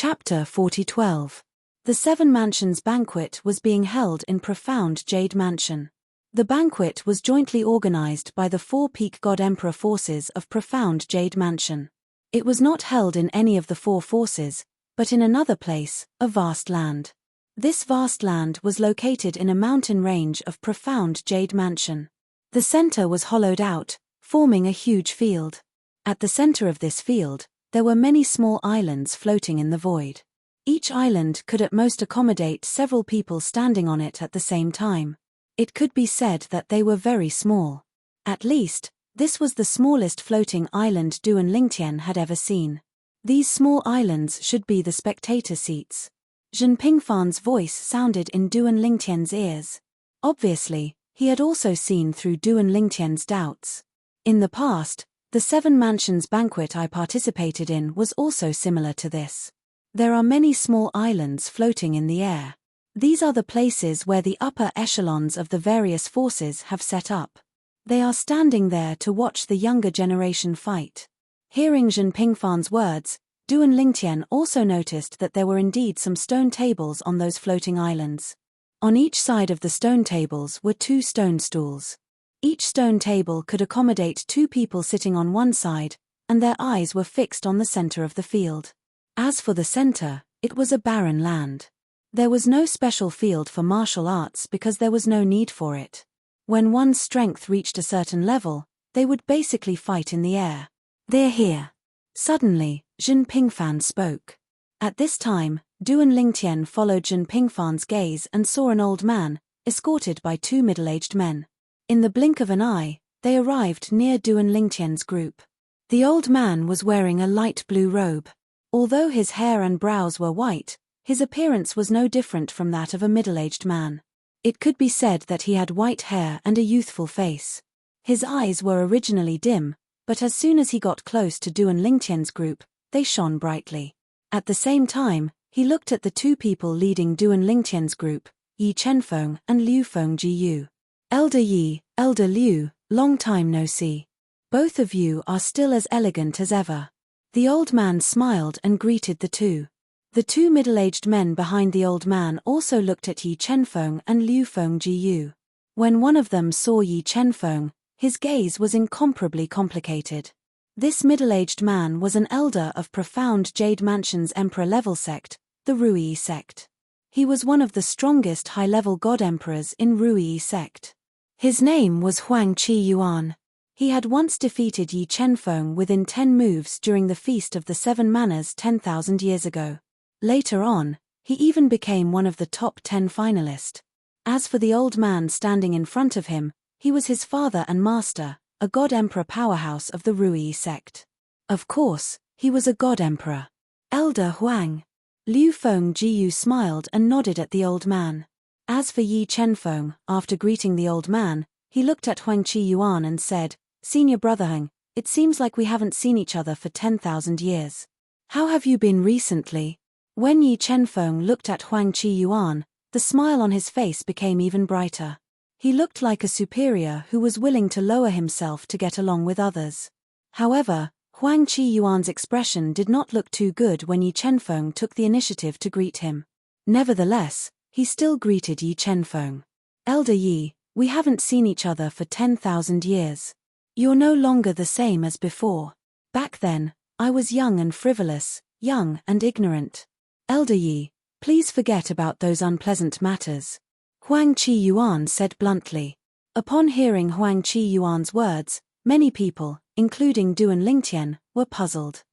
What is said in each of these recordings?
Chapter 40:12. The Seven Mansions banquet was being held in profound Jade Mansion. The banquet was jointly organized by the four peak God Emperor forces of profound Jade Mansion. It was not held in any of the four forces, but in another place, a vast land. This vast land was located in a mountain range of profound Jade Mansion. The center was hollowed out, forming a huge field. At the center of this field, there were many small islands floating in the void. Each island could at most accommodate several people standing on it at the same time. It could be said that they were very small. At least, this was the smallest floating island Duan Lingtian had ever seen. These small islands should be the spectator seats. Zhen Pingfan's voice sounded in Duan Lingtian's ears. Obviously, he had also seen through Duan Lingtian's doubts. In the past, the Seven Mansions banquet I participated in was also similar to this. There are many small islands floating in the air. These are the places where the upper echelons of the various forces have set up. They are standing there to watch the younger generation fight. Hearing Zhen Pingfan's words, Duan Lingtian also noticed that there were indeed some stone tables on those floating islands. On each side of the stone tables were two stone stools. Each stone table could accommodate two people sitting on one side, and their eyes were fixed on the center of the field. As for the center, it was a barren land. There was no special field for martial arts because there was no need for it. When one's strength reached a certain level, they would basically fight in the air. "They're here." Suddenly, Zhen Pingfan spoke. At this time, Duan Lingtian followed Zhen Pingfan's gaze and saw an old man, escorted by two middle-aged men. In the blink of an eye, they arrived near Duan Lingtian's group. The old man was wearing a light blue robe. Although his hair and brows were white, his appearance was no different from that of a middle-aged man. It could be said that he had white hair and a youthful face. His eyes were originally dim, but as soon as he got close to Duan Lingtian's group, they shone brightly. At the same time, he looked at the two people leading Duan Lingtian's group, Yi Chenfeng and Liu Fengjiyu. "Elder Yi, Elder Liu, long time no see. Both of you are still as elegant as ever." The old man smiled and greeted the two. The two middle-aged men behind the old man also looked at Yi Chenfeng and Liu Fengjiyu. When one of them saw Yi Chenfeng, his gaze was incomparably complicated. This middle-aged man was an elder of profound Jade Mansion's emperor-level sect, the Ruyi sect. He was one of the strongest high-level god emperors in Ruyi sect. His name was Huang Qi Yuan. He had once defeated Yi Chenfeng within 10 moves during the Feast of the Seven Manners 10,000 years ago. Later on, he even became one of the top 10 finalists. As for the old man standing in front of him, he was his father and master, a god emperor powerhouse of the Ruyi sect. Of course, he was a god emperor. "Elder Huang." Liu Fengjiyu smiled and nodded at the old man. As for Yi Chenfeng, after greeting the old man, he looked at Huang Qi Yuan and said, "Senior brother Huang, it seems like we haven't seen each other for 10,000 years. How have you been recently?" When Yi Chenfeng looked at Huang Qi Yuan, the smile on his face became even brighter. He looked like a superior who was willing to lower himself to get along with others. However, Huang Qi Yuan's expression did not look too good when Yi Chenfeng took the initiative to greet him. Nevertheless, he still greeted Yi Chenfeng. "Elder Yi, we haven't seen each other for 10,000 years. You're no longer the same as before. Back then, I was young and frivolous, young and ignorant. Elder Yi, please forget about those unpleasant matters," Huang Qi Yuan said bluntly. Upon hearing Huang Qi Yuan's words, many people, including Duan Lingtian, were puzzled.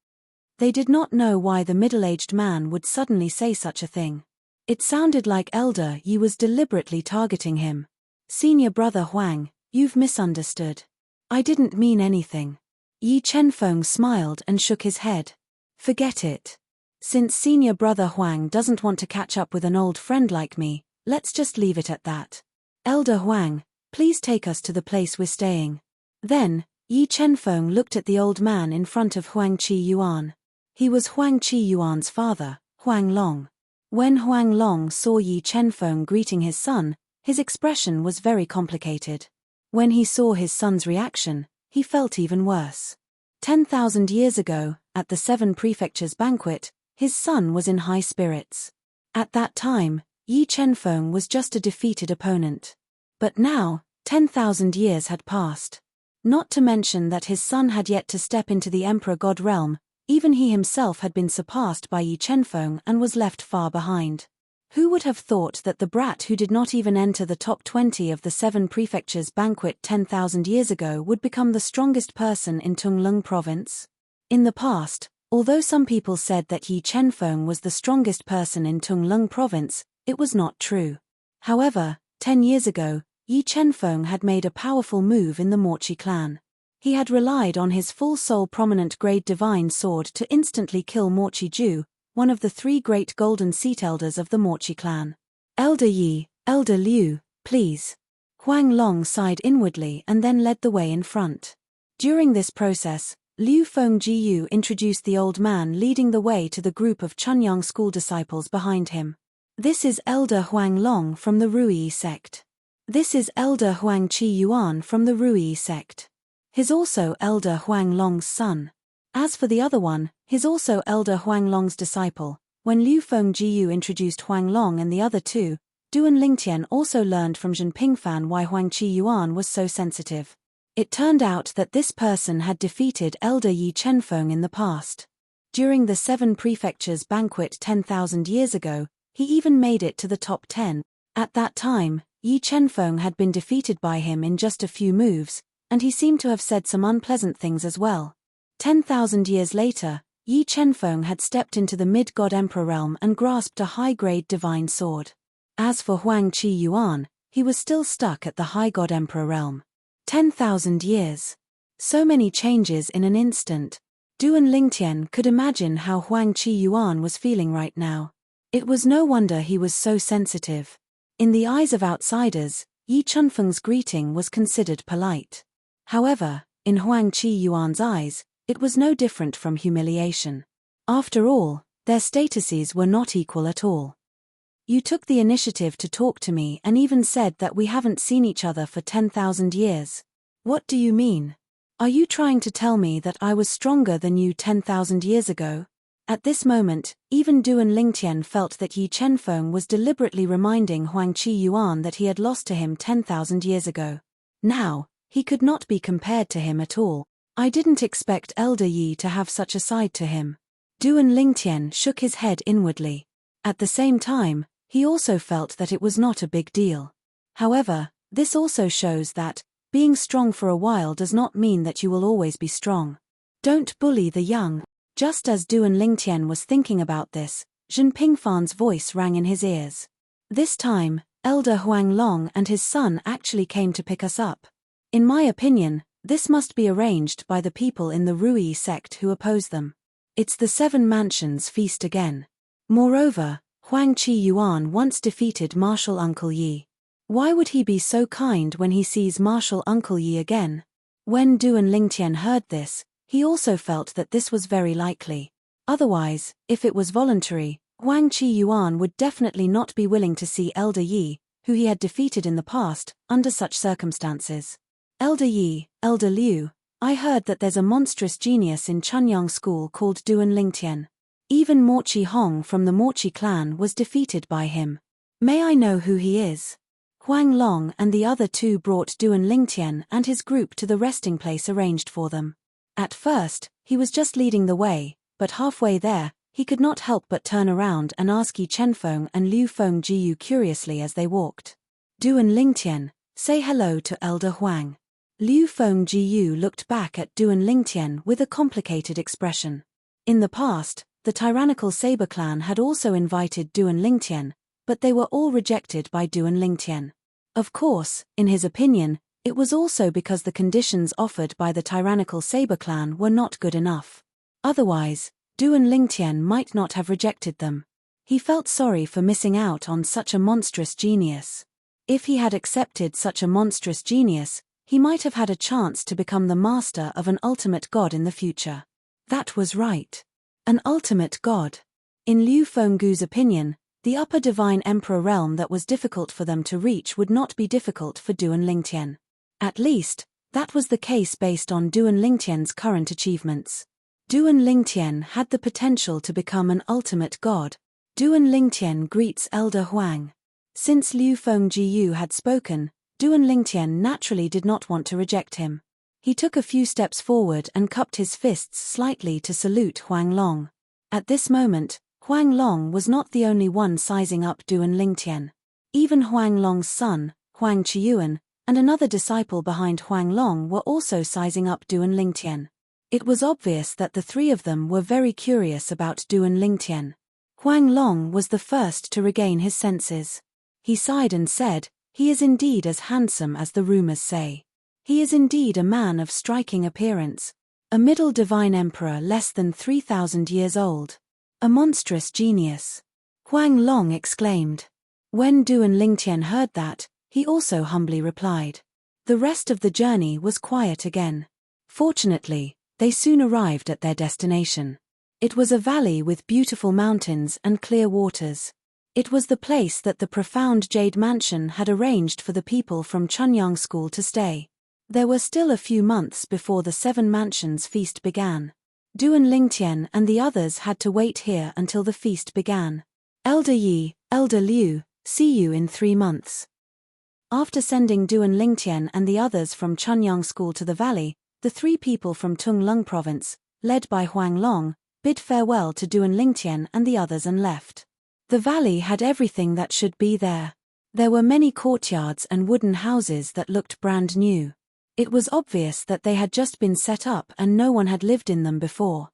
They did not know why the middle-aged man would suddenly say such a thing. It sounded like Elder Yi was deliberately targeting him. "Senior brother Huang, you've misunderstood. I didn't mean anything." Yi Chenfeng smiled and shook his head. "Forget it. Since senior brother Huang doesn't want to catch up with an old friend like me, let's just leave it at that. Elder Huang, please take us to the place we're staying." Then, Yi Chenfeng looked at the old man in front of Huang Qi Yuan. He was Huang Qi Yuan's father, Huang Long. When Huang Long saw Yi Chenfeng greeting his son, his expression was very complicated. When he saw his son's reaction, he felt even worse. 10,000 years ago, at the Seven Prefectures banquet, His son was in high spirits. At that time, Yi Chenfeng was just a defeated opponent. But now, 10,000 years had passed. Not to mention that his son had yet to step into the Emperor God realm, even he himself had been surpassed by Yi Chenfeng and was left far behind. Who would have thought that the brat who did not even enter the top 20 of the 7 prefectures banquet 10,000 years ago would become the strongest person in Tunglung province? In the past, although some people said that Yi Chenfeng was the strongest person in Tunglung province, it was not true. However, 10 years ago, Yi Chenfeng had made a powerful move in the Morchi clan. He had relied on his full-soul prominent grade divine sword to instantly kill Morchi Ju, one of the 3 great golden seat elders of the Morchi clan. Elder Yi, Elder Liu, please. Huang Long sighed inwardly and then led the way in front. During this process, Liu Fengjiu introduced the old man leading the way to the group of Chunyang school disciples behind him. This is Elder Huang Long from the Rui sect. This is Elder Huang Qi Yuan from the Rui sect. He's also Elder Huang Long's son. As for the other one, he's also Elder Huang Long's disciple. When Liu Fengjiu introduced Huang Long and the other two, Duan Lingtian also learned from Zhen Pingfan why Huang Qi Yuan was so sensitive. It turned out that this person had defeated Elder Yi Chenfeng in the past. During the 7 prefectures banquet 10,000 years ago, he even made it to the top 10. At that time, Yi Chenfeng had been defeated by him in just a few moves, and he seemed to have said some unpleasant things as well. 10,000 years later, Yi Chenfeng had stepped into the mid-god emperor realm and grasped a high-grade divine sword. As for Huang Qi Yuan, he was still stuck at the high god emperor realm. 10,000 years. So many changes in an instant. Duan Lingtian could imagine how Huang Qi Yuan was feeling right now. It was no wonder he was so sensitive. In the eyes of outsiders, Yi Chenfeng's greeting was considered polite. However, in Huang Qi Yuan's eyes, it was no different from humiliation. After all, their statuses were not equal at all. You took the initiative to talk to me and even said that we haven't seen each other for 10,000 years. What do you mean? Are you trying to tell me that I was stronger than you 10,000 years ago? At this moment, even Duan Lingtian felt that Yi Chenfeng was deliberately reminding Huang Qi Yuan that he had lost to him 10,000 years ago. Now, he could not be compared to him at all. I didn't expect Elder Yi to have such a side to him. Duan Lingtian shook his head inwardly. At the same time, he also felt that it was not a big deal. However, this also shows that, being strong for a while does not mean that you will always be strong. Don't bully the young. Just as Duan Lingtian was thinking about this, Zhen Pingfan's voice rang in his ears. This time, Elder Huang Long and his son actually came to pick us up. In my opinion, this must be arranged by the people in the Rui sect who oppose them. It's the 7 mansions feast again. Moreover, Huang Qi Yuan once defeated Martial Uncle Yi. Why would he be so kind when he sees Martial Uncle Yi again? When Duan Lingtian heard this, he also felt that this was very likely. Otherwise, if it was voluntary, Huang Qi Yuan would definitely not be willing to see Elder Yi, who he had defeated in the past, under such circumstances. Elder Yi, Elder Liu, I heard that there's a monstrous genius in Chunyang school called Duan Lingtian. Even Morchi Hong from the Morchi clan was defeated by him. May I know who he is? Huang Long and the other two brought Duan Lingtian and his group to the resting place arranged for them. At first, he was just leading the way, but halfway there, he could not help but turn around and ask Yi Chenfeng and Liu Fengjiu curiously as they walked. Duan Lingtian, say hello to Elder Huang. Liu Fengjiu looked back at Duan Lingtian with a complicated expression. In the past, the tyrannical Saber clan had also invited Duan Lingtian, but they were all rejected by Duan Lingtian. Of course, in his opinion, it was also because the conditions offered by the tyrannical Saber clan were not good enough. Otherwise, Duan Lingtian might not have rejected them. He felt sorry for missing out on such a monstrous genius. If he had accepted such a monstrous genius, he might have had a chance to become the master of an ultimate god in the future. That was right. An ultimate god. In Liu Fenggu's opinion, the upper divine emperor realm that was difficult for them to reach would not be difficult for Duan Lingtian. At least, that was the case based on Duan Lingtian's current achievements. Duan Lingtian had the potential to become an ultimate god. Duan Lingtian greets Elder Huang. Since Liu Fengjiu had spoken, Duan Lingtian naturally did not want to reject him. He took a few steps forward and cupped his fists slightly to salute Huang Long. At this moment, Huang Long was not the only one sizing up Duan Lingtian. Even Huang Long's son, Huang Qiuan, and another disciple behind Huang Long were also sizing up Duan Lingtian. It was obvious that the three of them were very curious about Duan Lingtian. Huang Long was the first to regain his senses. He sighed and said, "He is indeed as handsome as the rumors say. He is indeed a man of striking appearance. A middle divine emperor less than 3,000 years old. A monstrous genius." Huang Long exclaimed. When Duan Lingtian heard that, he also humbly replied. The rest of the journey was quiet again. Fortunately, they soon arrived at their destination. It was a valley with beautiful mountains and clear waters. It was the place that the profound Jade Mansion had arranged for the people from Chunyang School to stay. There were still a few months before the Seven Mansions feast began. Duan Lingtian and the others had to wait here until the feast began. Elder Yi, Elder Liu, see you in 3 months. After sending Duan Lingtian and the others from Chunyang School to the valley, the 3 people from Tunglung Province, led by Huang Long, bid farewell to Duan Lingtian and the others and left. The valley had everything that should be there. There were many courtyards and wooden houses that looked brand new. It was obvious that they had just been set up and no one had lived in them before.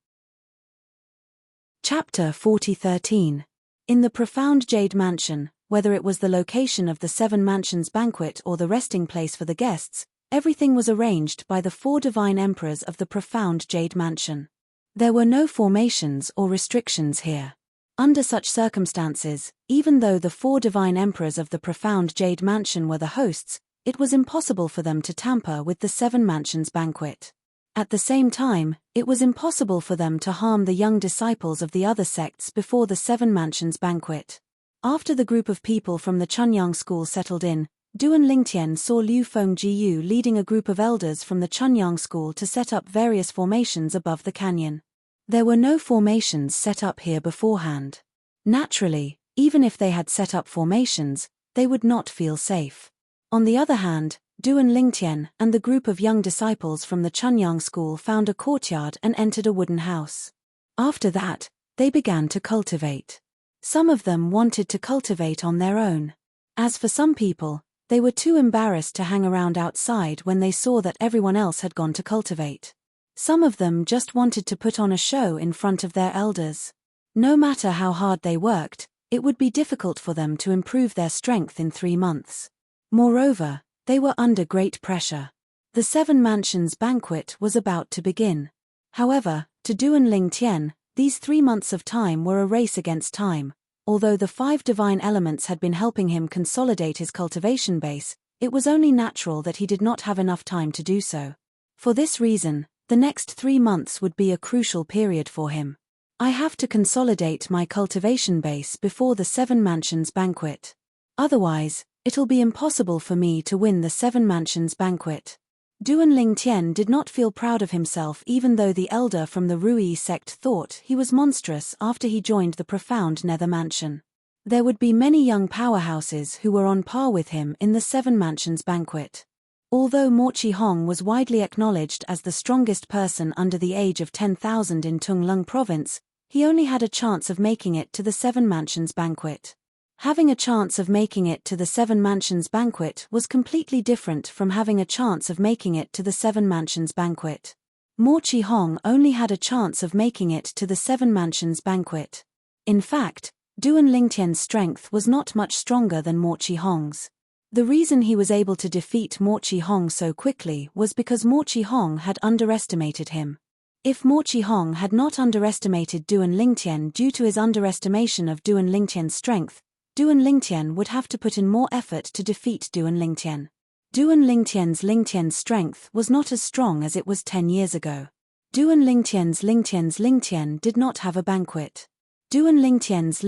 Chapter 40:13. In the profound Jade Mansion, whether it was the location of the Seven Mansions banquet or the resting place for the guests, everything was arranged by the 4 divine emperors of the profound Jade Mansion. There were no formations or restrictions here. Under such circumstances, even though the 4 divine emperors of the profound Jade Mansion were the hosts, it was impossible for them to tamper with the Seven Mansions banquet. At the same time, it was impossible for them to harm the young disciples of the other sects before the Seven Mansions banquet. After the group of people from the Chunyang School settled in, Duan Lingtian saw Liu Fengjiu leading a group of elders from the Chunyang School to set up various formations above the canyon. There were no formations set up here beforehand. Naturally, even if they had set up formations, they would not feel safe. On the other hand, Duan Lingtian and the group of young disciples from the Chunyang School found a courtyard and entered a wooden house. After that, they began to cultivate. Some of them wanted to cultivate on their own. As for some people, they were too embarrassed to hang around outside when they saw that everyone else had gone to cultivate. Some of them just wanted to put on a show in front of their elders. No matter how hard they worked, it would be difficult for them to improve their strength in 3 months. Moreover, they were under great pressure. The Seven Mansions banquet was about to begin. However, to Duan Lingtian, these 3 months of time were a race against time. Although the 5 divine elements had been helping him consolidate his cultivation base, it was only natural that he did not have enough time to do so. For this reason, the next 3 months would be a crucial period for him. I have to consolidate my cultivation base before the Seven Mansions banquet. Otherwise, it'll be impossible for me to win the Seven Mansions banquet. Duan Lingtian did not feel proud of himself even though the elder from the Rui sect thought he was monstrous after he joined the profound Nether Mansion. There would be many young powerhouses who were on par with him in the Seven Mansions banquet. Although Mo Qihong was widely acknowledged as the strongest person under the age of 10,000 in Tunglung Province, he only had a chance of making it to the Seven Mansions banquet. Having a chance of making it to the Seven Mansions banquet was completely different from having a chance of making it to the Seven Mansions banquet. Mo Qihong only had a chance of making it to the Seven Mansions banquet. In fact, Duan Lingtian's strength was not much stronger than Mo Qihong's. The reason he was able to defeat Mo Qihong so quickly was because Mo Qihong had underestimated him. If Mo Qihong had not underestimated Duan Lingtian due to his underestimation of Duan Lingtian's strength, Duan Lingtian would have to put in more effort to defeat Duan Lingtian. Duan Lingtian's strength was not as strong as it was 10 years ago. Duan Lingtian did not have a banquet. Duan Lingtian's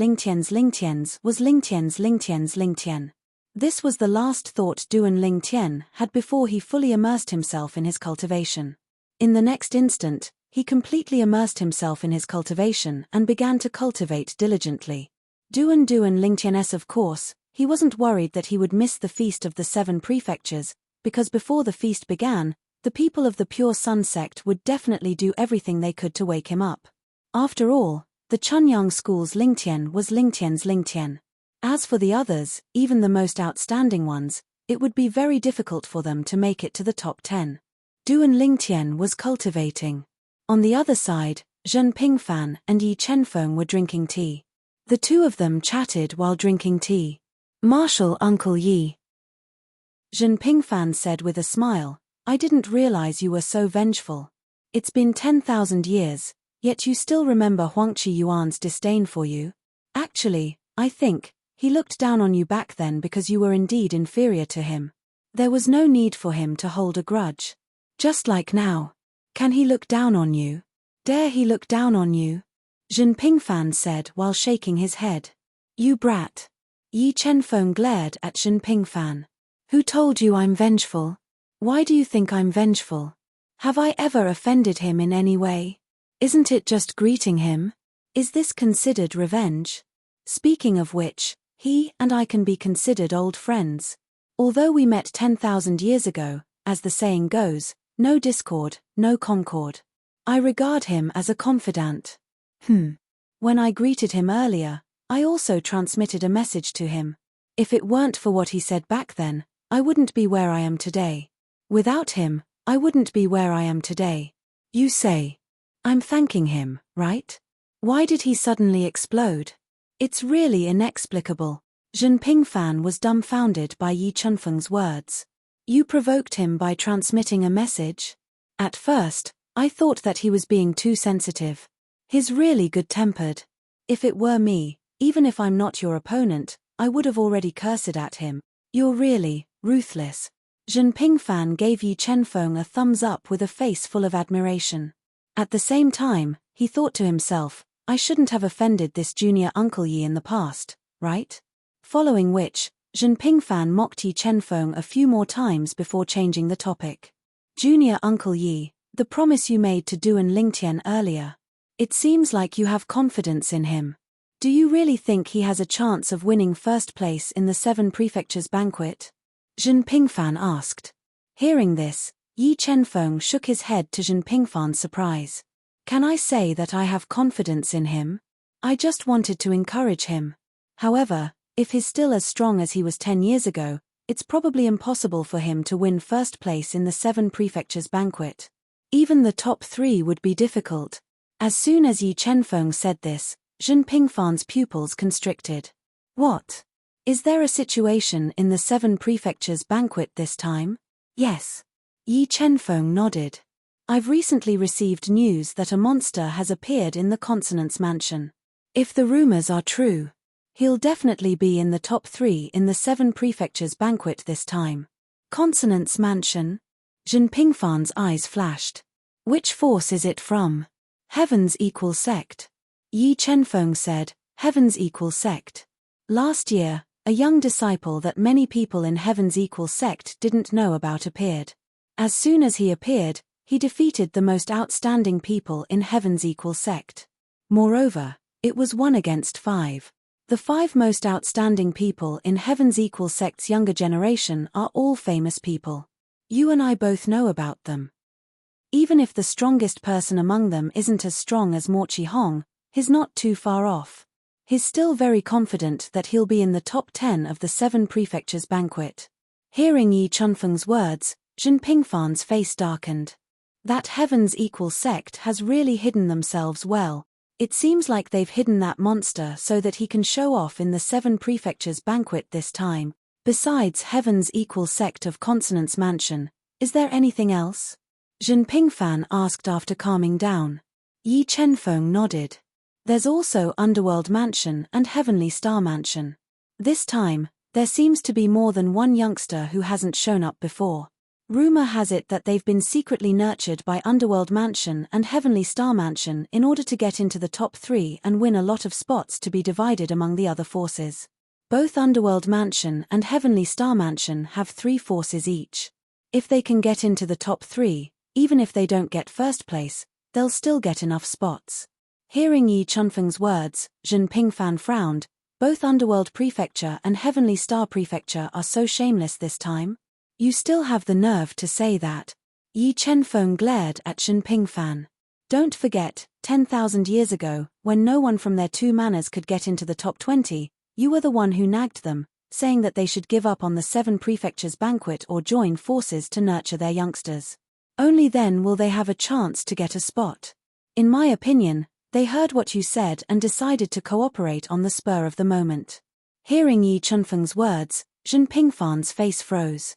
was Lingtian. This was the last thought Duan Lingtian had before he fully immersed himself in his cultivation. In the next instant, he completely immersed himself in his cultivation and began to cultivate diligently. Duan Lingtianes, of course, he wasn't worried that he would miss the Feast of the Seven Prefectures, because before the feast began, the people of the Pure Sun sect would definitely do everything they could to wake him up. After all, the Chunyang school's Lingtian was Lingtian's Lingtian. As for the others, even the most outstanding ones, it would be very difficult for them to make it to the top 10. Duan Lingtian was cultivating. On the other side, Zhen Pingfan and Yi Chenfeng were drinking tea. The two of them chatted while drinking tea. "Marshal Uncle Yi," Zhen Pingfan said with a smile, "I didn't realize you were so vengeful. It's been 10,000 years, yet you still remember Huangqi Yuan's disdain for you. Actually, I think he looked down on you back then because you were indeed inferior to him. There was no need for him to hold a grudge. Just like now. Can he look down on you? Dare he look down on you?" Zhen Pingfan said while shaking his head. "You brat." Yi Chenfeng glared at Zhen Pingfan. "Who told you I'm vengeful? Why do you think I'm vengeful? Have I ever offended him in any way? Isn't it just greeting him? Is this considered revenge? Speaking of which, he and I can be considered old friends. Although we met 10,000 years ago, as the saying goes, no discord, no concord. I regard him as a confidant. When I greeted him earlier, I also transmitted a message to him. If it weren't for what he said back then, I wouldn't be where I am today. Without him, I wouldn't be where I am today. You say, I'm thanking him, right? Why did he suddenly explode? It's really inexplicable." Zhen Pingfan was dumbfounded by Yi Chenfeng's words. "You provoked him by transmitting a message? At first, I thought that he was being too sensitive. He's really good-tempered. If it were me, even if I'm not your opponent, I would have already cursed at him. You're really ruthless." Zhen Pingfan gave Yi Chenfeng a thumbs up with a face full of admiration. At the same time, he thought to himself, I shouldn't have offended this junior Uncle Yi in the past, right? Following which, Zhen Pingfan mocked Yi Chenfeng a few more times before changing the topic. "Junior Uncle Yi, the promise you made to Duan Lingtian earlier. It seems like you have confidence in him. Do you really think he has a chance of winning first place in the Seven Prefectures banquet?" Zhen Pingfan asked. Hearing this, Yi Chenfeng shook his head to Zhen Pingfan's surprise. "Can I say that I have confidence in him? I just wanted to encourage him. However, if he's still as strong as he was 10 years ago, it's probably impossible for him to win first place in the Seven Prefectures banquet. Even the top 3 would be difficult." As soon as Yi Chenfeng said this, Zhen Pingfan's pupils constricted. "What? Is there a situation in the Seven Prefectures banquet this time?" "Yes." Yi Chenfeng nodded. "I've recently received news that a monster has appeared in the Consonance Mansion. If the rumors are true, he'll definitely be in the top 3 in the Seven Prefectures banquet this time." "Consonance Mansion?" Zhen Pingfan's eyes flashed. "Which force is it from?" "Heaven's Equal Sect." Yi Chenfeng said, "Heaven's Equal Sect." Last year, a young disciple that many people in Heaven's Equal Sect didn't know about appeared. As soon as he appeared, he defeated the most outstanding people in Heaven's Equal Sect. Moreover, it was 1 against 5. The 5 most outstanding people in Heaven's Equal Sect's younger generation are all famous people. You and I both know about them. Even if the strongest person among them isn't as strong as Mo Chi Hong, he's not too far off. He's still very confident that he'll be in the top 10 of the Seven Prefectures banquet." Hearing Yi Chenfeng's words, Zhen Pingfan's face darkened. That Heaven's Equal Sect has really hidden themselves well. It seems like they've hidden that monster so that he can show off in the Seven Prefectures banquet this time. Besides Heaven's Equal Sect of Consonance Mansion, is there anything else? Zhen Pingfan asked after calming down. Yi Chenfeng nodded. There's also Underworld Mansion and Heavenly Star Mansion. This time, there seems to be more than one youngster who hasn't shown up before. Rumor has it that they've been secretly nurtured by Underworld Mansion and Heavenly Star Mansion in order to get into the top 3 and win a lot of spots to be divided among the other forces. Both Underworld Mansion and Heavenly Star Mansion have 3 forces each. If they can get into the top 3, even if they don't get first place, they'll still get enough spots. Hearing Yi Chunfeng's words, Zhen Pingfan frowned. Both Underworld Prefecture and Heavenly Star Prefecture are so shameless this time. You still have the nerve to say that. Yi Chenfeng glared at Zhen Pingfan. Don't forget, 10,000 years ago, when no one from their 2 manors could get into the top 20, you were the one who nagged them, saying that they should give up on the 7 prefectures banquet or join forces to nurture their youngsters. Only then will they have a chance to get a spot. In my opinion, they heard what you said and decided to cooperate on the spur of the moment. Hearing Yi Chunfeng's words, Zhen Pingfan's face froze.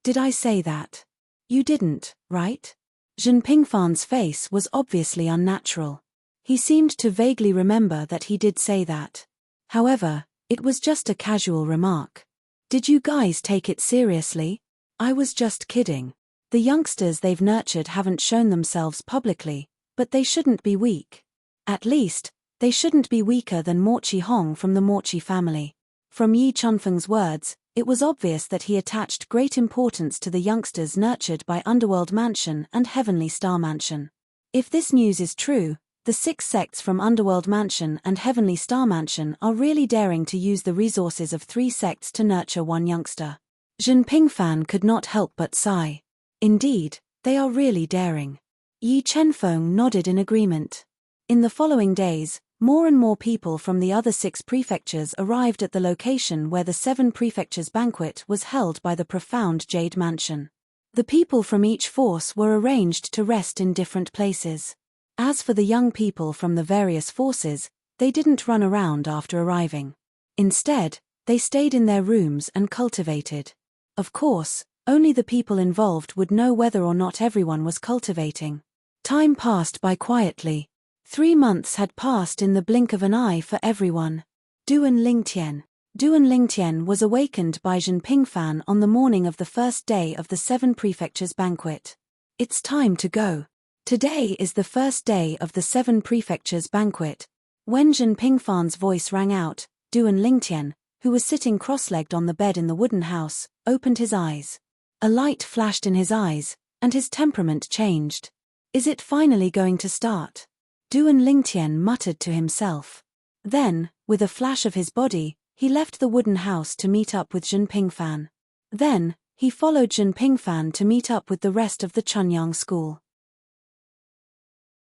Did I say that? You didn't, right? Zhen Pingfan's face was obviously unnatural. He seemed to vaguely remember that he did say that. However, it was just a casual remark. Did you guys take it seriously? I was just kidding. The youngsters they've nurtured haven't shown themselves publicly, but they shouldn't be weak. At least, they shouldn't be weaker than Morchi Hong from the Morchi family. From Yi Chunfeng's words, it was obvious that he attached great importance to the youngsters nurtured by Underworld Mansion and Heavenly Star Mansion. If this news is true, the 6 sects from Underworld Mansion and Heavenly Star Mansion are really daring to use the resources of 3 sects to nurture 1 youngster. Zhen Pingfan could not help but sigh. Indeed, they are really daring. Yi Chenfeng nodded in agreement. In the following days, more and more people from the other 6 prefectures arrived at the location where the 7 prefectures banquet was held by the profound Jade Mansion. The people from each force were arranged to rest in different places. As for the young people from the various forces, they didn't run around after arriving. Instead, they stayed in their rooms and cultivated. Of course, only the people involved would know whether or not everyone was cultivating. Time passed by quietly. 3 months had passed in the blink of an eye for everyone. Duan Lingtian was awakened by Zhen Pingfan on the morning of the first day of the 7 prefectures banquet. It's time to go. Today is the first day of the 7 prefectures banquet. When Zhen Pingfan's voice rang out, Duan Lingtian, who was sitting cross-legged on the bed in the wooden house, opened his eyes. A light flashed in his eyes, and his temperament changed. Is it finally going to start? Duan Lingtian muttered to himself. Then, with a flash of his body, he left the wooden house to meet up with Zhen Pingfan. Then, he followed Zhen Pingfan to meet up with the rest of the Chunyang school.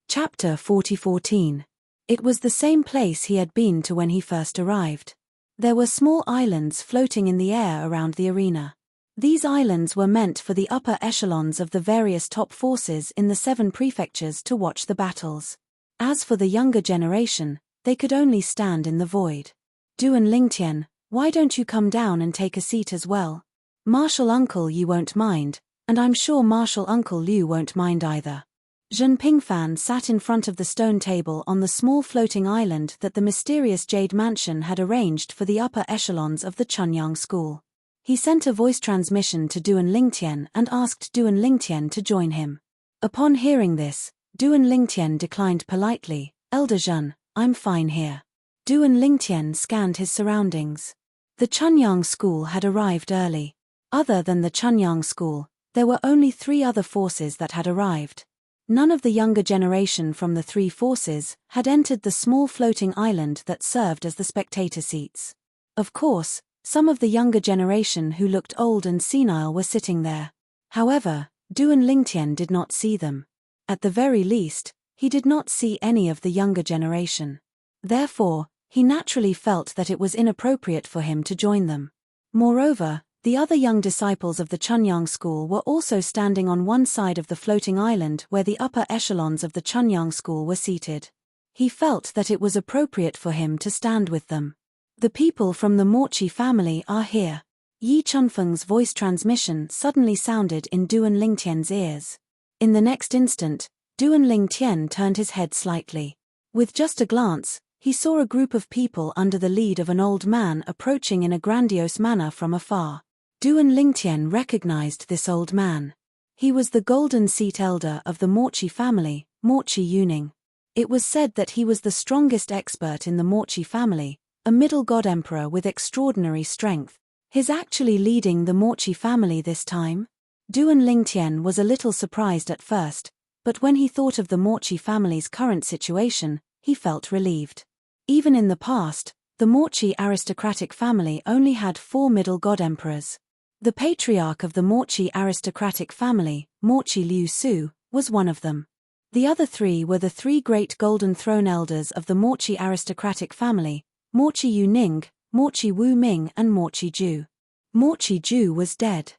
Chapter 4014. It was the same place he had been to when he first arrived. There were small islands floating in the air around the arena. These islands were meant for the upper echelons of the various top forces in the 7 prefectures to watch the battles. As for the younger generation, they could only stand in the void. Duan Lingtian, why don't you come down and take a seat as well? Marshal Uncle Yi won't mind, and I'm sure Marshal Uncle Liu won't mind either. Zhen Pingfan sat in front of the stone table on the small floating island that the mysterious Jade Mansion had arranged for the upper echelons of the Chunyang school. He sent a voice transmission to Duan Lingtian and asked Duan Lingtian to join him. Upon hearing this, Duan Lingtian declined politely. Elder Zhen, I'm fine here. Duan Lingtian scanned his surroundings. The Chunyang school had arrived early. Other than the Chunyang school, there were only 3 other forces that had arrived. None of the younger generation from the 3 forces had entered the small floating island that served as the spectator seats. Of course, some of the younger generation who looked old and senile were sitting there. However, Duan Lingtian did not see them. At the very least, he did not see any of the younger generation. Therefore, he naturally felt that it was inappropriate for him to join them. Moreover, the other young disciples of the Chunyang school were also standing on one side of the floating island where the upper echelons of the Chunyang school were seated. He felt that it was appropriate for him to stand with them. The people from the Morchi family are here. Yi Chunfeng's voice transmission suddenly sounded in Duan Lingtian's ears. In the next instant, Duan Lingtian turned his head slightly. With just a glance, he saw a group of people under the lead of an old man approaching in a grandiose manner from afar. Duan Lingtian recognized this old man. He was the Golden Seat Elder of the Morchi family, Morchi Yuning. It was said that he was the strongest expert in the Morchi family, a middle god emperor with extraordinary strength. He's actually leading the Morchi family this time? Duan Lingtian was a little surprised at first, But when he thought of the Morchi family's current situation, he felt relieved. Even in the past, the Morchi aristocratic family only had 4 middle god emperors. The patriarch of the Morchi aristocratic family, Morchi Liu Su, was one of them. The other 3 were the 3 great golden throne elders of the Morchi aristocratic family, Morchi Yuning, Morchi Wu Ming and Morchi Ju. Morchi Ju was dead.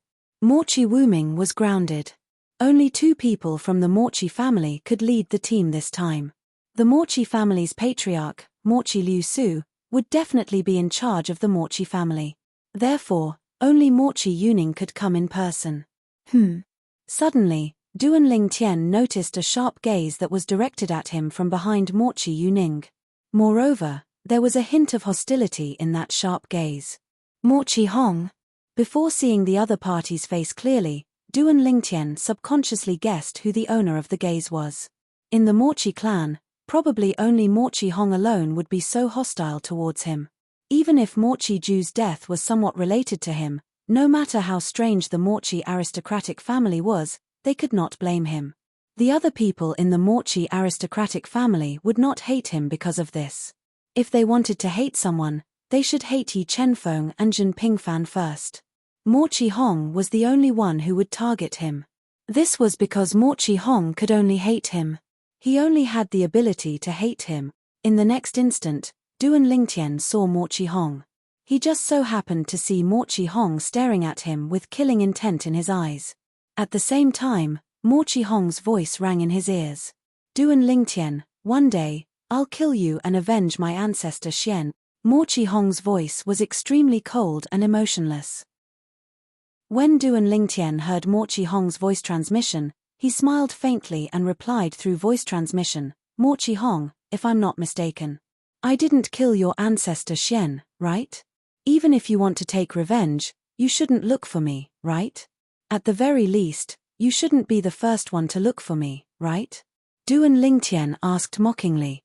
Morchi Wu Ming was grounded. Only 2 people from the Morchi family could lead the team this time. The Morchi family's patriarch, Morchi Liu Su, would definitely be in charge of the Morchi family. Therefore, only Morchi Yuning could come in person. Suddenly, Duan Lingtian noticed a sharp gaze that was directed at him from behind Morchi Yuning. Moreover, there was a hint of hostility in that sharp gaze. Morchi Hong. Before seeing the other party's face clearly, Duan Lingtian subconsciously guessed who the owner of the gaze was. In the Morchi clan, probably only Morchi Hong alone would be so hostile towards him. Even if Morchi Ju's death was somewhat related to him, no matter how strange the Morchi aristocratic family was, they could not blame him. The other people in the Morchi aristocratic family would not hate him because of this. If they wanted to hate someone, they should hate Yi Chenfeng and Jin Pingfan first. Morchi Hong was the only one who would target him. This was because Morchi Hong could only hate him. He only had the ability to hate him. In the next instant, Duan Lingtian saw Morchi Hong. He just so happened to see Morchi Hong staring at him with killing intent in his eyes. At the same time, Morchi Hong's voice rang in his ears. Duan Lingtian, one day, I'll kill you and avenge my ancestor Xian. Morchi Hong's voice was extremely cold and emotionless. When Duan Lingtian heard Morchi Hong's voice transmission, he smiled faintly and replied through voice transmission, Morchi Hong, if I'm not mistaken. I didn't kill your ancestor Xian, right? Even if you want to take revenge, you shouldn't look for me, right? At the very least, you shouldn't be the first one to look for me, right? Duan Lingtian asked mockingly.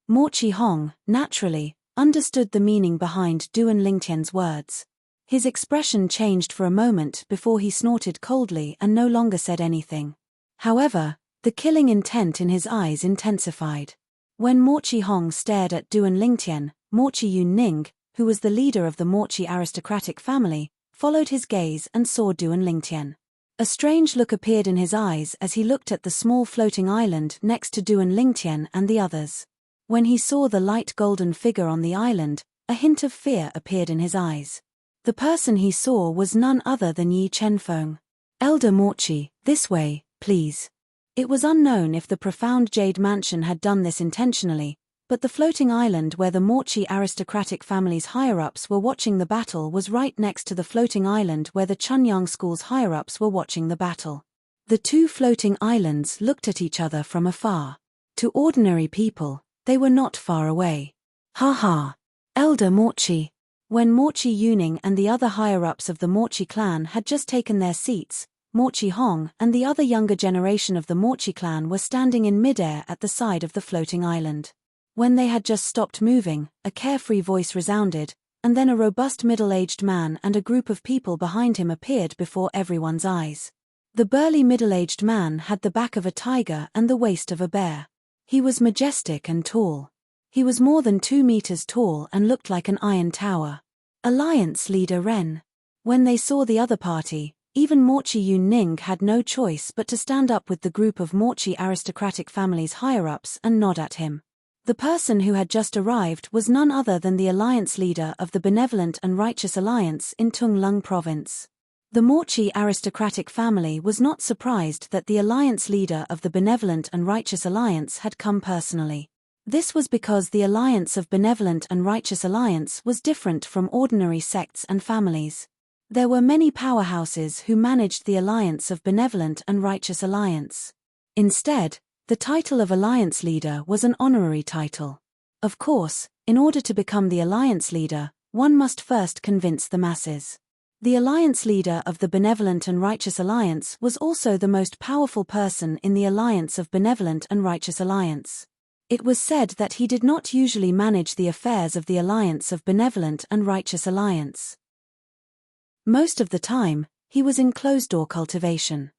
Morchi Hong, naturally, understood the meaning behind Duan Lingtian's words. His expression changed for a moment before he snorted coldly and no longer said anything. However, the killing intent in his eyes intensified. When Morchi Hong stared at Duan Lingtian, Morchi Yuning, who was the leader of the Morchi aristocratic family, followed his gaze and saw Duan Lingtian. A strange look appeared in his eyes as he looked at the small floating island next to Duan Lingtian and the others. When he saw the light golden figure on the island, a hint of fear appeared in his eyes. The person he saw was none other than Yi Chenfeng. Elder Morchi, this way, please. It was unknown if the profound Jade Mansion had done this intentionally, but the floating island where the Morchi aristocratic family's higher-ups were watching the battle was right next to the floating island where the Chunyang School's higher-ups were watching the battle. The 2 floating islands looked at each other from afar. To ordinary people, they were not far away. Ha ha! Elder Morchi. When Morchi Yuning and the other higher-ups of the Morchi clan had just taken their seats, Morchi Hong and the other younger generation of the Morchi clan were standing in midair at the side of the floating island. When they had just stopped moving, a carefree voice resounded, and then a robust middle-aged man and a group of people behind him appeared before everyone's eyes. The burly middle-aged man had the back of a tiger and the waist of a bear. He was majestic and tall. He was more than 2 meters tall and looked like an iron tower. Alliance leader Ren. When they saw the other party, even Morchi Yuning had no choice but to stand up with the group of Morchi aristocratic family's higher-ups and nod at him. The person who had just arrived was none other than the alliance leader of the Benevolent and Righteous Alliance in Tunglung Province. The Morchi aristocratic family was not surprised that the alliance leader of the Benevolent and Righteous Alliance had come personally. This was because the alliance of Benevolent and Righteous Alliance was different from ordinary sects and families. There were many powerhouses who managed the alliance of Benevolent and Righteous Alliance. Instead, the title of alliance leader was an honorary title. Of course, in order to become the alliance leader, one must first convince the masses. The alliance leader of the Benevolent and Righteous Alliance was also the most powerful person in the alliance of Benevolent and Righteous Alliance. It was said that he did not usually manage the affairs of the alliance of Benevolent and Righteous Alliance. Most of the time, he was in closed-door cultivation.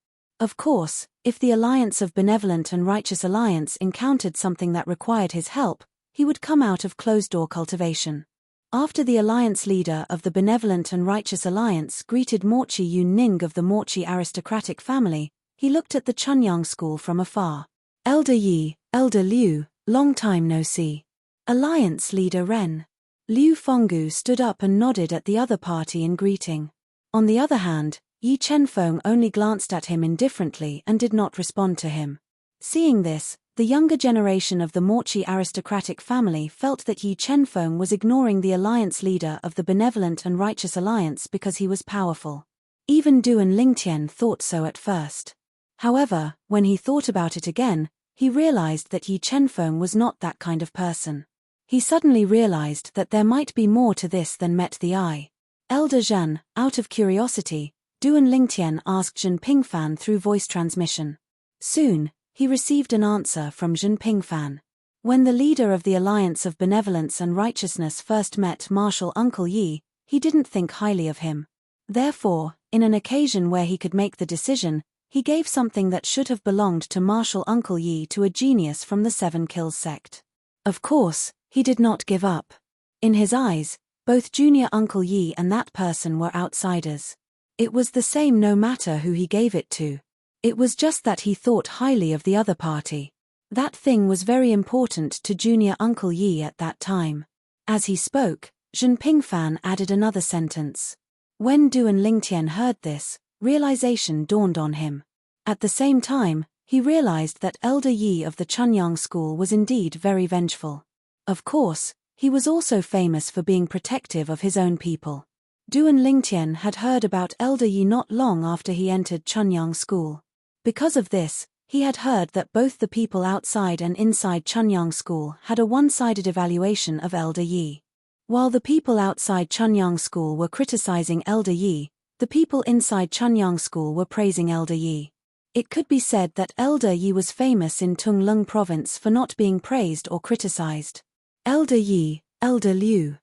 Of course, if the Alliance of Benevolent and Righteous Alliance encountered something that required his help, he would come out of closed-door cultivation. After the alliance leader of the Benevolent and Righteous Alliance greeted Morchi Yun Ning of the Morchi aristocratic family, he looked at the Chunyang school from afar. Elder Yi, Elder Liu, long time no see. Alliance leader Ren. Liu Fenggu stood up and nodded at the other party in greeting. On the other hand, Yi Chenfeng only glanced at him indifferently and did not respond to him. Seeing this, the younger generation of the Morchi aristocratic family felt that Yi Chenfeng was ignoring the alliance leader of the Benevolent and Righteous Alliance because he was powerful. Even Du and Lingtian thought so at first. However, when he thought about it again, he realized that Yi Chenfeng was not that kind of person. He suddenly realized that there might be more to this than met the eye. Elder Zhen, out of curiosity, Du and Lingtian asked Zhen Pingfan through voice transmission. Soon, he received an answer from Zhen Pingfan. When the leader of the Alliance of Benevolence and Righteousness first met Marshal Uncle Yi, he didn't think highly of him. Therefore, in an occasion where he could make the decision, he gave something that should have belonged to Marshal Uncle Yi to a genius from the Seven Kills sect. Of course, he did not give up. In his eyes, both Junior Uncle Yi and that person were outsiders. It was the same no matter who he gave it to. It was just that he thought highly of the other party. That thing was very important to Junior Uncle Yi at that time. As he spoke, Zhen Pingfan added another sentence. When Du and Lingtian heard this, realization dawned on him. At the same time, he realized that Elder Yi of the Chunyang school was indeed very vengeful. Of course, he was also famous for being protective of his own people. Du and Lingtian had heard about Elder Yi not long after he entered Chunyang school. Because of this, he had heard that both the people outside and inside Chunyang school had a one-sided evaluation of Elder Yi. While the people outside Chunyang school were criticizing Elder Yi, the people inside Chunyang school were praising Elder Yi. It could be said that Elder Yi was famous in Tunglung province for not being praised or criticized. Elder Yi, Elder Liu.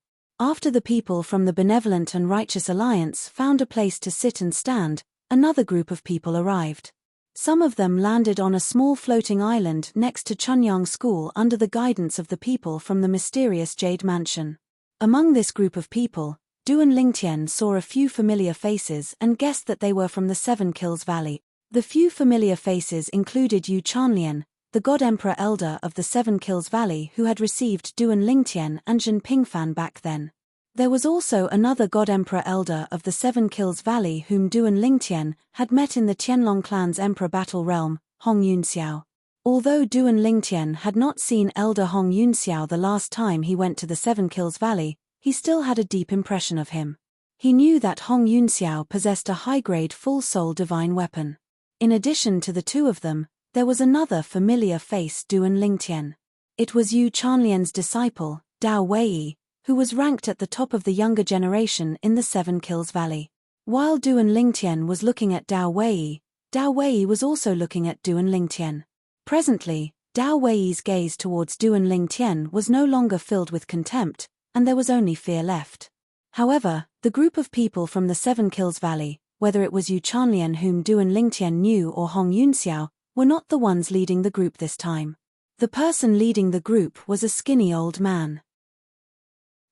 After the people from the Benevolent and Righteous Alliance found a place to sit and stand, another group of people arrived. Some of them landed on a small floating island next to Chunyang School under the guidance of the people from the mysterious Jade Mansion. Among this group of people, Du and Lingtian saw a few familiar faces and guessed that they were from the Seven Kills Valley. The few familiar faces included Yu Chanlian, the God Emperor Elder of the Seven Kills Valley who had received Du and Lingtian and Zhen Pingfan back then. There was also another God Emperor Elder of the Seven Kills Valley whom Du and Lingtian had met in the Tianlong clan's Emperor Battle Realm, Hong Yunxiao. Although Du and Lingtian had not seen Elder Hong Yunxiao the last time he went to the Seven Kills Valley, he still had a deep impression of him. He knew that Hong Yunxiao possessed a high-grade full-soul divine weapon. In addition to the two of them, there was another familiar face Du and Lingtian. It was Yu Chanlian's disciple, Dao Wei, who was ranked at the top of the younger generation in the Seven Kills Valley. While Du and Lingtian was looking at Dao Wei was also looking at Du and Lingtian. Presently, Dao Wei's gaze towards Du and Lingtian was no longer filled with contempt, and there was only fear left. However, the group of people from the Seven Kills Valley, whether it was Yu Chanlian whom Du and Lingtian knew or Hong Yunxiao, were not the ones leading the group this time. The person leading the group was a skinny old man.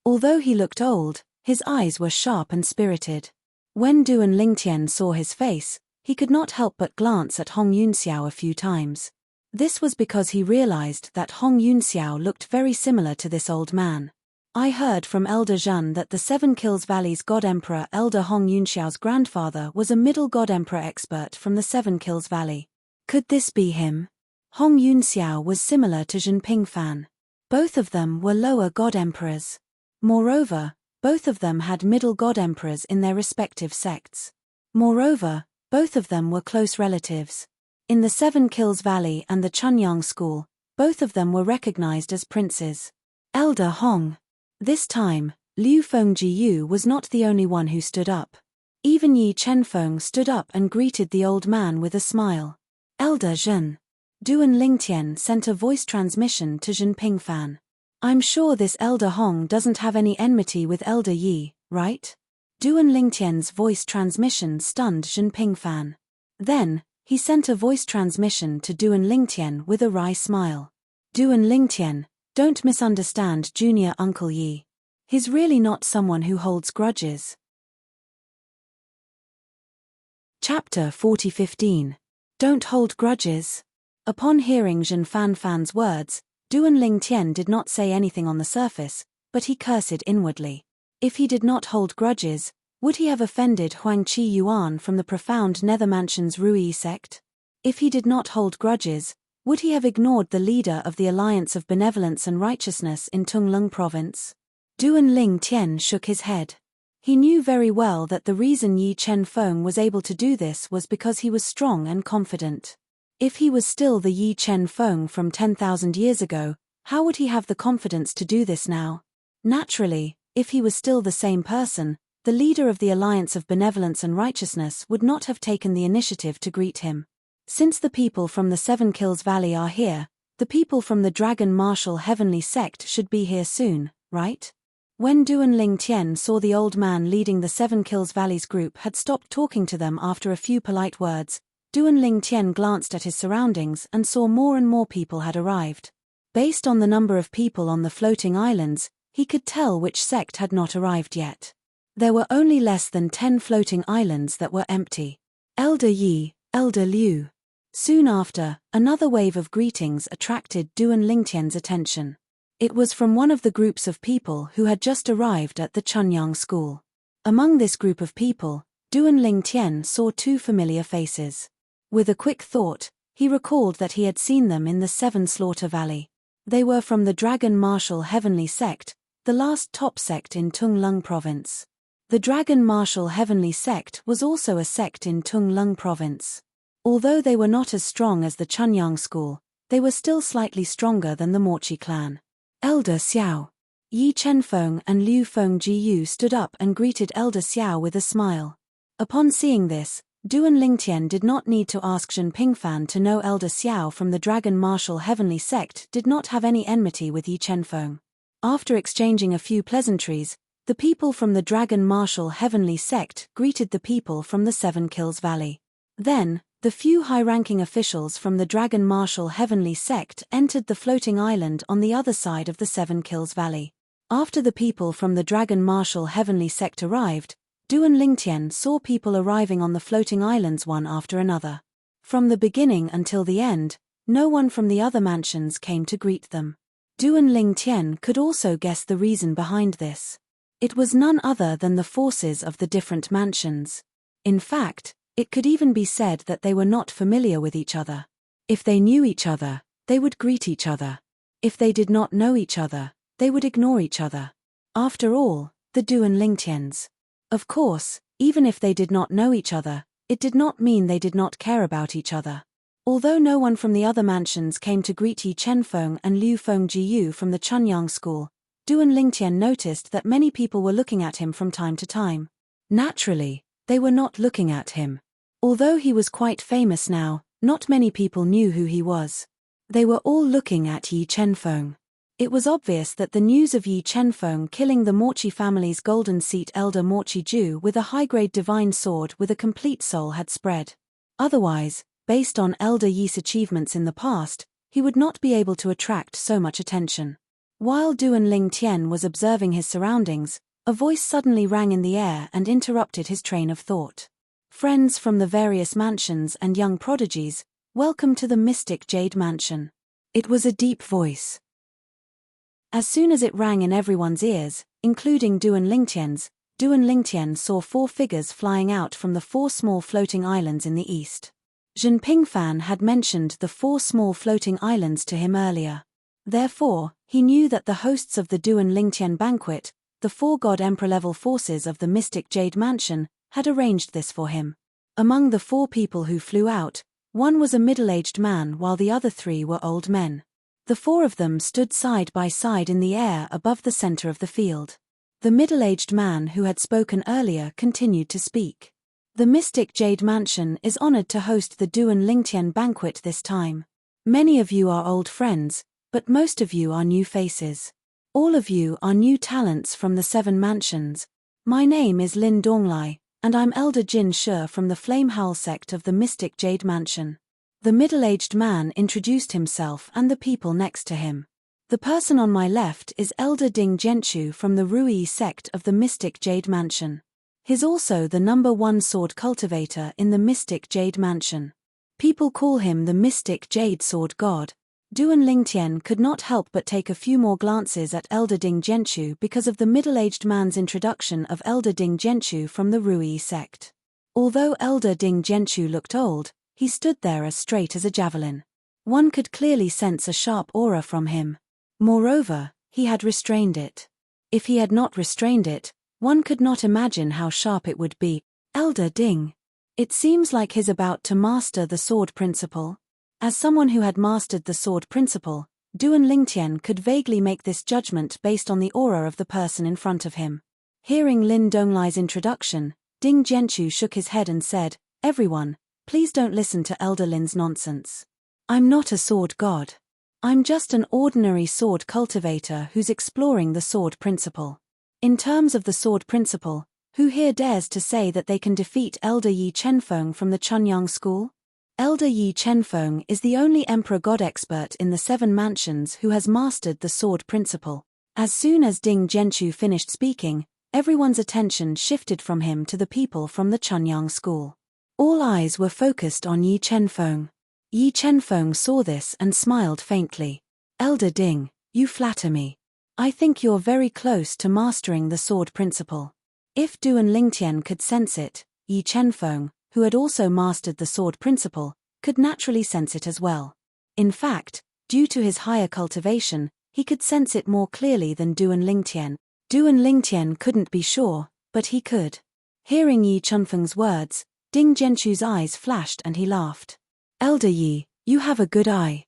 Although he looked old, his eyes were sharp and spirited. When Du and Lingtian saw his face, he could not help but glance at Hong Yunxiao a few times. This was because he realized that Hong Yunxiao looked very similar to this old man. I heard from Elder Zhen that the Seven Kills Valley's God Emperor Elder Hong Yunxiao's grandfather was a middle God Emperor expert from the Seven Kills Valley. Could this be him? Hong Yunxiao was similar to Zhen Pingfan. Both of them were lower God Emperors. Moreover, both of them had middle God Emperors in their respective sects. Moreover, both of them were close relatives. In the Seven Kills Valley and the Chunyang School, both of them were recognized as princes. Elder Hong. This time, Liu Fengjiu was not the only one who stood up. Even Yi Chenfeng stood up and greeted the old man with a smile. Elder Zhen. Du and Lingtian sent a voice transmission to Zhen Pingfan. I'm sure this Elder Hong doesn't have any enmity with Elder Yi, right? Du and Lingtian's voice transmission stunned Zhen Pingfan. Then, He sent a voice transmission to Duan Lingtian with a wry smile. Duan Lingtian, don't misunderstand Junior Uncle Yi. He's really not someone who holds grudges. Chapter 40:15. Don't hold grudges. Upon hearing Zhen Fanfan's words, Duan Lingtian did not say anything on the surface, but he cursed inwardly. If he did not hold grudges, would he have offended Huang Qi Yuan from the profound Nether Mansion's Rui sect? If he did not hold grudges, would he have ignored the leader of the Alliance of Benevolence and Righteousness in Tunglung Province? Duan Lingtian shook his head. He knew very well that the reason Yi Chenfeng was able to do this was because he was strong and confident. If he was still the Yi Chenfeng from 10,000 years ago, how would he have the confidence to do this now? Naturally, if he was still the same person, the leader of the Alliance of Benevolence and Righteousness would not have taken the initiative to greet him. Since the people from the Seven Kills Valley are here, the people from the Dragon Martial Heavenly Sect should be here soon, right? When Duan Lingtian saw the old man leading the Seven Kills Valley's group had stopped talking to them after a few polite words, Duan Lingtian glanced at his surroundings and saw more and more people had arrived. Based on the number of people on the floating islands, he could tell which sect had not arrived yet. There were only less than 10 floating islands that were empty. Elder Yi, Elder Liu. Soon after, another wave of greetings attracted Duan Lingtian's attention. It was from one of the groups of people who had just arrived at the Chunyang school. Among this group of people, Duan Lingtian saw 2 familiar faces. With a quick thought, he recalled that he had seen them in the Seven Slaughter Valley. They were from the Dragon Martial Heavenly Sect, the last top sect in Tunglung Province. The Dragon Martial Heavenly Sect was also a sect in Tunglung Province. Although they were not as strong as the Chunyang school, they were still slightly stronger than the Morchi clan. Elder Xiao. Yi Chenfeng and Liu Fengjiyu stood up and greeted Elder Xiao with a smile. Upon seeing this, Duan Lingtian did not need to ask Zhen Pingfan to know Elder Xiao from the Dragon Martial Heavenly Sect did not have any enmity with Yi Chenfeng. After exchanging a few pleasantries, the people from the Dragon Martial Heavenly Sect greeted the people from the Seven Kills Valley. Then, the few high-ranking officials from the Dragon Martial Heavenly Sect entered the floating island on the other side of the Seven Kills Valley. After the people from the Dragon Martial Heavenly Sect arrived, Duan Lingtian saw people arriving on the floating islands one after another. From the beginning until the end, no one from the other mansions came to greet them. Duan Lingtian could also guess the reason behind this. It was none other than the forces of the different mansions. In fact, it could even be said that they were not familiar with each other. If they knew each other, they would greet each other. If they did not know each other, they would ignore each other. After all, the Duan Lingtians. Of course, even if they did not know each other, it did not mean they did not care about each other. Although no one from the other mansions came to greet Yi Chenfeng and Liu Fengjiyu from the Chunyang school, Duan Lingtian noticed that many people were looking at him from time to time. Naturally, they were not looking at him. Although he was quite famous now, not many people knew who he was. They were all looking at Yi Chenfeng. It was obvious that the news of Yi Chenfeng killing the Morchi family's golden seat elder Morchi Ju with a high-grade divine sword with a complete soul had spread. Otherwise, based on Elder Yi's achievements in the past, he would not be able to attract so much attention. While Duan Lingtian was observing his surroundings, a voice suddenly rang in the air and interrupted his train of thought. Friends from the various mansions and young prodigies, welcome to the mystic Jade Mansion. It was a deep voice. As soon as it rang in everyone's ears, including Duan Lingtian's, Duan Lingtian saw 4 figures flying out from the 4 small floating islands in the east. Zhen Pingfan had mentioned the 4 small floating islands to him earlier. Therefore, he knew that the hosts of the Duan Lingtian banquet, the 4 God Emperor-level forces of the mystic Jade Mansion, had arranged this for him. Among the 4 people who flew out, one was a middle-aged man while the other 3 were old men. The 4 of them stood side by side in the air above the center of the field. The middle-aged man who had spoken earlier continued to speak. The mystic Jade Mansion is honored to host the Duan Lingtian banquet this time. Many of you are old friends, but most of you are new faces. All of you are new talents from the 7 mansions. My name is Lin Donglai, and I'm Elder Jin Shi from the Flame Howl sect of the Mystic Jade Mansion. The middle-aged man introduced himself and the people next to him. The person on my left is Elder Ding Genshu from the Rui sect of the Mystic Jade Mansion. He's also the #1 sword cultivator in the Mystic Jade Mansion. People call him the Mystic Jade Sword God. Duan Lingtian could not help but take a few more glances at Elder Ding Genshu because of the middle-aged man's introduction of Elder Ding Genshu from the Rui sect. Although Elder Ding Genshu looked old, he stood there as straight as a javelin. One could clearly sense a sharp aura from him. Moreover, he had restrained it. If he had not restrained it, one could not imagine how sharp it would be. Elder Ding. It seems like he's about to master the sword principle. As someone who had mastered the sword principle, Duan Lingtian could vaguely make this judgment based on the aura of the person in front of him. Hearing Lin Donglai's introduction, Ding Genshu shook his head and said, "Everyone, please don't listen to Elder Lin's nonsense. I'm not a sword god. I'm just an ordinary sword cultivator who's exploring the sword principle. In terms of the sword principle, who here dares to say that they can defeat Elder Yi Chenfeng from the Chunyang school?" Elder Yi Chenfeng is the only emperor god expert in the 7 mansions who has mastered the sword principle. As soon as Ding Genshu finished speaking, everyone's attention shifted from him to the people from the Chunyang school. All eyes were focused on Yi Chenfeng. Yi Chenfeng saw this and smiled faintly. "Elder Ding, you flatter me. I think you're very close to mastering the sword principle." If Duan Lingtian could sense it, Yi Chenfeng, who had also mastered the sword principle, could naturally sense it as well. In fact, due to his higher cultivation, he could sense it more clearly than Duan Lingtian. Duan Lingtian couldn't be sure, but he could. Hearing Yi Chenfeng's words, Ding Genshu's eyes flashed and he laughed. "Elder Yi, you have a good eye.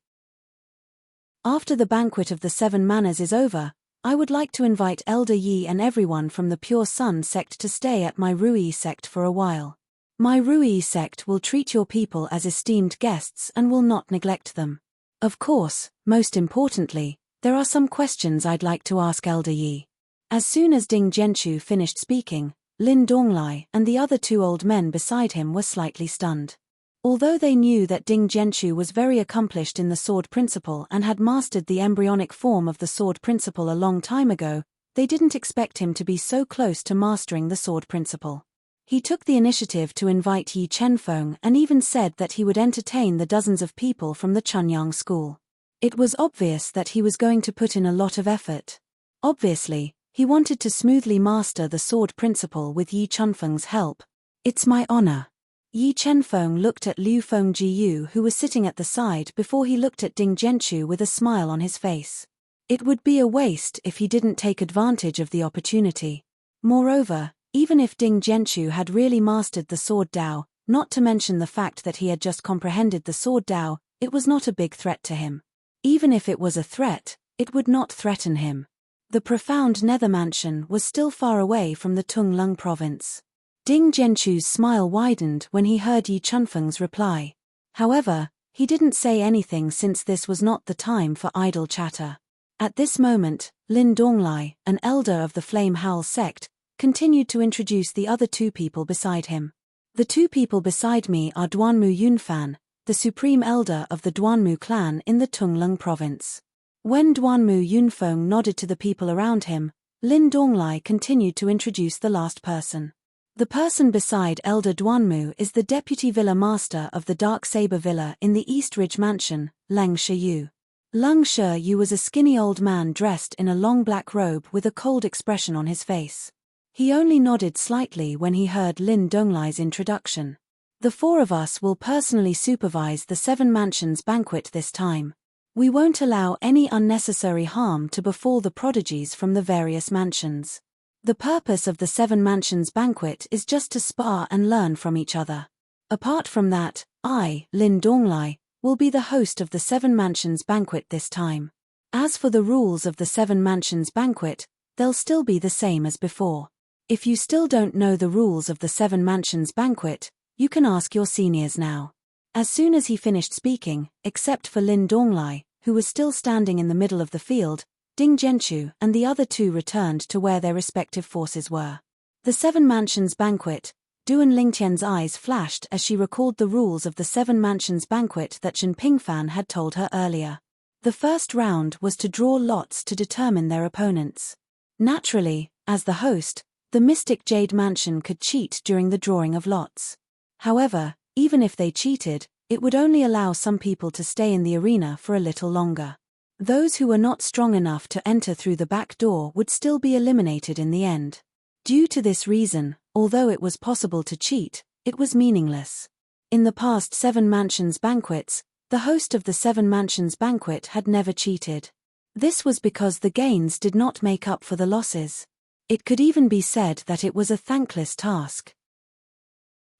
After the banquet of the 7 manners is over, I would like to invite Elder Yi and everyone from the Pure Sun sect to stay at my Rui sect for a while. My Rui sect will treat your people as esteemed guests and will not neglect them. Of course, most importantly, there are some questions I'd like to ask Elder Yi." As soon as Ding Genshu finished speaking, Lin Donglai and the other 2 old men beside him were slightly stunned. Although they knew that Ding Genshu was very accomplished in the sword principle and had mastered the embryonic form of the sword principle a long time ago, they didn't expect him to be so close to mastering the sword principle. He took the initiative to invite Yi Chenfeng and even said that he would entertain the dozens of people from the Chunyang school. It was obvious that he was going to put in a lot of effort. Obviously, he wanted to smoothly master the sword principle with Yi Chenfeng's help. "It's my honor." Yi Chenfeng looked at Liu Fengjiu, who was sitting at the side, before he looked at Ding Genshu with a smile on his face. It would be a waste if he didn't take advantage of the opportunity. Moreover, even if Ding Genshu had really mastered the sword Dao, not to mention the fact that he had just comprehended the sword Dao, it was not a big threat to him. Even if it was a threat, it would not threaten him. The profound Nether Mansion was still far away from the Tunglung province. Ding Genshu's smile widened when he heard Yi Chenfeng's reply. However, he didn't say anything since this was not the time for idle chatter. At this moment, Lin Donglai, an elder of the Flame Howl sect, continued to introduce the other 2 people beside him. "The 2 people beside me are Duanmu Yunfan, the supreme elder of the Duanmu clan in the Tunglung province." When Duanmu Yunfeng nodded to the people around him, Lin Donglai continued to introduce the last person. "The person beside Elder Duanmu is the deputy villa master of the Dark Saber Villa in the East Ridge Mansion, Lang Shiyu. Lang Shiyu was a skinny old man dressed in a long black robe with a cold expression on his face. He only nodded slightly when he heard Lin Donglai's introduction. "The 4 of us will personally supervise the 7 mansions banquet this time. We won't allow any unnecessary harm to befall the prodigies from the various mansions. The purpose of the 7 mansions banquet is just to spar and learn from each other. Apart from that, I, Lin Donglai, will be the host of the 7 mansions banquet this time. As for the rules of the 7 mansions banquet, they'll still be the same as before. If you still don't know the rules of the 7 mansions banquet, you can ask your seniors now." As soon as he finished speaking, except for Lin Donglai, who was still standing in the middle of the field, Ding Genshu and the other 2 returned to where their respective forces were. The 7 mansions banquet, Duan Lingtian's eyes flashed as she recalled the rules of the Seven Mansions banquet that Shen Pingfan had told her earlier. The first round was to draw lots to determine their opponents. Naturally, as the host, the mystic Jade Mansion could cheat during the drawing of lots. However, even if they cheated, it would only allow some people to stay in the arena for a little longer. Those who were not strong enough to enter through the back door would still be eliminated in the end. Due to this reason, although it was possible to cheat, it was meaningless. In the past Seven Mansions banquets, the host of the Seven Mansions banquet had never cheated. This was because the gains did not make up for the losses. It could even be said that it was a thankless task.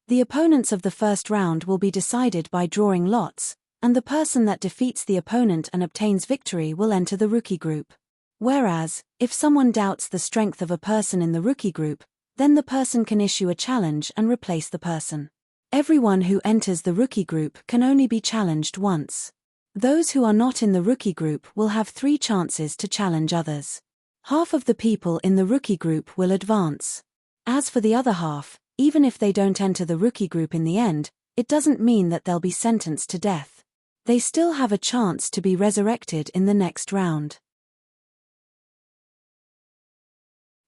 The opponents of the first round will be decided by drawing lots, and the person that defeats the opponent and obtains victory will enter the rookie group. Whereas, if someone doubts the strength of a person in the rookie group, then the person can issue a challenge and replace the person. Everyone who enters the rookie group can only be challenged once. Those who are not in the rookie group will have 3 chances to challenge others. Half of the people in the rookie group will advance. As for the other half, even if they don't enter the rookie group in the end, it doesn't mean that they'll be sentenced to death. They still have a chance to be resurrected in the next round.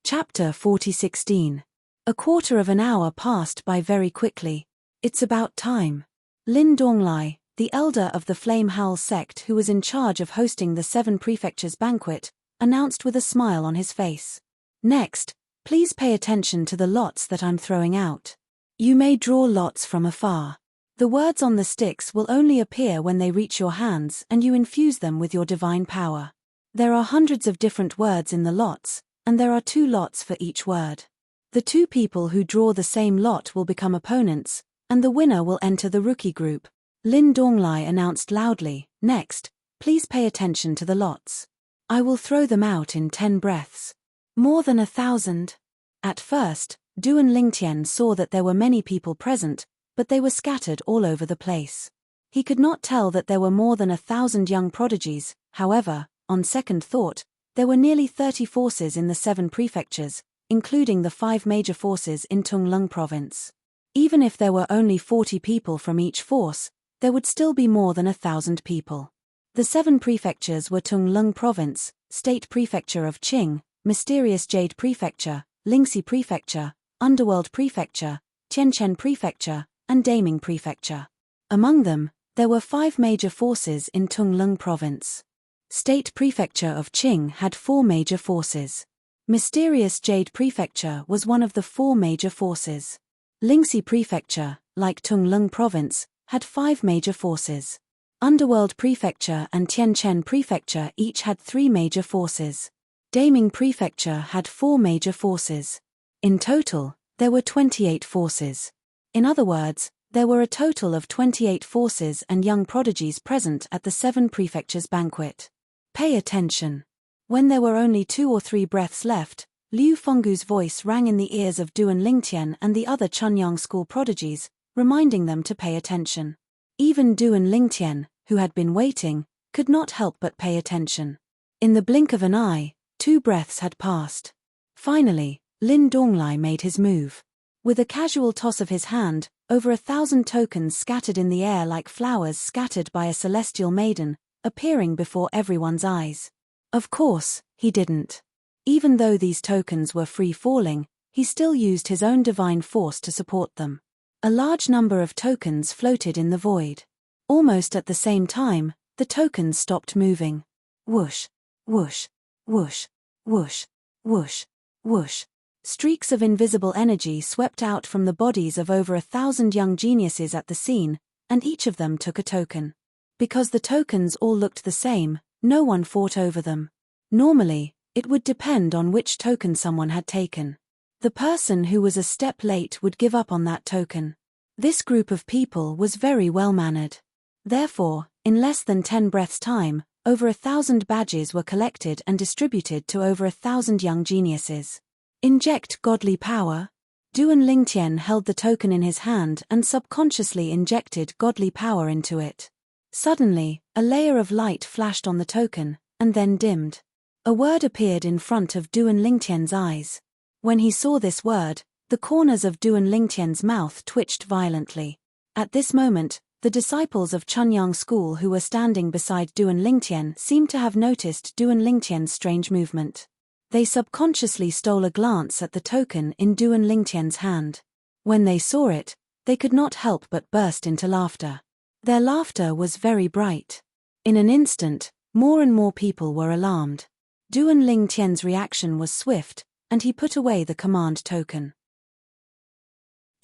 Chapter 40:16. A quarter of an hour passed by very quickly. It's about time. Lin Donglai, the elder of the Flame Howl sect who was in charge of hosting the Seven Prefectures banquet, announced with a smile on his face. Next, please pay attention to the lots that I'm throwing out. You may draw lots from afar. The words on the sticks will only appear when they reach your hands and you infuse them with your divine power. There are hundreds of different words in the lots, and there are 2 lots for each word. The 2 people who draw the same lot will become opponents, and the winner will enter the rookie group. Lin Donglai announced loudly. Next, please pay attention to the lots. I will throw them out in 10 breaths. More than 1,000. At first, Duan Lingtian saw that there were many people present, but they were scattered all over the place. He could not tell that there were more than 1,000 young prodigies. However, on second thought, there were nearly 30 forces in the 7 prefectures, including the 5 major forces in Tunglung province. Even if there were only 40 people from each force, there would still be more than 1,000 people. The 7 prefectures were Tunglung province, State Prefecture of Qing, Mysterious Jade Prefecture, Lingxi Prefecture, Underworld Prefecture, Tianchen Prefecture, and Daming Prefecture. Among them, there were 5 major forces in Tunglung province. State Prefecture of Qing had 4 major forces. Mysterious Jade Prefecture was one of the 4 major forces. Lingxi Prefecture, like Tunglung province, had 5 major forces. Underworld Prefecture and Tianchen Prefecture each had 3 major forces. Daming Prefecture had 4 major forces. In total, there were 28 forces. In other words, there were a total of 28 forces and young prodigies present at the 7 prefectures banquet. Pay attention. When there were only 2 or 3 breaths left, Liu Fenggu's voice rang in the ears of Duan Lingtian and the other Chunyang school prodigies, reminding them to pay attention. Even Duan Lingtian, who had been waiting, could not help but pay attention. In the blink of an eye, 2 breaths had passed. Finally, Lin Donglai made his move. With a casual toss of his hand, over 1,000 tokens scattered in the air like flowers scattered by a celestial maiden, appearing before everyone's eyes. Of course, he didn't. Even though these tokens were free-falling, he still used his own divine force to support them. A large number of tokens floated in the void. Almost at the same time, the tokens stopped moving. Whoosh, whoosh, whoosh, whoosh, whoosh, whoosh. Streaks of invisible energy swept out from the bodies of over 1,000 young geniuses at the scene, and each of them took a token. Because the tokens all looked the same, no one fought over them. Normally, it would depend on which token someone had taken. The person who was a step late would give up on that token. This group of people was very well-mannered. Therefore, in less than 10 breaths' time, over 1,000 badges were collected and distributed to over 1,000 young geniuses. Inject godly power. Duan Lingtian held the token in his hand and subconsciously injected godly power into it. Suddenly, a layer of light flashed on the token, and then dimmed. A word appeared in front of Duan Lingtian's eyes. When he saw this word, The corners of Duan Lingtian's mouth twitched violently. At this moment, the disciples of Chunyang School who were standing beside Duan Lingtian seemed to have noticed Duan Lingtian's strange movement. They subconsciously stole a glance at the token in Duan Lingtian's hand. When they saw it, they could not help but burst into laughter. Their laughter was very bright. In an instant, more and more people were alarmed. Duan Lingtian's reaction was swift, and he put away the command token.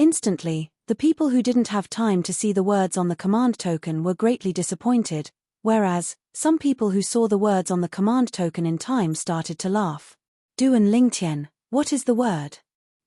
Instantly, the people who didn't have time to see the words on the command token were greatly disappointed, whereas, some people who saw the words on the command token in time started to laugh. Duan Lingtian, what is the word?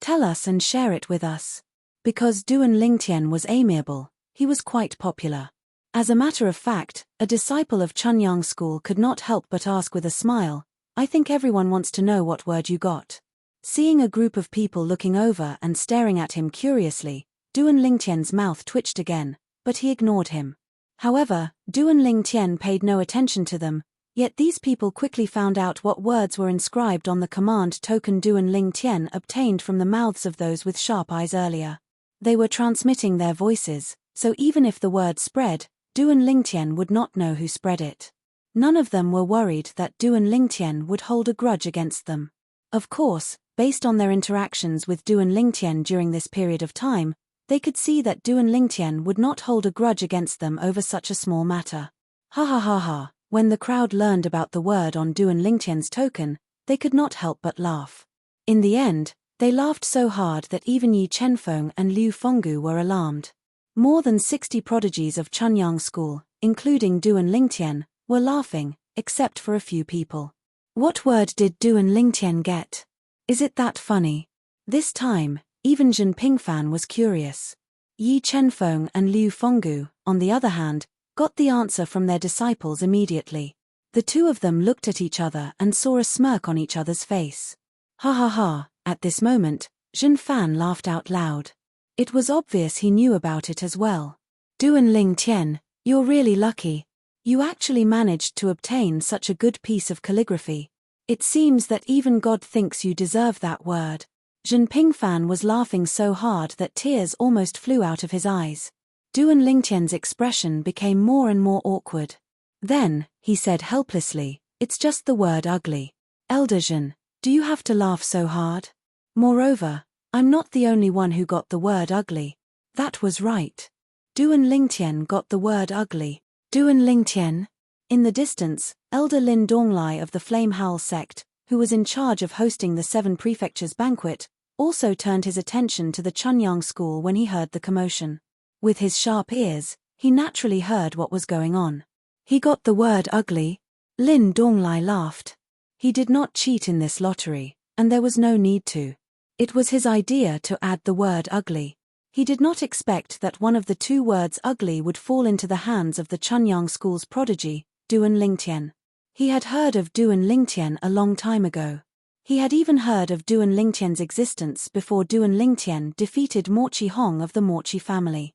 Tell us and share it with us. Because Duan Lingtian was amiable, he was quite popular. As a matter of fact, a disciple of Chunyang School could not help but ask with a smile, I think everyone wants to know what word you got. Seeing a group of people looking over and staring at him curiously, Duan Lingtian's mouth twitched again, but he ignored him. However, Duan Lingtian paid no attention to them, yet these people quickly found out what words were inscribed on the command token Duan Lingtian obtained from the mouths of those with sharp eyes earlier. They were transmitting their voices, so even if the word spread, Duan Lingtian would not know who spread it. None of them were worried that Duan Lingtian would hold a grudge against them. Of course, based on their interactions with Duan Lingtian during this period of time, they could see that Duan Lingtian would not hold a grudge against them over such a small matter. Ha ha ha ha, when the crowd learned about the word on Duan Lingtian's token, they could not help but laugh. In the end, they laughed so hard that even Yi Chenfeng and Liu Fenggu were alarmed. More than 60 prodigies of Chunyang School, including Duan Lingtian, were laughing, except for a few people. What word did Duan Lingtian get? Is it that funny? This time, even Zhen Pingfan was curious. Yi Chenfeng and Liu Fenggu, on the other hand, got the answer from their disciples immediately. The two of them looked at each other and saw a smirk on each other's face. Ha ha ha, at this moment, Zhen Fan laughed out loud. It was obvious he knew about it as well. Duan Lingtian, you're really lucky. You actually managed to obtain such a good piece of calligraphy. It seems that even God thinks you deserve that word. Zhen Pingfan was laughing so hard that tears almost flew out of his eyes. Duan Lingtian's expression became more and more awkward. Then, he said helplessly, it's just the word ugly. Elder Zhen, do you have to laugh so hard? Moreover, I'm not the only one who got the word ugly. That was right. Duan Lingtian got the word ugly. Duan Lingtian? In the distance, Elder Lin Donglai of the Flame Howl sect, who was in charge of hosting the 7 Prefectures banquet, also turned his attention to the Chunyang School when he heard the commotion. With his sharp ears, he naturally heard what was going on. He got the word ugly? Lin Donglai laughed. He did not cheat in this lottery, and there was no need to. It was his idea to add the word ugly. He did not expect that one of the 2 words ugly would fall into the hands of the Chunyang School's prodigy, Duan Lingtian. He had heard of Duan Lingtian a long time ago. He had even heard of Duan Lingtian's existence before Duan Lingtian defeated Morchi Hong of the Morchi family.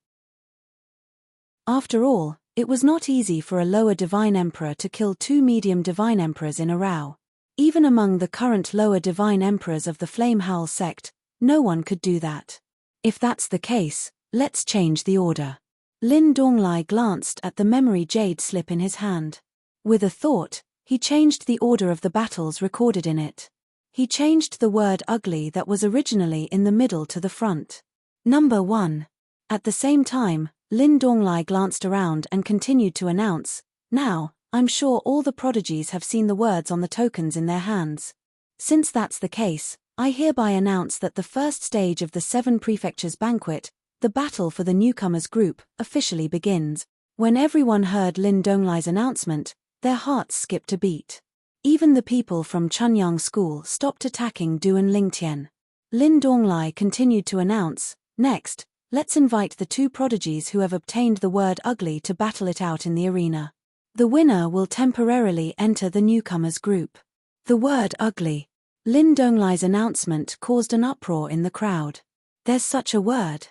After all, it was not easy for a lower divine emperor to kill 2 medium divine emperors in a row. Even among the current lower divine emperors of the Flame Howl sect, no one could do that. If that's the case, let's change the order. Lin Donglai glanced at the memory jade slip in his hand. With a thought, he changed the order of the battles recorded in it. He changed the word ugly that was originally in the middle to the front. Number 1. At the same time, Lin Donglai glanced around and continued to announce, now, I'm sure all the prodigies have seen the words on the tokens in their hands. Since that's the case, I hereby announce that the first stage of the 7 Prefectures banquet, the battle for the newcomers group, officially begins. When everyone heard Lin Donglai's announcement, their hearts skipped a beat. Even the people from Chunyang School stopped attacking Duan Lingtian. Lin Donglai continued to announce, next, let's invite the 2 prodigies who have obtained the word ugly to battle it out in the arena. The winner will temporarily enter the newcomers group. The word ugly. Lin Donglai's announcement caused an uproar in the crowd. There's such a word.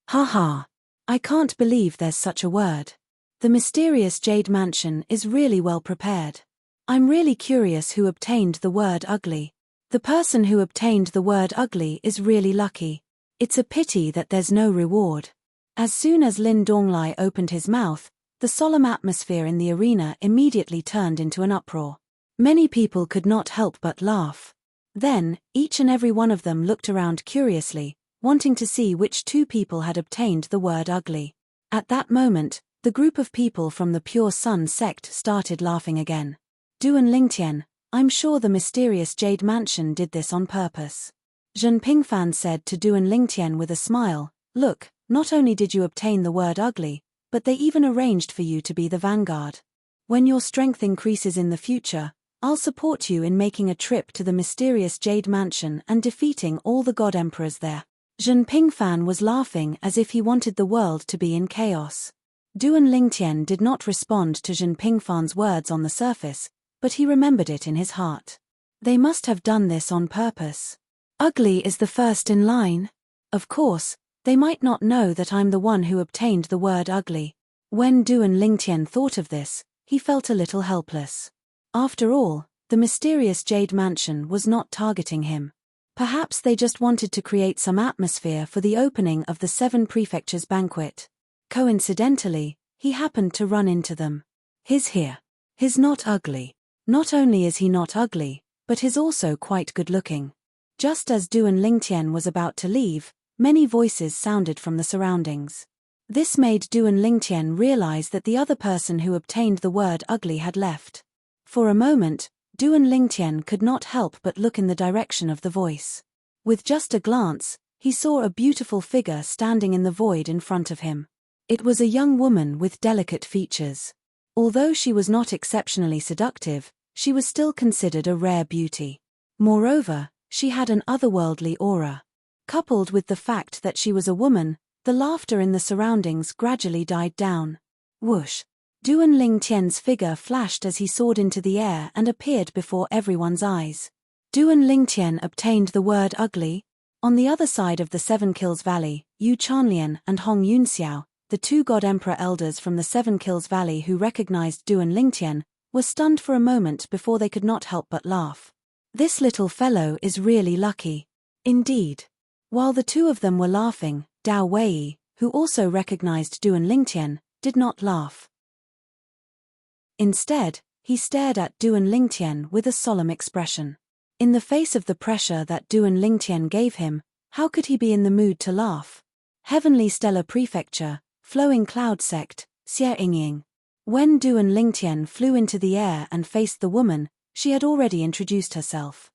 Ha ha. I can't believe there's such a word. The mysterious Jade Mansion is really well prepared. I'm really curious who obtained the word ugly. The person who obtained the word ugly is really lucky. It's a pity that there's no reward. As soon as Lin Donglai opened his mouth, the solemn atmosphere in the arena immediately turned into an uproar. Many people could not help but laugh. Then, each and every one of them looked around curiously, wanting to see which two people had obtained the word ugly. At that moment, the group of people from the Pure Sun sect started laughing again. Duan Lingtian, I'm sure the mysterious Jade Mansion did this on purpose. Zhen Pingfan said to Duan Lingtian with a smile, look, not only did you obtain the word ugly, but they even arranged for you to be the vanguard. When your strength increases in the future, I'll support you in making a trip to the mysterious Jade Mansion and defeating all the God Emperors there. Zhen Pingfan was laughing as if he wanted the world to be in chaos. Duan Lingtian did not respond to Zhen Pingfan's words on the surface, but he remembered it in his heart. They must have done this on purpose. Ugly is the first in line. Of course, they might not know that I'm the one who obtained the word ugly. When Duan Lingtian thought of this, he felt a little helpless. After all, the mysterious Jade Mansion was not targeting him. Perhaps they just wanted to create some atmosphere for the opening of the 7 Prefectures banquet. Coincidentally, he happened to run into them. He's here. He's not ugly. Not only is he not ugly, but he's also quite good-looking. Just as Duan Lingtian was about to leave, many voices sounded from the surroundings. This made Duan Lingtian realize that the other person who obtained the word ugly had left. For a moment, Duan Lingtian could not help but look in the direction of the voice. With just a glance, he saw a beautiful figure standing in the void in front of him. It was a young woman with delicate features. Although she was not exceptionally seductive, she was still considered a rare beauty. Moreover, she had an otherworldly aura. Coupled with the fact that she was a woman, the laughter in the surroundings gradually died down. Whoosh! Duan Lingtian's figure flashed as he soared into the air and appeared before everyone's eyes. Duan Lingtian obtained the word ugly. On the other side of the 7 Kills Valley, Yu Chanlian and Hong Yunxiao, the 2 God Emperor elders from the 7 Kills Valley who recognized Duan Lingtian, were stunned for a moment before they could not help but laugh. This little fellow is really lucky. Indeed. While the two of them were laughing, Dao Wei, who also recognized Duan Lingtian, did not laugh. Instead, he stared at Duan Lingtian with a solemn expression. In the face of the pressure that Duan Lingtian gave him, how could he be in the mood to laugh? Heavenly Stellar Prefecture, Flowing Cloud Sect, Xie Yingying. When Duan Lingtian flew into the air and faced the woman, she had already introduced herself.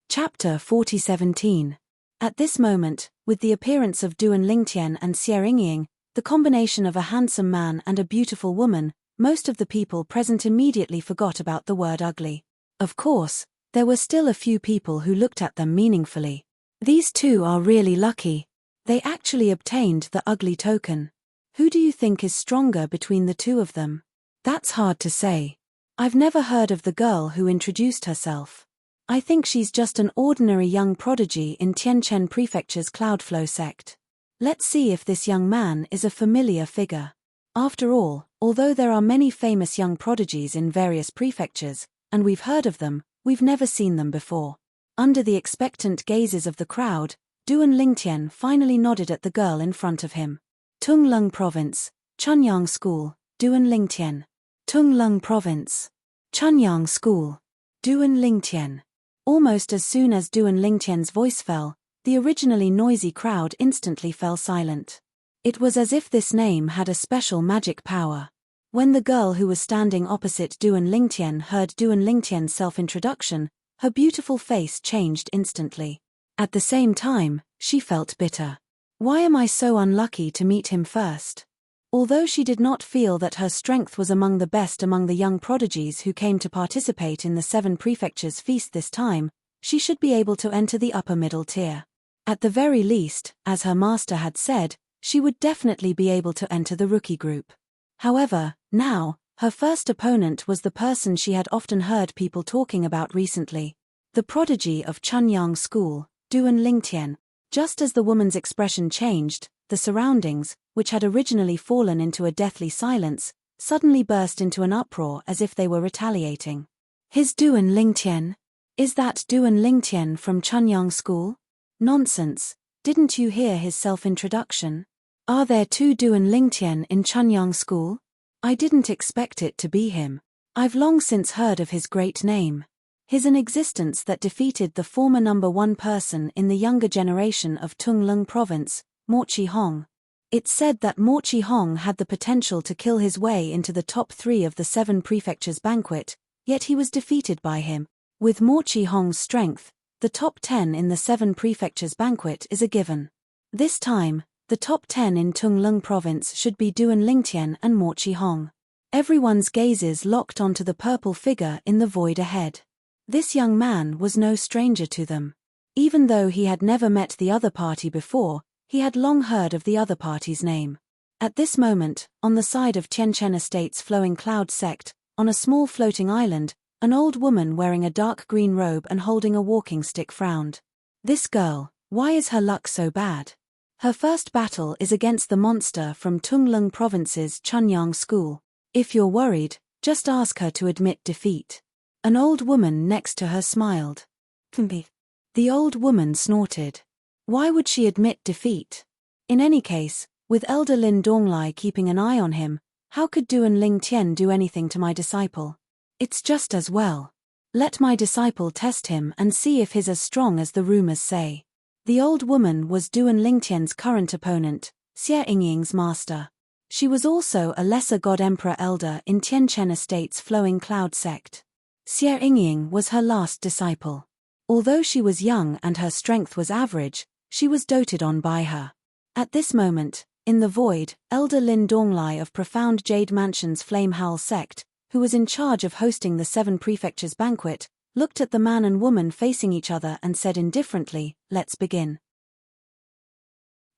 Chapter 4017. At this moment, with the appearance of Duan Lingtian and Xie Yingying, the combination of a handsome man and a beautiful woman, most of the people present immediately forgot about the word ugly. Of course, there were still a few people who looked at them meaningfully. These two are really lucky. They actually obtained the ugly token. Who do you think is stronger between the two of them? That's hard to say. I've never heard of the girl who introduced herself. I think she's just an ordinary young prodigy in Tianchen Prefecture's Cloudflow sect. Let's see if this young man is a familiar figure. After all, although there are many famous young prodigies in various prefectures, and we've heard of them, we've never seen them before. Under the expectant gazes of the crowd, Duan Lingtian finally nodded at the girl in front of him. Tunglung Province, Chunyang School, Duan Lingtian. Tunglung Province, Chunyang School, Duan Lingtian. Almost as soon as Duan Lingtian's voice fell, the originally noisy crowd instantly fell silent. It was as if this name had a special magic power. When the girl who was standing opposite Duan Lingtian heard Duan Lingtian's self-introduction, her beautiful face changed instantly. At the same time, she felt bitter. Why am I so unlucky to meet him first? Although she did not feel that her strength was among the best among the young prodigies who came to participate in the 7 Prefectures feast this time, she should be able to enter the upper middle tier. At the very least, as her master had said, she would definitely be able to enter the rookie group. However, now, her first opponent was the person she had often heard people talking about recently. The prodigy of Chunyang School, Duan Lingtian. Just as the woman's expression changed, the surroundings, which had originally fallen into a deathly silence, suddenly burst into an uproar as if they were retaliating. His Duan Lingtian. Is that Duan Lingtian from Chunyang School? Nonsense, didn't you hear his self-introduction? Are there two Duan Lingtian in Chunyang School? I didn't expect it to be him. I've long since heard of his great name. He's an existence that defeated the former number one person in the younger generation of Tunglung province, Mo Chi Hong. It's said that Mo Chi Hong had the potential to kill his way into the top 3 of the 7 prefectures banquet, yet he was defeated by him. With Mo Chi Hong's strength, the top 10 in the 7 prefectures banquet is a given. This time, the top 10 in Tunglung province should be Duan Lingtian and Mo Chi Hong. Everyone's gazes locked onto the purple figure in the void ahead. This young man was no stranger to them. Even though he had never met the other party before, he had long heard of the other party's name. At this moment, on the side of Tianchen Estate's flowing cloud sect, on a small floating island, an old woman wearing a dark green robe and holding a walking stick frowned. This girl, why is her luck so bad? Her first battle is against the monster from Tunglung Province's Chunyang School. If you're worried, just ask her to admit defeat. An old woman next to her smiled. The old woman snorted. Why would she admit defeat? In any case, with Elder Lin Donglai keeping an eye on him, how could Duan Lingtian do anything to my disciple? It's just as well. Let my disciple test him and see if he's as strong as the rumors say. The old woman was Duan Lingtian's current opponent, Xie Yingying's master. She was also a lesser god emperor elder in Tianchen Estate's flowing cloud sect. Xie Yingying was her last disciple. Although she was young and her strength was average, she was doted on by her. At this moment, in the void, Elder Lin Donglai of Profound Jade Mansion's Flame Howl sect, who was in charge of hosting the 7 prefectures banquet, looked at the man and woman facing each other and said indifferently, "Let's begin."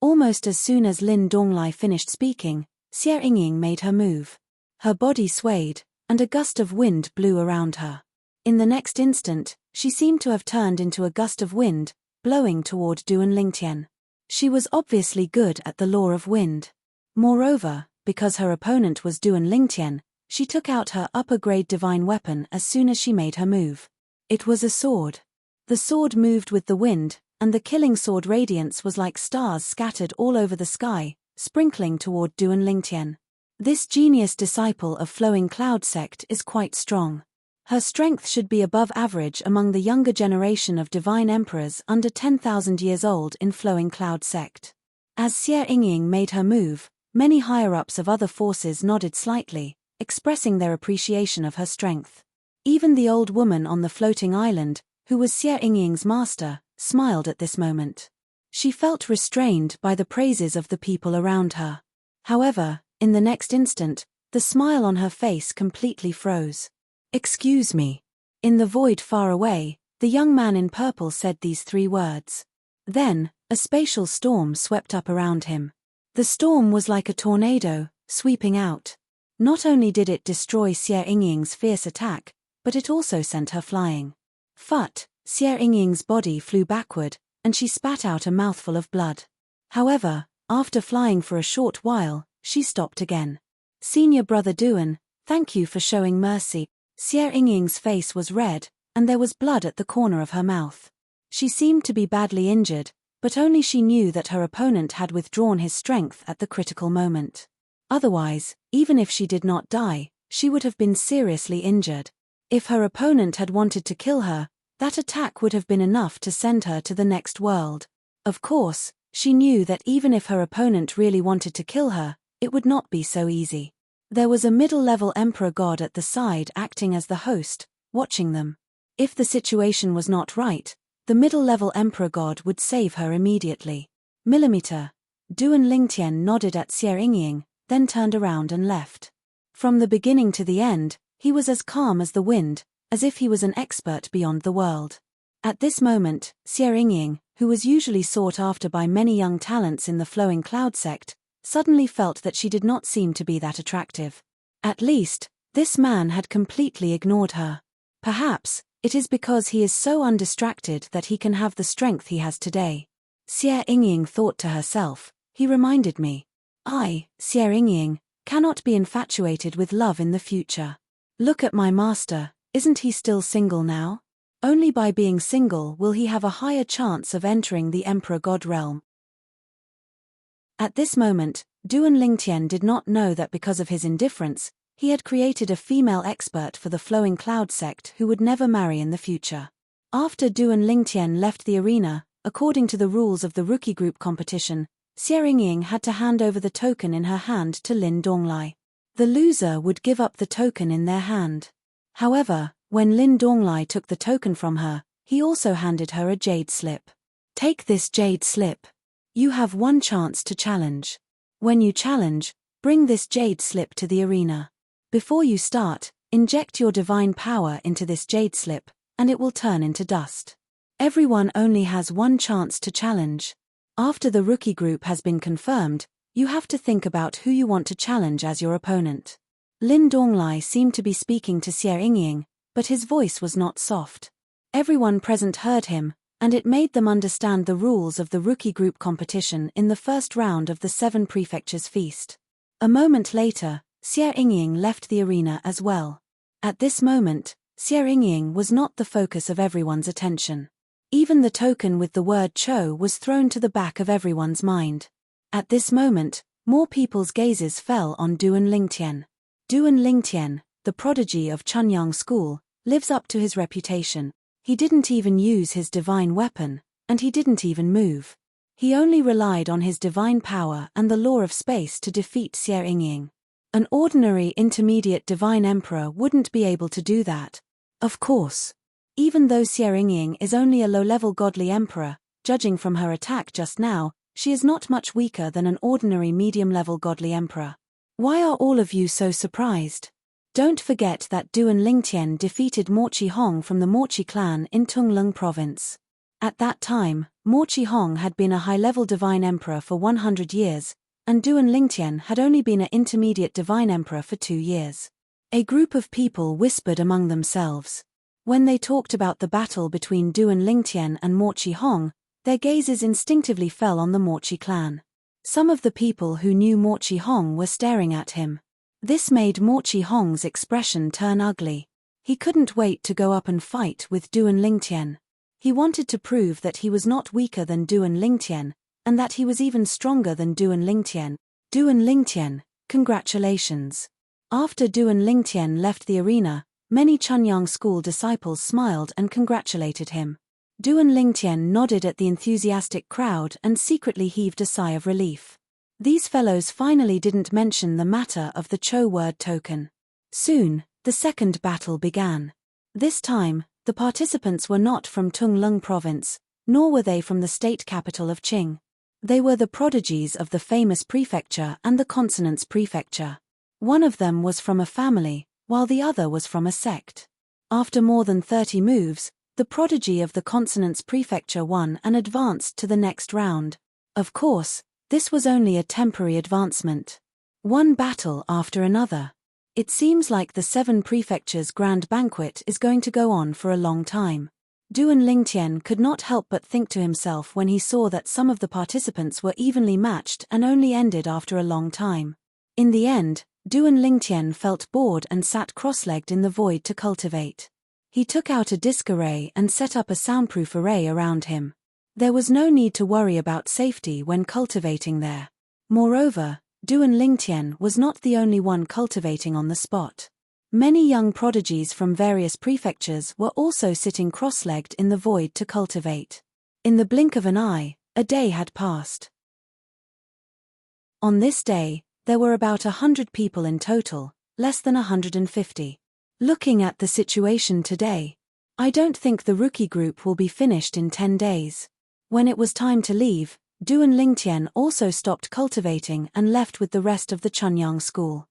Almost as soon as Lin Donglai finished speaking, Xie Yingying made her move. Her body swayed, and a gust of wind blew around her. In the next instant, she seemed to have turned into a gust of wind, blowing toward Duan Lingtian. She was obviously good at the law of wind. Moreover, because her opponent was Duan Lingtian, she took out her upper-grade divine weapon as soon as she made her move. It was a sword. The sword moved with the wind, and the killing sword radiance was like stars scattered all over the sky, sprinkling toward Duan Lingtian. This genius disciple of Flowing Cloud sect is quite strong. Her strength should be above average among the younger generation of divine emperors under 10,000 years old in Flowing Cloud sect. As Xie Yingying made her move, many higher-ups of other forces nodded slightly, expressing their appreciation of her strength. Even the old woman on the floating island, who was Xie Yingying's master, smiled at this moment. She felt restrained by the praises of the people around her. However, in the next instant, the smile on her face completely froze. "Excuse me." In the void far away, the young man in purple said these 3 words. Then, a spatial storm swept up around him. The storm was like a tornado, sweeping out. Not only did it destroy Xie Yingying's fierce attack, but it also sent her flying. Phut, Xie Yingying's body flew backward, and she spat out a mouthful of blood. However, after flying for a short while, she stopped again. "Senior brother Duan, thank you for showing mercy." Xie Yingying's face was red, and there was blood at the corner of her mouth. She seemed to be badly injured, but only she knew that her opponent had withdrawn his strength at the critical moment. Otherwise, even if she did not die, she would have been seriously injured. If her opponent had wanted to kill her, that attack would have been enough to send her to the next world. Of course, she knew that even if her opponent really wanted to kill her, it would not be so easy. There was a middle-level emperor god at the side acting as the host, watching them. If the situation was not right, the middle-level emperor god would save her immediately. Millimeter. Duan Lingtian nodded at Xie Yingying, then turned around and left. From the beginning to the end, he was as calm as the wind, as if he was an expert beyond the world. At this moment, Xie Yingying, who was usually sought after by many young talents in the Flowing Cloud sect, suddenly felt that she did not seem to be that attractive. At least, this man had completely ignored her. Perhaps, it is because he is so undistracted that he can have the strength he has today. Xie Yingying thought to herself, he reminded me. I, Xie Yingying, cannot be infatuated with love in the future. Look at my master, isn't he still single now? Only by being single will he have a higher chance of entering the Emperor God realm. At this moment, Duan Lingtian did not know that because of his indifference, he had created a female expert for the Flowing Cloud sect who would never marry in the future. After Duan Lingtian left the arena, according to the rules of the rookie group competition, Xie Yingying had to hand over the token in her hand to Lin Donglai. The loser would give up the token in their hand. However, when Lin Donglai took the token from her, he also handed her a jade slip. Take this jade slip. You have one chance to challenge. When you challenge, bring this jade slip to the arena. Before you start, inject your divine power into this jade slip, and it will turn into dust. Everyone only has one chance to challenge. After the rookie group has been confirmed, you have to think about who you want to challenge as your opponent. Lin Donglai seemed to be speaking to Xie Yingying, but his voice was not soft. Everyone present heard him, and it made them understand the rules of the rookie group competition in the first round of the 7 Prefectures Feast. A moment later, Xie Yingying left the arena as well. At this moment, Xie Yingying was not the focus of everyone's attention. Even the token with the word Cho was thrown to the back of everyone's mind. At this moment, more people's gazes fell on Duan Lingtian. Duan Lingtian, the prodigy of Chunyang School, lives up to his reputation. He didn't even use his divine weapon, and he didn't even move. He only relied on his divine power and the law of space to defeat Xie Yingying. An ordinary intermediate divine emperor wouldn't be able to do that. Of course. Even though Xie Yingying is only a low-level godly emperor, judging from her attack just now, she is not much weaker than an ordinary medium-level godly emperor. Why are all of you so surprised? Don't forget that Duan Lingtian defeated Mo Chi Hong from the Mo Chi clan in Tunglung province. At that time, Mo Chi Hong had been a high-level divine emperor for 100 years, and Duan Lingtian had only been an intermediate divine emperor for 2 years. A group of people whispered among themselves. When they talked about the battle between Duan Lingtian and Mo Chi Hong, their gazes instinctively fell on the Mo Chi clan. Some of the people who knew Mo Chi Hong were staring at him. This made Mo Chi Hong's expression turn ugly. He couldn't wait to go up and fight with Duan Lingtian. He wanted to prove that he was not weaker than Duan Lingtian, and that he was even stronger than Duan Lingtian. Duan Lingtian, congratulations. After Duan Lingtian left the arena, many Chunyang School disciples smiled and congratulated him. Duan Lingtian nodded at the enthusiastic crowd and secretly heaved a sigh of relief. These fellows finally didn't mention the matter of the Cho word token. Soon, the second battle began. This time, the participants were not from Tunglung province, nor were they from the state capital of Qing. They were the prodigies of the famous prefecture and the consonants prefecture. One of them was from a family, while the other was from a sect. After more than 30 moves, the prodigy of the consonants prefecture won and advanced to the next round. Of course, this was only a temporary advancement. One battle after another. It seems like the 7 prefectures grand banquet is going to go on for a long time. Duan Lingtian could not help but think to himself when he saw that some of the participants were evenly matched and only ended after a long time. In the end, Duan Lingtian felt bored and sat cross-legged in the void to cultivate. He took out a disc array and set up a soundproof array around him. There was no need to worry about safety when cultivating there. Moreover, Duan Lingtian was not the only one cultivating on the spot. Many young prodigies from various prefectures were also sitting cross-legged in the void to cultivate. In the blink of an eye, a day had passed. On this day, there were about 100 people in total, less than 150. Looking at the situation today, I don't think the rookie group will be finished in 10 days. When it was time to leave, Duan Lingtian also stopped cultivating and left with the rest of the Chunyang school.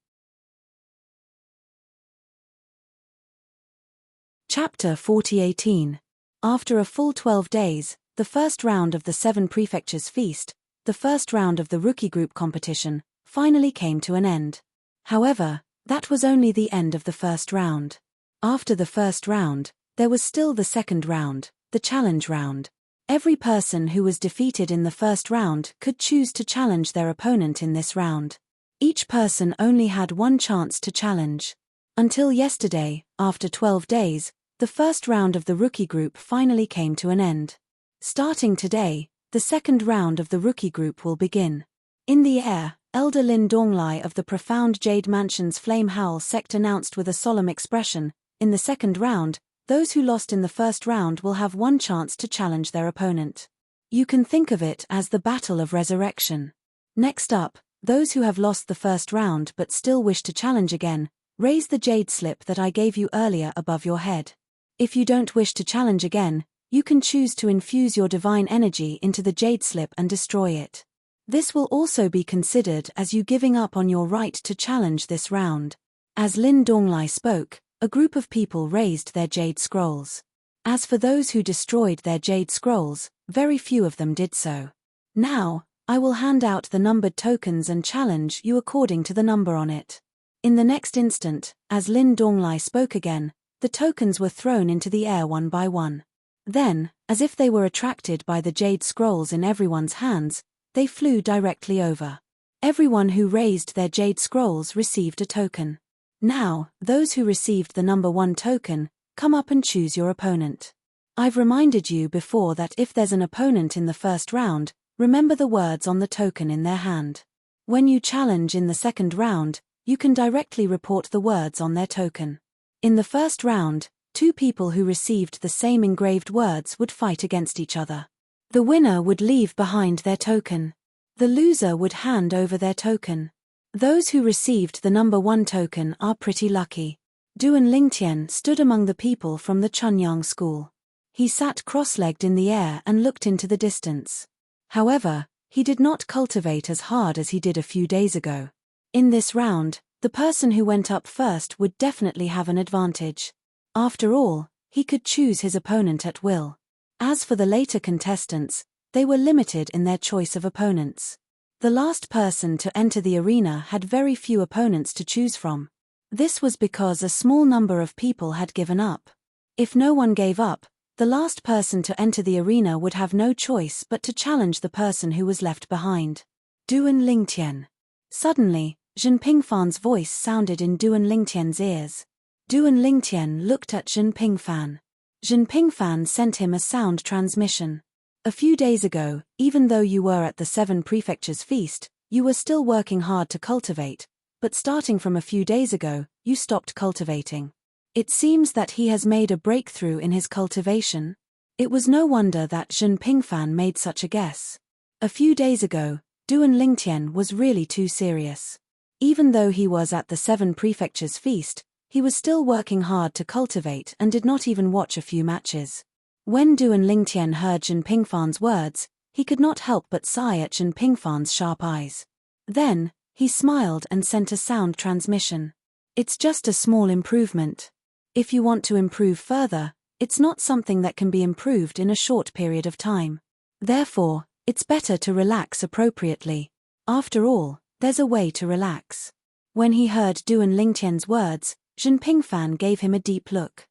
Chapter 40:18. After a full 12 days, the first round of the 7 Prefectures Feast, the first round of the rookie group competition, finally came to an end. However, that was only the end of the first round. After the first round, there was still the second round, the challenge round. Every person who was defeated in the first round could choose to challenge their opponent in this round. Each person only had one chance to challenge. Until yesterday, after 12 days, The first round of the rookie group finally came to an end. Starting today, the second round of the rookie group will begin. In the air, Elder Lin Donglai of the Profound Jade Mansion's Flame Howl sect announced with a solemn expression, "In the second round, those who lost in the first round will have one chance to challenge their opponent. You can think of it as the Battle of Resurrection. Next up, those who have lost the first round but still wish to challenge again, raise the jade slip that I gave you earlier above your head. If you don't wish to challenge again, you can choose to infuse your divine energy into the jade slip and destroy it. This will also be considered as you giving up on your right to challenge this round." As Lin Donglai spoke, a group of people raised their jade scrolls. As for those who destroyed their jade scrolls, very few of them did so. Now, I will hand out the numbered tokens and challenge you according to the number on it. In the next instant, as Lin Donglai spoke again, the tokens were thrown into the air one by one. Then, as if they were attracted by the jade scrolls in everyone's hands, they flew directly over. Everyone who raised their jade scrolls received a token. Now, those who received the number 1 token, come up and choose your opponent. I've reminded you before that if there's an opponent in the first round, remember the words on the token in their hand. When you challenge in the second round, you can directly report the words on their token. In the first round, 2 people who received the same engraved words would fight against each other. The winner would leave behind their token. The loser would hand over their token. Those who received the number 1 token are pretty lucky. Duan Lingtian stood among the people from the Chunyang school. He sat cross-legged in the air and looked into the distance. However, he did not cultivate as hard as he did a few days ago. In this round, the person who went up first would definitely have an advantage. After all, he could choose his opponent at will. As for the later contestants, they were limited in their choice of opponents. The last person to enter the arena had very few opponents to choose from. This was because a small number of people had given up. If no one gave up, the last person to enter the arena would have no choice but to challenge the person who was left behind. Duan Lingtian. Suddenly, Zhen Pingfan's voice sounded in Duan Lingtian's ears. Duan Lingtian looked at Zhen Pingfan. Zhen Pingfan sent him a sound transmission. "A few days ago, even though you were at the 7 Prefectures feast, you were still working hard to cultivate, but starting from a few days ago, you stopped cultivating. It seems that he has made a breakthrough in his cultivation." It was no wonder that Zhen Pingfan made such a guess. A few days ago, Duan Lingtian was really too serious. Even though he was at the 7 Prefectures feast, he was still working hard to cultivate and did not even watch a few matches. When Duan Lingtian heard Zhen Pingfan's words, he could not help but sigh at Zhen Pingfan's sharp eyes. Then, he smiled and sent a sound transmission. "It's just a small improvement. If you want to improve further, it's not something that can be improved in a short period of time. Therefore, it's better to relax appropriately. After all, there's a way to relax." When he heard Duan Lingtian's words, Zhen Pingfan gave him a deep look.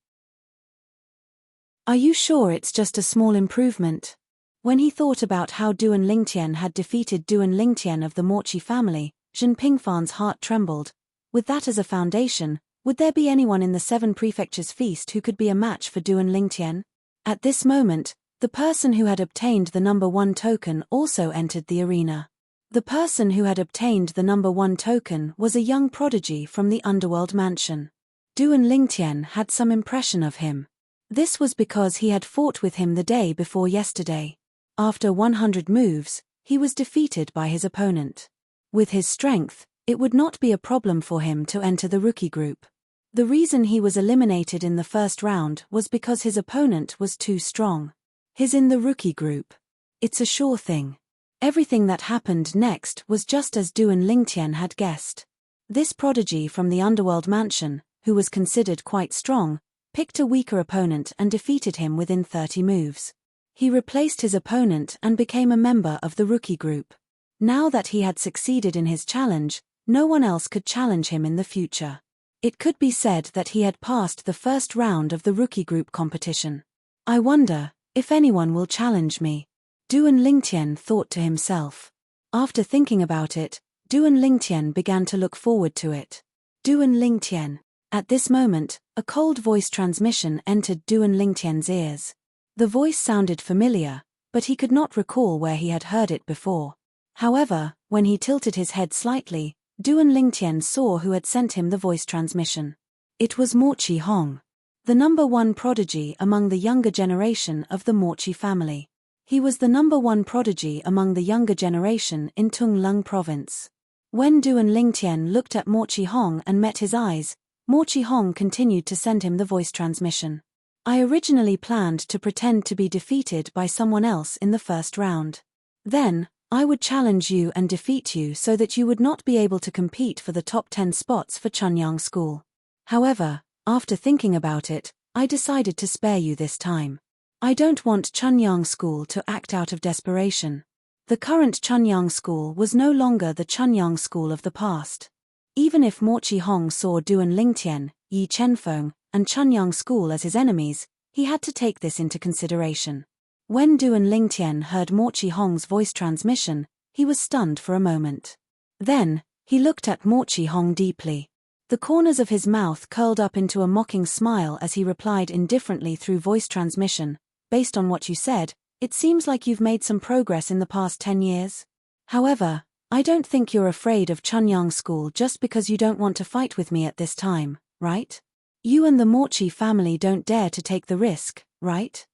"Are you sure it's just a small improvement?" When he thought about how Duan Lingtian had defeated Duan Lingtian of the Morchi family, Zhen Pingfan's heart trembled. With that as a foundation, would there be anyone in the 7 Prefectures feast who could be a match for Duan Lingtian? At this moment, the person who had obtained the number 1 token also entered the arena. The person who had obtained the number 1 token was a young prodigy from the Underworld Mansion. Duan Lingtian had some impression of him. This was because he had fought with him the day before yesterday. After 100 moves, he was defeated by his opponent. With his strength, it would not be a problem for him to enter the rookie group. The reason he was eliminated in the first round was because his opponent was too strong. He's in the rookie group. It's a sure thing. Everything that happened next was just as Duan Lingtian had guessed. This prodigy from the Underworld Mansion, who was considered quite strong, picked a weaker opponent and defeated him within 30 moves. He replaced his opponent and became a member of the rookie group. Now that he had succeeded in his challenge, no one else could challenge him in the future. It could be said that he had passed the first round of the rookie group competition. "I wonder if anyone will challenge me," Duan Lingtian thought to himself. After thinking about it, Duan Lingtian began to look forward to it. Duan Lingtian. At this moment, A cold voice transmission entered Duan Lingtian's ears. The voice sounded familiar, but he could not recall where he had heard it before. However, when he tilted his head slightly, Duan Lingtian saw who had sent him the voice transmission. It was Mochi Hong, the number one prodigy among the younger generation of the Mochi family. He was the number one prodigy among the younger generation in Tunglung province. When Duan Lingtian looked at Mochi Hong and met his eyes, Mochi Hong continued to send him the voice transmission. I originally planned to pretend to be defeated by someone else in the first round. Then, I would challenge you and defeat you so that you would not be able to compete for the top 10 spots for Chunyang School. However, after thinking about it, I decided to spare you this time. I don't want Chunyang School to act out of desperation. The current Chunyang School was no longer the Chunyang School of the past. Even if Mochi Hong saw Duan Lingtian, Yi Chenfeng, and Chunyang School as his enemies, he had to take this into consideration. When Duan Lingtian heard Mochi Hong's voice transmission, he was stunned for a moment. Then, he looked at Mochi Hong deeply. The corners of his mouth curled up into a mocking smile as he replied indifferently through voice transmission, "Based on what you said, it seems like you've made some progress in the past 10 years. However, I don't think you're afraid of Chunyang School just because you don't want to fight with me at this time, right? You and the Mochi family don't dare to take the risk, right?"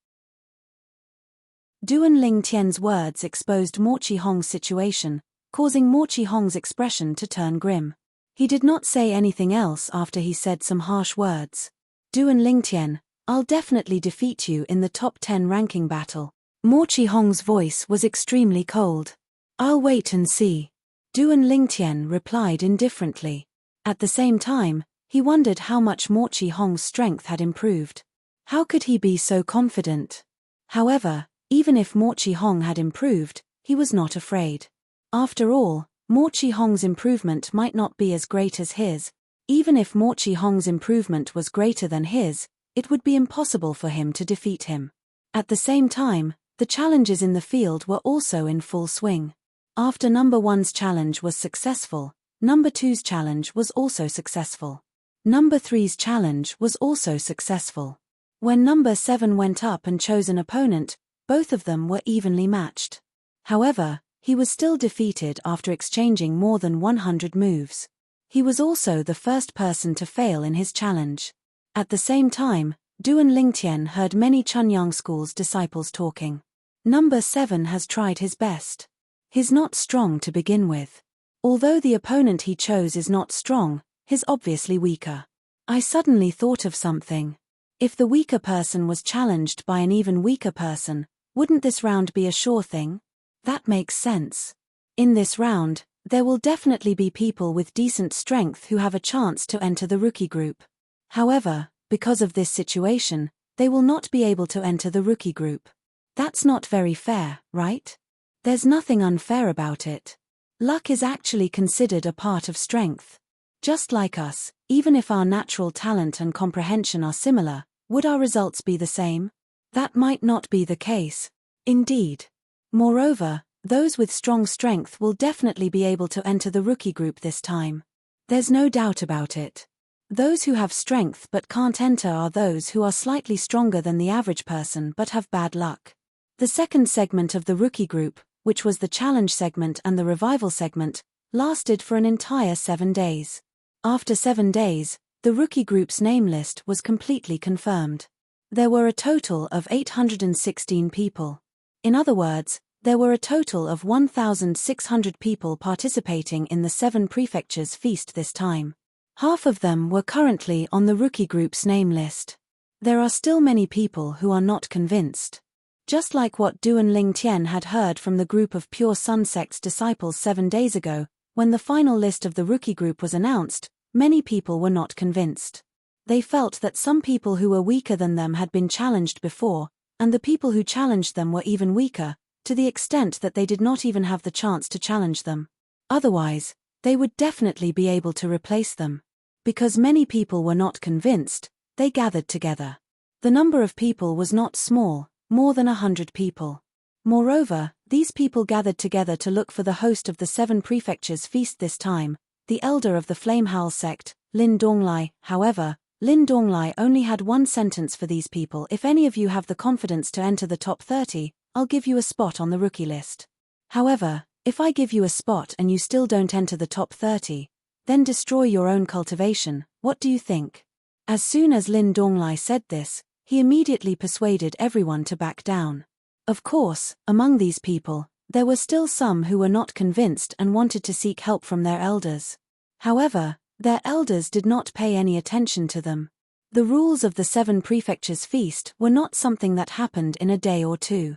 Duan Lingtian's words exposed Mochi Hong's situation, causing Mochi Hong's expression to turn grim. He did not say anything else after he said some harsh words. "Duan Lingtian, I'll definitely defeat you in the top 10 ranking battle." Mochi Hong's voice was extremely cold. "I'll wait and see." Duan Lingtian replied indifferently. At the same time, he wondered how much Mochi Hong's strength had improved. How could he be so confident? However, even if Mochi Hong had improved, he was not afraid. After all, Mochi Hong's improvement might not be as great as his. Even if Mochi Hong's improvement was greater than his, it would be impossible for him to defeat him. At the same time, the challenges in the field were also in full swing. After number 1's challenge was successful, number 2's challenge was also successful. Number 3's challenge was also successful. When number 7 went up and chose an opponent, both of them were evenly matched. However, he was still defeated after exchanging more than 100 moves. He was also the first person to fail in his challenge. At the same time, Duan Lingtian heard many Chunyang School's disciples talking. Number 7 has tried his best. He's not strong to begin with. Although the opponent he chose is not strong, he's obviously weaker. I suddenly thought of something. If the weaker person was challenged by an even weaker person, wouldn't this round be a sure thing? That makes sense. In this round, there will definitely be people with decent strength who have a chance to enter the rookie group. However, because of this situation, they will not be able to enter the rookie group. That's not very fair, right? There's nothing unfair about it. Luck is actually considered a part of strength. Just like us, even if our natural talent and comprehension are similar, would our results be the same? That might not be the case. Indeed. Moreover, those with strong strength will definitely be able to enter the rookie group this time. There's no doubt about it. Those who have strength but can't enter are those who are slightly stronger than the average person but have bad luck. The second segment of the rookie group, which was the challenge segment and the revival segment, lasted for an entire 7 days. After 7 days, the rookie group's name list was completely confirmed. There were a total of 816 people. In other words, there were a total of 1,600 people participating in the 7 prefectures feast this time. Half of them were currently on the rookie group's name list. There are still many people who are not convinced. Just like what Duan Lingtian had heard from the group of Pure Sun Sect's disciples 7 days ago, when the final list of the rookie group was announced, many people were not convinced. They felt that some people who were weaker than them had been challenged before, and the people who challenged them were even weaker, to the extent that they did not even have the chance to challenge them. Otherwise, they would definitely be able to replace them. Because many people were not convinced, they gathered together. The number of people was not small, more than 100 people. Moreover, these people gathered together to look for the host of the 7 prefectures feast this time, the elder of the Flamehowl sect, Lin Donglai. However, Lin Donglai only had one sentence for these people. If any of you have the confidence to enter the top 30, I'll give you a spot on the rookie list. However, if I give you a spot and you still don't enter the top 30, then destroy your own cultivation. What do you think? As soon as Lin Donglai said this, he immediately persuaded everyone to back down. Of course, among these people, there were still some who were not convinced and wanted to seek help from their elders. However, their elders did not pay any attention to them. The rules of the 7 prefectures feast were not something that happened in a day or two.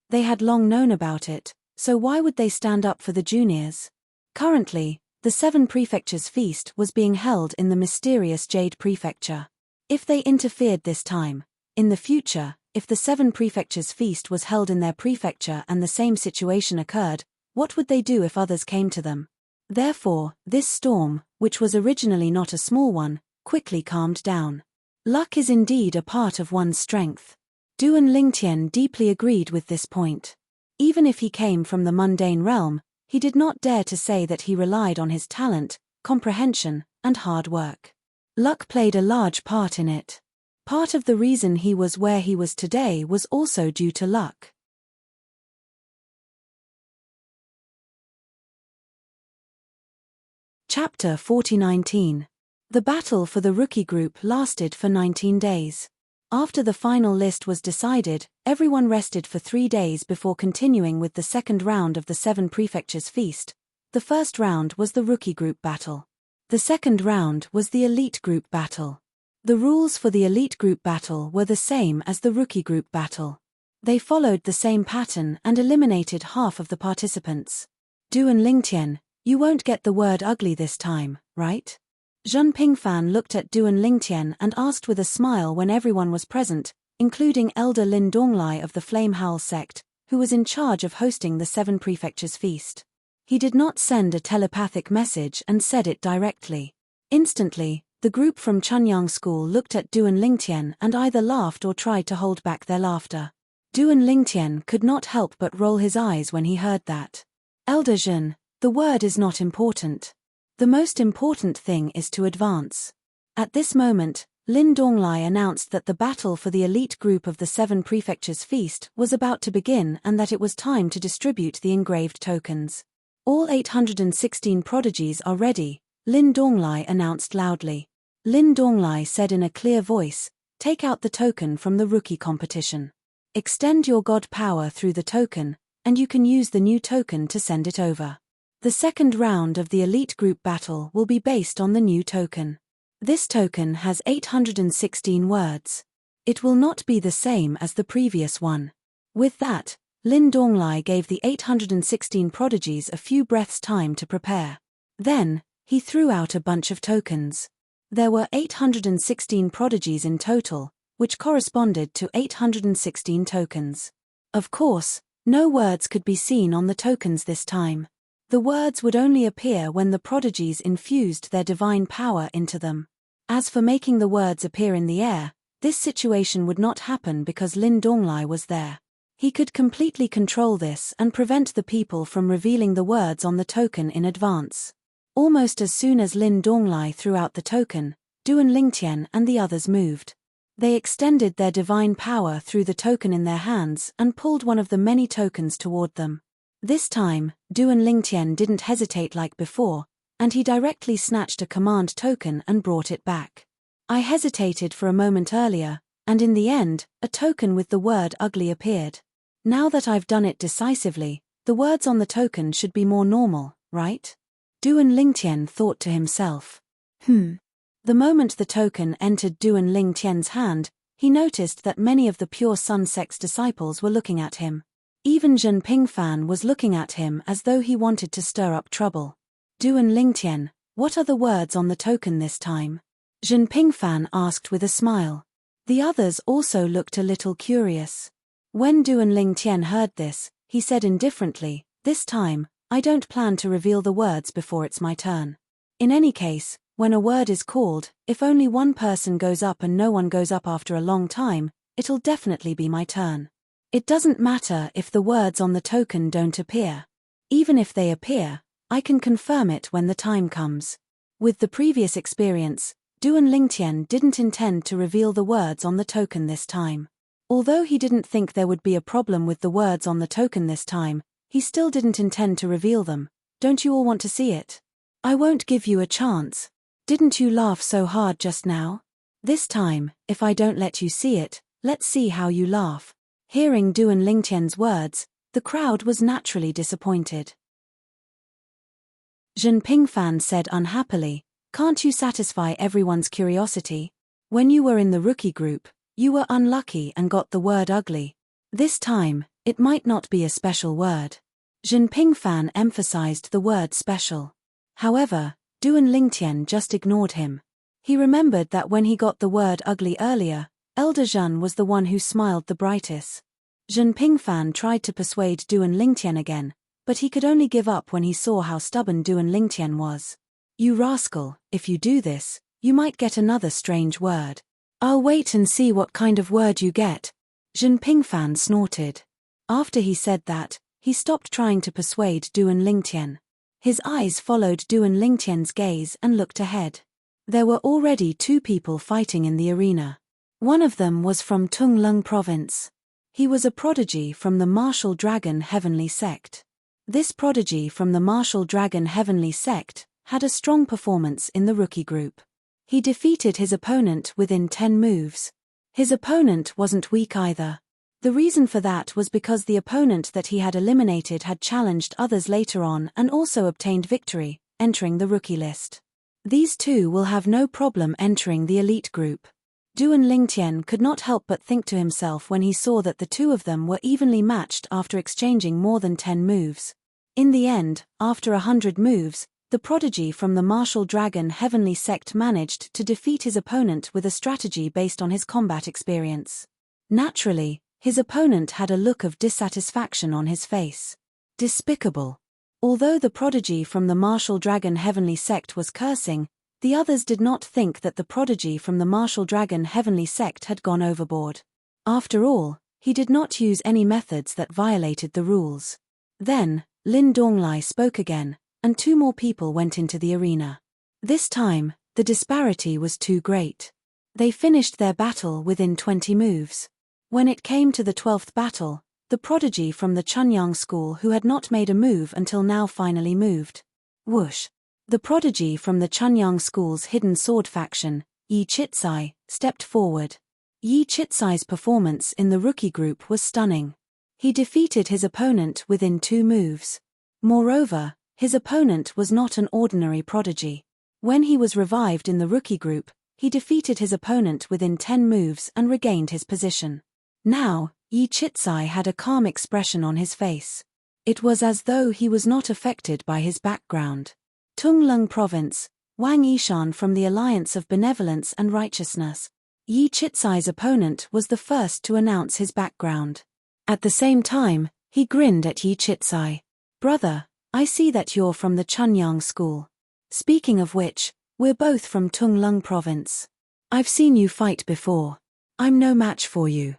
They had long known about it, so why would they stand up for the juniors? Currently, the 7 prefectures feast was being held in the mysterious Jade Prefecture. If they interfered this time, in the future, if the 7 prefectures feast was held in their prefecture and the same situation occurred, what would they do if others came to them? Therefore, this storm, which was originally not a small one, quickly calmed down. Luck is indeed a part of one's strength. Duan Lingtian deeply agreed with this point. Even if he came from the mundane realm, he did not dare to say that he relied on his talent, comprehension, and hard work. Luck played a large part in it. Part of the reason he was where he was today was also due to luck. Chapter 4019. The battle for the rookie group lasted for 19 days. After the final list was decided, everyone rested for 3 days before continuing with the second round of the 7 prefectures feast. The first round was the rookie group battle. The second round was the elite group battle. The rules for the elite group battle were the same as the rookie group battle. They followed the same pattern and eliminated half of the participants. Duan Lingtian, you won't get the word ugly this time, right? Zhen Pingfan looked at Duan Lingtian and asked with a smile when everyone was present, including Elder Lin Donglai of the Flame Howl sect, who was in charge of hosting the 7 prefectures feast. He did not send a telepathic message and said it directly. Instantly, the group from Chunyang School looked at Duan Lingtian and either laughed or tried to hold back their laughter. Duan Lingtian could not help but roll his eyes when he heard that. Elder Zhen, the word is not important. The most important thing is to advance. At this moment, Lin Donglai announced that the battle for the elite group of the 7 prefectures feast was about to begin and that it was time to distribute the engraved tokens. All 816 prodigies are ready, Lin Donglai announced loudly. Lin Donglai said in a clear voice, take out the token from the rookie competition. Extend your god power through the token, and you can use the new token to send it over. The second round of the elite group battle will be based on the new token. This token has 816 words. It will not be the same as the previous one. With that, Lin Donglai gave the 816 prodigies a few breaths' time to prepare. Then, he threw out a bunch of tokens. There were 816 prodigies in total, which corresponded to 816 tokens. Of course, no words could be seen on the tokens this time. The words would only appear when the prodigies infused their divine power into them. As for making the words appear in the air, this situation would not happen because Lin Donglai was there. He could completely control this and prevent the people from revealing the words on the token in advance. Almost as soon as Lin Donglai threw out the token, Duan Lingtian and the others moved. They extended their divine power through the token in their hands and pulled one of the many tokens toward them. This time, Duan Lingtian didn't hesitate like before, and he directly snatched a command token and brought it back. I hesitated for a moment earlier, and in the end, a token with the word ugly appeared. Now that I've done it decisively, the words on the token should be more normal, right? Duan Lingtian thought to himself. The moment the token entered Duan Lingtian's hand, he noticed that many of the Pure Sun sect's disciples were looking at him. Even Zhen Pingfan was looking at him as though he wanted to stir up trouble. Duan Lingtian, what are the words on the token this time? Zhen Pingfan asked with a smile. The others also looked a little curious. When Duan Lingtian heard this, he said indifferently, this time, I don't plan to reveal the words before it's my turn. In any case, when a word is called, if only one person goes up and no one goes up after a long time, it'll definitely be my turn. It doesn't matter if the words on the token don't appear. Even if they appear, I can confirm it when the time comes. With the previous experience, Duan Lingtian didn't intend to reveal the words on the token this time. Although he didn't think there would be a problem with the words on the token this time, he still didn't intend to reveal them. Don't you all want to see it? I won't give you a chance. Didn't you laugh so hard just now? This time, if I don't let you see it, let's see how you laugh. Hearing Duan Lingtian's words, the crowd was naturally disappointed. Zhen Pingfan said unhappily, "Can't you satisfy everyone's curiosity? When you were in the rookie group, you were unlucky and got the word ugly. This time, it might not be a special word." Zhen Pingfan emphasized the word special. However, Duan Lingtian just ignored him. He remembered that when he got the word ugly earlier, Elder Zhen was the one who smiled the brightest. Zhen Pingfan tried to persuade Duan Lingtian again, but he could only give up when he saw how stubborn Duan Lingtian was. "You rascal, if you do this, you might get another strange word." "I'll wait and see what kind of word you get," Zhen Pingfan snorted. After he said that, he stopped trying to persuade Duan Lingtian. His eyes followed Duan Lingtian's gaze and looked ahead. There were already 2 people fighting in the arena. One of them was from Tunglung province. He was a prodigy from the Martial Dragon Heavenly Sect. This prodigy from the Martial Dragon Heavenly Sect had a strong performance in the rookie group. He defeated his opponent within 10 moves. His opponent wasn't weak either. The reason for that was because the opponent that he had eliminated had challenged others later on and also obtained victory, entering the rookie list. These 2 will have no problem entering the elite group. Duan Lingtian could not help but think to himself when he saw that the 2 of them were evenly matched after exchanging more than 10 moves. In the end, after 100 moves, the prodigy from the Martial Dragon Heavenly Sect managed to defeat his opponent with a strategy based on his combat experience. Naturally, his opponent had a look of dissatisfaction on his face. Despicable. Although the prodigy from the Martial Dragon Heavenly Sect was cursing, the others did not think that the prodigy from the Martial Dragon Heavenly Sect had gone overboard. After all, he did not use any methods that violated the rules. Then, Lin Donglai spoke again, and 2 more people went into the arena. This time, the disparity was too great. They finished their battle within 20 moves. When it came to the 12th battle, the prodigy from the Chunyang school who had not made a move until now finally moved. Whoosh! The prodigy from the Chunyang school's hidden sword faction, Yi Chitsai, stepped forward. Yi Chitsai's performance in the rookie group was stunning. He defeated his opponent within 2 moves. Moreover, his opponent was not an ordinary prodigy. When he was revived in the rookie group, he defeated his opponent within 10 moves and regained his position. Now, Yi Chitsai had a calm expression on his face. It was as though he was not affected by his background. Tunglung Province, Wang Yishan from the Alliance of Benevolence and Righteousness. Yi Chitsai's opponent was the first to announce his background. At the same time, he grinned at Yi Chitsai. "Brother, I see that you're from the Chunyang school. Speaking of which, we're both from Tunglung Province. I've seen you fight before. I'm no match for you.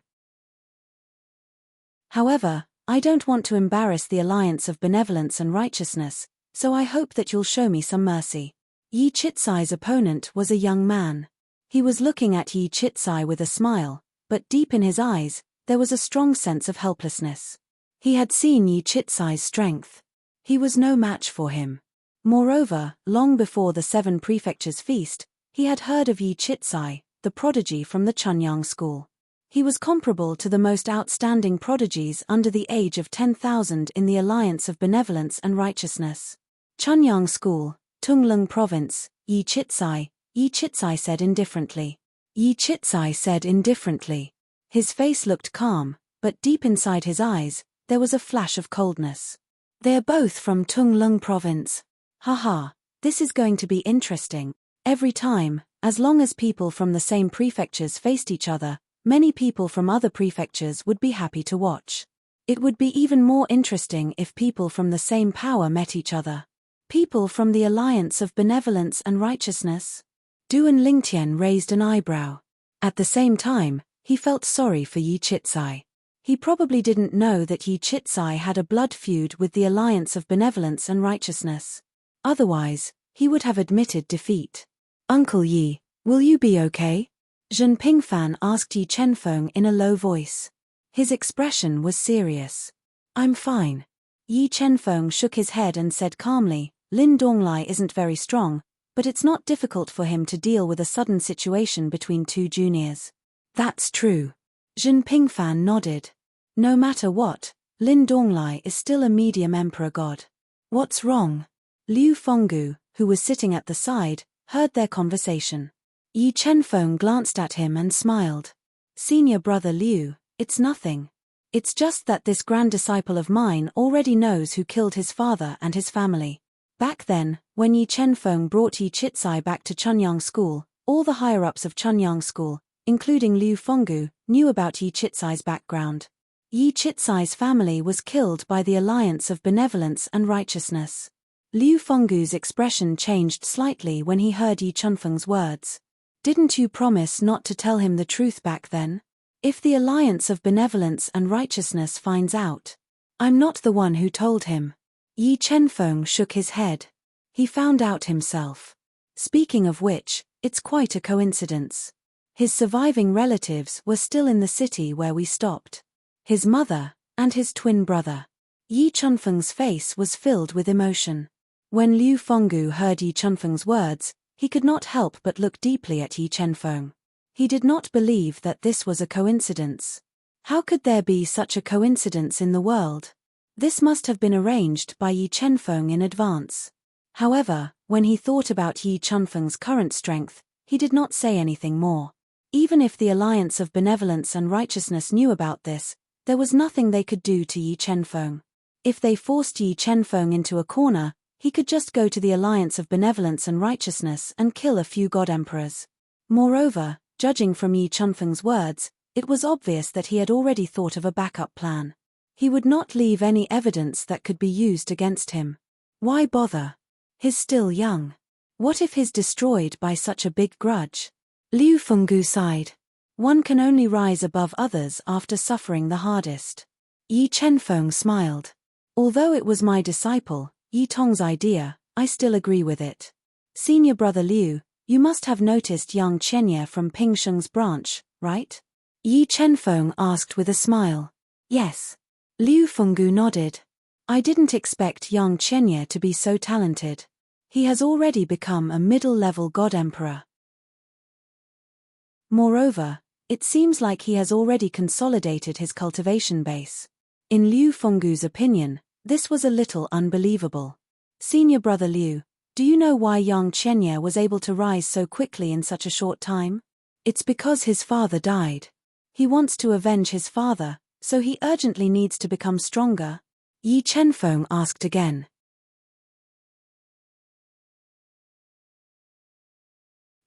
However, I don't want to embarrass the Alliance of Benevolence and Righteousness, so I hope that you'll show me some mercy." Yi Chitsai's opponent was a young man. He was looking at Yi Chitsai with a smile, but deep in his eyes, there was a strong sense of helplessness. He had seen Yi Chitsai's strength. He was no match for him. Moreover, long before the 7 Prefectures feast, he had heard of Yi Chitsai, the prodigy from the Chunyang school. He was comparable to the most outstanding prodigies under the age of 10,000 in the Alliance of Benevolence and Righteousness. "Chunyang school, Tunglung province, Yi Chitsai," Yi Chitsai said indifferently. Yi Chitsai said indifferently. His face looked calm, but deep inside his eyes, there was a flash of coldness. "They're both from Tunglung province. Haha, this is going to be interesting. Every time, as long as people from the same prefectures faced each other, many people from other prefectures would be happy to watch. It would be even more interesting if people from the same power met each other. People from the Alliance of Benevolence and Righteousness?" Duan Lingtian raised an eyebrow. At the same time, he felt sorry for Yi Chitsai. He probably didn't know that Yi Chitsai had a blood feud with the Alliance of Benevolence and Righteousness. Otherwise, he would have admitted defeat. Uncle Yi, will you be okay? Zhen Pingfan asked Yi Chenfeng in a low voice. His expression was serious. I'm fine. Yi Chenfeng shook his head and said calmly, Lin Donglai isn't very strong, but it's not difficult for him to deal with a sudden situation between two juniors. That's true. Zhen Pingfan nodded. No matter what, Lin Donglai is still a medium emperor god. What's wrong? Liu Fenggu, who was sitting at the side, heard their conversation. Yi Chenfeng glanced at him and smiled. Senior brother Liu, it's nothing. It's just that this grand disciple of mine already knows who killed his father and his family. Back then, when Yi Chenfeng brought Yi Chitsai back to Chunyang School, all the higher-ups of Chunyang School, including Liu Fenggu, knew about Yi Chitsai's background. Yi Chitsai's family was killed by the alliance of benevolence and righteousness. Liu Fenggu's expression changed slightly when he heard Yi Chenfeng's words. Didn't you promise not to tell him the truth back then? If the alliance of benevolence and righteousness finds out. I'm not the one who told him. Yi Chenfeng shook his head. He found out himself. Speaking of which, it's quite a coincidence. His surviving relatives were still in the city where we stopped. His mother, and his twin brother. Yi Chenfeng's face was filled with emotion. When Liu Fenggu heard Yi Chenfeng's words, he could not help but look deeply at Yi Chenfeng. He did not believe that this was a coincidence. How could there be such a coincidence in the world? This must have been arranged by Yi Chenfeng in advance. However, when he thought about Yi Chenfeng's current strength, he did not say anything more. Even if the alliance of benevolence and righteousness knew about this, there was nothing they could do to Yi Chenfeng. If they forced Yi Chenfeng into a corner, he could just go to the alliance of benevolence and righteousness and kill a few god emperors. Moreover, judging from Yi Chenfeng's words, it was obvious that he had already thought of a backup plan. He would not leave any evidence that could be used against him. Why bother? He's still young. What if he's destroyed by such a big grudge? Liu Fenggu sighed. One can only rise above others after suffering the hardest. Yi Chenfeng smiled. Although it was my disciple, Yi Tong's idea, I still agree with it. Senior brother Liu, you must have noticed young Chenye from Ping Sheng's branch, right? Yi Chenfeng asked with a smile. Yes. Liu Fenggu nodded. I didn't expect young Chenye to be so talented. He has already become a middle-level god emperor. Moreover, it seems like he has already consolidated his cultivation base. In Liu Fenggu's opinion, this was a little unbelievable. Senior brother Liu, do you know why young Chenye was able to rise so quickly in such a short time? It's because his father died. He wants to avenge his father, so he urgently needs to become stronger. Yi Chenfeng asked again.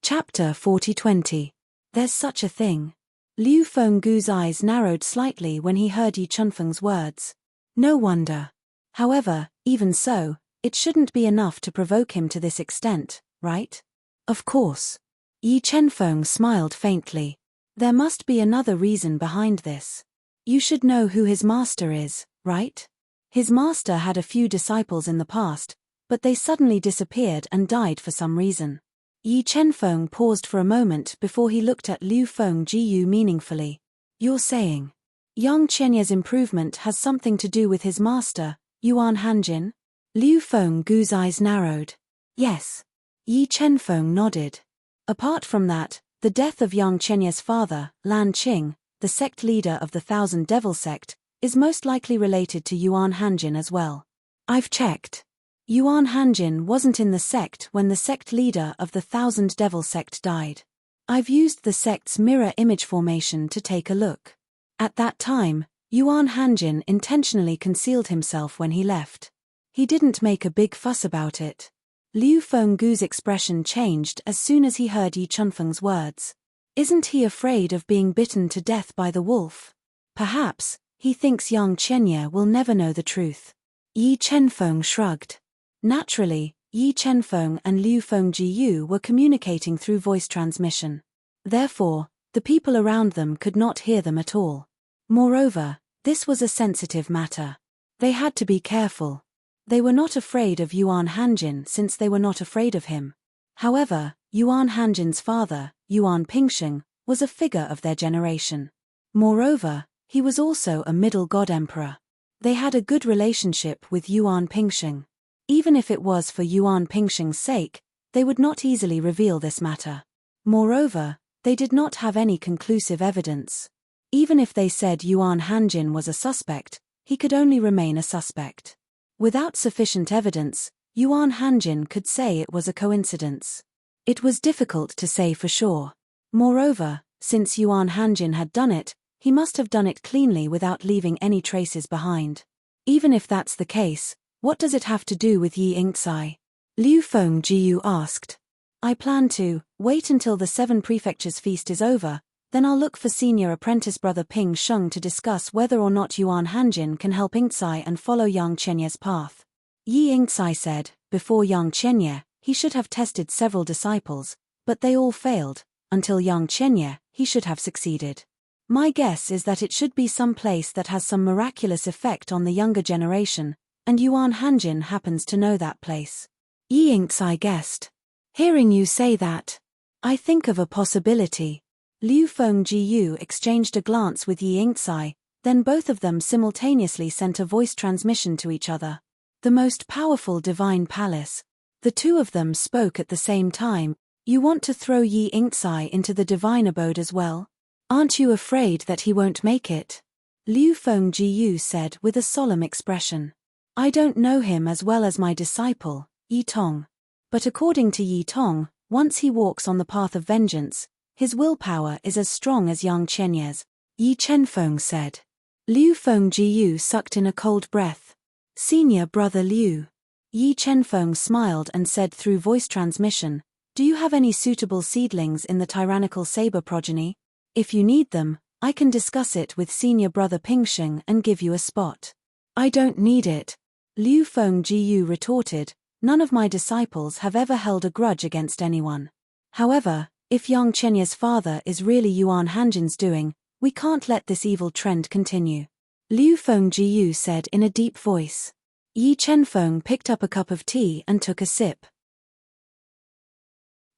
Chapter 40-20. There's such a thing. Liu Fenggu's eyes narrowed slightly when he heard Yi Chenfeng's words. No wonder. However, even so, it shouldn't be enough to provoke him to this extent, right? Of course. Yi Chenfeng smiled faintly. There must be another reason behind this. You should know who his master is, right? His master had a few disciples in the past, but they suddenly disappeared and died for some reason. Yi Chenfeng paused for a moment before he looked at Liu Fenggu meaningfully. You're saying, young Chenye's improvement has something to do with his master, Yuan Hanjin? Liu Fenggu's eyes narrowed. Yes. Yi Chenfeng nodded. Apart from that, the death of young Chenye's father, Lan Qing, the sect leader of the Thousand Devil sect, is most likely related to Yuan Hanjin as well. I've checked. Yuan Hanjin wasn't in the sect when the sect leader of the Thousand Devil sect died. I've used the sect's mirror image formation to take a look. At that time, Yuan Hanjin intentionally concealed himself when he left. He didn't make a big fuss about it. Liu Fenggu's expression changed as soon as he heard Yi Chenfeng's words. Isn't he afraid of being bitten to death by the wolf? Perhaps, he thinks young Chenye will never know the truth. Yi Chenfeng shrugged. Naturally, Yi Chenfeng and Liu Fenggu were communicating through voice transmission. Therefore, the people around them could not hear them at all. Moreover, this was a sensitive matter. They had to be careful. They were not afraid of Yuan Hanjin since they were not afraid of him. However, Yuan Hanjin's father, Yuan Pingsheng, was a figure of their generation. Moreover, he was also a middle god emperor. They had a good relationship with Yuan Pingsheng. Even if it was for Yuan Pingsheng's sake, they would not easily reveal this matter. Moreover, they did not have any conclusive evidence. Even if they said Yuan Hanjin was a suspect, he could only remain a suspect. Without sufficient evidence, Yuan Hanjin could say it was a coincidence. It was difficult to say for sure. Moreover, since Yuan Hanjin had done it, he must have done it cleanly without leaving any traces behind. Even if that's the case, what does it have to do with Yi Yingcai? Liu Fengjiu asked. I plan to wait until the 7 prefectures feast is over, then I'll look for senior apprentice brother Ping Sheng to discuss whether or not Yuan Hanjin can help Yingcai and follow Yang Chenye's path. Yi Yingcai said, before Yang Chenye, he should have tested several disciples, but they all failed. Until Yang Chenye, he should have succeeded. My guess is that it should be some place that has some miraculous effect on the younger generation, and Yuan Hanjin happens to know that place. Yi Yingcai guessed. Hearing you say that, I think of a possibility. Liu Fengjiu exchanged a glance with Yi Yingcai, then both of them simultaneously sent a voice transmission to each other. The most powerful divine palace. The two of them spoke at the same time. You want to throw Yi Yingcai into the divine abode as well? Aren't you afraid that he won't make it? Liu Fengjiu said with a solemn expression. I don't know him as well as my disciple, Yi Tong. But according to Yi Tong, once he walks on the path of vengeance, his willpower is as strong as Yang Chenye's, Yi Chenfeng said. Liu Fengjiu sucked in a cold breath. Senior brother Liu. Yi Chenfeng smiled and said through voice transmission, do you have any suitable seedlings in the tyrannical saber progeny? If you need them, I can discuss it with senior brother Pingsheng and give you a spot. I don't need it. Liu Fengjiu retorted, none of my disciples have ever held a grudge against anyone. However, if Yang Chenye's father is really Yuan Hanjin's doing, we can't let this evil trend continue. Liu Fengjiu said in a deep voice. Yi Chenfeng picked up a cup of tea and took a sip.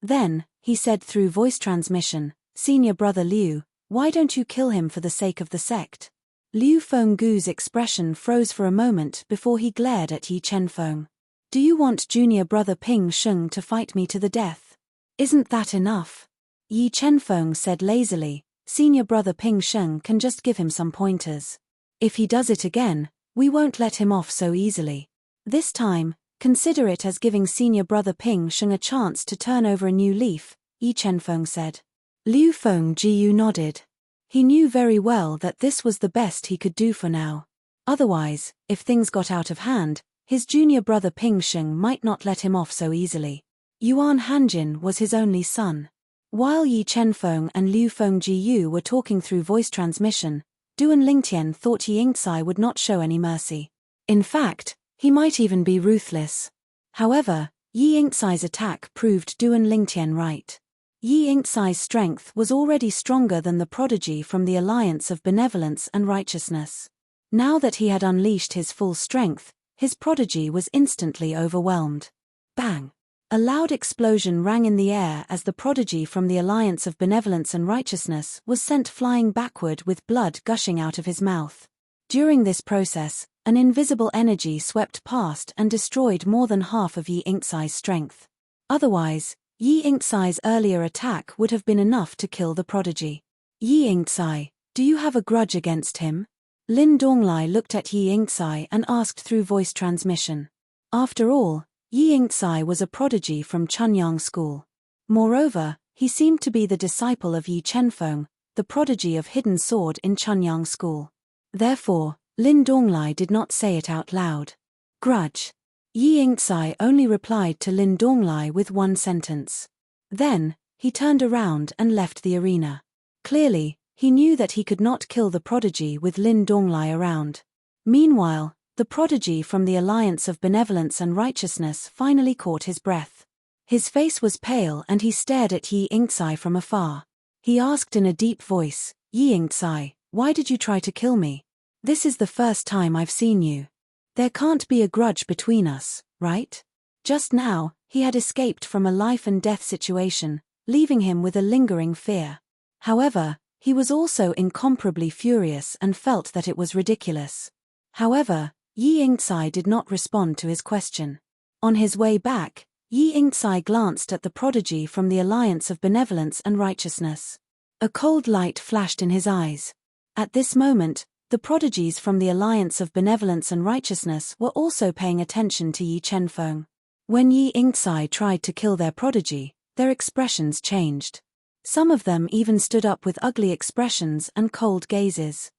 Then, he said through voice transmission, Senior brother Liu, why don't you kill him for the sake of the sect? Liu Fenggu's expression froze for a moment before he glared at Yi Chenfeng. Do you want junior brother Ping Sheng to fight me to the death? Isn't that enough? Yi Chenfeng said lazily, senior brother Ping Sheng can just give him some pointers. If he does it again, we won't let him off so easily. This time, consider it as giving senior brother Ping Sheng a chance to turn over a new leaf, Yi Chenfeng said. Liu Fengjiu nodded. He knew very well that this was the best he could do for now. Otherwise, if things got out of hand, his junior brother Ping Sheng might not let him off so easily. Yuan Hanjin was his only son. While Yi Chenfeng and Liu Fengjiu were talking through voice transmission, Duan Lingtian thought Yi Yingcai would not show any mercy. In fact, he might even be ruthless. However, Yi Yingcai's attack proved Duan Lingtian right. Yi Yingcai's strength was already stronger than the prodigy from the alliance of benevolence and righteousness. Now that he had unleashed his full strength, his prodigy was instantly overwhelmed. Bang! A loud explosion rang in the air as the prodigy from the alliance of benevolence and righteousness was sent flying backward with blood gushing out of his mouth. During this process, an invisible energy swept past and destroyed more than half of Yi Yingcai's strength. Otherwise, Yi Yingcai's earlier attack would have been enough to kill the prodigy. Yi Yingcai, do you have a grudge against him? Lin Donglai looked at Yi Yingcai and asked through voice transmission. After all, Yi Yingcai was a prodigy from Chunyang School. Moreover, he seemed to be the disciple of Yi Chenfeng, the prodigy of Hidden Sword in Chunyang School. Therefore, Lin Donglai did not say it out loud. Grudge. Yi Yingcai only replied to Lin Donglai with one sentence. Then, he turned around and left the arena. Clearly, he knew that he could not kill the prodigy with Lin Donglai around. Meanwhile, the prodigy from the alliance of benevolence and righteousness finally caught his breath. His face was pale and he stared at Yi Yingcai from afar. He asked in a deep voice, Yi Yingcai, why did you try to kill me? This is the first time I've seen you. There can't be a grudge between us, right? Just now, he had escaped from a life-and-death situation, leaving him with a lingering fear. However, he was also incomparably furious and felt that it was ridiculous. However, Yi Yingcai did not respond to his question. On his way back, Yi Yingcai glanced at the prodigy from the Alliance of Benevolence and Righteousness. A cold light flashed in his eyes. At this moment, the prodigies from the Alliance of Benevolence and Righteousness were also paying attention to Yi Chenfeng. When Yi Yingcai tried to kill their prodigy, their expressions changed. Some of them even stood up with ugly expressions and cold gazes.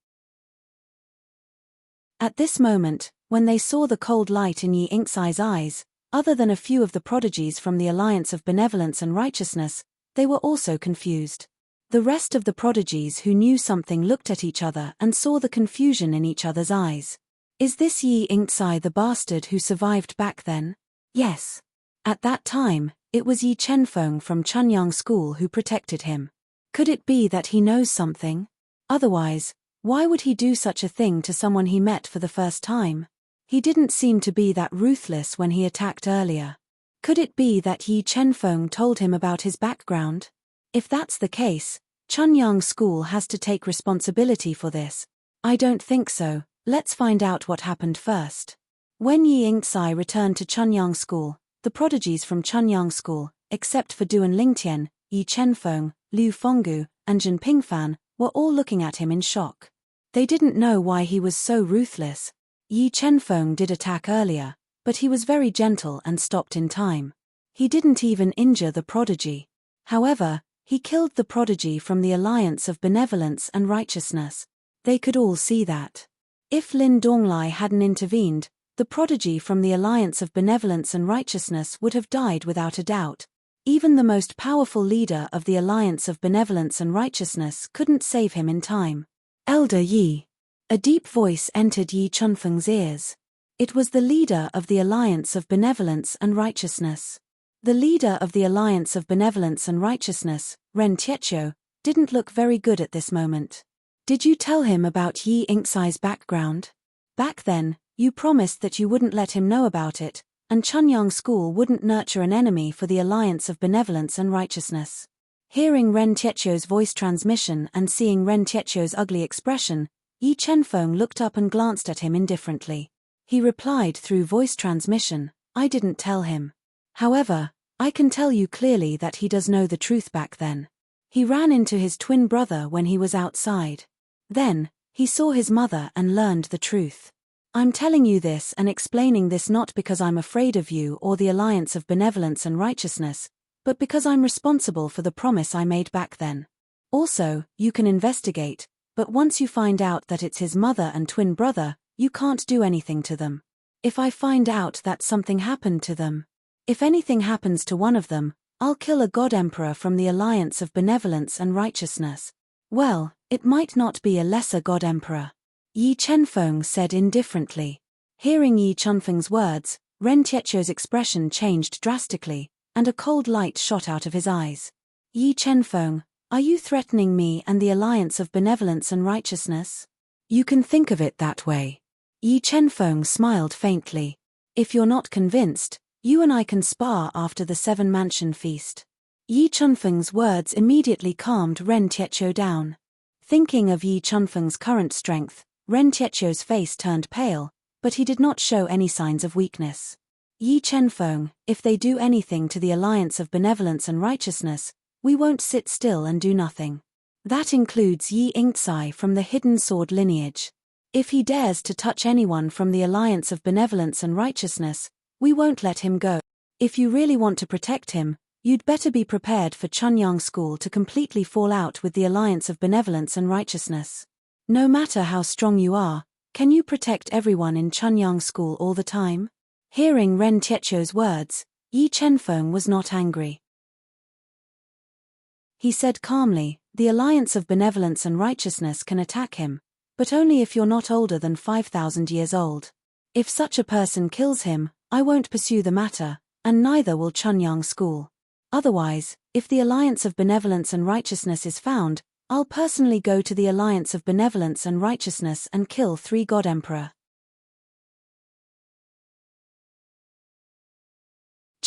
At this moment, when they saw the cold light in Yi Yingcai's eyes, other than a few of the prodigies from the Alliance of Benevolence and Righteousness, they were also confused. The rest of the prodigies who knew something looked at each other and saw the confusion in each other's eyes. Is this Yi Yingcai the bastard who survived back then? Yes. At that time, it was Yi Chenfeng from Chunyang School who protected him. Could it be that he knows something? Otherwise, why would he do such a thing to someone he met for the first time? He didn't seem to be that ruthless when he attacked earlier. Could it be that Yi Chenfeng told him about his background? If that's the case, Chunyang School has to take responsibility for this. I don't think so. Let's find out what happened first. When Yi Yingcai returned to Chunyang School, the prodigies from Chunyang School, except for Duan Lingtian, Yi Chenfeng, Liu Fenggu, and Zhen Pingfan, were all looking at him in shock. They didn't know why he was so ruthless. Yi Chenfeng did attack earlier, but he was very gentle and stopped in time. He didn't even injure the prodigy. However, he killed the prodigy from the Alliance of Benevolence and Righteousness. They could all see that. If Lin Donglai hadn't intervened, the prodigy from the Alliance of Benevolence and Righteousness would have died without a doubt. Even the most powerful leader of the Alliance of Benevolence and Righteousness couldn't save him in time. Elder Yi. A deep voice entered Yi Chenfeng's ears. It was the leader of the Alliance of Benevolence and Righteousness. The leader of the Alliance of Benevolence and Righteousness, Ren Tietio, didn't look very good at this moment. Did you tell him about Yi Yingcai's background? Back then, you promised that you wouldn't let him know about it, and Chunyang School wouldn't nurture an enemy for the Alliance of Benevolence and Righteousness. Hearing Ren Tietio's voice transmission and seeing Ren Tietio's ugly expression, Yi Chenfeng looked up and glanced at him indifferently. He replied through voice transmission, I didn't tell him. However, I can tell you clearly that he does know the truth back then. He ran into his twin brother when he was outside. Then, he saw his mother and learned the truth. I'm telling you this and explaining this not because I'm afraid of you or the Alliance of Benevolence and Righteousness, but because I'm responsible for the promise I made back then. Also, you can investigate, but once you find out that it's his mother and twin brother, you can't do anything to them. If I find out that something happened to them, if anything happens to one of them, I'll kill a god emperor from the Alliance of Benevolence and Righteousness. Well, it might not be a lesser god emperor. Yi Chenfeng said indifferently. Hearing Yi Chenfeng's words, Ren Tietio's expression changed drastically, and a cold light shot out of his eyes. Yi Chenfeng, are you threatening me and the Alliance of Benevolence and Righteousness? You can think of it that way. Yi Chenfeng smiled faintly. If you're not convinced, you and I can spar after the 7-mansion feast. Yi Chenfeng's words immediately calmed Ren Tietio down. Thinking of Yi Chenfeng's current strength, Ren Tietio's face turned pale, but he did not show any signs of weakness. Yi Chenfeng, if they do anything to the Alliance of Benevolence and Righteousness, we won't sit still and do nothing. That includes Yi Yingcai from the Hidden Sword lineage. If he dares to touch anyone from the Alliance of Benevolence and Righteousness, we won't let him go. If you really want to protect him, you'd better be prepared for Chunyang School to completely fall out with the Alliance of Benevolence and Righteousness. No matter how strong you are, can you protect everyone in Chunyang School all the time? Hearing Ren Tietio's words, Yi Chenfeng was not angry. He said calmly, the Alliance of Benevolence and Righteousness can attack him, but only if you're not older than 5,000 years old. If such a person kills him, I won't pursue the matter, and neither will Chunyang School. Otherwise, if the Alliance of Benevolence and Righteousness is found, I'll personally go to the Alliance of Benevolence and Righteousness and kill 3 God Emperor.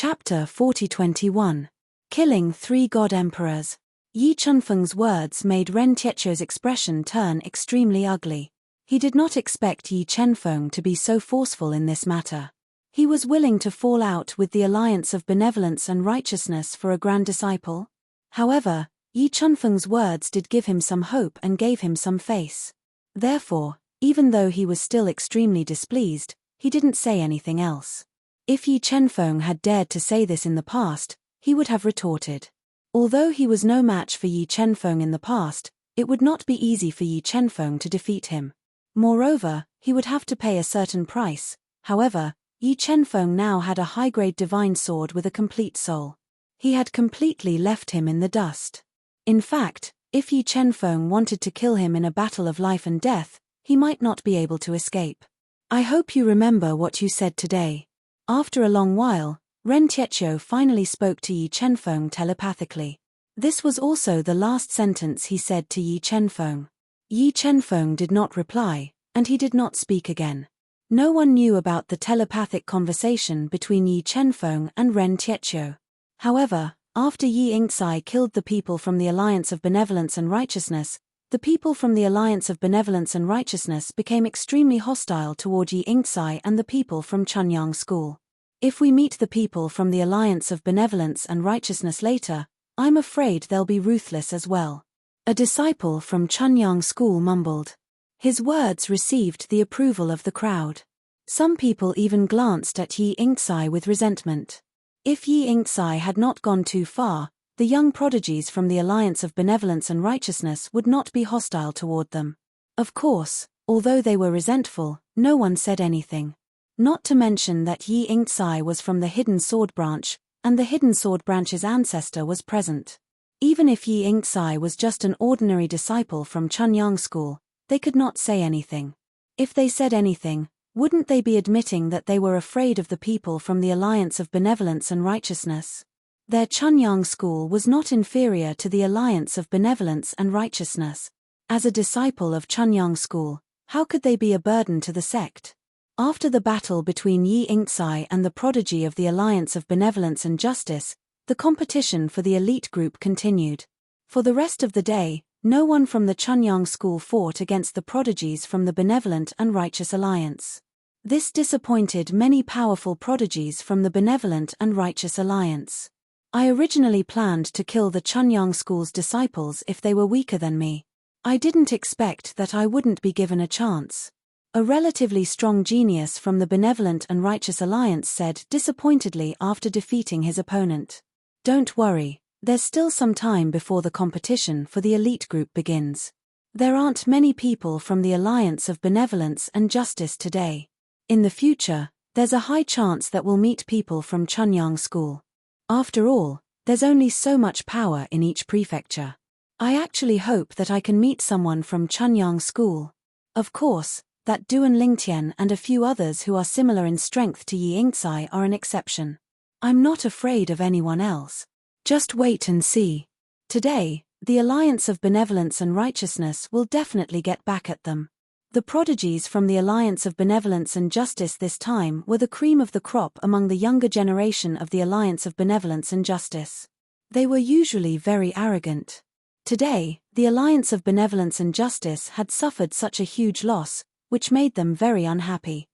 Chapter 40-21. Killing 3 God Emperors. Yi Chunfeng's words made Ren Tietio's expression turn extremely ugly. He did not expect Yi Chenfeng to be so forceful in this matter. He was willing to fall out with the alliance of benevolence and righteousness for a grand disciple. However, Yi Chunfeng's words did give him some hope and gave him some face. Therefore, even though he was still extremely displeased, he didn't say anything else. If Yi Chenfeng had dared to say this in the past, he would have retorted. Although he was no match for Yi Chenfeng in the past, it would not be easy for Yi Chenfeng to defeat him. Moreover, he would have to pay a certain price. However, Yi Chenfeng now had a high-grade divine sword with a complete soul. He had completely left him in the dust. In fact, if Yi Chenfeng wanted to kill him in a battle of life and death, he might not be able to escape. I hope you remember what you said today. After a long while, Ren Tietio finally spoke to Yi Chenfeng telepathically. This was also the last sentence he said to Yi Chenfeng. Yi Chenfeng did not reply, and he did not speak again. No one knew about the telepathic conversation between Yi Chenfeng and Ren Tietio. However, after Yi Yingcai killed the people from the Alliance of Benevolence and Righteousness, the people from the Alliance of Benevolence and Righteousness became extremely hostile toward Yi Yingcai and the people from Chunyang School. If we meet the people from the Alliance of Benevolence and Righteousness later, I'm afraid they'll be ruthless as well. A disciple from Chunyang School mumbled. His words received the approval of the crowd. Some people even glanced at Yi Yingcai with resentment. If Yi Yingcai had not gone too far, the young prodigies from the Alliance of Benevolence and Righteousness would not be hostile toward them. Of course, although they were resentful, no one said anything. Not to mention that Yi Yingcai was from the Hidden Sword Branch, and the Hidden Sword Branch's ancestor was present. Even if Yi Yingcai was just an ordinary disciple from Chunyang School, they could not say anything. If they said anything, wouldn't they be admitting that they were afraid of the people from the Alliance of Benevolence and Righteousness? Their Chunyang School was not inferior to the Alliance of Benevolence and Righteousness. As a disciple of Chunyang School, how could they be a burden to the sect? After the battle between Yi Yingcai and the prodigy of the Alliance of Benevolence and Justice, the competition for the elite group continued. For the rest of the day, no one from the Chunyang School fought against the prodigies from the Benevolent and Righteous Alliance. This disappointed many powerful prodigies from the Benevolent and Righteous Alliance. I originally planned to kill the Chunyang School's disciples if they were weaker than me. I didn't expect that I wouldn't be given a chance. A relatively strong genius from the Benevolent and Righteous Alliance said disappointedly after defeating his opponent. Don't worry, there's still some time before the competition for the elite group begins. There aren't many people from the Alliance of Benevolence and Justice today. In the future, there's a high chance that we'll meet people from Chunyang School. After all, there's only so much power in each prefecture. I actually hope that I can meet someone from Chunyang School. Of course, that Duan Lingtian and a few others who are similar in strength to Yi Yingcai are an exception. I'm not afraid of anyone else. Just wait and see. Today, the Alliance of Benevolence and Righteousness will definitely get back at them. The prodigies from the Alliance of Benevolence and Justice this time were the cream of the crop among the younger generation of the Alliance of Benevolence and Justice. They were usually very arrogant. Today, the Alliance of Benevolence and Justice had suffered such a huge loss, which made them very unhappy.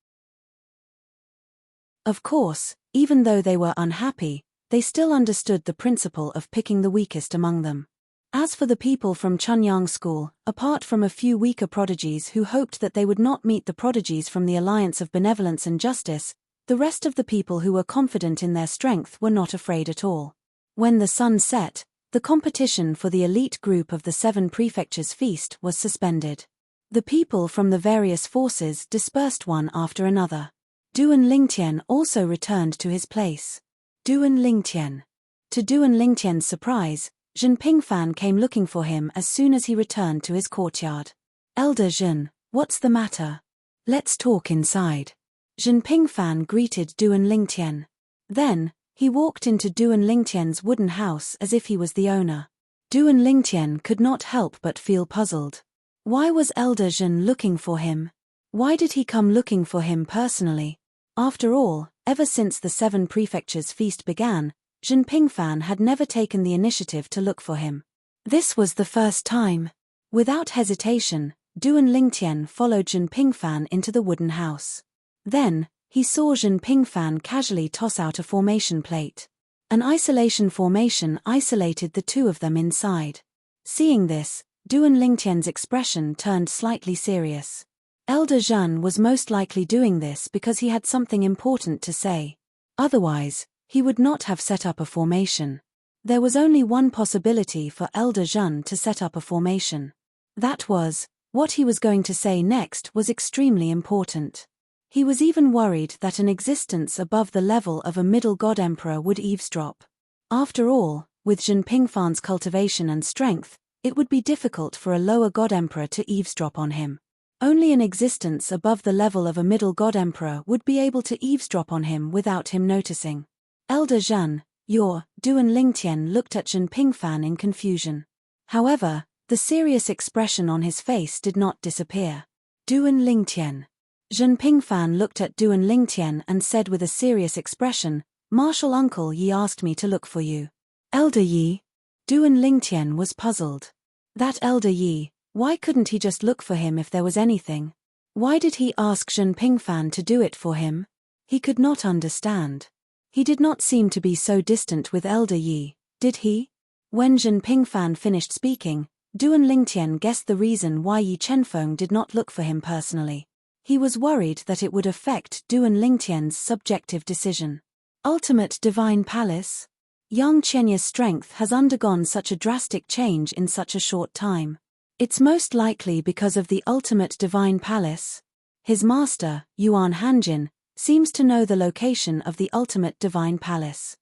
Of course, even though they were unhappy, they still understood the principle of picking the weakest among them. As for the people from Chunyang School, apart from a few weaker prodigies who hoped that they would not meet the prodigies from the Alliance of Benevolence and Justice, the rest of the people who were confident in their strength were not afraid at all. When the sun set, the competition for the elite group of the 7 prefectures feast was suspended. The people from the various forces dispersed one after another. Duan Lingtian also returned to his place. Duan Lingtian. To Duan Lingtian's surprise, Zhen Pingfan came looking for him as soon as he returned to his courtyard. Elder Zhen, what's the matter? Let's talk inside. Zhen Pingfan greeted Duan Lingtian. Then, he walked into Duan Lingtian's wooden house as if he was the owner. Duan Lingtian could not help but feel puzzled. Why was Elder Zhen looking for him? Why did he come looking for him personally? After all, ever since the Seven Prefectures feast began, Jin Pingfan had never taken the initiative to look for him. This was the first time. Without hesitation, Duan Lingtian followed Jin Pingfan into the wooden house. Then, he saw Jin Pingfan casually toss out a formation plate. An isolation formation isolated the two of them inside. Seeing this, Duan Lingtian's expression turned slightly serious. Elder Zhen was most likely doing this because he had something important to say. Otherwise, he would not have set up a formation. There was only one possibility for Elder Zhen to set up a formation. That was, what he was going to say next was extremely important. He was even worried that an existence above the level of a middle god emperor would eavesdrop. After all, with Jin Pingfan's cultivation and strength, it would be difficult for a lower god emperor to eavesdrop on him. Only an existence above the level of a middle god emperor would be able to eavesdrop on him without him noticing. Elder Zhen, Duan Lingtian looked at Jin Pingfan in confusion. However, the serious expression on his face did not disappear. Duan Lingtian. Jin Pingfan looked at Duan Lingtian and said with a serious expression, "Martial Uncle Yi asked me to look for you." Elder Yi? Duan Lingtian was puzzled. That Elder Yi, why couldn't he just look for him if there was anything? Why did he ask Jin Pingfan to do it for him? He could not understand. He did not seem to be so distant with Elder Yi, did he? When Jin Pingfan finished speaking, Duan Lingtian guessed the reason why Yi Chenfeng did not look for him personally. He was worried that it would affect Duan Lingtian's subjective decision. Ultimate Divine Palace? Yang Chenya's strength has undergone such a drastic change in such a short time. It's most likely because of the Ultimate Divine Palace. His master, Yuan Hanjin, seems to know the location of the Ultimate Divine Palace.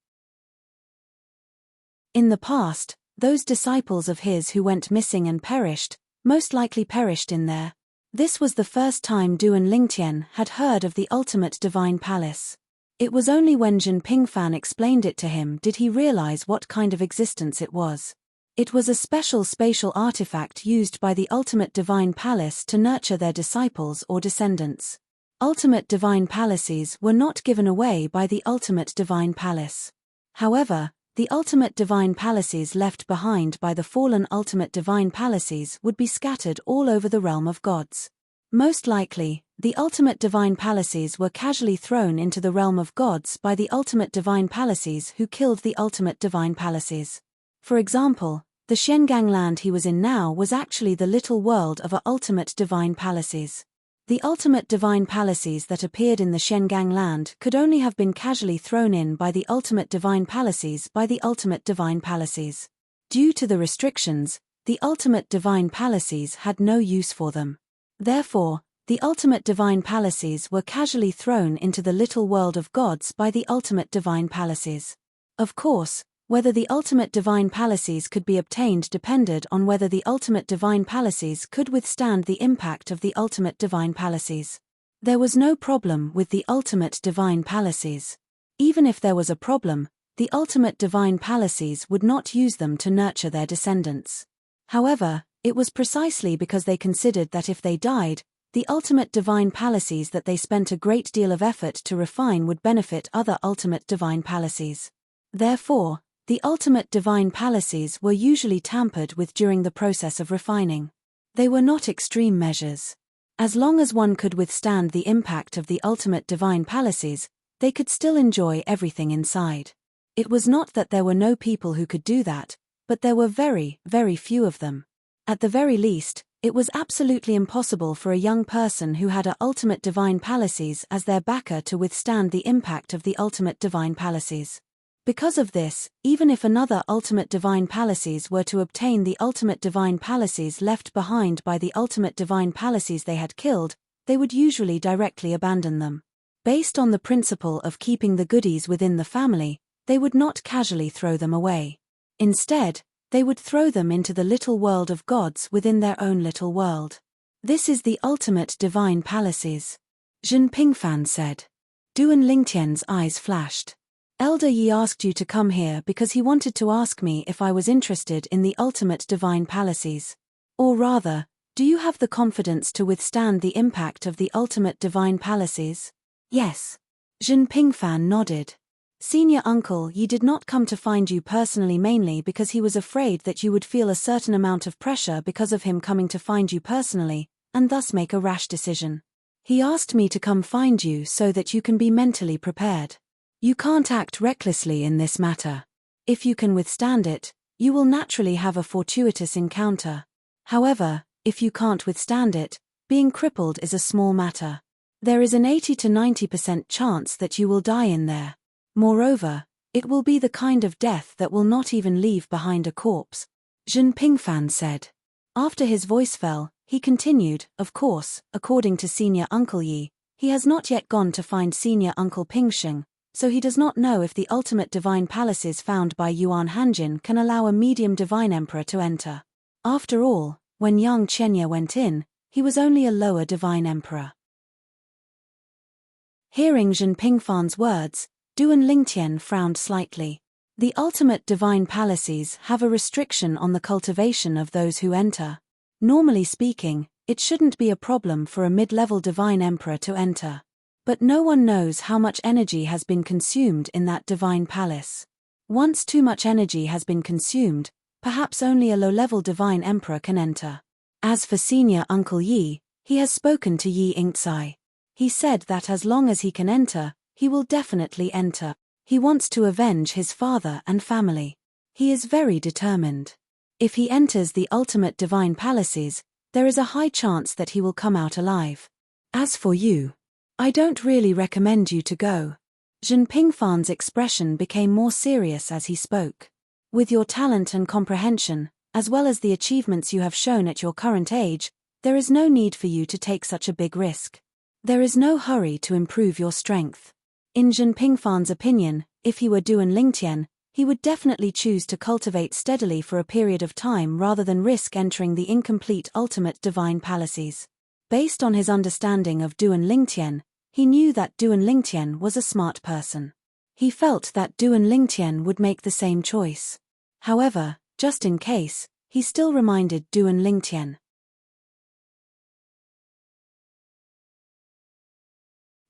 In the past, those disciples of his who went missing and perished, most likely perished in there. This was the first time Duan Lingtian had heard of the Ultimate Divine Palace. It was only when Jin Pingfan explained it to him did he realize what kind of existence it was. It was a special spatial artifact used by the Ultimate Divine Palace to nurture their disciples or descendants. Ultimate Divine Palaces were not given away by the Ultimate Divine Palace. However, the Ultimate Divine Palaces left behind by the fallen Ultimate Divine Palaces would be scattered all over the realm of gods. Most likely, the Ultimate Divine Palaces were casually thrown into the realm of gods by the Ultimate Divine Palaces who killed the Ultimate Divine Palaces. For example, the Shengang land he was in now was actually the little world of a Ultimate Divine Palaces. The Ultimate Divine Palaces that appeared in the Shengang land could only have been casually thrown in by the Ultimate Divine Palaces by the Ultimate Divine Palaces. Due to the restrictions, the Ultimate Divine Palaces had no use for them. Therefore, the Ultimate Divine Palaces were casually thrown into the little world of gods by the Ultimate Divine Palaces. Of course, whether the Ultimate Divine Palaces could be obtained depended on whether the Ultimate Divine Palaces could withstand the impact of the Ultimate Divine Palaces. There was no problem with the Ultimate Divine Palaces. Even if there was a problem, the Ultimate Divine Palaces would not use them to nurture their descendants. However, it was precisely because they considered that if they died, the Ultimate Divine Palaces that they spent a great deal of effort to refine would benefit other Ultimate Divine Palaces. Therefore, the Ultimate Divine Palaces were usually tampered with during the process of refining. They were not extreme measures. As long as one could withstand the impact of the Ultimate Divine Palaces, they could still enjoy everything inside. It was not that there were no people who could do that, but there were very, very few of them. At the very least, it was absolutely impossible for a young person who had a Ultimate Divine Palaces as their backer to withstand the impact of the Ultimate Divine Palaces. Because of this, even if another Ultimate Divine Palaces were to obtain the Ultimate Divine Palaces left behind by the Ultimate Divine Palaces they had killed, they would usually directly abandon them. Based on the principle of keeping the goodies within the family, they would not casually throw them away. Instead, they would throw them into the little world of gods within their own little world. This is the Ultimate Divine Palaces. Jin Pingfan said. Duan Lingtian's eyes flashed. Elder Yi asked you to come here because he wanted to ask me if I was interested in the Ultimate Divine Palaces. Or rather, do you have the confidence to withstand the impact of the Ultimate Divine Palaces? Yes. Jin Pingfan nodded. Senior uncle Yi did not come to find you personally mainly because he was afraid that you would feel a certain amount of pressure because of him coming to find you personally, and thus make a rash decision. He asked me to come find you so that you can be mentally prepared. You can't act recklessly in this matter. If you can withstand it, you will naturally have a fortuitous encounter. However, if you can't withstand it, being crippled is a small matter. There is an 80 to 90% chance that you will die in there. Moreover, it will be the kind of death that will not even leave behind a corpse, Jin Pingfan said. After his voice fell, he continued, of course, according to Senior Uncle Yi, he has not yet gone to find Senior Uncle Pingsheng, so he does not know if the ultimate divine palaces found by Yuan Hanjin can allow a medium divine emperor to enter. After all, when Yang Qianye went in, he was only a lower divine emperor. Hearing Jin Pingfan's words, Duan Lingtian frowned slightly. The ultimate divine palaces have a restriction on the cultivation of those who enter. Normally speaking, it shouldn't be a problem for a mid-level divine emperor to enter. But no one knows how much energy has been consumed in that divine palace. Once too much energy has been consumed, perhaps only a low-level divine emperor can enter. As for Senior Uncle Yi, he has spoken to Yi Ingcai. He said that as long as he can enter, he will definitely enter. He wants to avenge his father and family. He is very determined. If he enters the ultimate divine palaces, there is a high chance that he will come out alive. As for you, I don't really recommend you to go. Jin Pingfan's expression became more serious as he spoke. With your talent and comprehension, as well as the achievements you have shown at your current age, there is no need for you to take such a big risk. There is no hurry to improve your strength. In Jin Pingfan's opinion, if he were Duan Lingtian, he would definitely choose to cultivate steadily for a period of time rather than risk entering the incomplete ultimate divine palaces. Based on his understanding of Duan Lingtian, he knew that Duan Lingtian was a smart person. He felt that Duan Lingtian would make the same choice. However, just in case, he still reminded Duan Lingtian.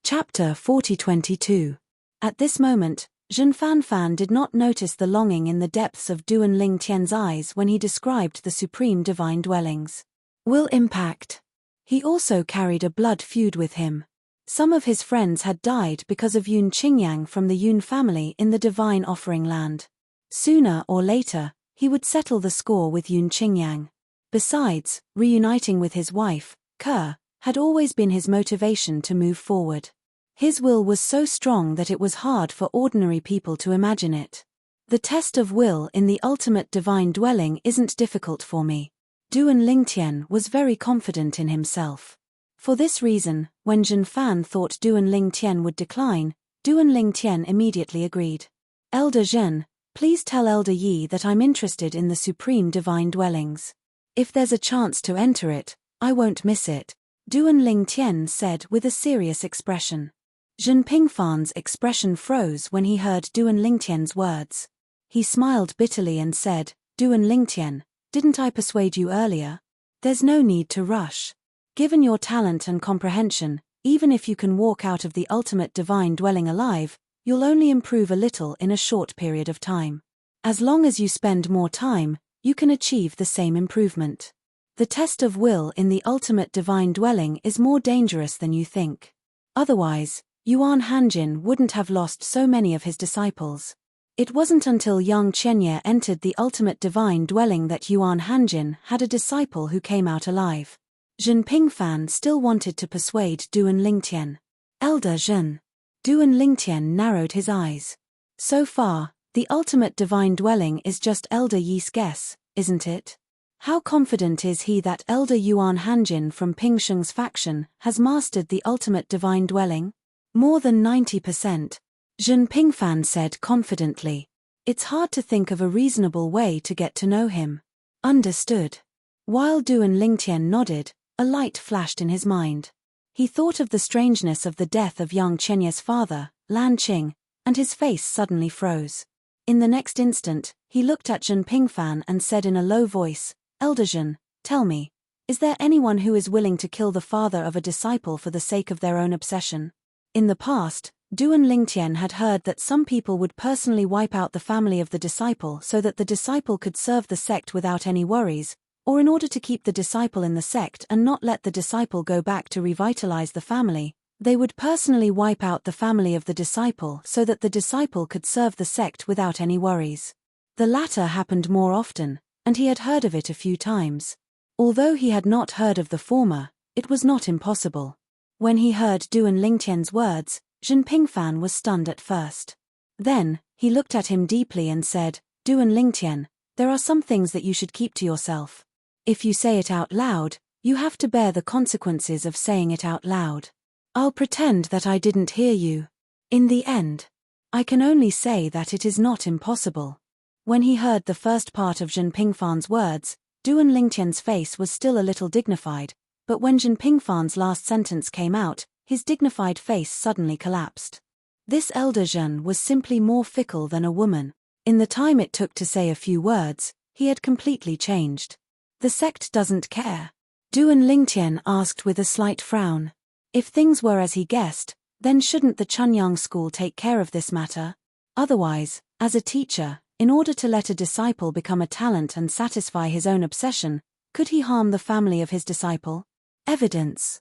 Chapter 40-22. At this moment, Jin Fanfan did not notice the longing in the depths of Duan Lingtian's eyes when he described the supreme divine dwellings. Will impact. He also carried a blood feud with him. Some of his friends had died because of Yun Qingyang from the Yun family in the divine offering land. Sooner or later, he would settle the score with Yun Qingyang. Besides, reuniting with his wife, Ke, had always been his motivation to move forward. His will was so strong that it was hard for ordinary people to imagine it. The test of will in the ultimate divine dwelling isn't difficult for me. Duan Lingtian was very confident in himself. For this reason, when Jin Fan thought Duan Lingtian would decline, Duan Lingtian immediately agreed. Elder Zhen, please tell Elder Yi that I'm interested in the supreme divine dwellings. If there's a chance to enter it, I won't miss it, Duan Lingtian said with a serious expression. Jin Pingfan's expression froze when he heard Duan Lingtian's words. He smiled bitterly and said, Duan Lingtian, didn't I persuade you earlier? There's no need to rush. Given your talent and comprehension, even if you can walk out of the ultimate divine dwelling alive, you'll only improve a little in a short period of time. As long as you spend more time, you can achieve the same improvement. The test of will in the ultimate divine dwelling is more dangerous than you think. Otherwise, Yuan Hanjin wouldn't have lost so many of his disciples. It wasn't until Yang Qianye entered the ultimate divine dwelling that Yuan Hanjin had a disciple who came out alive. Jin Pingfan still wanted to persuade Duan Lingtian. Elder Zhen. Duan Lingtian narrowed his eyes. So far, the ultimate divine dwelling is just Elder Yi's guess, isn't it? How confident is he that Elder Yuan Hanjin from Pingsheng's faction has mastered the ultimate divine dwelling? More than 90%. Jin Pingfan said confidently. It's hard to think of a reasonable way to get to know him. Understood. While Duan Lingtian nodded, a light flashed in his mind. He thought of the strangeness of the death of Yang Qianye's father, Lan Qing, and his face suddenly froze. In the next instant, he looked at Jin Pingfan and said in a low voice, Elder Jin, tell me, is there anyone who is willing to kill the father of a disciple for the sake of their own obsession? In the past, Duan Lingtian had heard that some people would personally wipe out the family of the disciple so that the disciple could serve the sect without any worries, or in order to keep the disciple in the sect and not let the disciple go back to revitalize the family, they would personally wipe out the family of the disciple so that the disciple could serve the sect without any worries. The latter happened more often, and he had heard of it a few times. Although he had not heard of the former, it was not impossible. When he heard Duan Lingtian's words, Zhen Pingfan was stunned at first. Then, he looked at him deeply and said, Duan Lingtian, there are some things that you should keep to yourself. If you say it out loud, you have to bear the consequences of saying it out loud. I'll pretend that I didn't hear you. In the end, I can only say that it is not impossible. When he heard the first part of Zhen Pingfan's words, Duan Lingtian's face was still a little dignified, but when Zhen Pingfan's last sentence came out, his dignified face suddenly collapsed. This elder Zhen was simply more fickle than a woman. In the time it took to say a few words, he had completely changed. The sect doesn't care. Duan Lingtian asked with a slight frown. If things were as he guessed, then shouldn't the Chunyang school take care of this matter? Otherwise, as a teacher, in order to let a disciple become a talent and satisfy his own obsession, could he harm the family of his disciple? Evidence.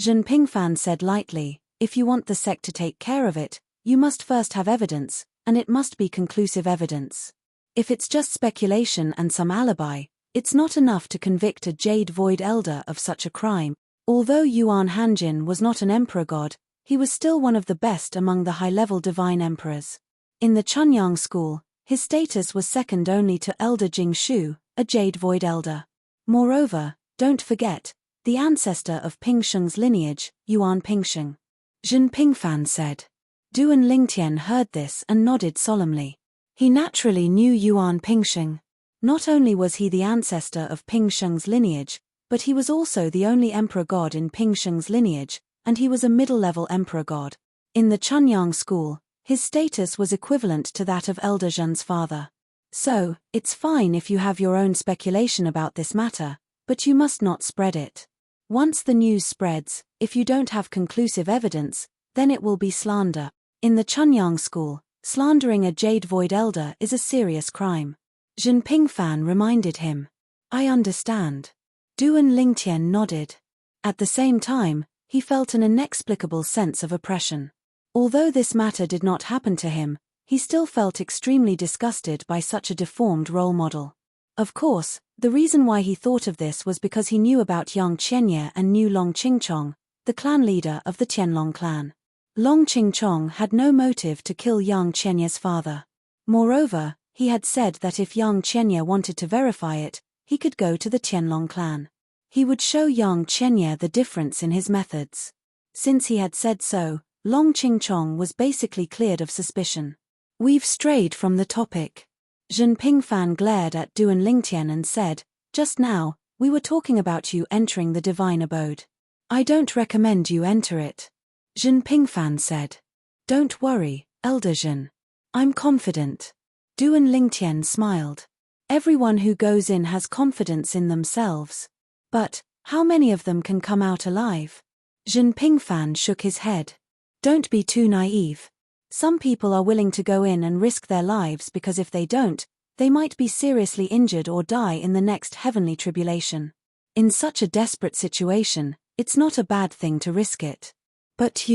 Zhen Pingfan said lightly, if you want the sect to take care of it, you must first have evidence, and it must be conclusive evidence. If it's just speculation and some alibi, it's not enough to convict a Jade Void Elder of such a crime. Although Yuan Hanjin was not an emperor god, he was still one of the best among the high-level divine emperors. In the Chunyang school, his status was second only to Elder Jingshu, a Jade Void Elder. Moreover, don't forget, the ancestor of Pingsheng's lineage, Yuan Pingsheng. Zhen Pingfan said. Duan Lingtian heard this and nodded solemnly. He naturally knew Yuan Pingsheng. Not only was he the ancestor of Pingsheng's lineage, but he was also the only emperor god in Pingsheng's lineage, and he was a middle-level emperor god. In the Chunyang school, his status was equivalent to that of Elder Zhen's father. So, it's fine if you have your own speculation about this matter, but you must not spread it. Once the news spreads, if you don't have conclusive evidence, then it will be slander. In the Chunyang school, slandering a Jade Void Elder is a serious crime. Zhen Pingfan reminded him. I understand. Duan Lingtian nodded. At the same time, he felt an inexplicable sense of oppression. Although this matter did not happen to him, he still felt extremely disgusted by such a deformed role model. Of course, the reason why he thought of this was because he knew about Yang Qianye and knew Long Qingchong, the clan leader of the Qianlong clan. Long Qingchong had no motive to kill Yang Qianye's father. Moreover, he had said that if Yang Qianye wanted to verify it, he could go to the Qianlong clan. He would show Yang Qianye the difference in his methods. Since he had said so, Long Qingchong was basically cleared of suspicion. We've strayed from the topic. Zhen Pingfan glared at Duan Lingtian and said, just now, we were talking about you entering the divine abode. I don't recommend you enter it. Zhen Pingfan said. Don't worry, Elder Zhen. I'm confident. Duan Lingtian smiled. Everyone who goes in has confidence in themselves. But, how many of them can come out alive? Zhen Pingfan shook his head. Don't be too naive. Some people are willing to go in and risk their lives because if they don't, they might be seriously injured or die in the next heavenly tribulation. In such a desperate situation, it's not a bad thing to risk it. But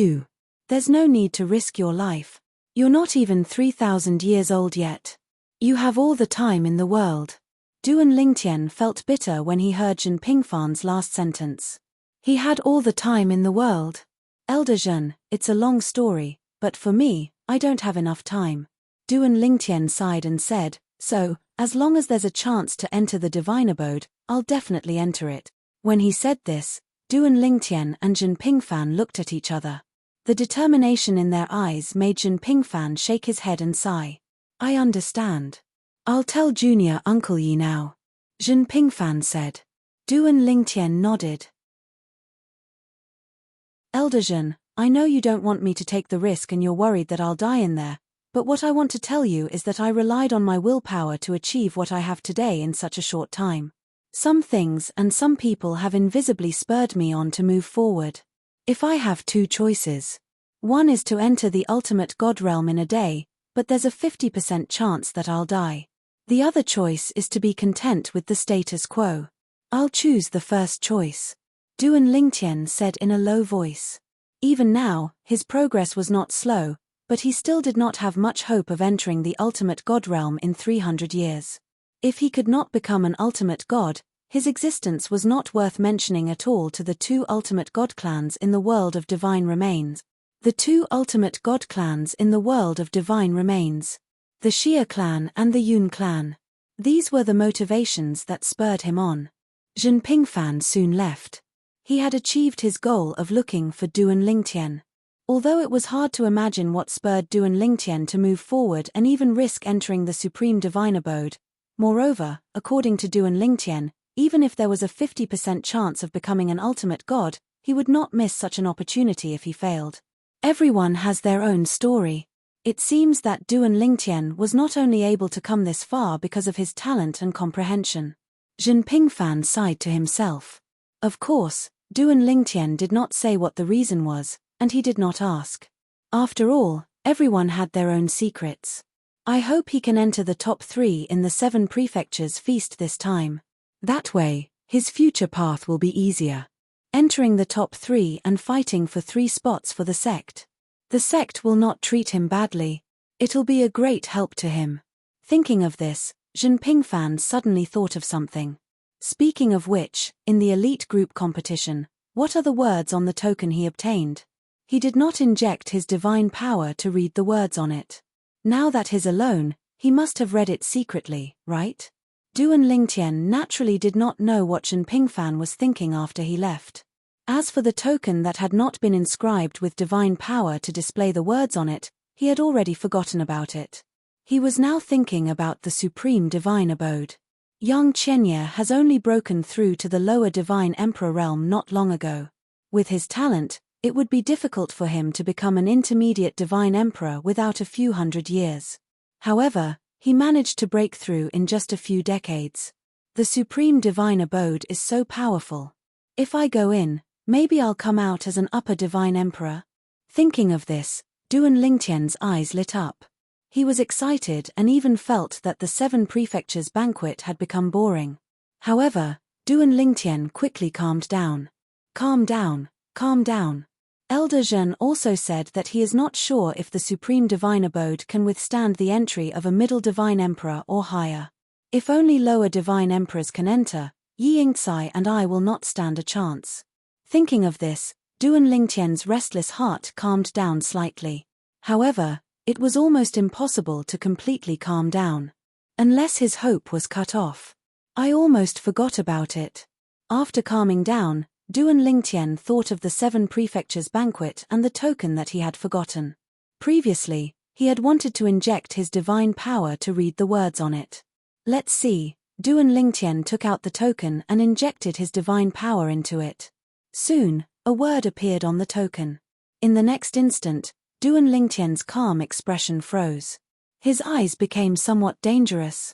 there's no need to risk your life. You're not even 3,000 years old yet. You have all the time in the world. Duan Lingtian felt bitter when he heard Zhen Pingfan's last sentence. He had all the time in the world. Elder Zhen, it's a long story, but for me, I don't have enough time. Duan Lingtian sighed and said, so, as long as there's a chance to enter the divine abode, I'll definitely enter it. When he said this, Duan Lingtian and Zhen Pingfan looked at each other. The determination in their eyes made Zhen Pingfan shake his head and sigh. I understand. I'll tell Junior Uncle Yi now. Zhen Pingfan said. Duan Lingtian nodded. Elder Zhen, I know you don't want me to take the risk and you're worried that I'll die in there, but what I want to tell you is that I relied on my willpower to achieve what I have today in such a short time. Some things and some people have invisibly spurred me on to move forward. If I have two choices. One is to enter the ultimate god realm in a day, but there's a 50% chance that I'll die. The other choice is to be content with the status quo. I'll choose the first choice. Duan Lingtian said in a low voice. Even now, his progress was not slow, but he still did not have much hope of entering the ultimate god realm in 300 years. If he could not become an ultimate god, his existence was not worth mentioning at all to the two ultimate god clans in the world of divine remains. The two ultimate god clans in the world of divine remains. The Xia clan and the Yun clan. These were the motivations that spurred him on. Zhen Pingfan soon left. He had achieved his goal of looking for Duan Lingtian. Although it was hard to imagine what spurred Duan Lingtian to move forward and even risk entering the supreme divine abode. Moreover, according to Duan Lingtian, even if there was a 50% chance of becoming an ultimate god, he would not miss such an opportunity if he failed. Everyone has their own story. It seems that Duan Lingtian was not only able to come this far because of his talent and comprehension. Zhen Pingfan sighed to himself. Of course, Duan Lingtian did not say what the reason was, and he did not ask. After all, everyone had their own secrets. I hope he can enter the top 3 in the 7 prefectures feast this time. That way, his future path will be easier. Entering the top 3 and fighting for 3 spots for the sect. The sect will not treat him badly. It'll be a great help to him. Thinking of this, Zhen Pingfan suddenly thought of something. Speaking of which, in the elite group competition, what are the words on the token he obtained? He did not inject his divine power to read the words on it. Now that he's alone, he must have read it secretly, right? Duan Lingtian naturally did not know what Zhen Pingfan was thinking after he left. As for the token that had not been inscribed with divine power to display the words on it, he had already forgotten about it. He was now thinking about the supreme divine abode. Yang Qianye has only broken through to the lower divine emperor realm not long ago. With his talent, it would be difficult for him to become an intermediate divine emperor without a few hundred years. However, he managed to break through in just a few decades. The supreme divine abode is so powerful. If I go in, maybe I'll come out as an upper divine emperor. Thinking of this, Duan Lingtian's eyes lit up. He was excited and even felt that the 7 prefectures banquet had become boring. However, Duan Lingtian quickly calmed down. Calm down, calm down. Elder Zhen also said that he is not sure if the supreme divine abode can withstand the entry of a middle divine emperor or higher. If only lower divine emperors can enter, Yi Yingcai and I will not stand a chance. Thinking of this, Duan Lingtian's restless heart calmed down slightly. However, it was almost impossible to completely calm down. Unless his hope was cut off. I almost forgot about it. After calming down, Duan Lingtian thought of the 7 prefectures banquet and the token that he had forgotten. Previously, he had wanted to inject his divine power to read the words on it. Let's see, Duan Lingtian took out the token and injected his divine power into it. Soon, a word appeared on the token. In the next instant, Duan Lingtian's calm expression froze. His eyes became somewhat dangerous.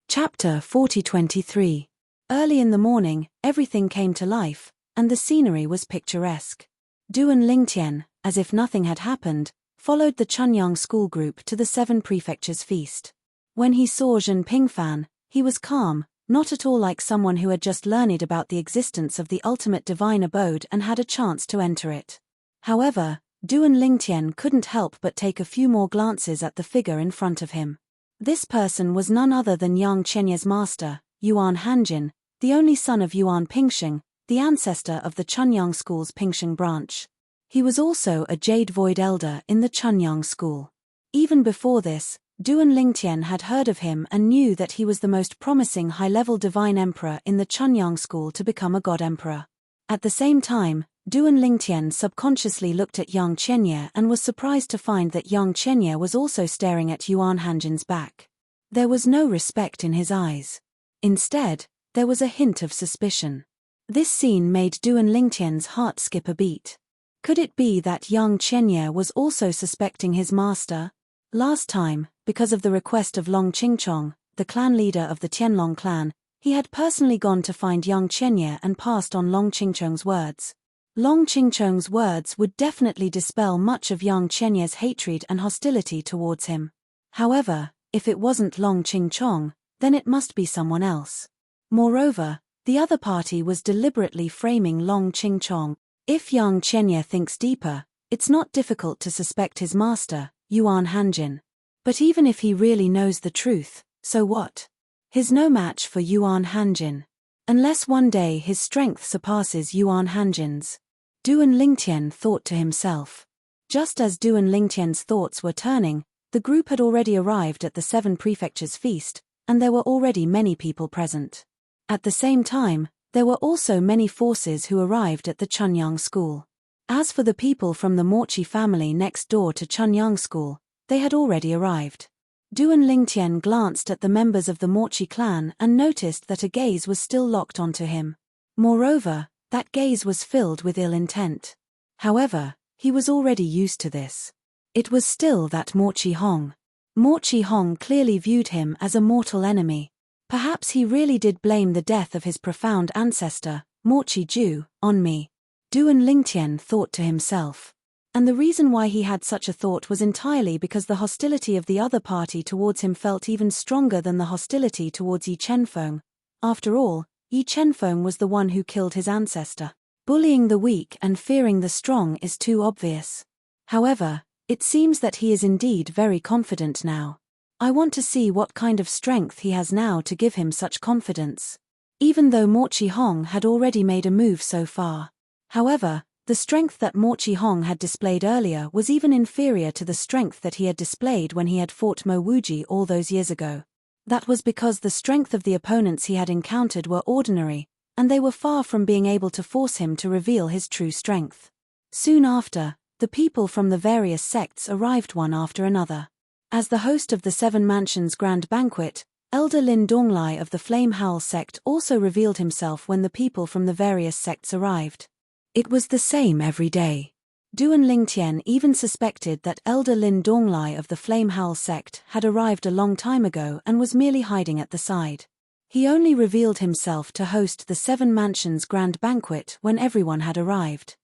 Chapter 40-23. Early in the morning, everything came to life, and the scenery was picturesque. Duan Lingtian, as if nothing had happened, followed the Chunyang school group to the 7 prefectures feast. When he saw Zhen Pingfan, he was calm, not at all like someone who had just learned about the existence of the ultimate divine abode and had a chance to enter it. However, Duan Lingtian couldn't help but take a few more glances at the figure in front of him. This person was none other than Yang Qianye's master, Yuan Hanjin, the only son of Yuan Pingsheng, the ancestor of the Chunyang school's Pingsheng branch. He was also a Jade Void elder in the Chunyang school. Even before this, Duan Lingtian had heard of him and knew that he was the most promising high-level divine emperor in the Chunyang school to become a god emperor. At the same time, Duan Lingtian subconsciously looked at Yang Qianye and was surprised to find that Yang Qianye was also staring at Yuan Hanjin's back. There was no respect in his eyes. Instead, there was a hint of suspicion. This scene made Duan Lingtian's heart skip a beat. Could it be that Yang Qianye was also suspecting his master? Last time, because of the request of Long Qingchong, the clan leader of the Tianlong clan, He had personally gone to find young Chenye and passed on Long Qingchong's words. Long Qingchong's words would definitely dispel much of young Chenye's hatred and hostility towards him. However, if it wasn't Long Qingchong, then it must be someone else. Moreover, the other party was deliberately framing Long Qingchong. If young Chenye thinks deeper, it's not difficult to suspect his master, Yuan Hanjin. But even if he really knows the truth, so what? He's no match for Yuan Hanjin. Unless one day his strength surpasses Yuan Hanjin's. Duan Lingtian thought to himself. Just as Duan Lingtian's thoughts were turning, the group had already arrived at the 7 Prefectures feast, and there were already many people present. At the same time, there were also many forces who arrived at the Chunyang school. As for the people from the Morchi family next door to Chunyang school, they had already arrived. Duan Lingtian glanced at the members of the Morchi clan and noticed that a gaze was still locked onto him. Moreover, that gaze was filled with ill intent. However, he was already used to this. It was still that Morchi Hong. Morchi Hong clearly viewed him as a mortal enemy. Perhaps he really did blame the death of his profound ancestor, Morchi Ju, on me. Duan Lingtian thought to himself. And the reason why he had such a thought was entirely because the hostility of the other party towards him felt even stronger than the hostility towards Yi Chenfeng. After all, Yi Chenfeng was the one who killed his ancestor. Bullying the weak and fearing the strong is too obvious. However, it seems that he is indeed very confident now. I want to see what kind of strength he has now to give him such confidence. Even though Morchi Hong had already made a move so far. However, the strength that Morchi Hong had displayed earlier was even inferior to the strength that he had displayed when he had fought Mo Wuji all those years ago. That was because the strength of the opponents he had encountered were ordinary, and they were far from being able to force him to reveal his true strength. Soon after, the people from the various sects arrived one after another. As the host of the 7 Mansions Grand Banquet, Elder Lin Donglai of the Flame Howl sect also revealed himself when the people from the various sects arrived. It was the same every day. Duan Lingtian even suspected that Elder Lin Donglai of the Flame Howl sect had arrived a long time ago and was merely hiding at the side. He only revealed himself to host the 7 Mansions Grand Banquet when everyone had arrived.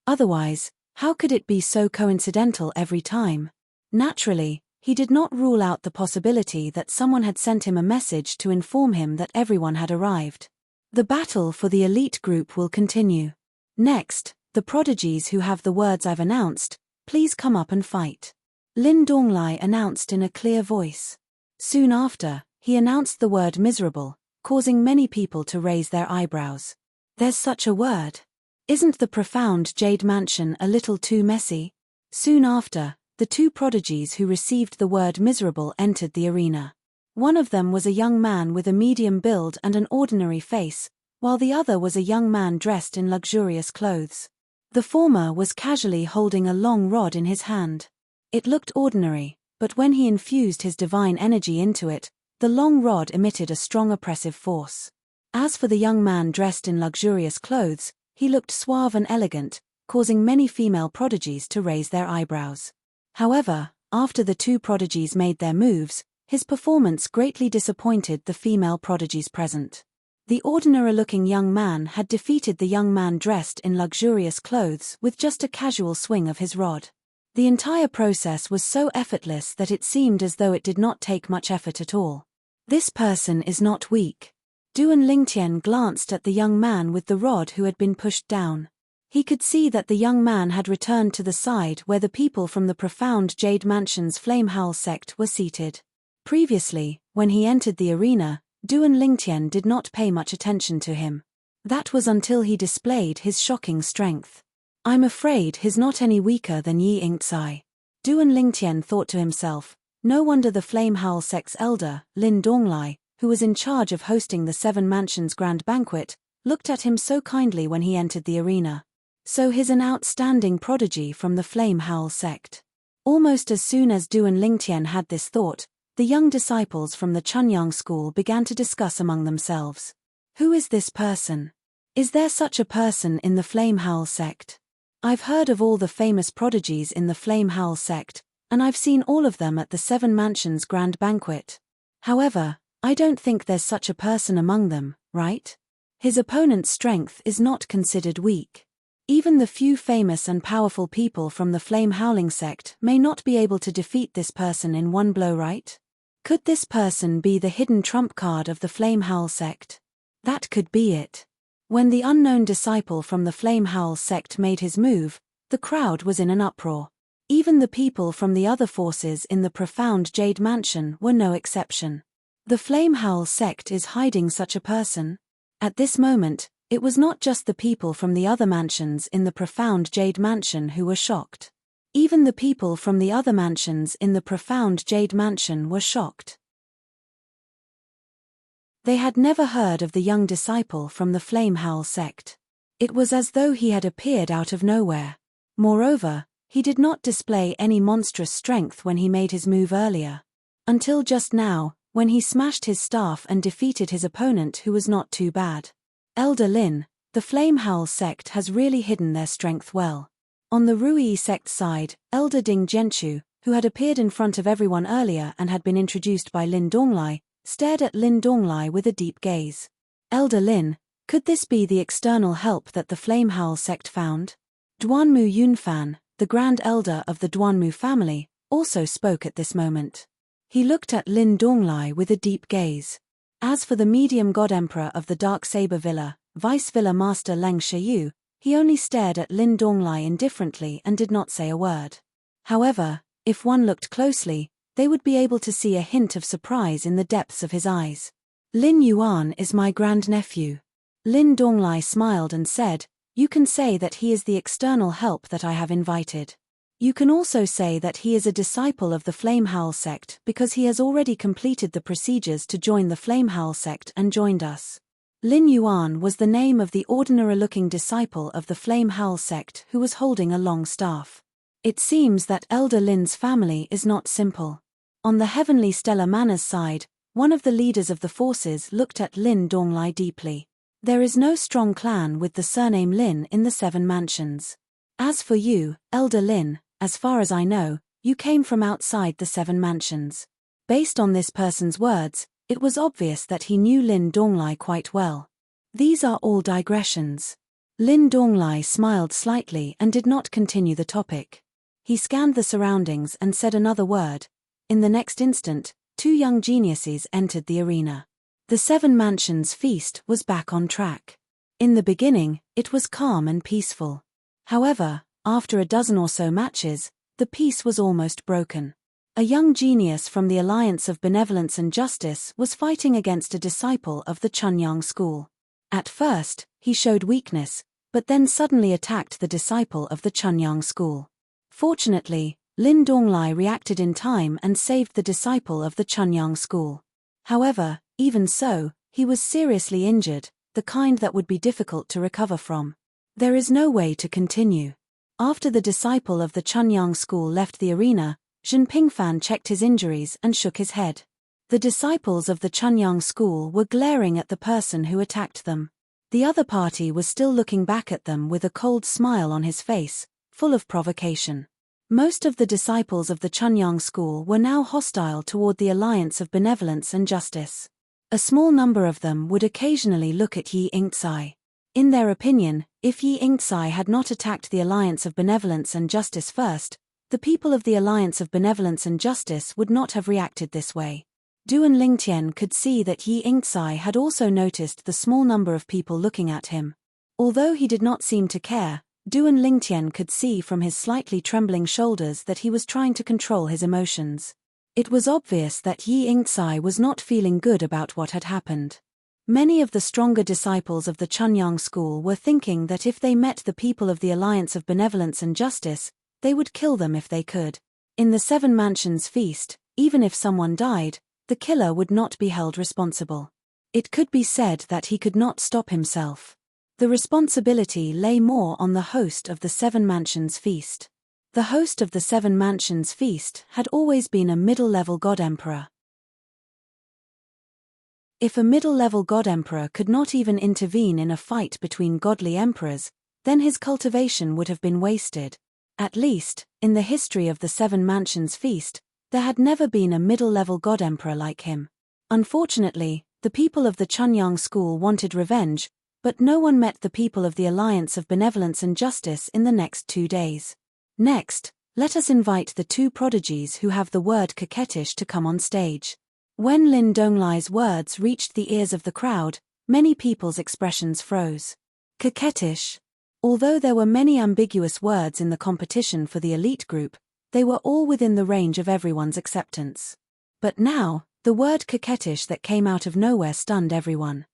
Otherwise, how could it be so coincidental every time? Naturally, he did not rule out the possibility that someone had sent him a message to inform him that everyone had arrived. The battle for the elite group will continue. Next, the prodigies who have the words I've announced, please come up and fight. Lin Donglai announced in a clear voice. Soon after, he announced the word miserable, causing many people to raise their eyebrows. There's such a word. Isn't the profound Jade Mansion a little too messy? Soon after, the 2 prodigies who received the word miserable entered the arena. One of them was a young man with a medium build and an ordinary face, while the other was a young man dressed in luxurious clothes. The former was casually holding a long rod in his hand. It looked ordinary, but when he infused his divine energy into it, the long rod emitted a strong oppressive force. As for the young man dressed in luxurious clothes, he looked suave and elegant, causing many female prodigies to raise their eyebrows. However, after the 2 prodigies made their moves, his performance greatly disappointed the female prodigies present. The ordinary-looking young man had defeated the young man dressed in luxurious clothes with just a casual swing of his rod. The entire process was so effortless that it seemed as though it did not take much effort at all. This person is not weak. Duan Lingtian glanced at the young man with the rod who had been pushed down. He could see that the young man had returned to the side where the people from the profound Jade Mansion's Flame Howl sect were seated. Previously, when he entered the arena, Duan Lingtian did not pay much attention to him. That was until he displayed his shocking strength. I'm afraid he's not any weaker than Yi Ingtsai. Duan Lingtian thought to himself, no wonder the Flame Howl sect's elder, Lin Donglai, who was in charge of hosting the 7 Mansions Grand Banquet, looked at him so kindly when he entered the arena. So he's an outstanding prodigy from the Flame Howl sect. Almost as soon as Duan Lingtian had this thought, the young disciples from the Chunyang school began to discuss among themselves. Who is this person? Is there such a person in the Flame Howl sect? I've heard of all the famous prodigies in the Flame Howl sect, and I've seen all of them at the 7 Mansions Grand Banquet. However, I don't think there's such a person among them, right? His opponent's strength is not considered weak. Even the few famous and powerful people from the flame-howling sect may not be able to defeat this person in one blow, right? Could this person be the hidden trump card of the flame-howl sect? That could be it. When the unknown disciple from the flame-howl sect made his move, the crowd was in an uproar. Even the people from the other forces in the profound Jade Mansion were no exception. The flame-howl sect is hiding such a person? At this moment, it was not just the people from the other mansions in the profound Jade Mansion who were shocked. Even the people from the other mansions in the profound Jade Mansion were shocked. They had never heard of the young disciple from the flame-howl sect. It was as though he had appeared out of nowhere. Moreover, he did not display any monstrous strength when he made his move earlier. Until just now, when he smashed his staff and defeated his opponent who was not too bad. Elder Lin, the flame-howl sect has really hidden their strength well. On the Rui sect side, Elder Ding Jianchu, who had appeared in front of everyone earlier and had been introduced by Lin Donglai, stared at Lin Donglai with a deep gaze. Elder Lin, could this be the external help that the flame-howl sect found? Duanmu Yunfan, the Grand Elder of the Duanmu family, also spoke at this moment. He looked at Lin Donglai with a deep gaze. As for the medium god emperor of the Dark Saber Villa, Vice Villa Master Leng Shiyu, he only stared at Lin Donglai indifferently and did not say a word. However, if one looked closely, they would be able to see a hint of surprise in the depths of his eyes. Lin Yuan is my grandnephew. Lin Donglai smiled and said, you can say that he is the external help that I have invited. You can also say that he is a disciple of the flame-howl sect because he has already completed the procedures to join the flame-howl sect and joined us. Lin Yuan was the name of the ordinary-looking disciple of the flame-howl sect who was holding a long staff. It seems that Elder Lin's family is not simple. On the Heavenly Stellar Manor's side, one of the leaders of the forces looked at Lin Donglai deeply. There is no strong clan with the surname Lin in the Seven Mansions. As for you, Elder Lin, as far as I know, you came from outside the Seven Mansions. Based on this person's words, it was obvious that he knew Lin Donglai quite well. These are all digressions. Lin Donglai smiled slightly and did not continue the topic. He scanned the surroundings and said another word. In the next instant, two young geniuses entered the arena. The Seven Mansions feast was back on track. In the beginning, it was calm and peaceful. However, after a dozen or so matches, the peace was almost broken. A young genius from the Alliance of Benevolence and Justice was fighting against a disciple of the Chunyang school. At first, he showed weakness, but then suddenly attacked the disciple of the Chunyang school. Fortunately, Lin Donglai reacted in time and saved the disciple of the Chunyang school. However, even so, he was seriously injured, the kind that would be difficult to recover from. There is no way to continue. After the disciple of the Chunyang school left the arena, Zhen Pingfan checked his injuries and shook his head. The disciples of the Chunyang school were glaring at the person who attacked them. The other party was still looking back at them with a cold smile on his face, full of provocation. Most of the disciples of the Chunyang school were now hostile toward the Alliance of Benevolence and Justice. A small number of them would occasionally look at Yi Ingtsai. In their opinion, if Yi Ingtsai had not attacked the Alliance of Benevolence and Justice first, the people of the Alliance of Benevolence and Justice would not have reacted this way. Duan Lingtian could see that Yi Ingtsai had also noticed the small number of people looking at him. Although he did not seem to care, Duan Lingtian could see from his slightly trembling shoulders that he was trying to control his emotions. It was obvious that Yi Ingtsai was not feeling good about what had happened. Many of the stronger disciples of the Chunyang school were thinking that if they met the people of the Alliance of Benevolence and Justice, they would kill them if they could. In the Seven Mansions feast, even if someone died, the killer would not be held responsible. It could be said that he could not stop himself. The responsibility lay more on the host of the Seven Mansions feast. The host of the Seven Mansions feast had always been a middle-level god emperor. If a middle-level god emperor could not even intervene in a fight between godly emperors, then his cultivation would have been wasted. At least, in the history of the Seven Mansions feast, there had never been a middle-level god emperor like him. Unfortunately, the people of the Chunyang school wanted revenge, but no one met the people of the Alliance of Benevolence and Justice in the next 2 days. Next, let us invite the two prodigies who have the word coquettish to come on stage. When Lin Donglai's words reached the ears of the crowd, many people's expressions froze. Coquettish. Although there were many ambiguous words in the competition for the elite group, they were all within the range of everyone's acceptance. But now, the word coquettish that came out of nowhere stunned everyone.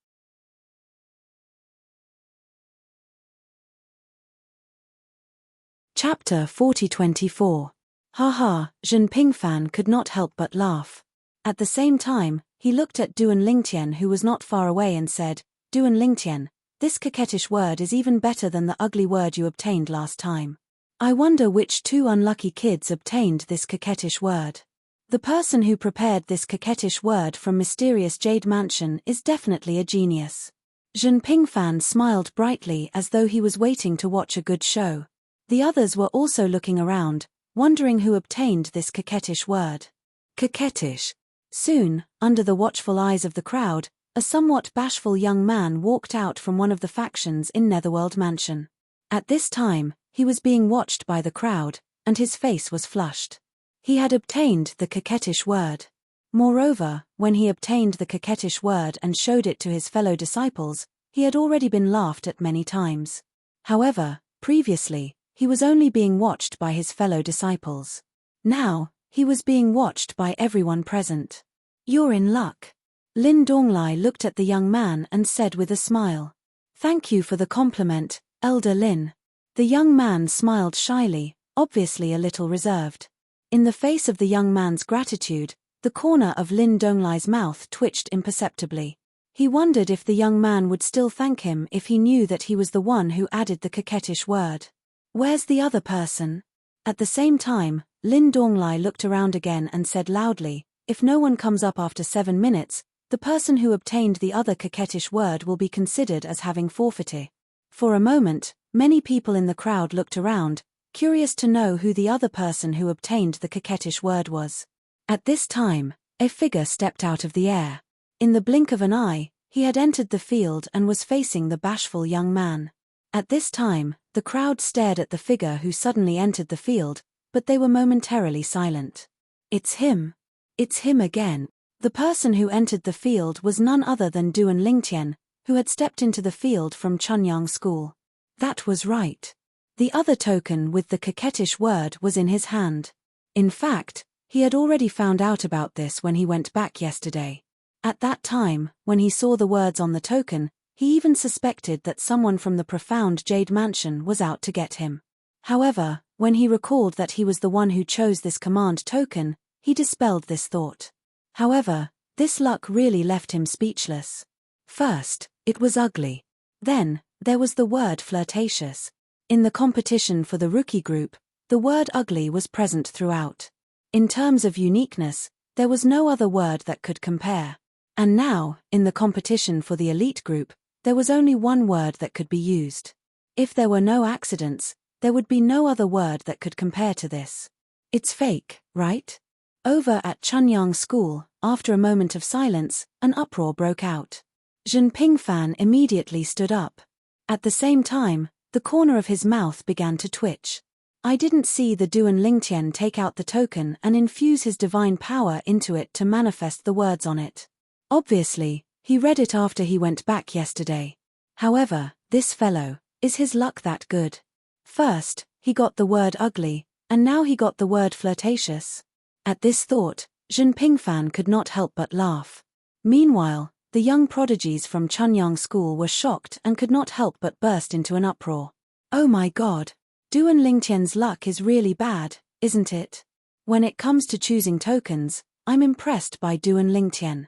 Chapter 40-24. Haha, Zhen Pingfan could not help but laugh. At the same time, he looked at Duan Lingtian, who was not far away, and said, Duan Lingtian, this coquettish word is even better than the ugly word you obtained last time. I wonder which two unlucky kids obtained this coquettish word. The person who prepared this coquettish word from mysterious Jade Mansion is definitely a genius. Zhen Pingfan smiled brightly as though he was waiting to watch a good show. The others were also looking around, wondering who obtained this coquettish word. Coquettish. Soon, under the watchful eyes of the crowd, a somewhat bashful young man walked out from one of the factions in Netherworld Mansion. At this time, he was being watched by the crowd, and his face was flushed. He had obtained the coquettish word. Moreover, when he obtained the coquettish word and showed it to his fellow disciples, he had already been laughed at many times. However, previously, he was only being watched by his fellow disciples. Now, he was being watched by everyone present. You're in luck. Lin Donglai looked at the young man and said with a smile. Thank you for the compliment, Elder Lin. The young man smiled shyly, obviously a little reserved. In the face of the young man's gratitude, the corner of Lin Donglai's mouth twitched imperceptibly. He wondered if the young man would still thank him if he knew that he was the one who added the coquettish word. Where's the other person? At the same time, Lin Donglai looked around again and said loudly, if no one comes up after 7 minutes, the person who obtained the other coquettish word will be considered as having forfeited. For a moment, many people in the crowd looked around, curious to know who the other person who obtained the coquettish word was. At this time, a figure stepped out of the air. In the blink of an eye, he had entered the field and was facing the bashful young man. At this time, the crowd stared at the figure who suddenly entered the field, but they were momentarily silent. It's him. It's him again. The person who entered the field was none other than Duan Lingtian, who had stepped into the field from Chunyang School. That was right. The other token with the coquettish word was in his hand. In fact, he had already found out about this when he went back yesterday. At that time, when he saw the words on the token, he even suspected that someone from the profound Jade Mansion was out to get him. However, when he recalled that he was the one who chose this command token, he dispelled this thought. However, this luck really left him speechless. First, it was ugly. Then, there was the word flirtatious. In the competition for the rookie group, the word ugly was present throughout. In terms of uniqueness, there was no other word that could compare. And now, in the competition for the elite group, there was only one word that could be used. If there were no accidents, there would be no other word that could compare to this. It's fake, right? Over at Chunyang School, after a moment of silence, an uproar broke out. Zhen Pingfan immediately stood up. At the same time, the corner of his mouth began to twitch. I didn't see the Duan Lingtian take out the token and infuse his divine power into it to manifest the words on it. Obviously, he read it after he went back yesterday. However, this fellow, is his luck that good? First, he got the word ugly, and now he got the word flirtatious. At this thought, Zhen Pingfan could not help but laugh. Meanwhile, the young prodigies from Chunyang School were shocked and could not help but burst into an uproar. Oh my god! Duan Lingtian's luck is really bad, isn't it? When it comes to choosing tokens, I'm impressed by Duan Lingtian.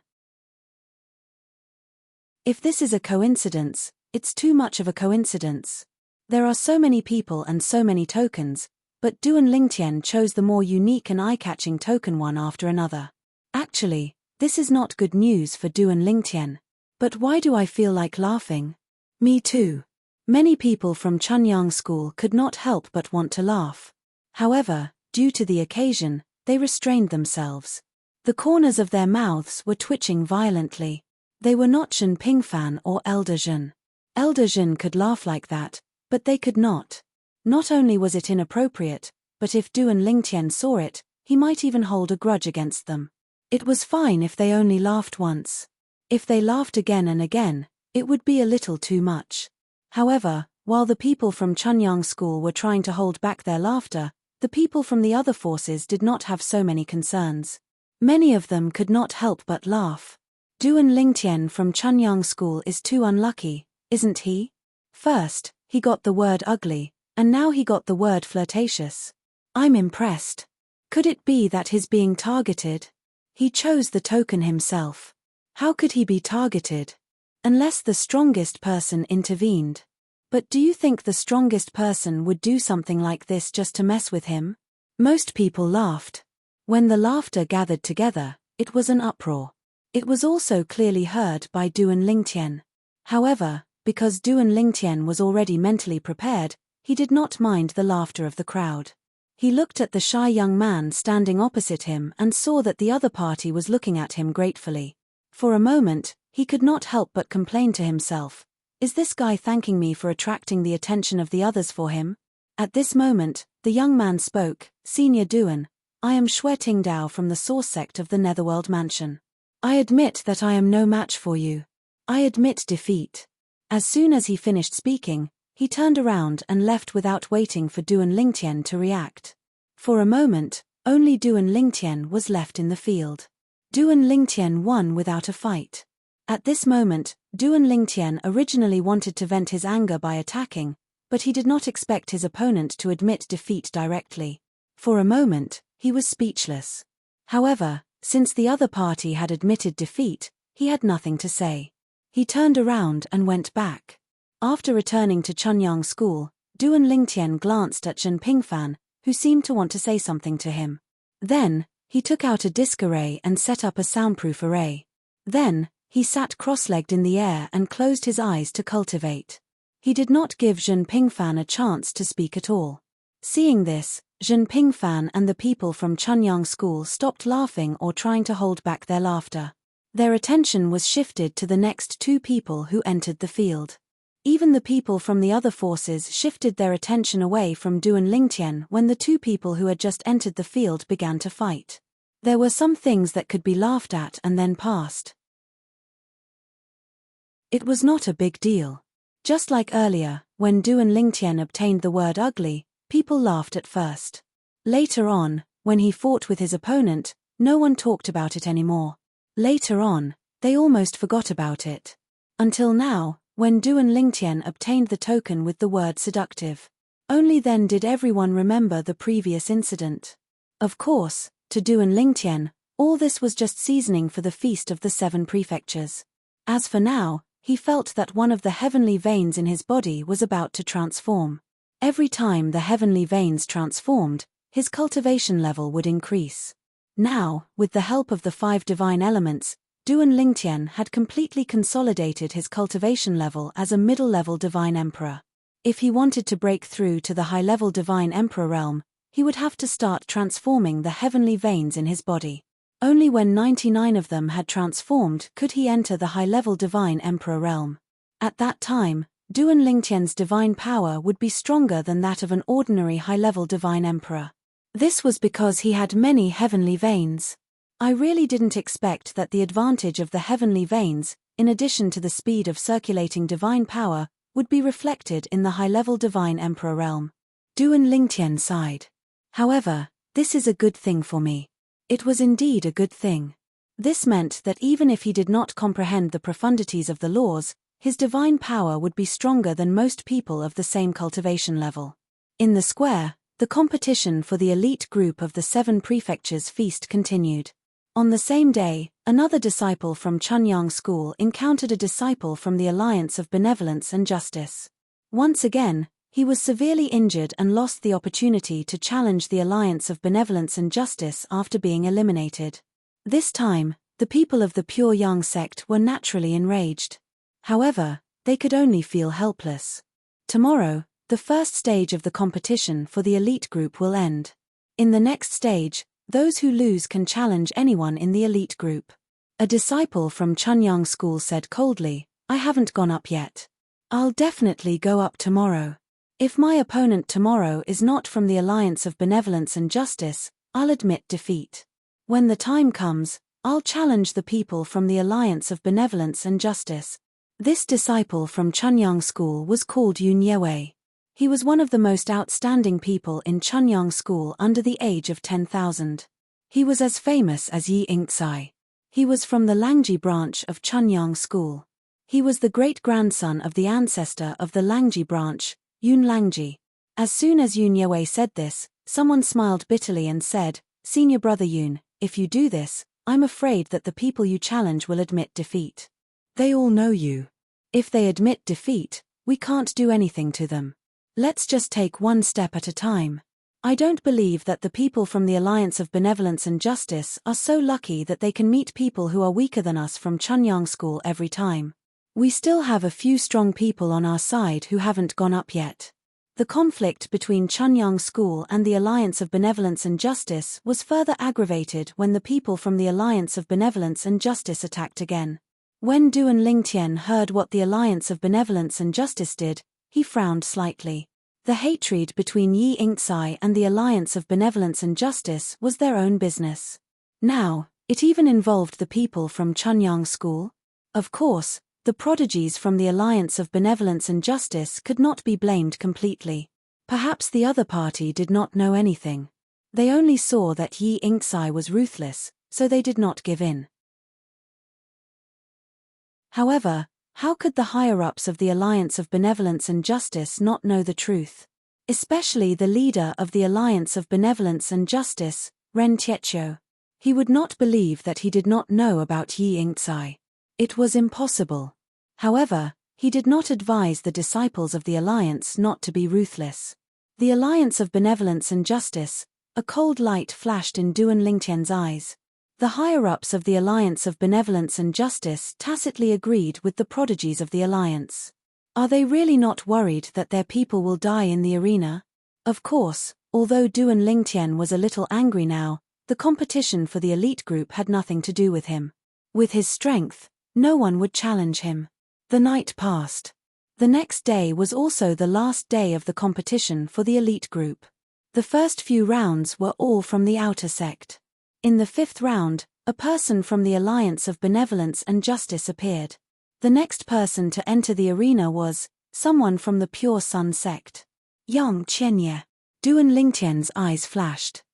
If this is a coincidence, it's too much of a coincidence. There are so many people and so many tokens, but Duan Lingtian chose the more unique and eye-catching token one after another. Actually, this is not good news for Duan Lingtian. But why do I feel like laughing? Me too. Many people from Chunyang School could not help but want to laugh. However, due to the occasion, they restrained themselves. The corners of their mouths were twitching violently. They were not Zhen Pingfan or Elder Zhen. Elder Zhen could laugh like that, but they could not. Not only was it inappropriate, but if Duan Lingtian saw it, he might even hold a grudge against them. It was fine if they only laughed once. If they laughed again and again, it would be a little too much. However, while the people from Chunyang School were trying to hold back their laughter, the people from the other forces did not have so many concerns. Many of them could not help but laugh. Duan Lingtian from Chunyang School is too unlucky, isn't he? First, he got the word ugly, and now he got the word flirtatious. I'm impressed. Could it be that he's being targeted? He chose the token himself. How could he be targeted? Unless the strongest person intervened. But do you think the strongest person would do something like this just to mess with him? Most people laughed. When the laughter gathered together, it was an uproar. It was also clearly heard by Duan Lingtian. However, because Duan Lingtian was already mentally prepared, he did not mind the laughter of the crowd. He looked at the shy young man standing opposite him and saw that the other party was looking at him gratefully. For a moment, he could not help but complain to himself, "Is this guy thanking me for attracting the attention of the others for him?" At this moment, the young man spoke, "Senior Duan, I am Xue Tingdao from the Source Sect of the Netherworld Mansion. I admit that I am no match for you. I admit defeat." As soon as he finished speaking, he turned around and left without waiting for Duan Lingtian to react. For a moment, only Duan Lingtian was left in the field. Duan Lingtian won without a fight. At this moment, Duan Lingtian originally wanted to vent his anger by attacking, but he did not expect his opponent to admit defeat directly. For a moment, he was speechless. However, since the other party had admitted defeat, he had nothing to say. He turned around and went back. After returning to Chunyang School, Duan Lingtian glanced at Zhen Pingfan, who seemed to want to say something to him. Then, he took out a disk array and set up a soundproof array. Then, he sat cross-legged in the air and closed his eyes to cultivate. He did not give Zhen Pingfan a chance to speak at all. Seeing this, Zhen Pingfan and the people from Chunyang School stopped laughing or trying to hold back their laughter. Their attention was shifted to the next two people who entered the field. Even the people from the other forces shifted their attention away from Duan Lingtian when the two people who had just entered the field began to fight. There were some things that could be laughed at and then passed. It was not a big deal. Just like earlier, when Duan Lingtian obtained the word ugly, people laughed at first. Later on, when he fought with his opponent, no one talked about it anymore. Later on, they almost forgot about it. Until now, when Duan Lingtian obtained the token with the word seductive. Only then did everyone remember the previous incident. Of course, to Duan Lingtian, all this was just seasoning for the feast of the 7 prefectures. As for now, he felt that one of the heavenly veins in his body was about to transform. Every time the heavenly veins transformed, his cultivation level would increase. Now, with the help of the 5 divine elements, Duan Lingtian had completely consolidated his cultivation level as a middle-level divine emperor. If he wanted to break through to the high-level divine emperor realm, he would have to start transforming the heavenly veins in his body. Only when 99 of them had transformed could he enter the high-level divine emperor realm. At that time, Duan Lingtian's divine power would be stronger than that of an ordinary high-level divine emperor. This was because he had many heavenly veins. I really didn't expect that the advantage of the heavenly veins, in addition to the speed of circulating divine power, would be reflected in the high-level divine emperor realm. Duan Lingtian sighed. However, this is a good thing for me. It was indeed a good thing. This meant that even if he did not comprehend the profundities of the laws, his divine power would be stronger than most people of the same cultivation level. In the square, the competition for the elite group of the 7 prefectures feast continued. On the same day, another disciple from Chunyang School encountered a disciple from the Alliance of Benevolence and Justice. Once again, he was severely injured and lost the opportunity to challenge the Alliance of Benevolence and Justice after being eliminated. This time, the people of the Pure Yang sect were naturally enraged. However, they could only feel helpless. Tomorrow, the first stage of the competition for the elite group will end. In the next stage, Those who lose can challenge anyone in the elite group. A disciple from Chunyang School said coldly, I haven't gone up yet. I'll definitely go up tomorrow. If my opponent tomorrow is not from the Alliance of Benevolence and Justice, I'll admit defeat. When the time comes, I'll challenge the people from the Alliance of Benevolence and Justice. This disciple from Chunyang School was called Yun Yewei. He was one of the most outstanding people in Chunyang School under the age of 10,000. He was as famous as Yi Ingcai. He was from the Langji branch of Chunyang School. He was the great-grandson of the ancestor of the Langji branch, Yun Langji. As soon as Yun Yewei said this, someone smiled bitterly and said, Senior brother Yun, if you do this, I'm afraid that the people you challenge will admit defeat. They all know you. If they admit defeat, we can't do anything to them. Let's just take one step at a time. I don't believe that the people from the Alliance of Benevolence and Justice are so lucky that they can meet people who are weaker than us from Chunyang School every time. We still have a few strong people on our side who haven't gone up yet. The conflict between Chunyang School and the Alliance of Benevolence and Justice was further aggravated when the people from the Alliance of Benevolence and Justice attacked again. When Duan Lingtian heard what the Alliance of Benevolence and Justice did, he frowned slightly. The hatred between Yi Ingcai and the Alliance of Benevolence and Justice was their own business. Now, it even involved the people from Chunyang School. Of course, the prodigies from the Alliance of Benevolence and Justice could not be blamed completely. Perhaps the other party did not know anything. They only saw that Yi Ingcai was ruthless, so they did not give in. However, how could the higher-ups of the Alliance of Benevolence and Justice not know the truth? Especially the leader of the Alliance of Benevolence and Justice, Ren Tietio. He would not believe that he did not know about Yi Ingcai. It was impossible. However, he did not advise the disciples of the Alliance not to be ruthless. The Alliance of Benevolence and Justice, a cold light flashed in Duan Lingtian's eyes. The higher-ups of the Alliance of Benevolence and Justice tacitly agreed with the prodigies of the Alliance. Are they really not worried that their people will die in the arena? Of course, although Duan Lingtian was a little angry now, the competition for the elite group had nothing to do with him. With his strength, no one would challenge him. The night passed. The next day was also the last day of the competition for the elite group. The first few rounds were all from the outer sect. In the fifth round, a person from the Alliance of Benevolence and Justice appeared. The next person to enter the arena was someone from the Pure Sun sect. Yang Qianye. Duan Lingtian's eyes flashed.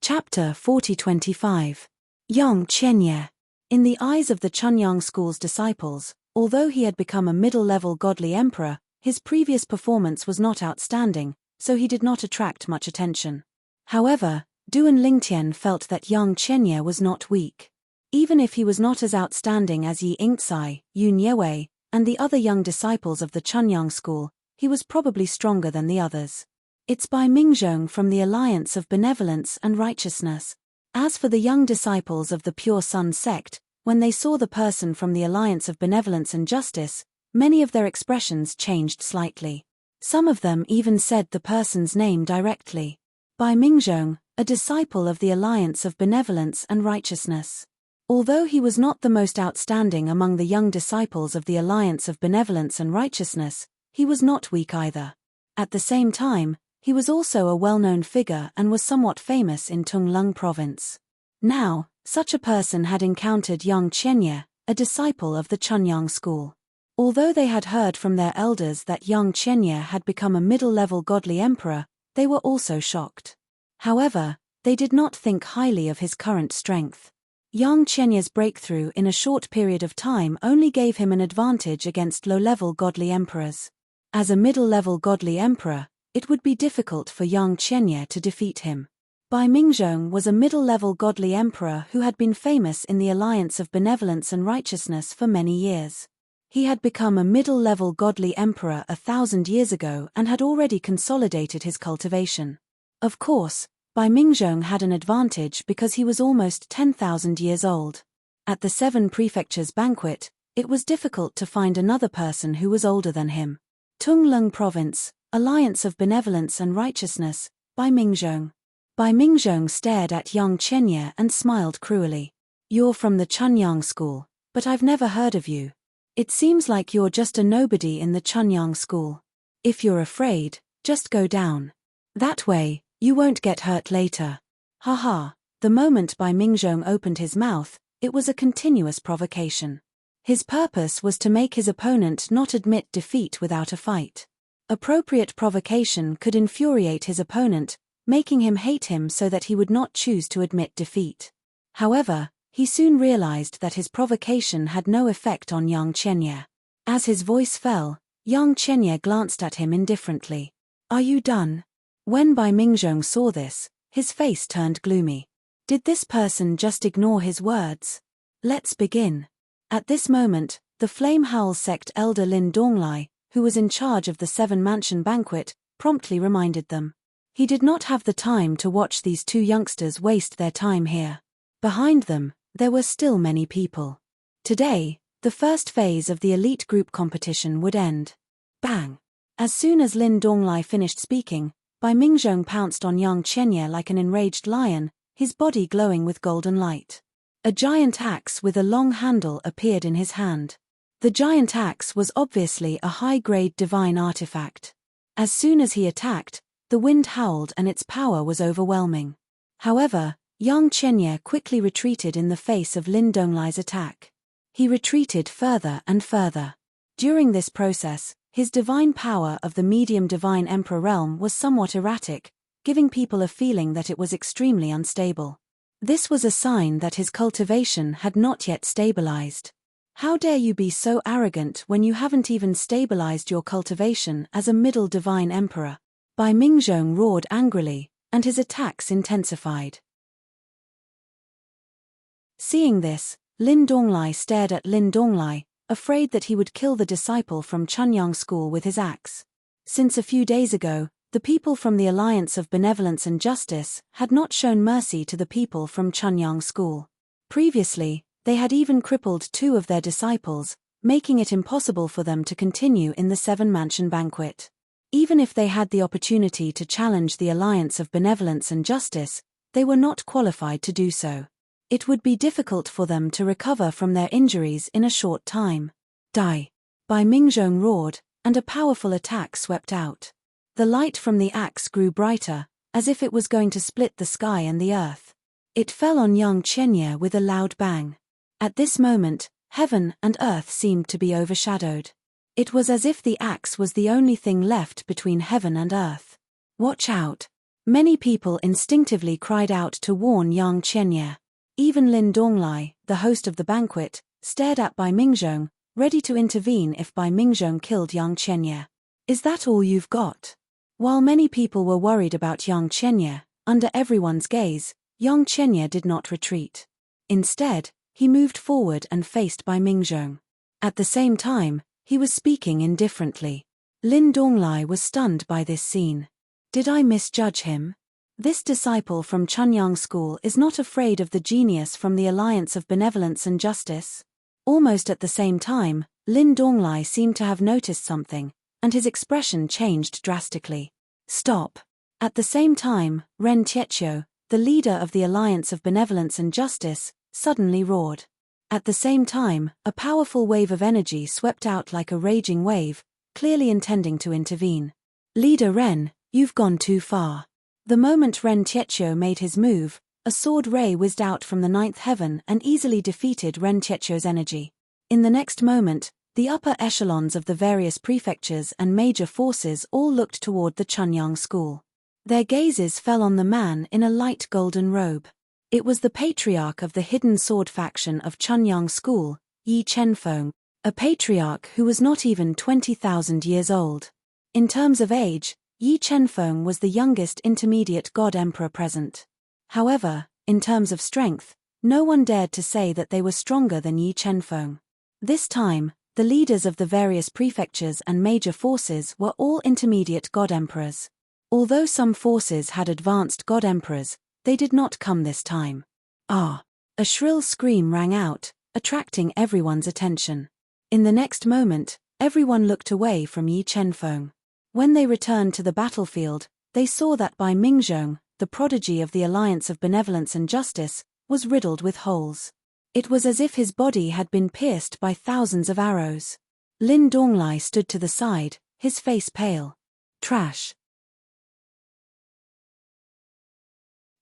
Chapter 40-25. Yang Qianye. In the eyes of the Chunyang School's disciples, although he had become a middle-level godly emperor, his previous performance was not outstanding, so he did not attract much attention. However, Duan Lingtian felt that Yang Qianye was not weak. Even if he was not as outstanding as Yi Ingcai, Yun Yewei, and the other young disciples of the Chunyang School, he was probably stronger than the others. It's by Mingzhong from the Alliance of Benevolence and Righteousness. As for the young disciples of the Pure Sun sect, when they saw the person from the Alliance of Benevolence and Justice, many of their expressions changed slightly. Some of them even said the person's name directly. By Mingzhong, a disciple of the Alliance of Benevolence and Righteousness. Although he was not the most outstanding among the young disciples of the Alliance of Benevolence and Righteousness, he was not weak either. At the same time, he was also a well-known figure and was somewhat famous in Tunglung province. Now, such a person had encountered Yang Qianye, a disciple of the Chunyang School. Although they had heard from their elders that Yang Qianye had become a middle-level godly emperor, they were also shocked. However, they did not think highly of his current strength. Yang Qianye's breakthrough in a short period of time only gave him an advantage against low-level godly emperors. As a middle-level godly emperor, it would be difficult for Yang Qianye to defeat him. Bai Mingzhong was a middle-level godly emperor who had been famous in the Alliance of Benevolence and Righteousness for many years. He had become a middle-level godly emperor 1,000 years ago and had already consolidated his cultivation. Of course, Bai Mingzhong had an advantage because he was almost 10,000 years old. At the 7 prefectures banquet, it was difficult to find another person who was older than him. Tunglung province, Alliance of Benevolence and Righteousness, by Mingzhong. Bai Mingzhong stared at Yang Chenye and smiled cruelly. You're from the Chunyang school, but I've never heard of you. It seems like you're just a nobody in the Chunyang school. If you're afraid, just go down. That way, you won't get hurt later. Haha. The moment Bai Mingzhong opened his mouth, it was a continuous provocation. His purpose was to make his opponent not admit defeat without a fight. Appropriate provocation could infuriate his opponent, making him hate him so that he would not choose to admit defeat. However, he soon realized that his provocation had no effect on Yang Chenye. As his voice fell, Yang Chenye glanced at him indifferently. Are you done? When Bai Mingzhong saw this, his face turned gloomy. Did this person just ignore his words? Let's begin. At this moment, the Flame Howl sect elder Lin Donglai, who was in charge of the seven-mansion banquet, promptly reminded them. He did not have the time to watch these two youngsters waste their time here. Behind them, there were still many people. Today, the first phase of the elite group competition would end. Bang! As soon as Lin Donglai finished speaking, Bai Mingzhong pounced on Yang Chenye like an enraged lion, his body glowing with golden light. A giant axe with a long handle appeared in his hand. The giant axe was obviously a high-grade divine artifact. As soon as he attacked, the wind howled and its power was overwhelming. However, Yang Chenye quickly retreated in the face of Lin Donglai's attack. He retreated further and further. During this process, his divine power of the medium divine emperor realm was somewhat erratic, giving people a feeling that it was extremely unstable. This was a sign that his cultivation had not yet stabilized. How dare you be so arrogant when you haven't even stabilized your cultivation as a middle divine emperor? Bai Mingzhong roared angrily, and his attacks intensified. Seeing this, Lin Donglai stared at Lin Donglai, afraid that he would kill the disciple from Chunyang school with his axe. Since a few days ago, the people from the Alliance of Benevolence and Justice had not shown mercy to the people from Chunyang school. Previously, they had even crippled two of their disciples, making it impossible for them to continue in the seven-mansion banquet. Even if they had the opportunity to challenge the Alliance of Benevolence and Justice, they were not qualified to do so. It would be difficult for them to recover from their injuries in a short time. Die! Bai Mingzhong roared, and a powerful attack swept out. The light from the axe grew brighter, as if it was going to split the sky and the earth. It fell on Yang Chenye with a loud bang. At this moment, heaven and earth seemed to be overshadowed. It was as if the axe was the only thing left between heaven and earth. Watch out! Many people instinctively cried out to warn Yang Chenye. Even Lin Donglai, the host of the banquet, stared at Bai Mingzhong, ready to intervene if Bai Mingzhong killed Yang Chenye. Is that all you've got? While many people were worried about Yang Chenye, under everyone's gaze, Yang Chenye did not retreat. Instead, he moved forward and faced Bai Mingzhong. At the same time, he was speaking indifferently. Lin Donglai was stunned by this scene. Did I misjudge him? This disciple from Chunyang school is not afraid of the genius from the Alliance of Benevolence and Justice. Almost at the same time, Lin Donglai seemed to have noticed something, and his expression changed drastically. Stop! At the same time, Ren Tietio, the leader of the Alliance of Benevolence and Justice, suddenly roared. At the same time, a powerful wave of energy swept out like a raging wave, clearly intending to intervene. Leader Ren, you've gone too far. The moment Ren Tietio made his move, a sword ray whizzed out from the ninth heaven and easily defeated Ren Tietio's energy. In the next moment, the upper echelons of the various prefectures and major forces all looked toward the Chunyang school. Their gazes fell on the man in a light golden robe. It was the patriarch of the hidden sword faction of Chunyang school, Yi Chenfeng, a patriarch who was not even 20,000 years old. In terms of age, Yi Chenfeng was the youngest intermediate god emperor present. However, in terms of strength, no one dared to say that they were stronger than Yi Chenfeng. This time, the leaders of the various prefectures and major forces were all intermediate god emperors. Although some forces had advanced god emperors, they did not come this time. Ah! A shrill scream rang out, attracting everyone's attention. In the next moment, everyone looked away from Yi Chenfeng. When they returned to the battlefield, they saw that Bai Mingzhong, the prodigy of the Alliance of Benevolence and Justice, was riddled with holes. It was as if his body had been pierced by thousands of arrows. Lin Donglai stood to the side, his face pale. Trash.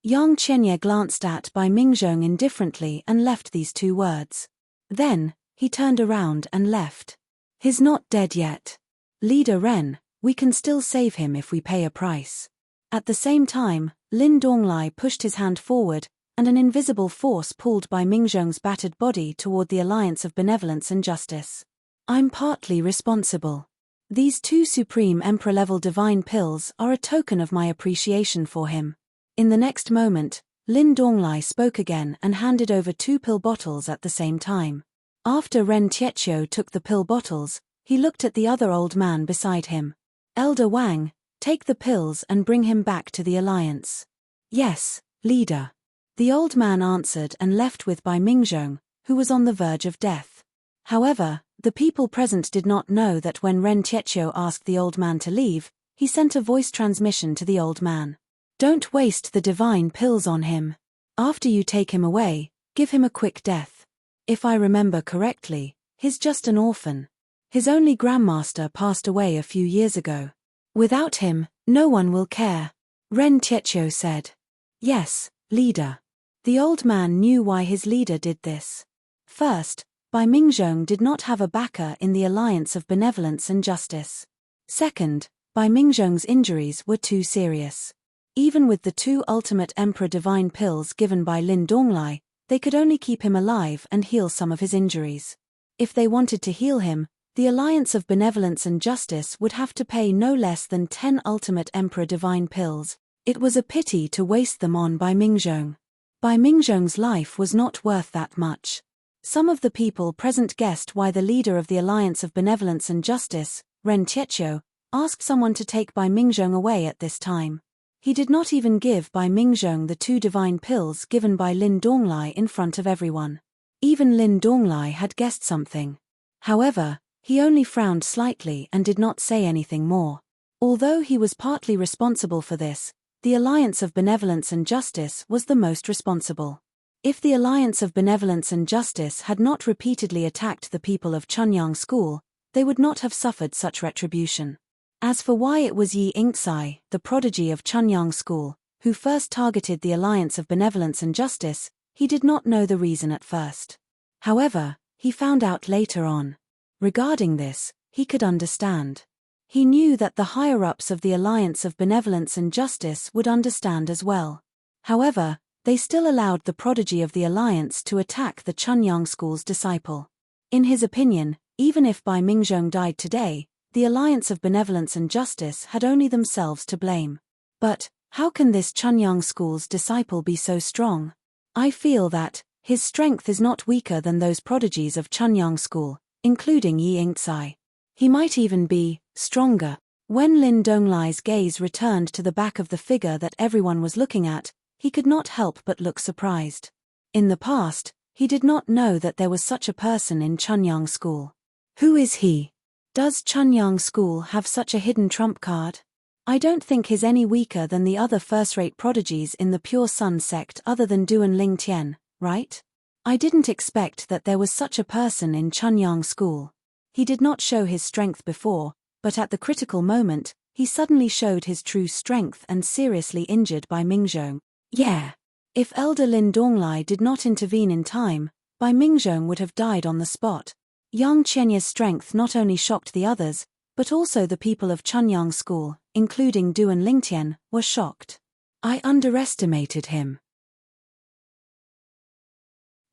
Yang Chenye glanced at Bai Mingzhong indifferently and left these 2 words. Then, he turned around and left. He's not dead yet. Leader Ren, we can still save him if we pay a price. At the same time, Lin Donglai pushed his hand forward, and an invisible force pulled Bai Mingzhong's battered body toward the Alliance of Benevolence and Justice. I'm partly responsible. These 2 supreme Emperor-level divine pills are a token of my appreciation for him. In the next moment, Lin Donglai spoke again and handed over 2 pill bottles at the same time. After Ren Tietio took the pill bottles, he looked at the other old man beside him. Elder Wang, take the pills and bring him back to the Alliance. Yes, leader. The old man answered and left with Bai Mingzhong, who was on the verge of death. However, the people present did not know that when Ren Tietio asked the old man to leave, he sent a voice transmission to the old man. Don't waste the divine pills on him. After you take him away, give him a quick death. If I remember correctly, he's just an orphan. His only grandmaster passed away a few years ago. Without him, no one will care. Ren Tietio said. Yes, leader. The old man knew why his leader did this. First, Bai Mingzhong did not have a backer in the Alliance of Benevolence and Justice. Second, Bai Mingzhong's injuries were too serious. Even with the 2 ultimate Emperor divine pills given by Lin Donglai, they could only keep him alive and heal some of his injuries. If they wanted to heal him, the Alliance of Benevolence and Justice would have to pay no less than 10 ultimate Emperor divine pills. It was a pity to waste them on Bai Mingzhong. Bai Mingzhong's life was not worth that much. Some of the people present guessed why the leader of the Alliance of Benevolence and Justice, Ren Tietio, asked someone to take Bai Mingzhong away at this time. He did not even give Bai Mingzhong the 2 divine pills given by Lin Donglai in front of everyone. Even Lin Donglai had guessed something. However, he only frowned slightly and did not say anything more. Although he was partly responsible for this, the Alliance of Benevolence and Justice was the most responsible. If the Alliance of Benevolence and Justice had not repeatedly attacked the people of Chunyang School, they would not have suffered such retribution. As for why it was Yi Yingcai, the prodigy of Chunyang School, who first targeted the Alliance of Benevolence and Justice, he did not know the reason at first. However, he found out later on. Regarding this, he could understand. He knew that the higher-ups of the Alliance of Benevolence and Justice would understand as well. However, they still allowed the prodigy of the Alliance to attack the Chunyang School's disciple. In his opinion, even if Bai Mingzhong died today, the Alliance of Benevolence and Justice had only themselves to blame. But, how can this Chunyang School's disciple be so strong? I feel that his strength is not weaker than those prodigies of Chunyang School, including Yi Yingcai. He might even be stronger. When Lin Donglai's gaze returned to the back of the figure that everyone was looking at, he could not help but look surprised. In the past, he did not know that there was such a person in Chunyang School. Who is he? Does Chunyang School have such a hidden trump card? I don't think he's any weaker than the other first-rate prodigies in the Pure Sun sect other than Duan Lingtian, right? I didn't expect that there was such a person in Chunyang School. He did not show his strength before, but at the critical moment, he suddenly showed his true strength and seriously injured Bai Mingzhong. Yeah. If Elder Lin Donglai did not intervene in time, Bai Mingzhong would have died on the spot. Yang Chenya's strength not only shocked the others, but also the people of Chunyang School, including Duan Lingtian, were shocked. I underestimated him.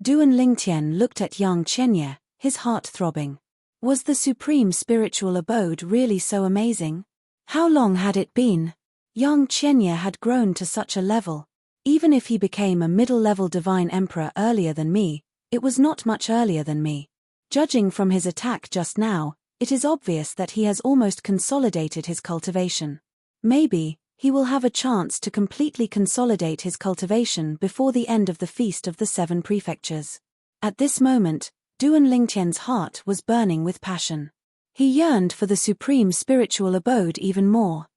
Duan Lingtian looked at Yang Chenya, his heart throbbing. Was the supreme spiritual abode really so amazing? How long had it been? Yang Chenya had grown to such a level. Even if he became a middle-level divine emperor earlier than me, it was not much earlier than me. Judging from his attack just now, it is obvious that he has almost consolidated his cultivation. Maybe, he will have a chance to completely consolidate his cultivation before the end of the Feast of the Seven Prefectures. At this moment, Duan Lingtian's heart was burning with passion. He yearned for the supreme spiritual abode even more.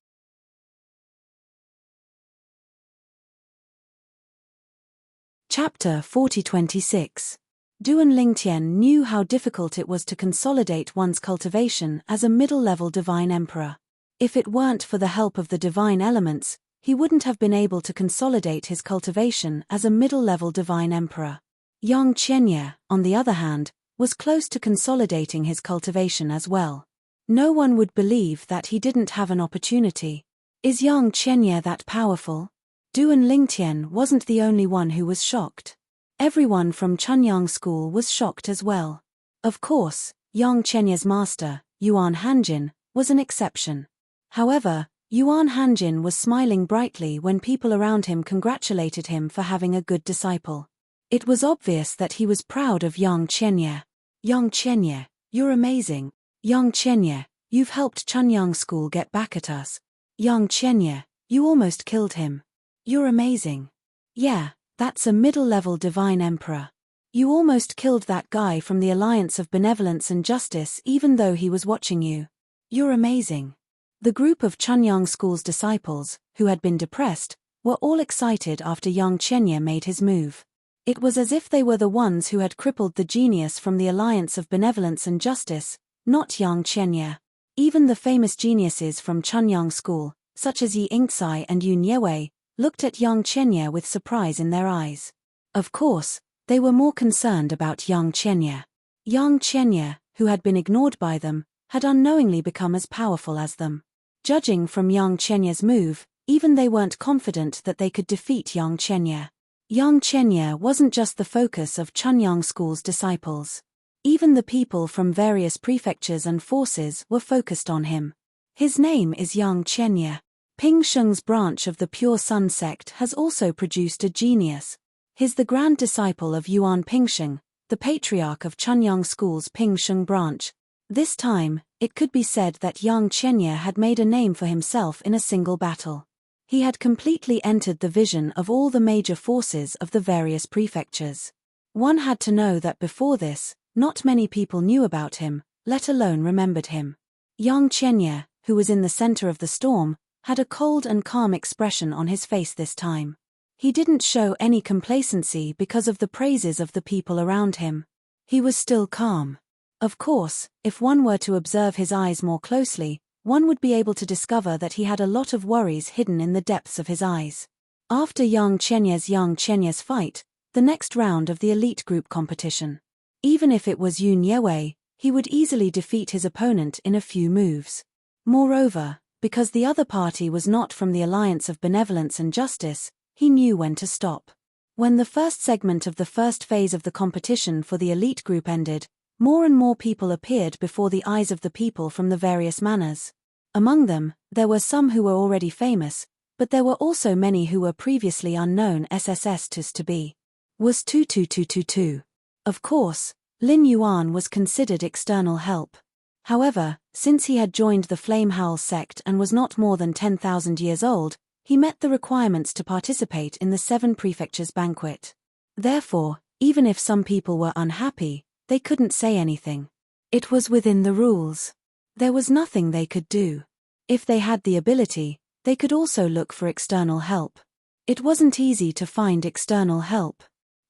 Chapter 40-26. Duan Lingtian knew how difficult it was to consolidate one's cultivation as a middle-level divine emperor. If it weren't for the help of the divine elements, he wouldn't have been able to consolidate his cultivation as a middle-level divine emperor. Yang Qianye, on the other hand, was close to consolidating his cultivation as well. No one would believe that he didn't have an opportunity. Is Yang Qianye that powerful? Duan Lingtian wasn't the only one who was shocked. Everyone from Chunyang School was shocked as well. Of course, Yang Qianye's master, Yuan Hanjin, was an exception. However, Yuan Hanjin was smiling brightly when people around him congratulated him for having a good disciple. It was obvious that he was proud of Yang Qianye. Yang Qianye, you're amazing. Yang Qianye, you've helped Chunyang School get back at us. Yang Qianye, you almost killed him. You're amazing. Yeah, that's a middle-level divine emperor. You almost killed that guy from the Alliance of Benevolence and Justice even though he was watching you. You're amazing. The group of Chunyang School's disciples, who had been depressed, were all excited after Yang Qianye made his move. It was as if they were the ones who had crippled the genius from the Alliance of Benevolence and Justice, not Yang Qianye. Even the famous geniuses from Chunyang School, such as Yi Yingcai and Yu Niewei, looked at Yang Qianye with surprise in their eyes. Of course, they were more concerned about Yang Qianye. Yang Qianye, who had been ignored by them, had unknowingly become as powerful as them. Judging from Yang Qianye's move, even they weren't confident that they could defeat Yang Qianye. Yang Qianye wasn't just the focus of Chunyang School's disciples. Even the people from various prefectures and forces were focused on him. His name is Yang Qianye. Ping Sheng's branch of the Pure Sun sect has also produced a genius. He's the grand disciple of Yuan Pingsheng, the patriarch of Chunyang School's Ping Sheng branch. This time, it could be said that Yang Qianye had made a name for himself in a single battle. He had completely entered the vision of all the major forces of the various prefectures. One had to know that before this, not many people knew about him, let alone remembered him. Yang Qianye, who was in the center of the storm, had a cold and calm expression on his face this time. He didn't show any complacency because of the praises of the people around him. He was still calm. Of course, if one were to observe his eyes more closely, one would be able to discover that he had a lot of worries hidden in the depths of his eyes. After Yang Qianye's fight, the next round of the elite group competition. Even if it was Yu Niewei, he would easily defeat his opponent in a few moves. Moreover, because the other party was not from the Alliance of Benevolence and Justice, he knew when to stop. When the first segment of the first phase of the competition for the elite group ended, more and more people appeared before the eyes of the people from the various manors. Among them, there were some who were already famous, but there were also many who were previously unknown SSS to be. Was 22222. Of course, Lin Yuan was considered external help. However, since he had joined the Flame Howl sect and was not more than 10,000 years old, he met the requirements to participate in the 7 prefectures banquet. Therefore, even if some people were unhappy, they couldn't say anything. It was within the rules. There was nothing they could do. If they had the ability, they could also look for external help. It wasn't easy to find external help.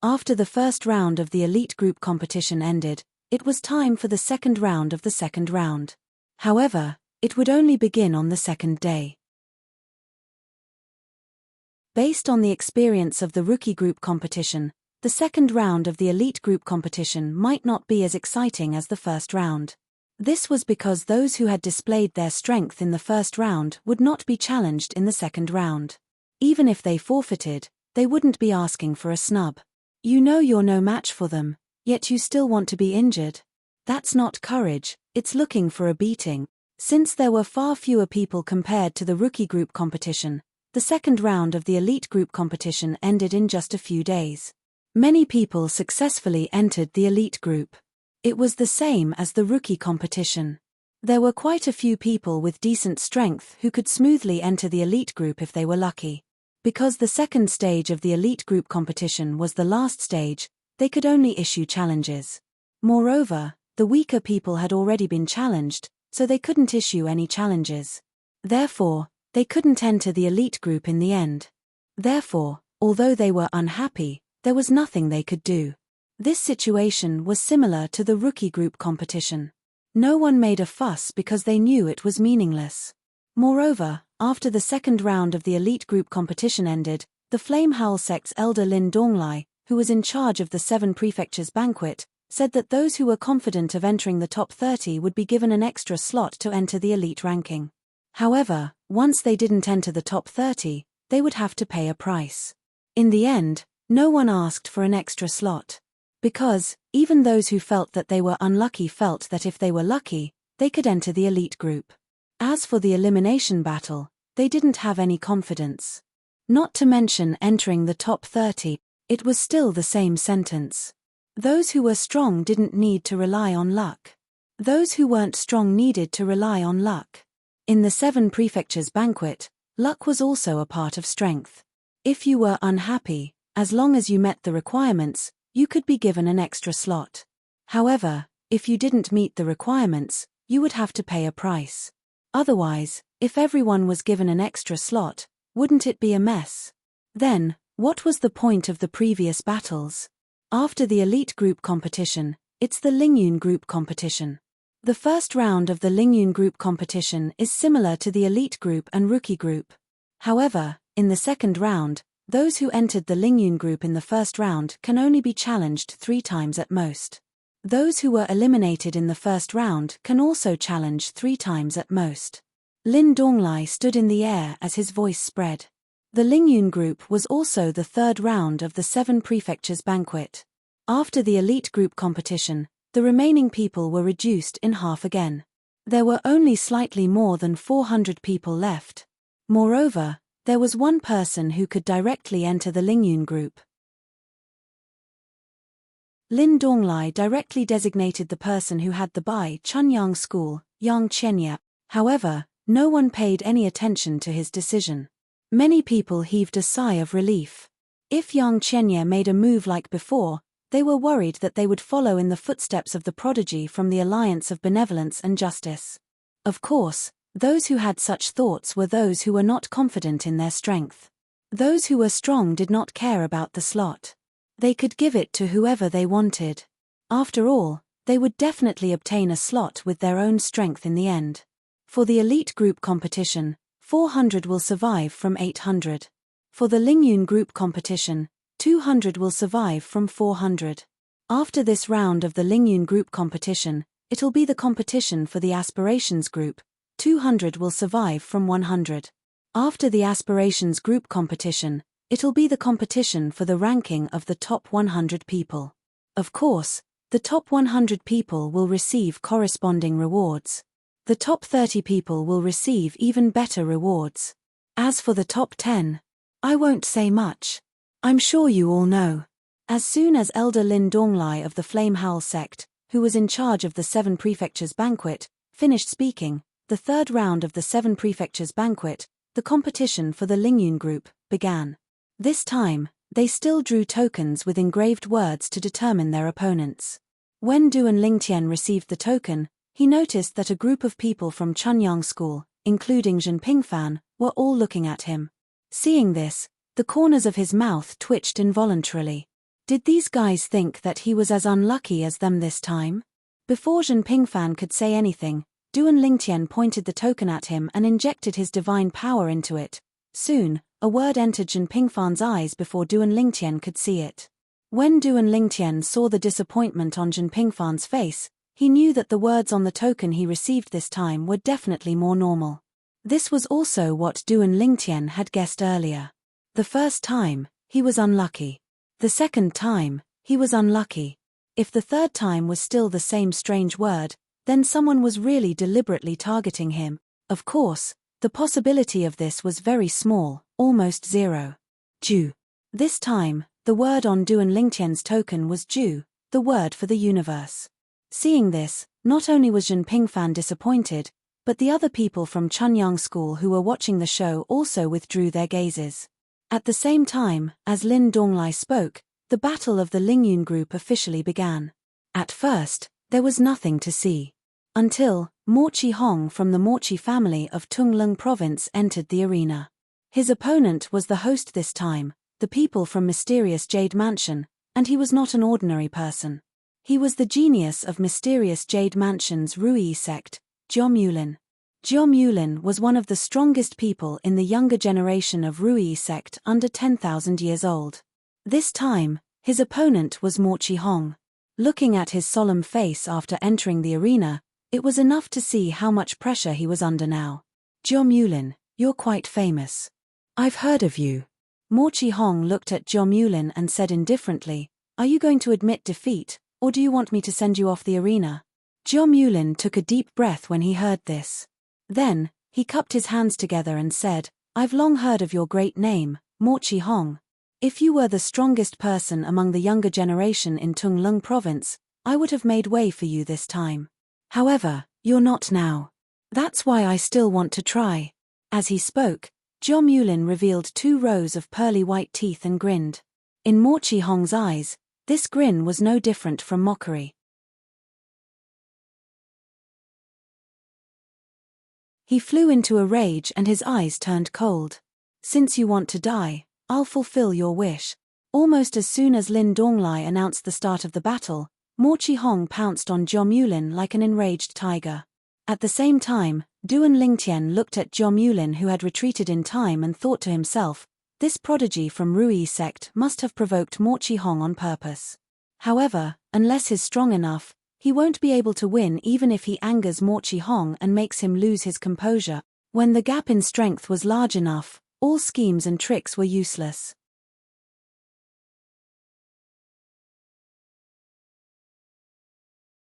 After the first round of the elite group competition ended, it was time for the second round of the second round. However, it would only begin on the second day. Based on the experience of the rookie group competition, the second round of the elite group competition might not be as exciting as the first round. This was because those who had displayed their strength in the first round would not be challenged in the second round. Even if they forfeited, they wouldn't be asking for a snub. You know you're no match for them, yet you still want to be injured. That's not courage, it's looking for a beating. Since there were far fewer people compared to the rookie group competition, the second round of the elite group competition ended in just a few days. Many people successfully entered the elite group. It was the same as the rookie competition. There were quite a few people with decent strength who could smoothly enter the elite group if they were lucky. Because the second stage of the elite group competition was the last stage, they could only issue challenges. Moreover, the weaker people had already been challenged, so they couldn't issue any challenges. Therefore, they couldn't enter the elite group in the end. Therefore, although they were unhappy, there was nothing they could do. This situation was similar to the rookie group competition. No one made a fuss because they knew it was meaningless. Moreover, after the second round of the elite group competition ended, the Flame Howl sect's elder Lin Donglai, who was in charge of the 7 prefectures banquet, said that those who were confident of entering the top 30 would be given an extra slot to enter the elite ranking. However, once they didn't enter the top 30, they would have to pay a price. In the end, no one asked for an extra slot. Because, even those who felt that they were unlucky felt that if they were lucky, they could enter the elite group. As for the elimination battle, they didn't have any confidence. Not to mention entering the top 30, it was still the same sentence. Those who were strong didn't need to rely on luck. Those who weren't strong needed to rely on luck. In the 7 prefectures banquet, luck was also a part of strength. If you were unhappy, as long as you met the requirements, you could be given an extra slot. However, if you didn't meet the requirements, you would have to pay a price. Otherwise, if everyone was given an extra slot, wouldn't it be a mess? Then, what was the point of the previous battles? After the elite group competition, it's the Lingyun group competition. The first round of the Lingyun group competition is similar to the elite group and rookie group. However, in the second round, those who entered the Lingyun group in the first round can only be challenged 3 times at most. Those who were eliminated in the first round can also challenge 3 times at most. Lin Donglai stood in the air as his voice spread. The Lingyun group was also the third round of the 7 prefectures banquet. After the elite group competition, the remaining people were reduced in half again. There were only slightly more than 400 people left. Moreover, there was one person who could directly enter the Lingyun group. Lin Donglai directly designated the person who had the Bai Chunyang school, Yang Chenya. However, no one paid any attention to his decision. Many people heaved a sigh of relief. If Yang Chenya made a move like before, they were worried that they would follow in the footsteps of the prodigy from the Alliance of Benevolence and Justice. Of course, those who had such thoughts were those who were not confident in their strength. Those who were strong did not care about the slot. They could give it to whoever they wanted. After all, they would definitely obtain a slot with their own strength in the end. For the elite group competition, 400 will survive from 800. For the Lingyun group competition, 200 will survive from 400. After this round of the Lingyun group competition, it'll be the competition for the aspirations group. 200 will survive from 100. After the aspirations group competition, it'll be the competition for the ranking of the top 100 people. Of course, the top 100 people will receive corresponding rewards. The top 30 people will receive even better rewards. As for the top 10, I won't say much. I'm sure you all know. As soon as Elder Lin Donglai of the Flame Howl sect, who was in charge of the 7 prefectures banquet, finished speaking, the third round of the 7 prefectures banquet, the competition for the Lingyun group, began. This time, they still drew tokens with engraved words to determine their opponents. When Duan Lingtian received the token, he noticed that a group of people from Chunyang School, including Zhen Pingfan, were all looking at him. Seeing this, the corners of his mouth twitched involuntarily. Did these guys think that he was as unlucky as them this time? Before Zhen Pingfan could say anything, Duan Lingtian pointed the token at him and injected his divine power into it. Soon, a word entered Zhen Pingfan's eyes before Duan Lingtian could see it. When Duan Lingtian saw the disappointment on Zhen Pingfan's face, he knew that the words on the token he received this time were definitely more normal. This was also what Duan Lingtian had guessed earlier. The first time, he was unlucky. The second time, he was unlucky. If the third time was still the same strange word, then someone was really deliberately targeting him. Of course, the possibility of this was very small, almost zero. Ju. This time, the word on Duan Lingtian's token was Ju, the word for the universe. Seeing this, not only was Zhen Pingfan disappointed, but the other people from Chunyang School who were watching the show also withdrew their gazes. At the same time, as Lin Donglai spoke, the battle of the Lingyun group officially began. At first, there was nothing to see. Until, Morchi Hong from the Morchi family of Tunglung province entered the arena. His opponent was the host this time, the people from mysterious Jade Mansion, and he was not an ordinary person. He was the genius of mysterious Jade Mansion's Rui sect, Jiom Yulin. Jiom Yulin was one of the strongest people in the younger generation of Rui sect under 10,000 years old. This time, his opponent was Morchi Hong. Looking at his solemn face after entering the arena, it was enough to see how much pressure he was under now. Jiom Yulin, you're quite famous. I've heard of you. Morchi Hong looked at Jiom Yulin and said indifferently, are you going to admit defeat, or do you want me to send you off the arena? Jiom Yulin took a deep breath when he heard this. Then, he cupped his hands together and said, I've long heard of your great name, Morchi Hong. If you were the strongest person among the younger generation in Tunglung province, I would have made way for you this time. However, you're not now. That's why I still want to try. As he spoke, Jiom Yulin revealed 2 rows of pearly white teeth and grinned. In Morchi Hong's eyes, this grin was no different from mockery. He flew into a rage and his eyes turned cold. Since you want to die, I'll fulfill your wish. Almost as soon as Lin Donglai announced the start of the battle, Morchi Hong pounced on Jiom Yulin like an enraged tiger. At the same time, Duan Lingtian looked at Jiom Yulin, who had retreated in time, and thought to himself, this prodigy from Rui sect must have provoked Morchi Hong on purpose. However, unless he's strong enough, he won't be able to win even if he angers Morchi Hong and makes him lose his composure. When the gap in strength was large enough, all schemes and tricks were useless.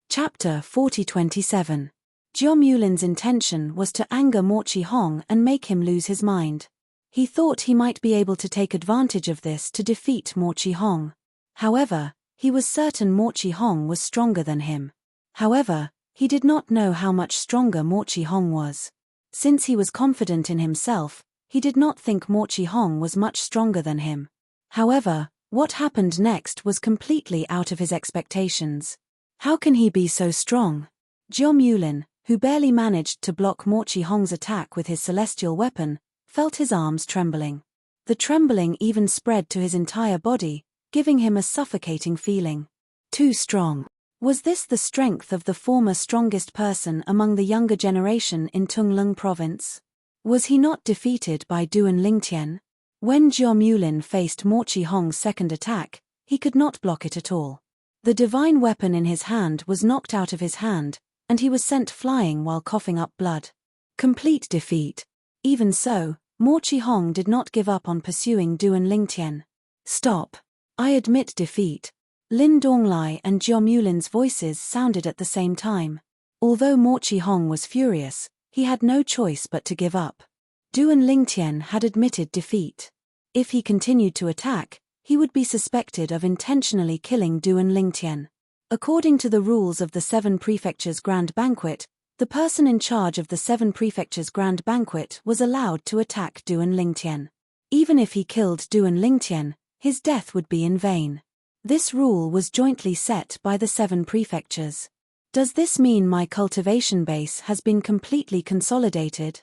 Chapter 40-27. Jiom Yulin's intention was to anger Morchi Hong and make him lose his mind. He thought he might be able to take advantage of this to defeat Morchi Hong. However, he was certain Morchi Hong was stronger than him. However, he did not know how much stronger Morchi Hong was. Since he was confident in himself, he did not think Morchi Hong was much stronger than him. However, what happened next was completely out of his expectations. How can he be so strong? Jiom Yulin, who barely managed to block Morchi Hong's attack with his celestial weapon, felt his arms trembling. The trembling even spread to his entire body, giving him a suffocating feeling. Too strong. Was this the strength of the former strongest person among the younger generation in Tunglung province? Was he not defeated by Duan Lingtian? When Jiom Yulin faced Morchi Hong's second attack, he could not block it at all. The divine weapon in his hand was knocked out of his hand, and he was sent flying while coughing up blood. Complete defeat. Even so, Morchi Hong did not give up on pursuing Duan Lingtian. Stop. I admit defeat. Lin Donglai and Jiom Yulin's voices sounded at the same time. Although Morchi Hong was furious, he had no choice but to give up. Duan Lingtian had admitted defeat. If he continued to attack, he would be suspected of intentionally killing Duan Lingtian. According to the rules of the 7 Prefectures Grand Banquet, the person in charge of the 7 Prefectures Grand Banquet was allowed to attack Duan Lingtian. Even if he killed Duan Lingtian, his death would be in vain. This rule was jointly set by the 7 prefectures. Does this mean my cultivation base has been completely consolidated?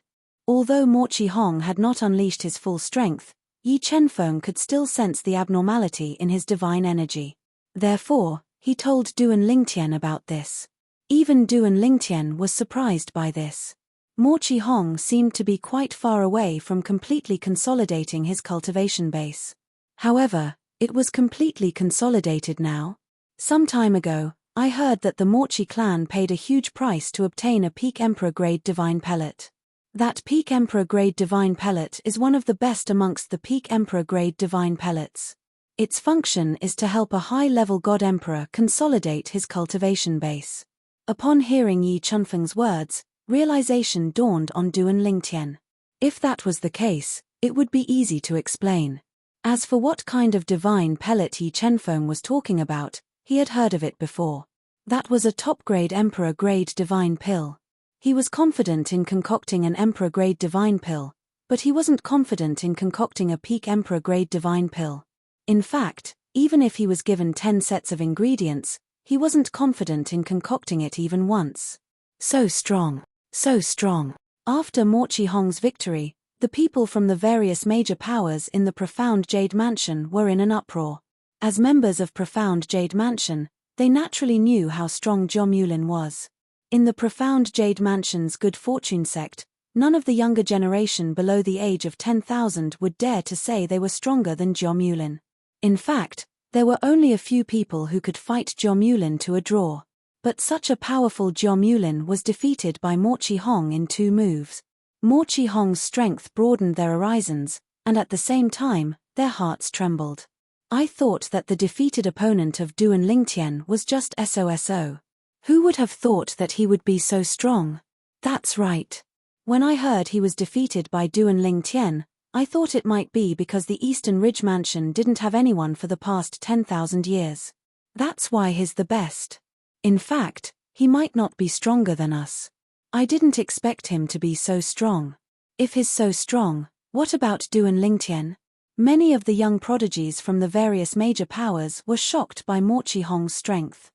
Although Morchi Hong had not unleashed his full strength, Yi Chenfeng could still sense the abnormality in his divine energy. Therefore, he told Duan Lingtian about this. Even Duan Lingtian was surprised by this. Morchi Hong seemed to be quite far away from completely consolidating his cultivation base. However, it was completely consolidated now. Some time ago, I heard that the Morchi clan paid a huge price to obtain a Peak Emperor grade divine pellet. That Peak Emperor grade divine pellet is one of the best amongst the Peak Emperor grade divine pellets. Its function is to help a high-level God Emperor consolidate his cultivation base. Upon hearing Yi Chenfeng's words, realization dawned on Duan Lingtian. If that was the case, it would be easy to explain. As for what kind of divine pellet Yi Chenfeng was talking about, he had heard of it before. That was a top-grade Emperor-grade divine pill. He was confident in concocting an Emperor-grade divine pill, but he wasn't confident in concocting a Peak Emperor-grade divine pill. In fact, even if he was given 10 sets of ingredients, he wasn't confident in concocting it even once. So strong. So strong. After Morchi Hong's victory, the people from the various major powers in the Profound Jade Mansion were in an uproar. As members of Profound Jade Mansion, they naturally knew how strong Jiomulin was. In the Profound Jade Mansion's Good Fortune sect, none of the younger generation below the age of 10,000 would dare to say they were stronger than Jiomulin. In fact, there were only a few people who could fight Jiomulin to a draw. But such a powerful Jiomulin was defeated by Morchi Hong in 2 moves. Morchi Hong's strength broadened their horizons, and at the same time, their hearts trembled. I thought that the defeated opponent of Duan Lingtian was just SOSO. Who would have thought that he would be so strong? That's right. When I heard he was defeated by Duan Lingtian, I thought it might be because the Eastern Ridge Mansion didn't have anyone for the past 10,000 years. That's why he's the best. In fact, he might not be stronger than us. I didn't expect him to be so strong. If he's so strong, what about Duan Lingtian? Many of the young prodigies from the various major powers were shocked by Morchi Hong's strength.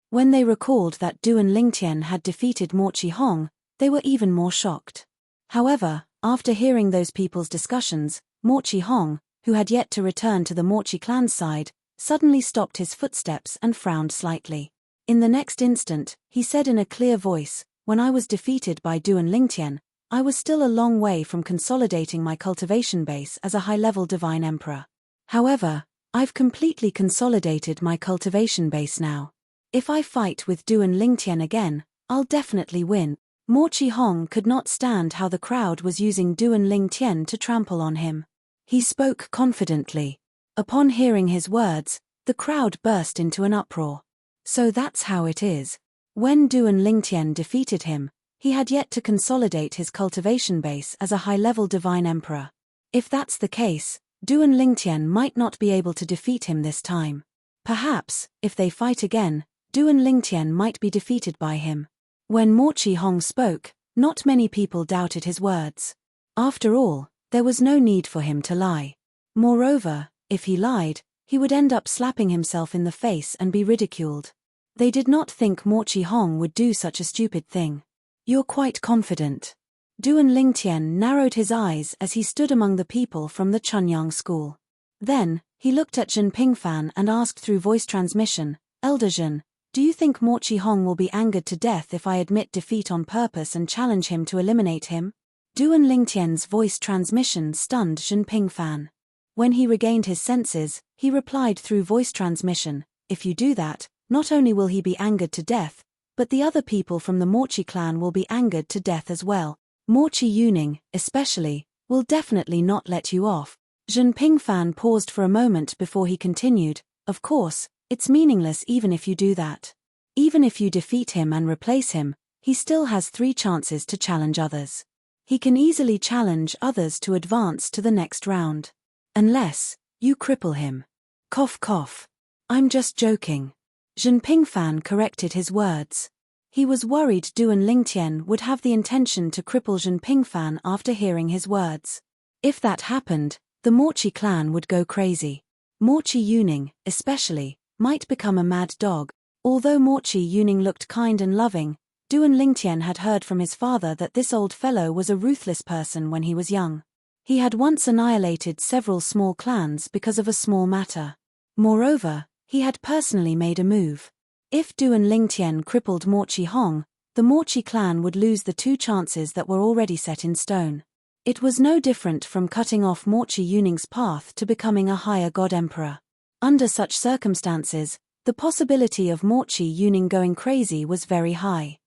When they recalled that Duan Lingtian had defeated Morchi Hong, they were even more shocked. However, after hearing those people's discussions, Morchi Hong, who had yet to return to the Morchi clan's side, suddenly stopped his footsteps and frowned slightly. In the next instant, he said in a clear voice, "When I was defeated by Duan Lingtian, I was still a long way from consolidating my cultivation base as a high-level divine emperor. However, I've completely consolidated my cultivation base now. If I fight with Duan Lingtian again, I'll definitely win." Morchi Hong could not stand how the crowd was using Duan Lingtian to trample on him. He spoke confidently. Upon hearing his words, the crowd burst into an uproar. So that's how it is. When Duan Lingtian defeated him, he had yet to consolidate his cultivation base as a high-level divine emperor. If that's the case, Duan Lingtian might not be able to defeat him this time. Perhaps, if they fight again, Duan Lingtian might be defeated by him. When Morchi Hong spoke, not many people doubted his words. After all, there was no need for him to lie. Moreover, if he lied, he would end up slapping himself in the face and be ridiculed. They did not think Morchi Hong would do such a stupid thing. "You're quite confident." Duan Lingtian narrowed his eyes as he stood among the people from the Chunyang school. Then, he looked at Zhen Pingfan and asked through voice transmission, "Elder Zhen, do you think Morchi Hong will be angered to death if I admit defeat on purpose and challenge him to eliminate him?" Duan Lingtian's voice transmission stunned Zhen Pingfan. When he regained his senses, he replied through voice transmission, "If you do that, not only will he be angered to death, but the other people from the Morchi clan will be angered to death as well. Morchi Yuning, especially, will definitely not let you off." Zhen Pingfan paused for a moment before he continued, "Of course, it's meaningless even if you do that. Even if you defeat him and replace him, he still has 3 chances to challenge others. He can easily challenge others to advance to the next round. Unless you cripple him." Cough cough. "I'm just joking." Zhen Pingfan corrected his words. He was worried Duan Lingtian would have the intention to cripple Zhen Pingfan after hearing his words. If that happened, the Morchi clan would go crazy. Morchi Yuning, especially, might become a mad dog. Although Morchi Yuning looked kind and loving, Duan Lingtian had heard from his father that this old fellow was a ruthless person when he was young. He had once annihilated several small clans because of a small matter. Moreover, he had personally made a move. If Duan Lingtian crippled Morchi Hong, the Morchi clan would lose the 2 chances that were already set in stone. It was no different from cutting off Morchi Yuning's path to becoming a higher god emperor. Under such circumstances, the possibility of Morchi Yuning going crazy was very high.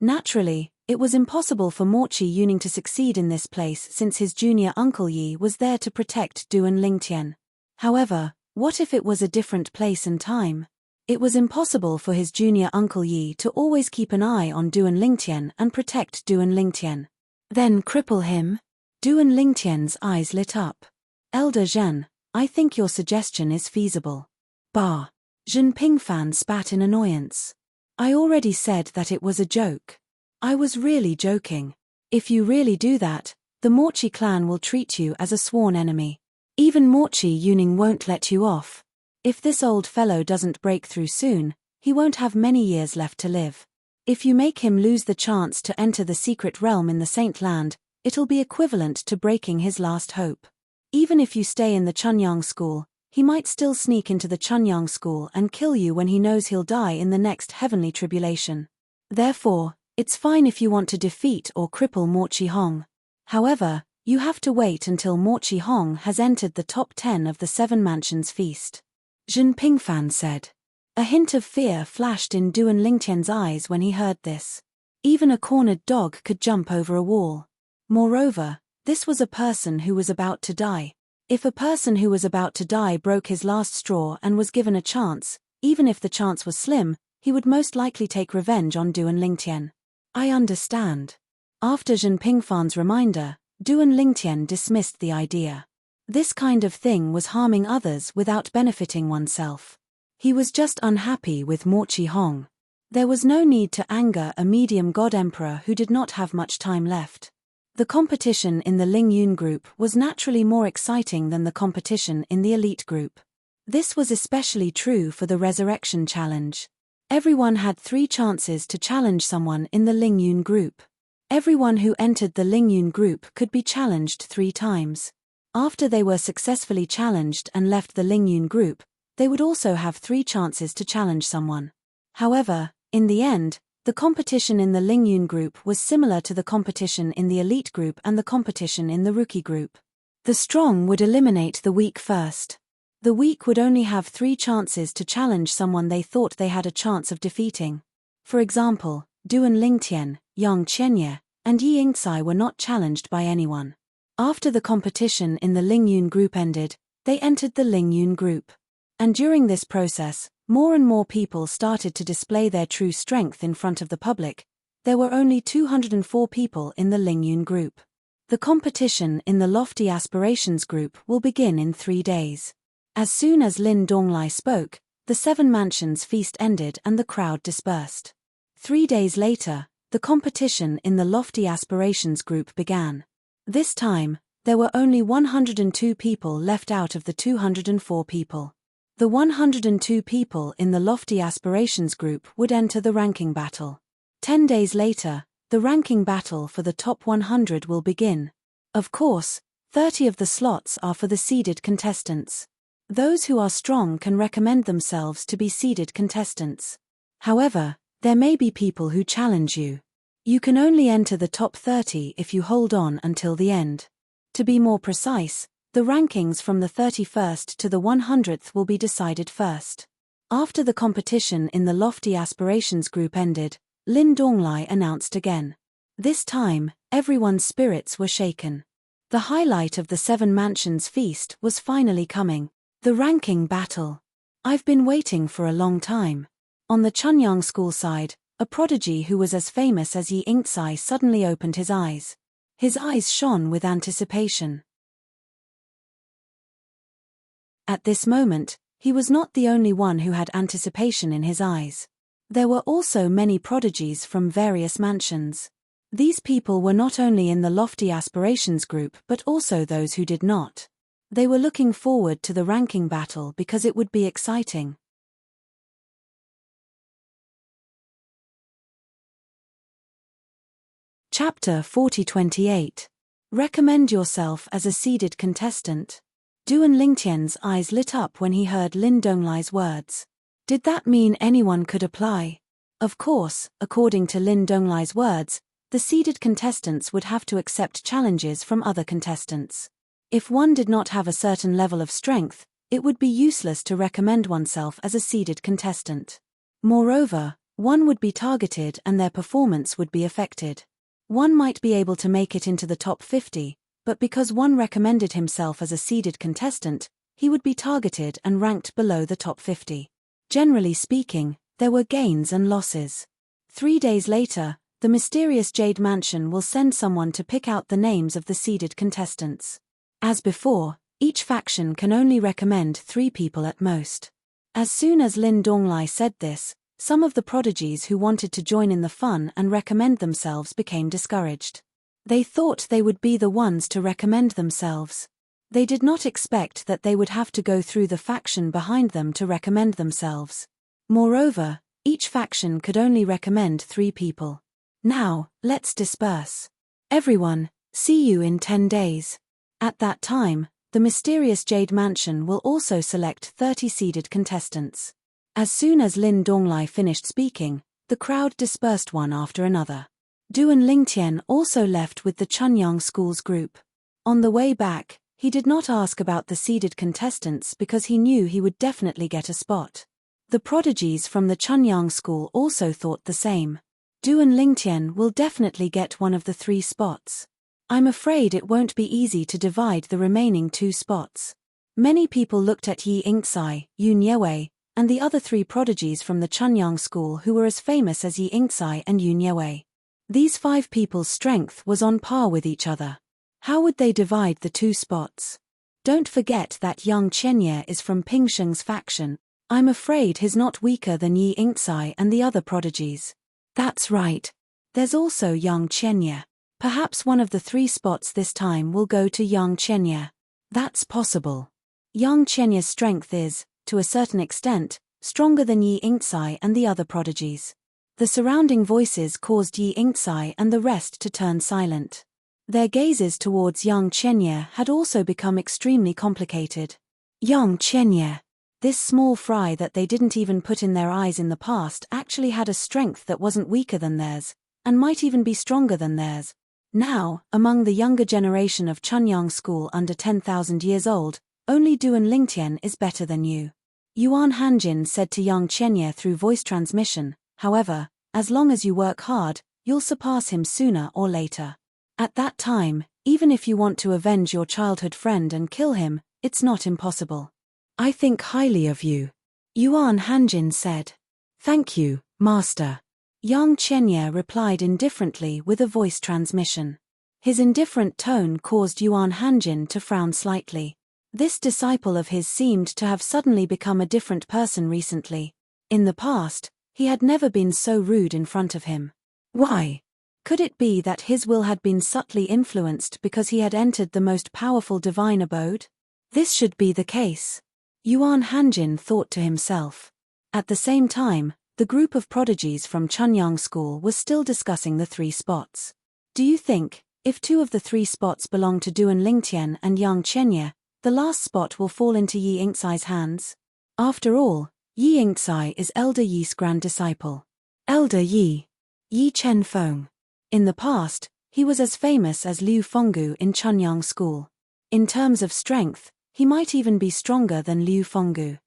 Naturally, it was impossible for Morchi Yuning to succeed in this place since his junior uncle Yi was there to protect Duan Lingtian. However, what if it was a different place and time? It was impossible for his junior uncle Yi to always keep an eye on Duan Lingtian and protect Duan Lingtian. Then cripple him? Duan Lingtian's eyes lit up. "Elder Zhen, I think your suggestion is feasible." Bah! Zhen Pingfan spat in annoyance. "I already said that it was a joke. I was really joking. If you really do that, the Morchi clan will treat you as a sworn enemy. Even Morchi Yuning won't let you off." If this old fellow doesn't break through soon, he won't have many years left to live. If you make him lose the chance to enter the secret realm in the Saint Land, it'll be equivalent to breaking his last hope. Even if you stay in the Chunyang school, he might still sneak into the Chunyang school and kill you when he knows he'll die in the next heavenly tribulation. Therefore, it's fine if you want to defeat or cripple Mo Chi Hong. However, you have to wait until Mo Chi Hong has entered the top 10 of the Seven Mansions feast. Zhen Pingfan said. A hint of fear flashed in Duan Lingtian's eyes when he heard this. Even a cornered dog could jump over a wall. Moreover, this was a person who was about to die. If a person who was about to die broke his last straw and was given a chance, even if the chance was slim, he would most likely take revenge on Duan Lingtian. I understand. After Zhen Pingfan's reminder, Duan Lingtian dismissed the idea. This kind of thing was harming others without benefiting oneself. He was just unhappy with Mo Chi Hong. There was no need to anger a medium god emperor who did not have much time left. The competition in the Ling Yun group was naturally more exciting than the competition in the elite group. This was especially true for the Resurrection Challenge. Everyone had 3 chances to challenge someone in the Ling Yun group. Everyone who entered the Ling Yun group could be challenged 3 times. After they were successfully challenged and left the Ling Yun group, they would also have 3 chances to challenge someone. However, in the end, the competition in the Ling Yun group was similar to the competition in the elite group and the competition in the rookie group. The strong would eliminate the weak first. The weak would only have 3 chances to challenge someone they thought they had a chance of defeating. For example, Duan Lingtian, Yang Qianye, and Yi Yingcai were not challenged by anyone. After the competition in the Ling Yun group ended, they entered the Ling Yun group. And during this process, more and more people started to display their true strength in front of the public. There were only 204 people in the Ling Yun group. The competition in the Lofty Aspirations group will begin in 3 days. As soon as Lin Donglai spoke, the Seven Mansions feast ended and the crowd dispersed. 3 days later, the competition in the Lofty Aspirations group began. This time, there were only 102 people left out of the 204 people. The 102 people in the Lofty Aspirations group would enter the ranking battle. 10 days later, the ranking battle for the top 100 will begin. Of course, 30 of the slots are for the seeded contestants. Those who are strong can recommend themselves to be seeded contestants. However, there may be people who challenge you. You can only enter the top 30 if you hold on until the end. To be more precise, the rankings from the 31st to the 100th will be decided first. After the competition in the Lofty Aspirations group ended, Lin Donglai announced again. This time, everyone's spirits were shaken. The highlight of the Seven Mansions feast was finally coming. The ranking battle. I've been waiting for a long time. On the Chunyang school side, a prodigy who was as famous as Yi Yingcai suddenly opened his eyes. His eyes shone with anticipation. At this moment, he was not the only one who had anticipation in his eyes. There were also many prodigies from various mansions. These people were not only in the Lofty Aspirations group but also those who did not. They were looking forward to the ranking battle because it would be exciting. Chapter 4028. Recommend yourself as a seeded contestant. Duan Lingtian's eyes lit up when he heard Lin Donglai's words. Did that mean anyone could apply? Of course, according to Lin Donglai's words, the seeded contestants would have to accept challenges from other contestants. If one did not have a certain level of strength, it would be useless to recommend oneself as a seeded contestant. Moreover, one would be targeted and their performance would be affected. One might be able to make it into the top 50, but because one recommended himself as a seeded contestant, he would be targeted and ranked below the top 50. Generally speaking, there were gains and losses. 3 days later, the mysterious Jade Mansion will send someone to pick out the names of the seeded contestants. As before, each faction can only recommend 3 people at most. As soon as Lin Donglai said this, some of the prodigies who wanted to join in the fun and recommend themselves became discouraged. They thought they would be the ones to recommend themselves. They did not expect that they would have to go through the faction behind them to recommend themselves. Moreover, each faction could only recommend 3 people. Now, let's disperse. Everyone, see you in 10 days. At that time, the mysterious Jade Mansion will also select 30 seeded contestants. As soon as Lin Donglai finished speaking, the crowd dispersed one after another. Duan Lingtian also left with the Chunyang School's group. On the way back, he did not ask about the seeded contestants because he knew he would definitely get a spot. The prodigies from the Chunyang School also thought the same. Duan Lingtian will definitely get one of the 3 spots. I'm afraid it won't be easy to divide the remaining 2 spots. Many people looked at Yi Yingcai, Yun Yewei, and the other 3 prodigies from the Chunyang School who were as famous as Yi Yingcai and Yun Yewei. These 5 people's strength was on par with each other. How would they divide the 2 spots? Don't forget that Yang Chenye is from Pingsheng's faction. I'm afraid he's not weaker than Yi Yingcai and the other prodigies. That's right. There's also Yang Chenye. Perhaps one of the 3 spots this time will go to Yang Chenye. That's possible. Yang Chenye's strength is, to a certain extent, stronger than Yi Yingcai and the other prodigies. The surrounding voices caused Yi Yingcai and the rest to turn silent. Their gazes towards Yang Chenye had also become extremely complicated. Yang Chenye. This small fry that they didn't even put in their eyes in the past actually had a strength that wasn't weaker than theirs, and might even be stronger than theirs. Now, among the younger generation of Chunyang School under 10,000 years old, only Duan Lingtian is better than you. Yuan Hanjin said to Yang Chenye through voice transmission, however, as long as you work hard, you'll surpass him sooner or later. At that time, even if you want to avenge your childhood friend and kill him, it's not impossible. I think highly of you. Yuan Hanjin said. Thank you, Master. Yang Chenye replied indifferently with a voice transmission. His indifferent tone caused Yuan Hanjin to frown slightly. This disciple of his seemed to have suddenly become a different person recently. In the past, he had never been so rude in front of him. Why? Could it be that his will had been subtly influenced because he had entered the most powerful divine abode? This should be the case. Yuan Hanjin thought to himself. At the same time, the group of prodigies from Chunyang School was still discussing the 3 spots. Do you think, if 2 of the 3 spots belong to Duan Lingtian and Yang Chenye, the last spot will fall into Yi Yingcai's hands? After all, Yi Yingcai is Elder Yi's grand disciple. Elder Yi. Yi Chenfeng. In the past, he was as famous as Liu Fenggu in Chunyang School. In terms of strength, he might even be stronger than Liu Fenggu.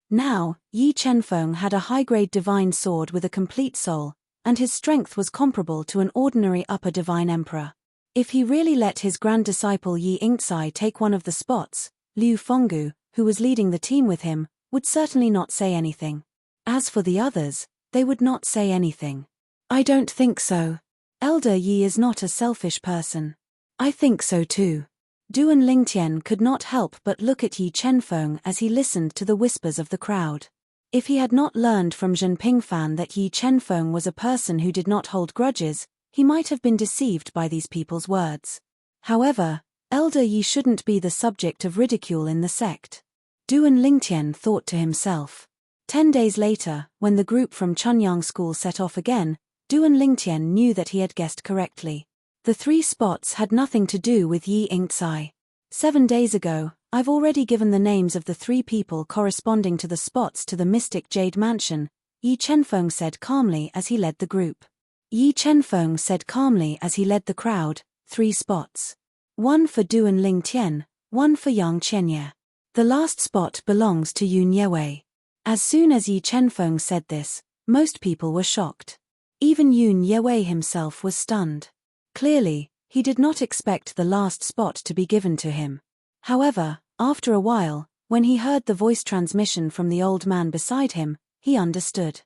Now, Yi Chenfeng had a high-grade divine sword with a complete soul, and his strength was comparable to an ordinary upper divine emperor. If he really let his grand disciple Yi Yingcai take one of the spots, Liu Fenggu, who was leading the team with him, would certainly not say anything. As for the others, they would not say anything. I don't think so. Elder Yi is not a selfish person. I think so too. Duan Lingtian could not help but look at Yi Chenfeng as he listened to the whispers of the crowd. If he had not learned from Zhen Pingfan that Yi Chenfeng was a person who did not hold grudges, he might have been deceived by these people's words. However, Elder Yi shouldn't be the subject of ridicule in the sect. Duan Lingtian thought to himself. 10 days later, when the group from Chunyang School set off again, Duan Lingtian knew that he had guessed correctly. The 3 spots had nothing to do with Yi Yingcai. 7 days ago, I've already given the names of the 3 people corresponding to the spots to the mystic Jade Mansion, Yi Chenfeng said calmly as he led the group. Yi Chenfeng said calmly as he led the crowd, 3 spots. 1 for Duan Lingtian, 1 for Yang Chenye. The last spot belongs to Yun Yewei. As soon as Yi Chenfeng said this, most people were shocked. Even Yun Yewei himself was stunned. Clearly, he did not expect the last spot to be given to him. However, after a while, when he heard the voice transmission from the old man beside him, he understood.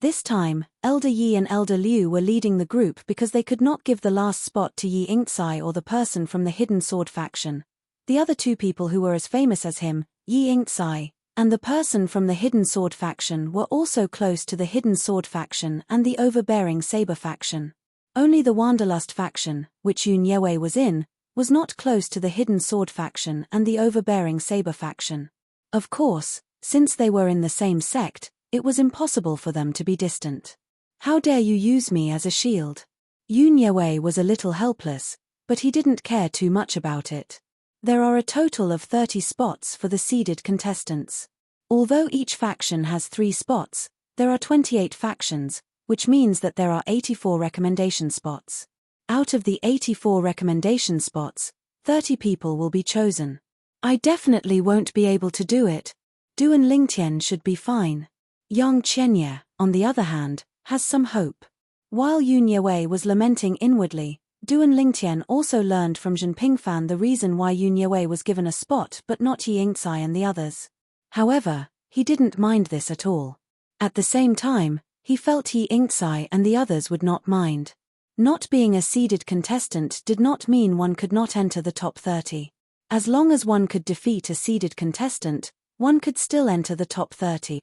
This time, Elder Yi and Elder Liu were leading the group because they could not give the last spot to Yi Yingcai or the person from the Hidden Sword faction. The other 2 people who were as famous as him, Yi Yingcai, and the person from the Hidden Sword faction were also close to the Hidden Sword faction and the Overbearing Saber faction. Only the Wanderlust faction, which Yun Yewei was in, was not close to the hidden sword faction and the overbearing saber faction. Of course, since they were in the same sect, it was impossible for them to be distant. How dare you use me as a shield? Yun Yue was a little helpless, but he didn't care too much about it. There are a total of 30 spots for the seeded contestants. Although each faction has 3 spots, there are 28 factions, which means that there are 84 recommendation spots. Out of the 84 recommendation spots, 30 people will be chosen. I definitely won't be able to do it. Duan Lingtian should be fine. Yang Qianye, on the other hand, has some hope. While Yun Yue was lamenting inwardly, Duan Lingtian also learned from Zhen Pingfan the reason why Yun Yue was given a spot but not Yi Yingcai and the others. However, he didn't mind this at all. At the same time, he felt Yi Yingcai and the others would not mind. Not being a seeded contestant did not mean one could not enter the top 30. As long as one could defeat a seeded contestant, one could still enter the top 30.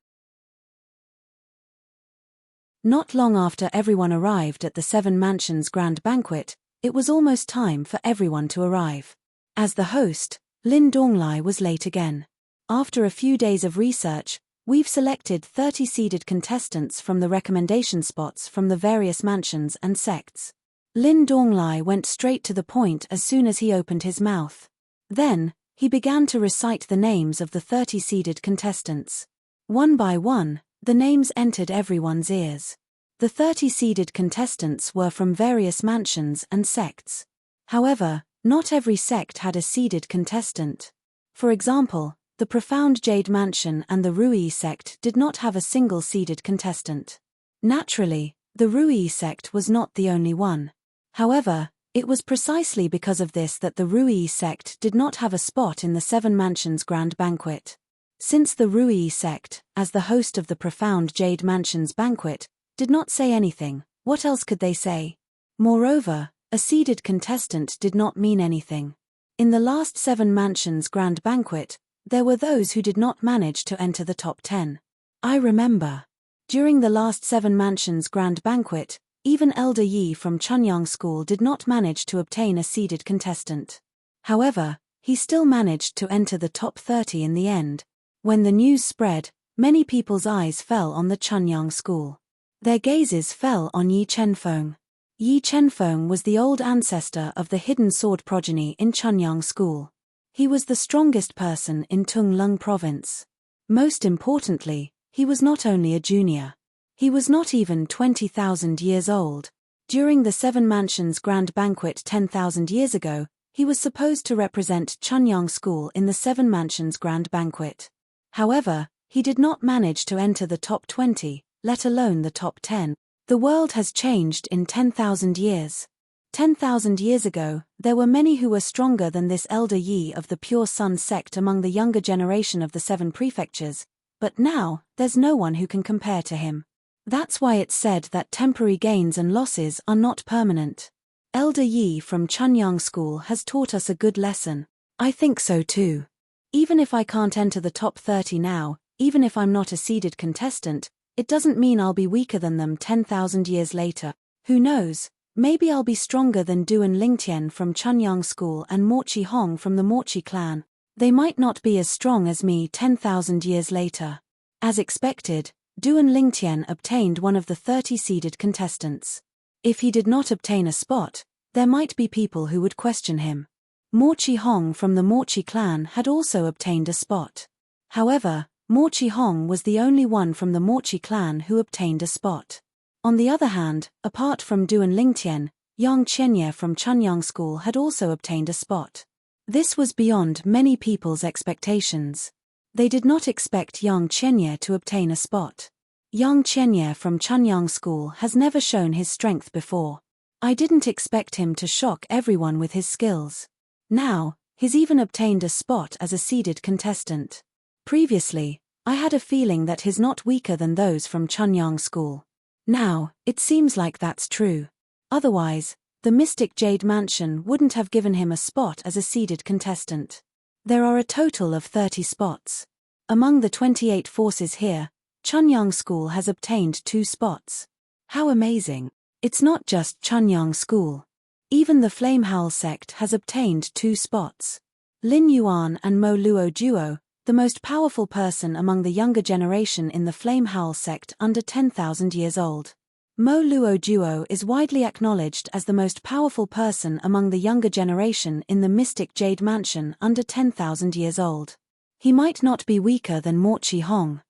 Not long after everyone arrived at the Seven Mansions Grand Banquet, it was almost time for everyone to arrive. As the host, Lin Donglai was late again. After a few days of research, we've selected 30 seeded contestants from the recommendation spots from the various mansions and sects. Lin Donglai went straight to the point as soon as he opened his mouth. Then, he began to recite the names of the 30 seeded contestants. One by one, the names entered everyone's ears. The 30 seeded contestants were from various mansions and sects. However, not every sect had a seeded contestant. For example, the Profound Jade Mansion and the Rui sect did not have a single seeded contestant. Naturally, the Rui sect was not the only one. However, it was precisely because of this that the Rui sect did not have a spot in the Seven Mansions Grand Banquet. Since the Rui sect, as the host of the Profound Jade Mansion's banquet, did not say anything, what else could they say? Moreover, a seeded contestant did not mean anything. In the last Seven Mansions Grand Banquet, there were those who did not manage to enter the top 10. I remember. During the last Seven Mansions Grand Banquet, even Elder Yi from Chunyang School did not manage to obtain a seeded contestant. However, he still managed to enter the top 30 in the end. When the news spread, many people's eyes fell on the Chunyang School. Their gazes fell on Yi Chenfeng. Yi Chenfeng was the old ancestor of the hidden sword progeny in Chunyang School. He was the strongest person in Tunglung Province. Most importantly, he was not only a junior. He was not even 20,000 years old. During the Seven Mansions Grand Banquet 10,000 years ago, he was supposed to represent Chunyang School in the Seven Mansions Grand Banquet. However, he did not manage to enter the top 20, let alone the top 10. The world has changed in 10,000 years. 10,000 years ago, there were many who were stronger than this Elder Yi of the Pure Sun sect among the younger generation of the Seven Prefectures, but now, there's no one who can compare to him. That's why it's said that temporary gains and losses are not permanent. Elder Yi from Chunyang School has taught us a good lesson. I think so too. Even if I can't enter the top 30 now, even if I'm not a seeded contestant, it doesn't mean I'll be weaker than them 10,000 years later. Who knows, maybe I'll be stronger than Duan Lingtian from Chunyang School and Mochi Hong from the Mochi clan. They might not be as strong as me 10,000 years later. As expected, Duan Lingtian obtained one of the 30 seeded contestants. If he did not obtain a spot, there might be people who would question him. Mochi Hong from the Mochi clan had also obtained a spot. However, Mochi Hong was the only one from the Mochi clan who obtained a spot. On the other hand, apart from Duan Lingtian, Yang Qianye from Chunyang School had also obtained a spot. This was beyond many people's expectations. They did not expect Yang Qianye to obtain a spot. Yang Qianye from Chunyang School has never shown his strength before. I didn't expect him to shock everyone with his skills. Now, he's even obtained a spot as a seeded contestant. Previously, I had a feeling that he's not weaker than those from Chunyang School. Now, it seems like that's true. Otherwise, the Mystic Jade Mansion wouldn't have given him a spot as a seeded contestant. There are a total of 30 spots. Among the 28 forces here, Chunyang School has obtained 2 spots. How amazing. It's not just Chunyang School. Even the Flame Howl sect has obtained 2 spots. Lin Yuan and Mo Luo Duo, the most powerful person among the younger generation in the Flame Howl sect under 10,000 years old. Mo Luo Duo is widely acknowledged as the most powerful person among the younger generation in the mystic Jade Mansion under 10,000 years old. He might not be weaker than Mo Chi Hong.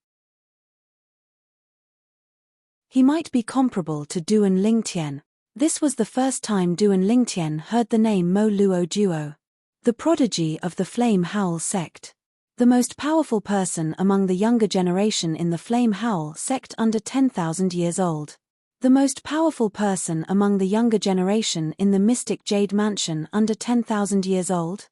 He might be comparable to Duan Lingtian. This was the first time Duan Lingtian heard the name Mo Luo Duo, the prodigy of the Flame Howl sect. The most powerful person among the younger generation in the Flame Howl sect under 10,000 years old. The most powerful person among the younger generation in the mystic Jade Mansion under 10,000 years old.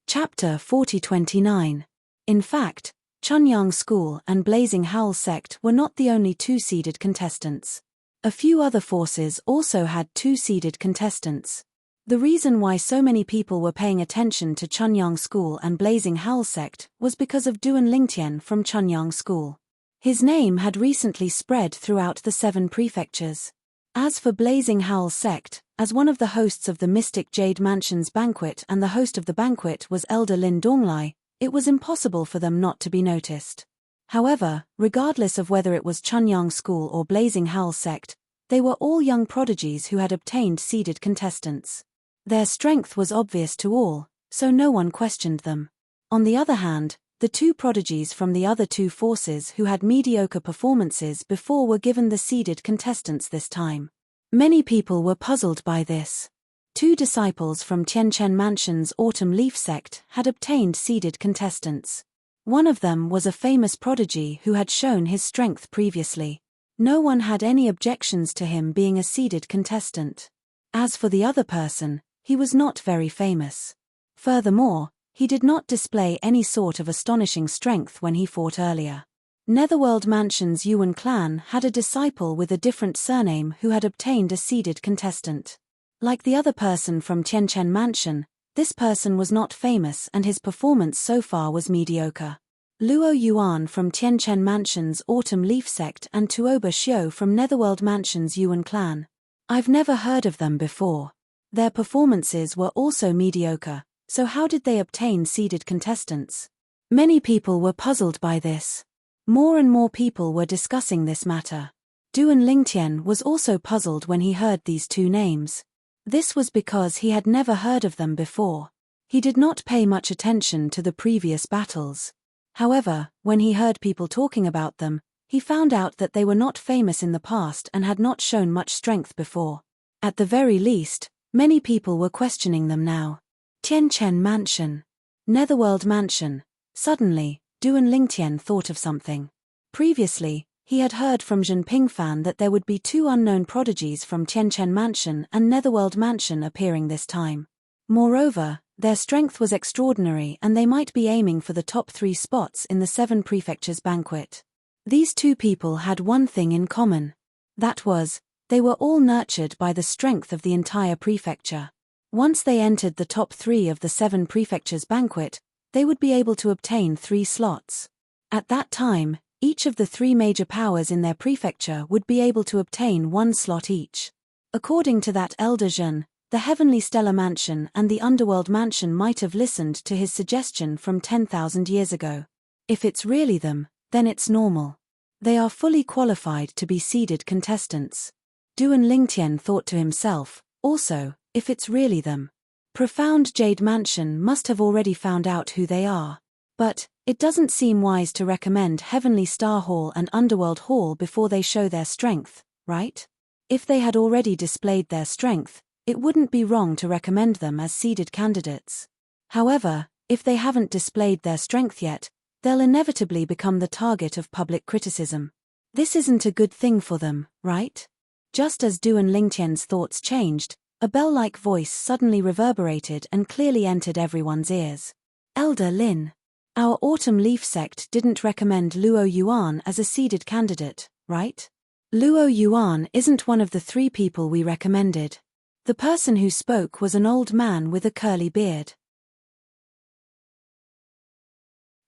Chapter 4029. In fact, Chunyang School and Blazing Howl sect were not the only 2-seeded contestants. A few other forces also had 2-seeded contestants. The reason why so many people were paying attention to Chunyang School and Blazing Howl sect was because of Duan Lingtian from Chunyang School. His name had recently spread throughout the 7 prefectures. As for Blazing Howl sect, as one of the hosts of the Mystic Jade Mansion's banquet and the host of the banquet was Elder Lin Donglai, it was impossible for them not to be noticed. However, regardless of whether it was Chunyang School or Blazing Howl sect, they were all young prodigies who had obtained seeded contestants. Their strength was obvious to all, so no one questioned them. On the other hand, the 2 prodigies from the other 2 forces who had mediocre performances before were given the seeded contestants this time. Many people were puzzled by this. 2 disciples from Tianchen Mansion's Autumn Leaf sect had obtained seeded contestants. One of them was a famous prodigy who had shown his strength previously. No one had any objections to him being a seeded contestant. As for the other person, he was not very famous. Furthermore, he did not display any sort of astonishing strength when he fought earlier. Netherworld Mansion's Yuan clan had a disciple with a different surname who had obtained a seeded contestant. Like the other person from Tianchen Mansion, this person was not famous and his performance so far was mediocre. Luo Yuan from Tianchen Mansion's Autumn Leaf sect and Tuoba Xiu from Netherworld Mansion's Yuan clan. I've never heard of them before. Their performances were also mediocre, so how did they obtain seeded contestants? Many people were puzzled by this. More and more people were discussing this matter. Duan Lingtian was also puzzled when he heard these 2 names. This was because he had never heard of them before. He did not pay much attention to the previous battles. However, when he heard people talking about them, he found out that they were not famous in the past and had not shown much strength before. At the very least, many people were questioning them now. Tianchen Mansion. Netherworld Mansion. Suddenly, Duan Lingtian thought of something. Previously, he had heard from Zhenping Fan that there would be 2 unknown prodigies from Tianchen Mansion and Netherworld Mansion appearing this time. Moreover, their strength was extraordinary and they might be aiming for the top 3 spots in the 7 prefectures banquet. These 2 people had one thing in common. That was, they were all nurtured by the strength of the entire prefecture. Once they entered the top 3 of the 7 prefectures banquet, they would be able to obtain 3 slots. At that time, each of the 3 major powers in their prefecture would be able to obtain 1 slot each. According to that Elder Zhen, the Heavenly Stellar Mansion and the Underworld Mansion might have listened to his suggestion from 10,000 years ago. If it's really them, then it's normal. They are fully qualified to be seeded contestants. Duan Lingtian thought to himself, also, if it's really them. Profound Jade Mansion must have already found out who they are. But, it doesn't seem wise to recommend Heavenly Star Hall and Underworld Hall before they show their strength, right? If they had already displayed their strength, it wouldn't be wrong to recommend them as seeded candidates. However, if they haven't displayed their strength yet, they'll inevitably become the target of public criticism. This isn't a good thing for them, right? Just as Duan Lingtian's thoughts changed, a bell-like voice suddenly reverberated and clearly entered everyone's ears. Elder Lin. Our Autumn Leaf sect didn't recommend Luo Yuan as a seeded candidate, right? Luo Yuan isn't one of the 3 people we recommended. The person who spoke was an old man with a curly beard.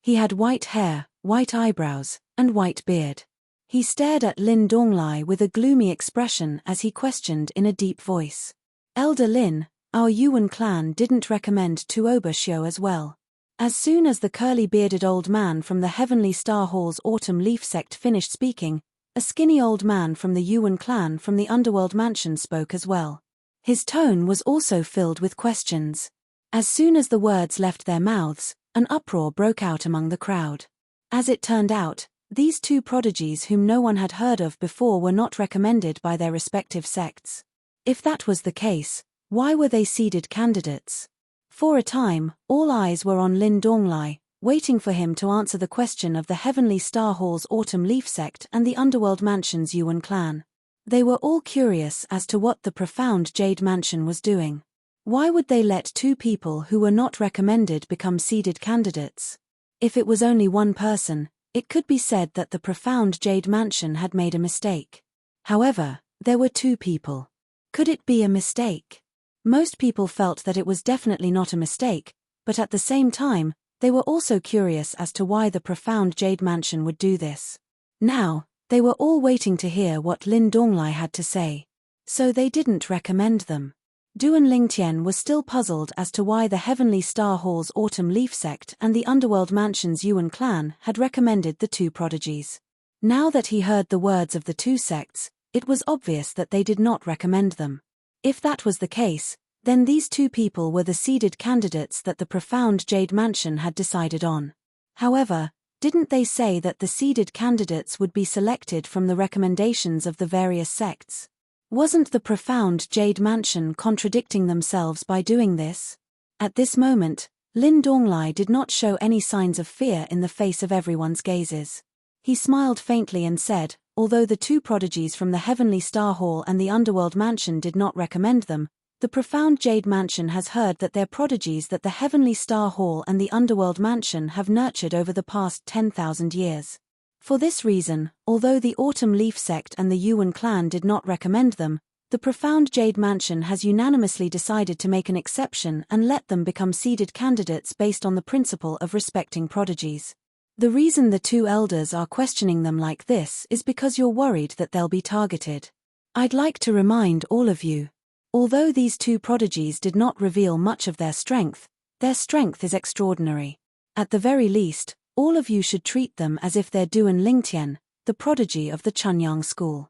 He had white hair, white eyebrows, and white beard. He stared at Lin Donglai with a gloomy expression as he questioned in a deep voice. Elder Lin, our Yuan clan didn't recommend Tuoba Shio as well. As soon as the curly-bearded old man from the Heavenly Star Hall's Autumn Leaf sect finished speaking, a skinny old man from the Yuan clan from the Underworld Mansion spoke as well. His tone was also filled with questions. As soon as the words left their mouths, an uproar broke out among the crowd. As it turned out, these two prodigies whom no one had heard of before were not recommended by their respective sects. If that was the case, why were they seeded candidates? For a time, all eyes were on Lin Donglai, waiting for him to answer the question of the Heavenly Star Hall's Autumn Leaf sect and the Underworld Mansion's Yuan clan. They were all curious as to what the profound Jade Mansion was doing. Why would they let two people who were not recommended become seeded candidates? If it was only one person, it could be said that the profound Jade Mansion had made a mistake. However, there were two people. Could it be a mistake? Most people felt that it was definitely not a mistake, but at the same time, they were also curious as to why the profound Jade Mansion would do this. Now, they were all waiting to hear what Lin Donglai had to say. So they didn't recommend them. Duan Lingtian was still puzzled as to why the Heavenly Star Hall's Autumn Leaf sect and the Underworld Mansion's Yuan clan had recommended the two prodigies. Now that he heard the words of the two sects, it was obvious that they did not recommend them. If that was the case, then these two people were the seeded candidates that the profound Jade Mansion had decided on. However, didn't they say that the seeded candidates would be selected from the recommendations of the various sects? Wasn't the profound Jade Mansion contradicting themselves by doing this? At this moment, Lin Donglai did not show any signs of fear in the face of everyone's gazes. He smiled faintly and said, although the two prodigies from the Heavenly Star Hall and the Underworld Mansion did not recommend them, the profound Jade Mansion has heard that they're prodigies that the Heavenly Star Hall and the Underworld Mansion have nurtured over the past 10,000 years. For this reason, although the Autumn Leaf sect and the Yuan clan did not recommend them, the profound Jade Mansion has unanimously decided to make an exception and let them become seeded candidates based on the principle of respecting prodigies. The reason the two elders are questioning them like this is because you're worried that they'll be targeted. I'd like to remind all of you. Although these two prodigies did not reveal much of their strength is extraordinary. At the very least, all of you should treat them as if they're Duan Lingtian, the prodigy of the Chunyang school.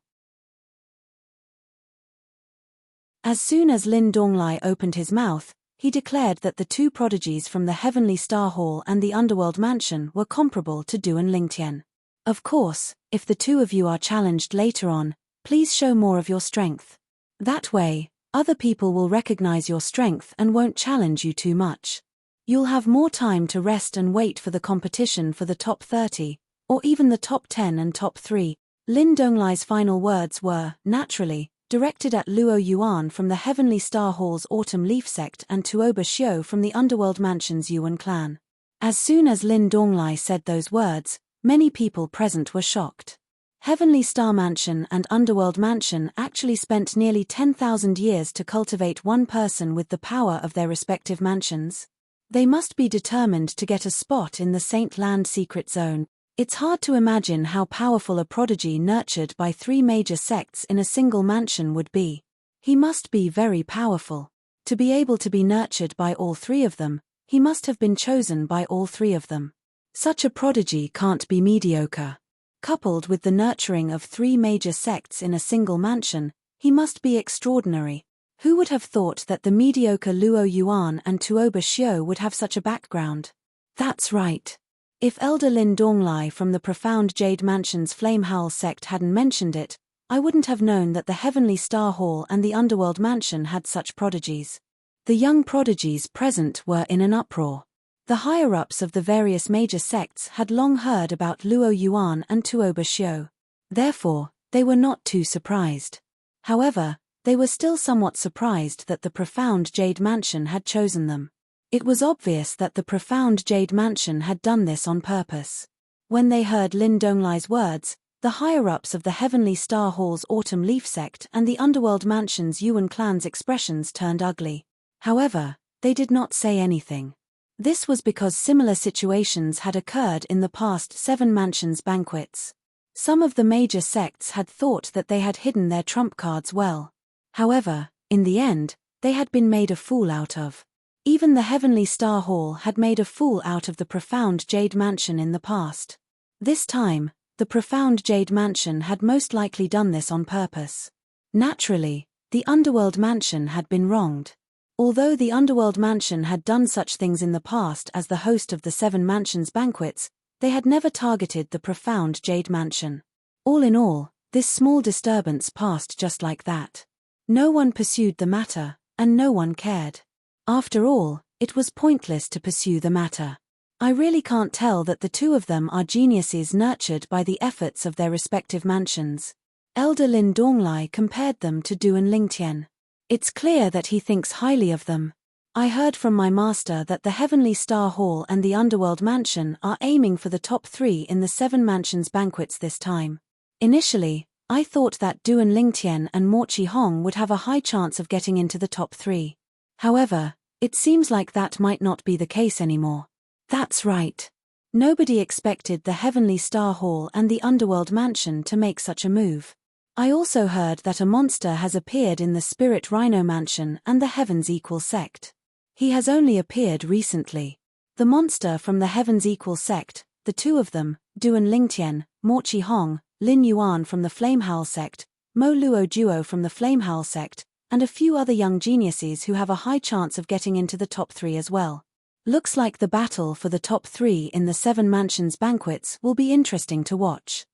As soon as Lin Donglai opened his mouth, he declared that the two prodigies from the Heavenly Star Hall and the Underworld Mansion were comparable to Duan Lingtian. Of course, if the two of you are challenged later on, please show more of your strength. That way, other people will recognize your strength and won't challenge you too much. You'll have more time to rest and wait for the competition for the top 30, or even the top 10 and top 3. Lin Donglai's final words were, naturally, directed at Luo Yuan from the Heavenly Star Hall's Autumn Leaf sect and Tuoba Shio from the Underworld Mansion's Yuan clan. As soon as Lin Donglai said those words, many people present were shocked. Heavenly Star Mansion and Underworld Mansion actually spent nearly 10,000 years to cultivate one person with the power of their respective mansions. They must be determined to get a spot in the Saint Land Secret Zone. It's hard to imagine how powerful a prodigy nurtured by three major sects in a single mansion would be. He must be very powerful. To be able to be nurtured by all three of them, he must have been chosen by all three of them. Such a prodigy can't be mediocre. Coupled with the nurturing of three major sects in a single mansion, he must be extraordinary. Who would have thought that the mediocre Luo Yuan and Tuoba Shio would have such a background? That's right. If Elder Lin Donglai from the profound Jade Mansion's Flame Howl sect hadn't mentioned it, I wouldn't have known that the Heavenly Star Hall and the Underworld Mansion had such prodigies. The young prodigies present were in an uproar. The higher-ups of the various major sects had long heard about Luo Yuan and Tuoba Shio. Therefore, they were not too surprised. However, they were still somewhat surprised that the profound Jade Mansion had chosen them. It was obvious that the profound Jade Mansion had done this on purpose. When they heard Lin Donglai's words, the higher-ups of the Heavenly Star Hall's Autumn Leaf sect and the Underworld Mansion's Yuan clan's expressions turned ugly. However, they did not say anything. This was because similar situations had occurred in the past 7 mansions banquets. Some of the major sects had thought that they had hidden their trump cards well. However, in the end, they had been made a fool out of. Even the Heavenly Star Hall had made a fool out of the Profound Jade Mansion in the past. This time, the Profound Jade Mansion had most likely done this on purpose. Naturally, the Underworld Mansion had been wronged. Although the Underworld Mansion had done such things in the past as the host of the 7 mansions banquets, they had never targeted the Profound Jade Mansion. All in all, this small disturbance passed just like that. No one pursued the matter, and no one cared. After all, it was pointless to pursue the matter. I really can't tell that the two of them are geniuses nurtured by the efforts of their respective mansions. Elder Lin Donglai compared them to Du and Lingtian. It's clear that he thinks highly of them. I heard from my master that the Heavenly Star Hall and the Underworld Mansion are aiming for the top 3 in the 7 mansions banquets this time. Initially, I thought that Du and Lingtian and Mo Chi Hong would have a high chance of getting into the top 3. However, it seems like that might not be the case anymore. That's right. Nobody expected the Heavenly Star Hall and the Underworld Mansion to make such a move. I also heard that a monster has appeared in the Spirit Rhino Mansion and the Heaven's Equal sect. He has only appeared recently. The monster from the Heaven's Equal sect, the two of them, Du and Lingtian, Mo Chi Hong, Lin Yuan from the Flamehowl sect, Mo Luo Duo from the Flamehowl sect, and a few other young geniuses who have a high chance of getting into the top 3 as well. Looks like the battle for the top 3 in the 7 mansions banquets will be interesting to watch.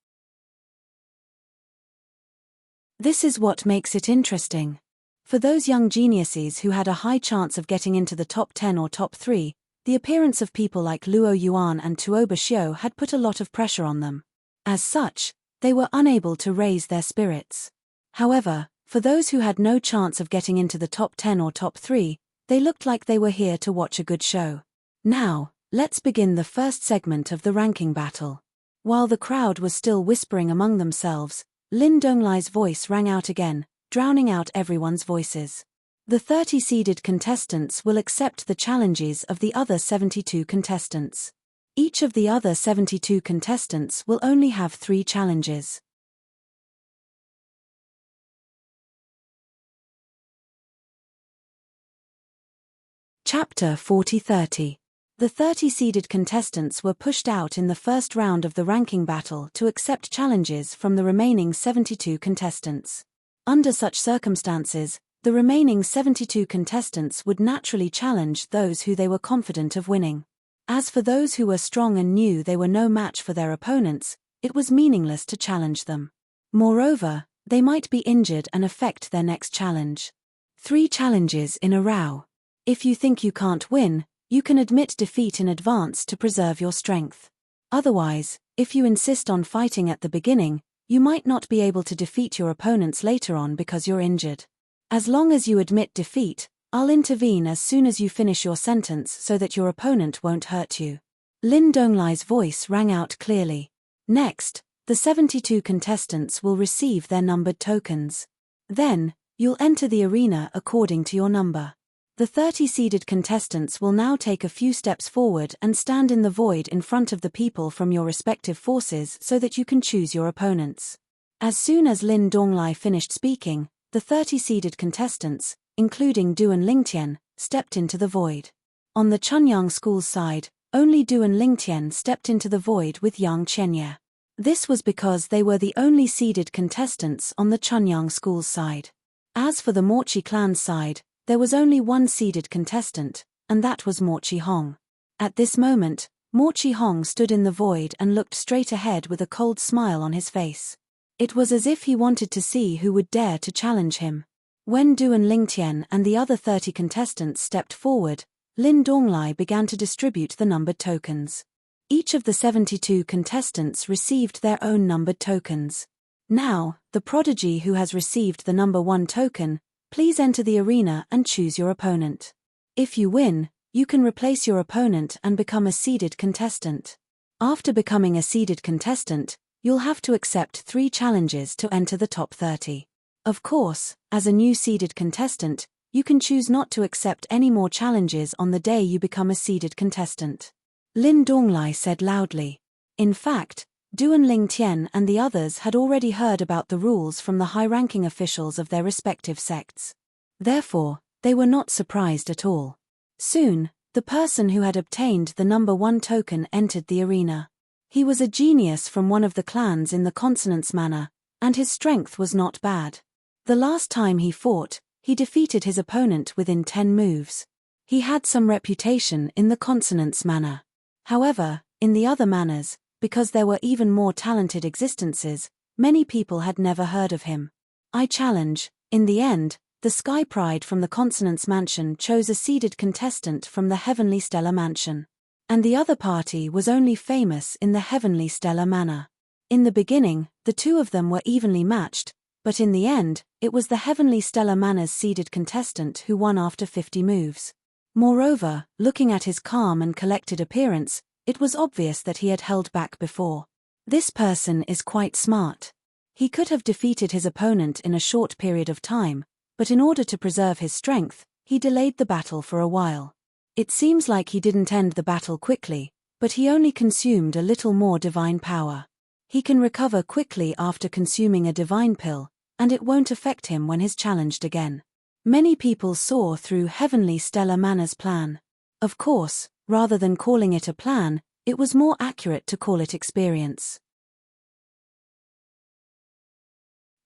This is what makes it interesting. For those young geniuses who had a high chance of getting into the top 10 or top 3, the appearance of people like Luo Yuan and Tuoba Xiu had put a lot of pressure on them. As such, they were unable to raise their spirits. However, for those who had no chance of getting into the top 10 or top 3, they looked like they were here to watch a good show. Now, let's begin the first segment of the ranking battle. While the crowd was still whispering among themselves, Lin Donglai's voice rang out again, drowning out everyone's voices. The 30-seeded contestants will accept the challenges of the other 72 contestants. Each of the other 72 contestants will only have 3 challenges. Chapter 40-30. The 30-seeded contestants were pushed out in the first round of the ranking battle to accept challenges from the remaining 72 contestants. Under such circumstances, the remaining 72 contestants would naturally challenge those who they were confident of winning. As for those who were strong and knew they were no match for their opponents, it was meaningless to challenge them. Moreover, they might be injured and affect their next challenge. 3 challenges in a row. If you think you can't win, you can admit defeat in advance to preserve your strength. Otherwise, if you insist on fighting at the beginning, you might not be able to defeat your opponents later on because you're injured. As long as you admit defeat, I'll intervene as soon as you finish your sentence so that your opponent won't hurt you. Lin Donglai's voice rang out clearly. Next, the 72 contestants will receive their numbered tokens. Then, you'll enter the arena according to your number. The 30-seeded contestants will now take a few steps forward and stand in the void in front of the people from your respective forces so that you can choose your opponents. As soon as Lin Donglai finished speaking, the 30-seeded contestants, including Du and Lingtian, stepped into the void. On the Chunyang School's side, only Du and Lingtian stepped into the void with Yang Chenye. This was because they were the only seeded contestants on the Chunyang School's side. As for the Mo Chi clan's side, there was only one seeded contestant, and that was Mo Chi Hong. At this moment, Mo Chi Hong stood in the void and looked straight ahead with a cold smile on his face. It was as if he wanted to see who would dare to challenge him. When Du and Lingtian and the other 30 contestants stepped forward, Lin Donglai began to distribute the numbered tokens. Each of the 72 contestants received their own numbered tokens. Now, the prodigy who has received the number 1 token, please enter the arena and choose your opponent. If you win, you can replace your opponent and become a seeded contestant. After becoming a seeded contestant, you'll have to accept 3 challenges to enter the top 30. Of course, as a new seeded contestant, You can choose not to accept any more challenges on the day you become a seeded contestant. Lin Donglai said loudly. In fact, Duan Ling Tian and the others had already heard about the rules from the high-ranking officials of their respective sects. Therefore, they were not surprised at all. Soon, the person who had obtained the number 1 token entered the arena. He was a genius from one of the clans in the Consonance Manor, and his strength was not bad. The last time he fought, he defeated his opponent within 10 moves. He had some reputation in the Consonance Manor. However, in the other manors, because there were even more talented existences, many people had never heard of him. I challenge. In the end, the Sky Pride from the Consonance Mansion chose a seeded contestant from the Heavenly Stellar Mansion. And the other party was only famous in the Heavenly Stellar Manor. In the beginning, the two of them were evenly matched, but in the end, it was the Heavenly Stellar Manor's seeded contestant who won after 50 moves. Moreover, looking at his calm and collected appearance, it was obvious that he had held back before. This person is quite smart. He could have defeated his opponent in a short period of time, but in order to preserve his strength, he delayed the battle for a while. It seems like he didn't end the battle quickly, but he only consumed a little more divine power. He can recover quickly after consuming a divine pill, and it won't affect him when he's challenged again. Many people saw through Heavenly Stellar Manor's plan. Of course, rather than calling it a plan, it was more accurate to call it experience.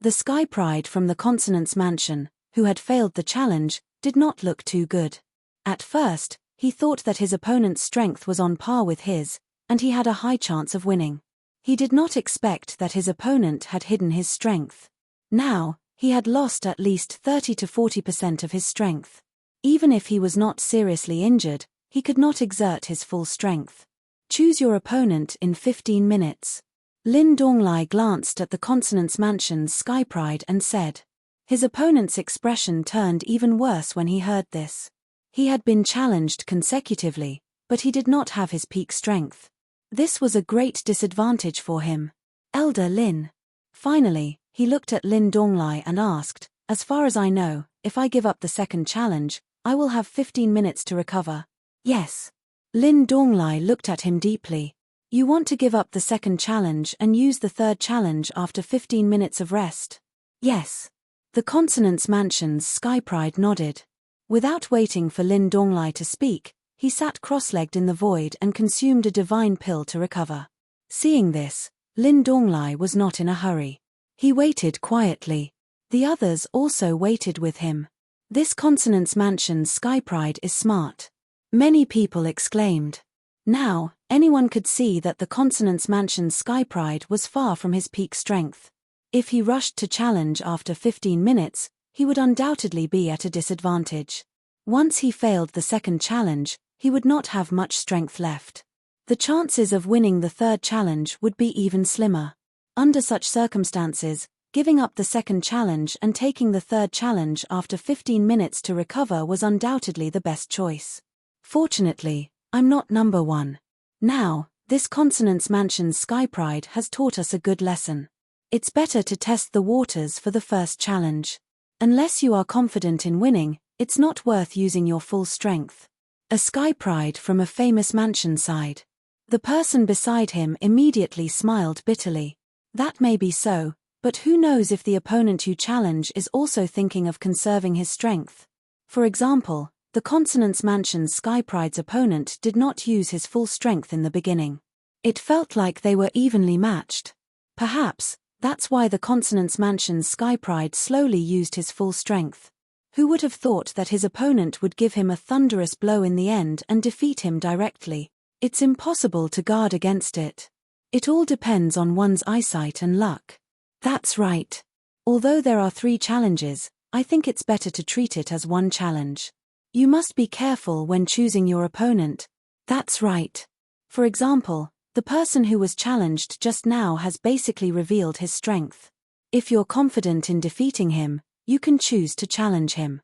The Sky Pride from the Consonance Mansion, who had failed the challenge, did not look too good. At first, he thought that his opponent's strength was on par with his, and he had a high chance of winning. He did not expect that his opponent had hidden his strength. Now, he had lost at least 30 to 40% of his strength. Even if he was not seriously injured, he could not exert his full strength. Choose your opponent in 15 minutes. Lin Donglai glanced at the Consonance Mansion's Sky Pride and said. His opponent's expression turned even worse when he heard this. He had been challenged consecutively, but he did not have his peak strength. This was a great disadvantage for him. Elder Lin. Finally, he looked at Lin Donglai and asked, as far as I know, if I give up the second challenge, I will have 15 minutes to recover. Yes. Lin Donglai looked at him deeply. You want to give up the second challenge and use the third challenge after 15 minutes of rest? Yes. The Consonance Mansion's Sky Pride nodded. Without waiting for Lin Donglai to speak, he sat cross-legged in the void and consumed a divine pill to recover. Seeing this, Lin Donglai was not in a hurry. He waited quietly. The others also waited with him. This Consonance Mansion's Sky Pride is smart. Many people exclaimed. Now, anyone could see that the Consonance Mansion's Sky Pride was far from his peak strength. If he rushed to challenge after 15 minutes, he would undoubtedly be at a disadvantage. Once he failed the second challenge, he would not have much strength left. The chances of winning the third challenge would be even slimmer. Under such circumstances, giving up the second challenge and taking the third challenge after 15 minutes to recover was undoubtedly the best choice. Fortunately, I'm not number 1. Now, this Consonance Mansion's Sky Pride has taught us a good lesson. It's better to test the waters for the first challenge. Unless you are confident in winning, it's not worth using your full strength. A Sky Pride from a famous mansion sighed. The person beside him immediately smiled bitterly. That may be so, but who knows if the opponent you challenge is also thinking of conserving his strength. For example, the Consonance Mansion's Sky Pride's opponent did not use his full strength in the beginning. It felt like they were evenly matched. Perhaps, that's why the Consonance Mansion's Sky Pride slowly used his full strength. Who would have thought that his opponent would give him a thunderous blow in the end and defeat him directly? It's impossible to guard against it. It all depends on one's eyesight and luck. That's right. Although there are 3 challenges, I think it's better to treat it as one challenge. You must be careful when choosing your opponent. That's right. For example, the person who was challenged just now has basically revealed his strength. If you're confident in defeating him, you can choose to challenge him.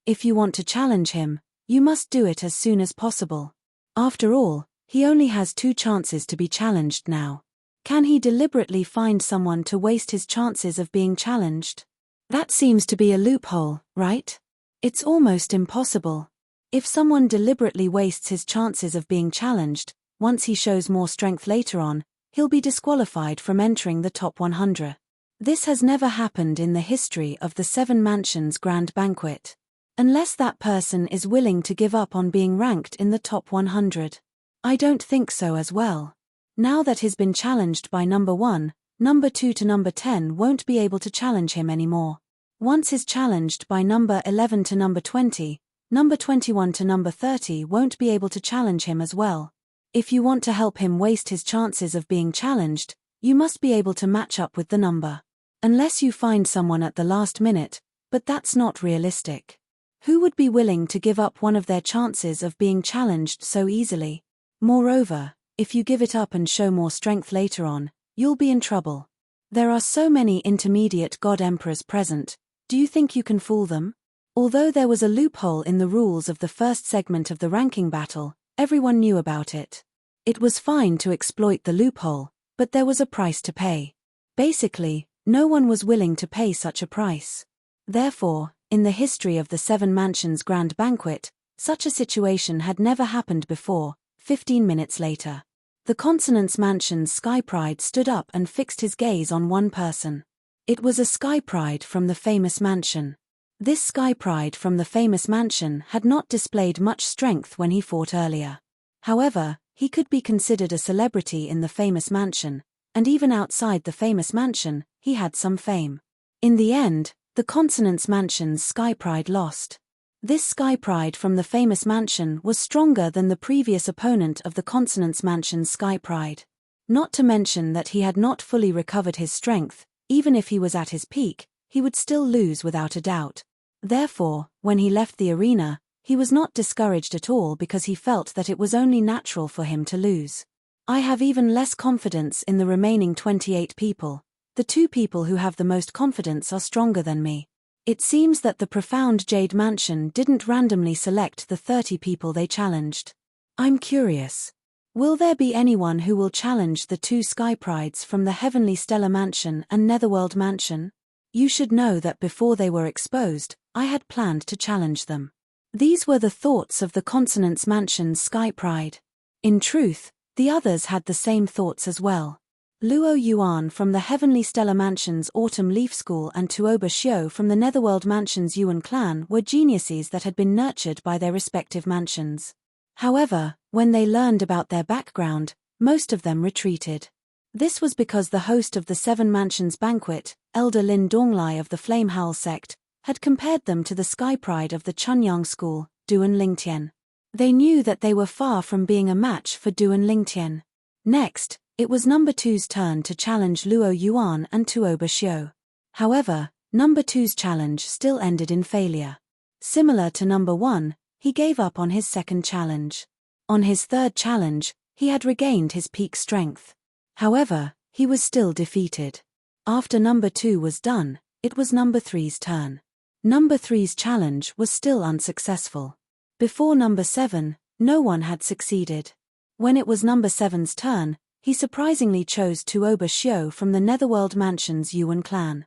If you want to challenge him, you must do it as soon as possible. After all, he only has 2 chances to be challenged now. Can he deliberately find someone to waste his chances of being challenged? That seems to be a loophole, right? It's almost impossible. If someone deliberately wastes his chances of being challenged, once he shows more strength later on, he'll be disqualified from entering the top 100. This has never happened in the history of the Seven Mansions Grand Banquet. Unless that person is willing to give up on being ranked in the top 100. I don't think so as well. Now that he's been challenged by number 1, number 2 to number 10 won't be able to challenge him anymore. Once he's challenged by number 11 to number 20, number 21 to number 30 won't be able to challenge him as well. If you want to help him waste his chances of being challenged, you must be able to match up with the number. Unless you find someone at the last minute, but that's not realistic. Who would be willing to give up one of their chances of being challenged so easily? Moreover, if you give it up and show more strength later on, you'll be in trouble. There are so many intermediate god emperors present, do you think you can fool them? Although there was a loophole in the rules of the first segment of the ranking battle, everyone knew about it. It was fine to exploit the loophole, but there was a price to pay. Basically, no one was willing to pay such a price. Therefore, in the history of the Seven Mansions Grand Banquet, such a situation had never happened before. 15 minutes later, the Consonance Mansion's Sky Pride stood up and fixed his gaze on one person. It was a Sky Pride from the famous mansion. This Sky Pride from the famous mansion had not displayed much strength when he fought earlier. However, he could be considered a celebrity in the famous mansion, and even outside the famous mansion, he had some fame. In the end, the Consonance Mansion's Sky Pride lost. This Sky Pride from the famous mansion was stronger than the previous opponent of the Consonance Mansion's Sky Pride. Not to mention that he had not fully recovered his strength. Even if he was at his peak, he would still lose without a doubt. Therefore, when he left the arena, he was not discouraged at all because he felt that it was only natural for him to lose. I have even less confidence in the remaining 28 people. The 2 people who have the most confidence are stronger than me. It seems that the profound Jade Mansion didn't randomly select the 30 people they challenged. I'm curious. Will there be anyone who will challenge the 2 Sky Prides from the Heavenly Stellar Mansion and Netherworld Mansion? You should know that before they were exposed, I had planned to challenge them. These were the thoughts of the Consonance Mansion's Sky Pride. In truth, the others had the same thoughts as well. Luo Yuan from the Heavenly Stellar Mansion's Autumn Leaf School and Tuoba Xiu from the Netherworld Mansion's Yuan clan were geniuses that had been nurtured by their respective mansions. However, when they learned about their background, most of them retreated. This was because the host of the Seven Mansions Banquet, Elder Lin Donglai of the Flame Howl sect, had compared them to the Sky Pride of the Chunyang School, Duan Lingtian. They knew that they were far from being a match for Duan Lingtian. Next, it was number 2's turn to challenge Luo Yuan and Tuoba Xiu. However, number 2's challenge still ended in failure. Similar to number 1, he gave up on his second challenge. On his third challenge, he had regained his peak strength. However, he was still defeated. After number 2 was done, it was number 3's turn. Number 3's challenge was still unsuccessful. Before number 7, no one had succeeded. When it was number 7's turn, he surprisingly chose Tuoba Xiu from the Netherworld Mansion's Yuan clan.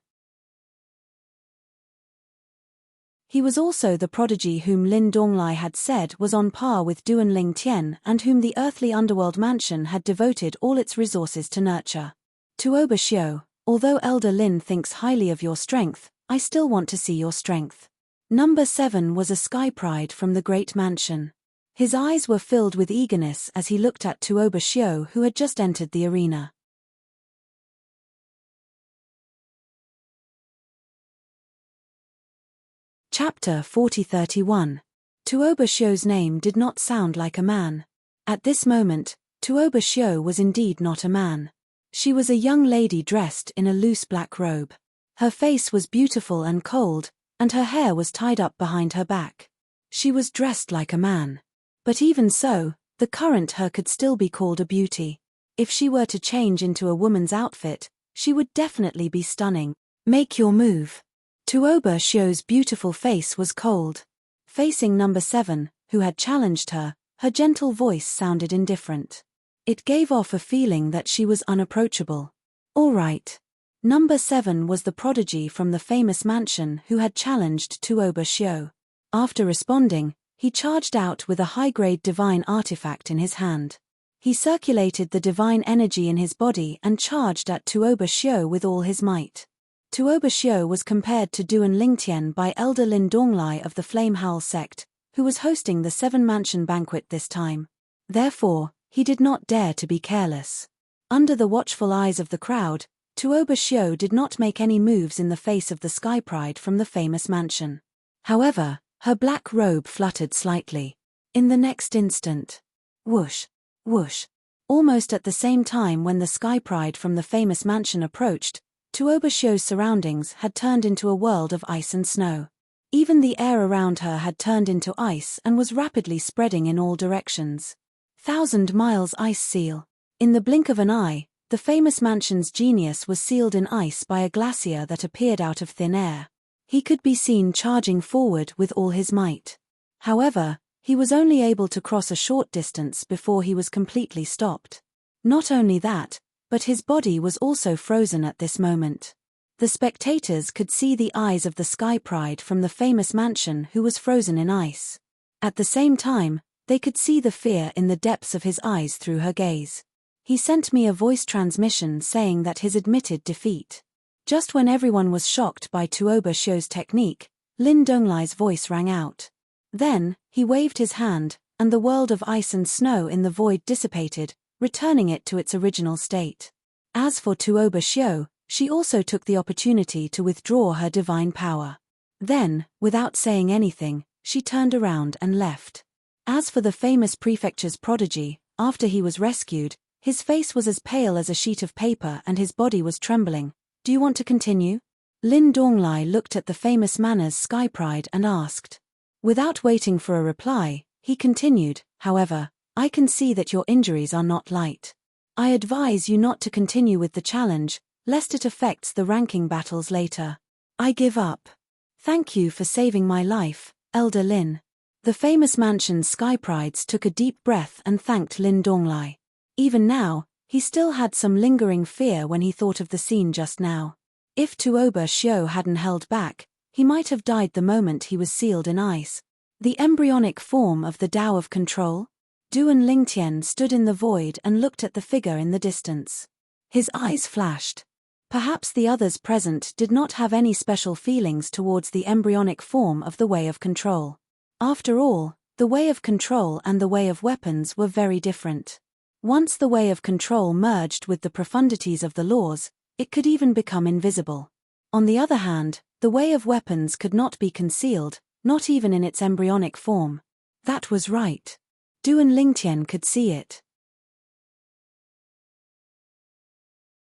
He was also the prodigy whom Lin Donglai had said was on par with Duan Lingtian and whom the earthly underworld mansion had devoted all its resources to nurture. Tuoba Xiu, although Elder Lin thinks highly of your strength, I still want to see your strength. Number 7 was a Sky Pride from the Great Mansion. His eyes were filled with eagerness as he looked at Tuoba Xiu who had just entered the arena. Chapter 40-31. Tuoba Xiu's name did not sound like a man. At this moment, Tuoba Xiu was indeed not a man. She was a young lady dressed in a loose black robe. Her face was beautiful and cold, and her hair was tied up behind her back. She was dressed like a man. But even so, the current her could still be called a beauty. If she were to change into a woman's outfit, she would definitely be stunning. Make your move. Tuoba Xiu's beautiful face was cold. Facing number 7, who had challenged her, her gentle voice sounded indifferent. It gave off a feeling that she was unapproachable. All right. Number 7 was the prodigy from the famous mansion who had challenged Tuoba Shio. After responding, he charged out with a high-grade divine artifact in his hand. He circulated the divine energy in his body and charged at Tuoba Shio with all his might. Tuoba Shio was compared to Duan Lingtian by Elder Lin Donglai of the Flame Howl sect, who was hosting the 7-mansion banquet this time. Therefore, he did not dare to be careless. Under the watchful eyes of the crowd, Tuoba Shio did not make any moves in the face of the Sky Pride from the famous mansion. However, her black robe fluttered slightly. In the next instant, whoosh, whoosh. Almost at the same time when the Sky Pride from the famous mansion approached, Tuoba Shio's surroundings had turned into a world of ice and snow. Even the air around her had turned into ice and was rapidly spreading in all directions. 1,000 miles ice seal. In the blink of an eye, the famous mansion's genius was sealed in ice by a glacier that appeared out of thin air. He could be seen charging forward with all his might. However, he was only able to cross a short distance before he was completely stopped. Not only that, but his body was also frozen at this moment. The spectators could see the eyes of the Sky Pride from the famous mansion who was frozen in ice. At the same time, they could see the fear in the depths of his eyes through her gaze. He sent me a voice transmission saying that his admitted defeat. Just when everyone was shocked by Tuoba Shio's technique, Lin Donglai's voice rang out. Then, he waved his hand, and the world of ice and snow in the void dissipated, returning it to its original state. As for Tuoba Shio, she also took the opportunity to withdraw her divine power. Then, without saying anything, she turned around and left. As for the famous prefecture's prodigy, after he was rescued, his face was as pale as a sheet of paper and his body was trembling. Do you want to continue? Lin Donglai looked at the famous manner's Sky Pride and asked. Without waiting for a reply, he continued, however, I can see that your injuries are not light. I advise you not to continue with the challenge, lest it affects the ranking battles later. I give up. Thank you for saving my life, Elder Lin. The famous mansion's Sky Prides took a deep breath and thanked Lin Donglai. Even now, he still had some lingering fear when he thought of the scene just now. If Tuoba Shio hadn't held back, he might have died the moment he was sealed in ice. The embryonic form of the Tao of Control? Duan Lingtian stood in the void and looked at the figure in the distance. His eyes flashed. Perhaps the others present did not have any special feelings towards the embryonic form of the Way of Control. After all, the Way of Control and the Way of Weapons were very different. Once the Way of Control merged with the profundities of the laws, it could even become invisible. On the other hand, the Way of Weapons could not be concealed, not even in its embryonic form. That was right. Duan Lingtian could see it.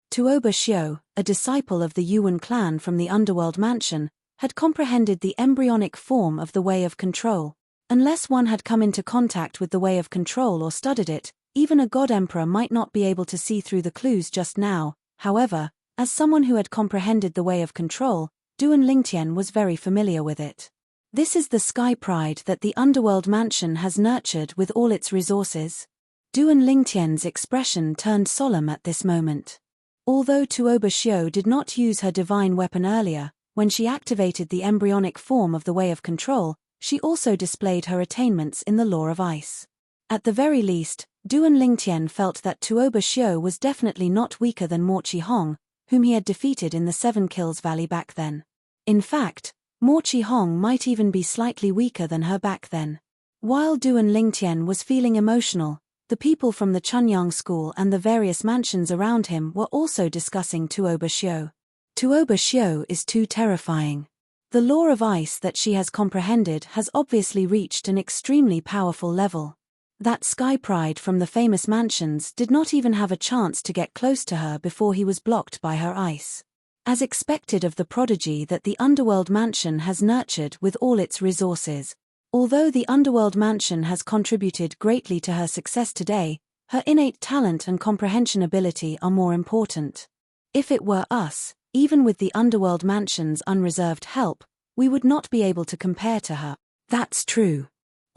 Tuoba Shio, a disciple of the Yuan clan from the Underworld Mansion, had comprehended the embryonic form of the Way of Control. Unless one had come into contact with the Way of Control or studied it, even a God Emperor might not be able to see through the clues just now. However, as someone who had comprehended the Way of Control, Duan Lingtian was very familiar with it. This is the Sky Pride that the Underworld Mansion has nurtured with all its resources. Duan Lingtian's expression turned solemn at this moment. Although Tuoba Shio did not use her divine weapon earlier, when she activated the embryonic form of the Way of Control, she also displayed her attainments in the Law of Ice. At the very least, Duan Lingtian felt that Tuoba Shio was definitely not weaker than Mo Chi Hong, whom he had defeated in the 7 Kills Valley back then. In fact, Mo Chi Hong might even be slightly weaker than her back then. While Duan Lingtian was feeling emotional, the people from the Chunyang school and the various mansions around him were also discussing Tuoba Shio. Tuoba Shio is too terrifying. The Law of Ice that she has comprehended has obviously reached an extremely powerful level. That Sky Pride from the famous mansions did not even have a chance to get close to her before he was blocked by her ice. As expected of the prodigy that the Underworld Mansion has nurtured with all its resources, although the Underworld Mansion has contributed greatly to her success today, her innate talent and comprehension ability are more important. If it were us, even with the Underworld Mansion's unreserved help, we would not be able to compare to her. That's true.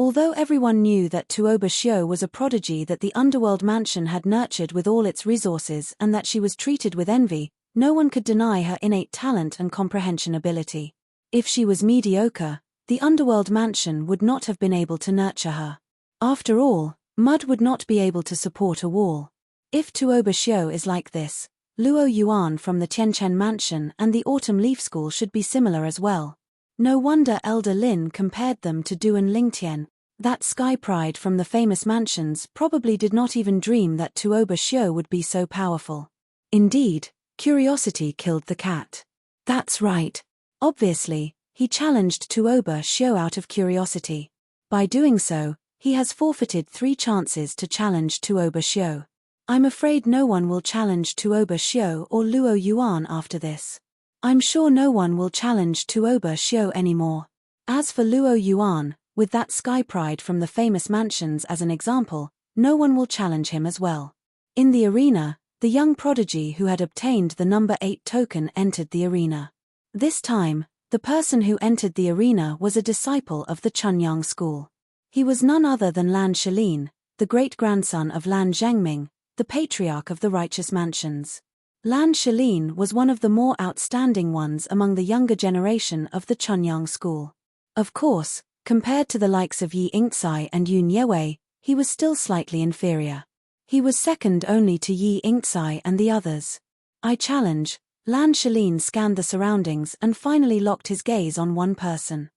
Although everyone knew that Tuoba Shio was a prodigy that the underworld mansion had nurtured with all its resources and that she was treated with envy, no one could deny her innate talent and comprehension ability. If she was mediocre, the underworld mansion would not have been able to nurture her. After all, mud would not be able to support a wall. If Tuoba Shio is like this, Luo Yuan from the Tianchen mansion and the Autumn Leaf School should be similar as well. No wonder Elder Lin compared them to Duan Lingtian. That sky pride from the famous mansions probably did not even dream that Tuoba Shio would be so powerful. Indeed, curiosity killed the cat. That's right. Obviously, he challenged Tuoba Shio out of curiosity. By doing so, he has forfeited 3 chances to challenge Tuoba Shio. I'm afraid no one will challenge Tuoba Shio or Luo Yuan after this. I'm sure no one will challenge Tuoba Shio anymore. As for Luo Yuan, with that sky pride from the famous mansions as an example, no one will challenge him as well. In the arena, the young prodigy who had obtained the number 8 token entered the arena. This time, the person who entered the arena was a disciple of the Chunyang school. He was none other than Lan Shalin, the great-grandson of Lan Zhengming, the patriarch of the righteous mansions. Lan Shalin was one of the more outstanding ones among the younger generation of the Chunyang school. Of course, compared to the likes of Yi Yingcai and Yun Yewei, he was still slightly inferior. He was second only to Yi Yingcai and the others. I challenge. Lan Shalin scanned the surroundings and finally locked his gaze on one person.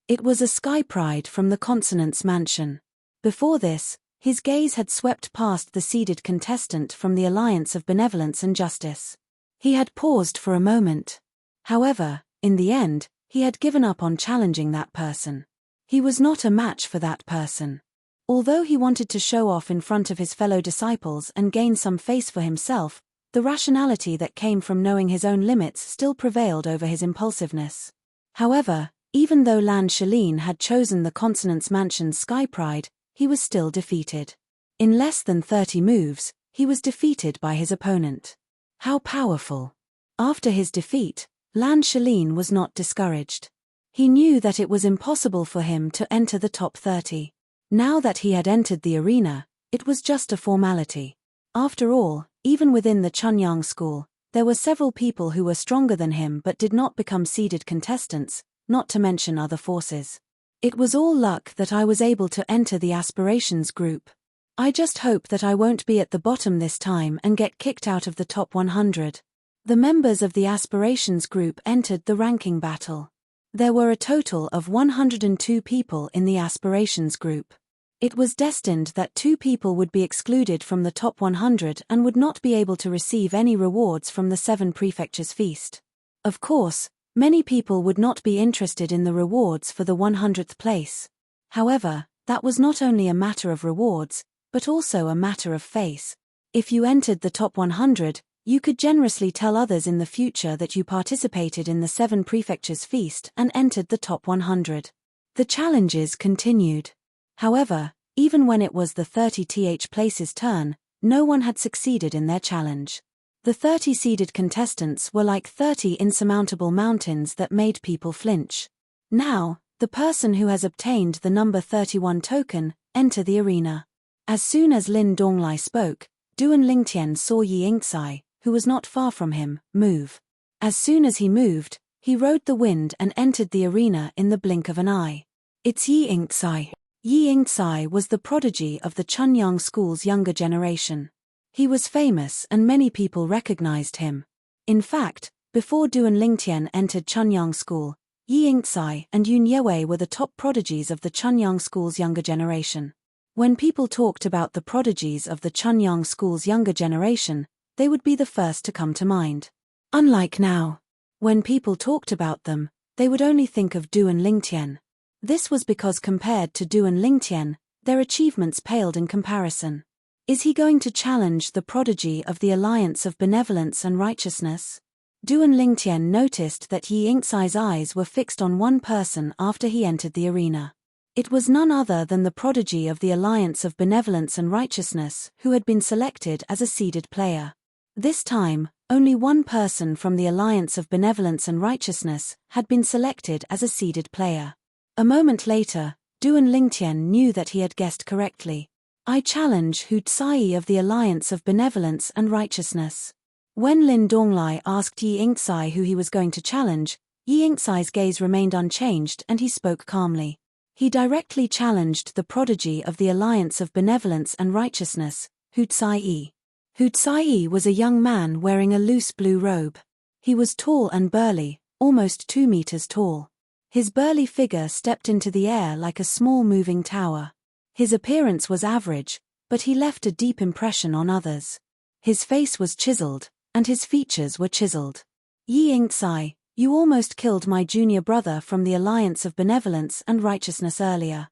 It was a sky pride from the Consonance Mansion. Before this, his gaze had swept past the seeded contestant from the Alliance of Benevolence and Justice. He had paused for a moment. However, in the end, he had given up on challenging that person. He was not a match for that person. Although he wanted to show off in front of his fellow disciples and gain some face for himself, the rationality that came from knowing his own limits still prevailed over his impulsiveness. However, even though Lan Shalin had chosen the Consonance Mansion's sky pride, he was still defeated. In less than 30 moves, he was defeated by his opponent. How powerful! After his defeat, Lan Shalin was not discouraged. He knew that it was impossible for him to enter the top 30. Now that he had entered the arena, it was just a formality. After all, even within the Chunyang school, there were several people who were stronger than him but did not become seeded contestants, not to mention other forces. It was all luck that I was able to enter the aspirations group. I just hope that I won't be at the bottom this time and get kicked out of the top 100. The members of the aspirations group entered the ranking battle. There were a total of 102 people in the aspirations group. It was destined that 2 people would be excluded from the top 100 and would not be able to receive any rewards from the 7 prefectures feast. Of course, many people would not be interested in the rewards for the 100th place. However, that was not only a matter of rewards, but also a matter of face. If you entered the top 100, you could generously tell others in the future that you participated in the 7 prefectures feast and entered the top 100. The challenges continued. However, even when it was the 30th place's turn, no one had succeeded in their challenge. The 30 seeded contestants were like 30 insurmountable mountains that made people flinch. Now, the person who has obtained the number 31 token, enter the arena. As soon as Lin Donglai spoke, Duan Lingtian saw Yi Yingcai, who was not far from him, move. As soon as he moved, he rode the wind and entered the arena in the blink of an eye. It's Yi Yingcai. Yi Yingcai was the prodigy of the Chunyang school's younger generation. He was famous and many people recognized him. In fact, before Duan Lingtian entered Chunyang school, Yi Yingcai and Yun Yewei were the top prodigies of the Chunyang school's younger generation. When people talked about the prodigies of the Chunyang school's younger generation, they would be the first to come to mind. Unlike now, when people talked about them, they would only think of Duan Lingtian. This was because compared to Duan Lingtian, their achievements paled in comparison. Is he going to challenge the prodigy of the Alliance of Benevolence and Righteousness? Duan Lingtian noticed that Yi Yingcai's eyes were fixed on one person after he entered the arena. It was none other than the prodigy of the Alliance of Benevolence and Righteousness who had been selected as a seeded player. This time, only one person from the Alliance of Benevolence and Righteousness had been selected as a seeded player. A moment later, Duan Lingtian knew that he had guessed correctly. I challenge Hu Tsai of the Alliance of Benevolence and Righteousness. When Lin Donglai asked Yi Ingtsai who he was going to challenge, Yi Ingtsai's gaze remained unchanged and he spoke calmly. He directly challenged the prodigy of the Alliance of Benevolence and Righteousness, Hu Tsai. Hu Tsai was a young man wearing a loose blue robe. He was tall and burly, almost 2 meters tall. His burly figure stepped into the air like a small moving tower. His appearance was average, but he left a deep impression on others. His face was chiseled, and his features were chiseled. Yi Ingtsai, you almost killed my junior brother from the Alliance of Benevolence and Righteousness earlier.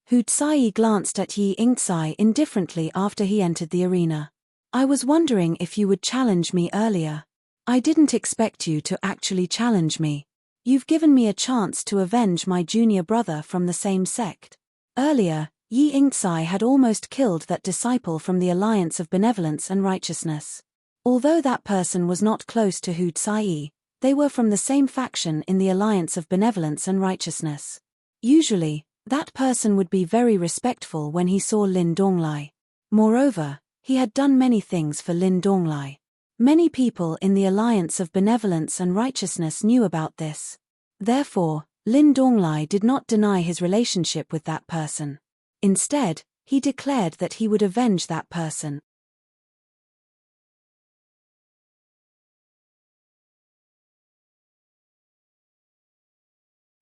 Hu Tsai glanced at Yi Ingtsai indifferently after he entered the arena. I was wondering if you would challenge me earlier. I didn't expect you to actually challenge me. You've given me a chance to avenge my junior brother from the same sect. Earlier, Yi Ingtsai had almost killed that disciple from the Alliance of Benevolence and Righteousness. Although that person was not close to Hu Tsai, they were from the same faction in the Alliance of Benevolence and Righteousness. Usually, that person would be very respectful when he saw Lin Donglai. Moreover, he had done many things for Lin Donglai. Many people in the Alliance of Benevolence and Righteousness knew about this. Therefore, Lin Donglai did not deny his relationship with that person. Instead, he declared that he would avenge that person.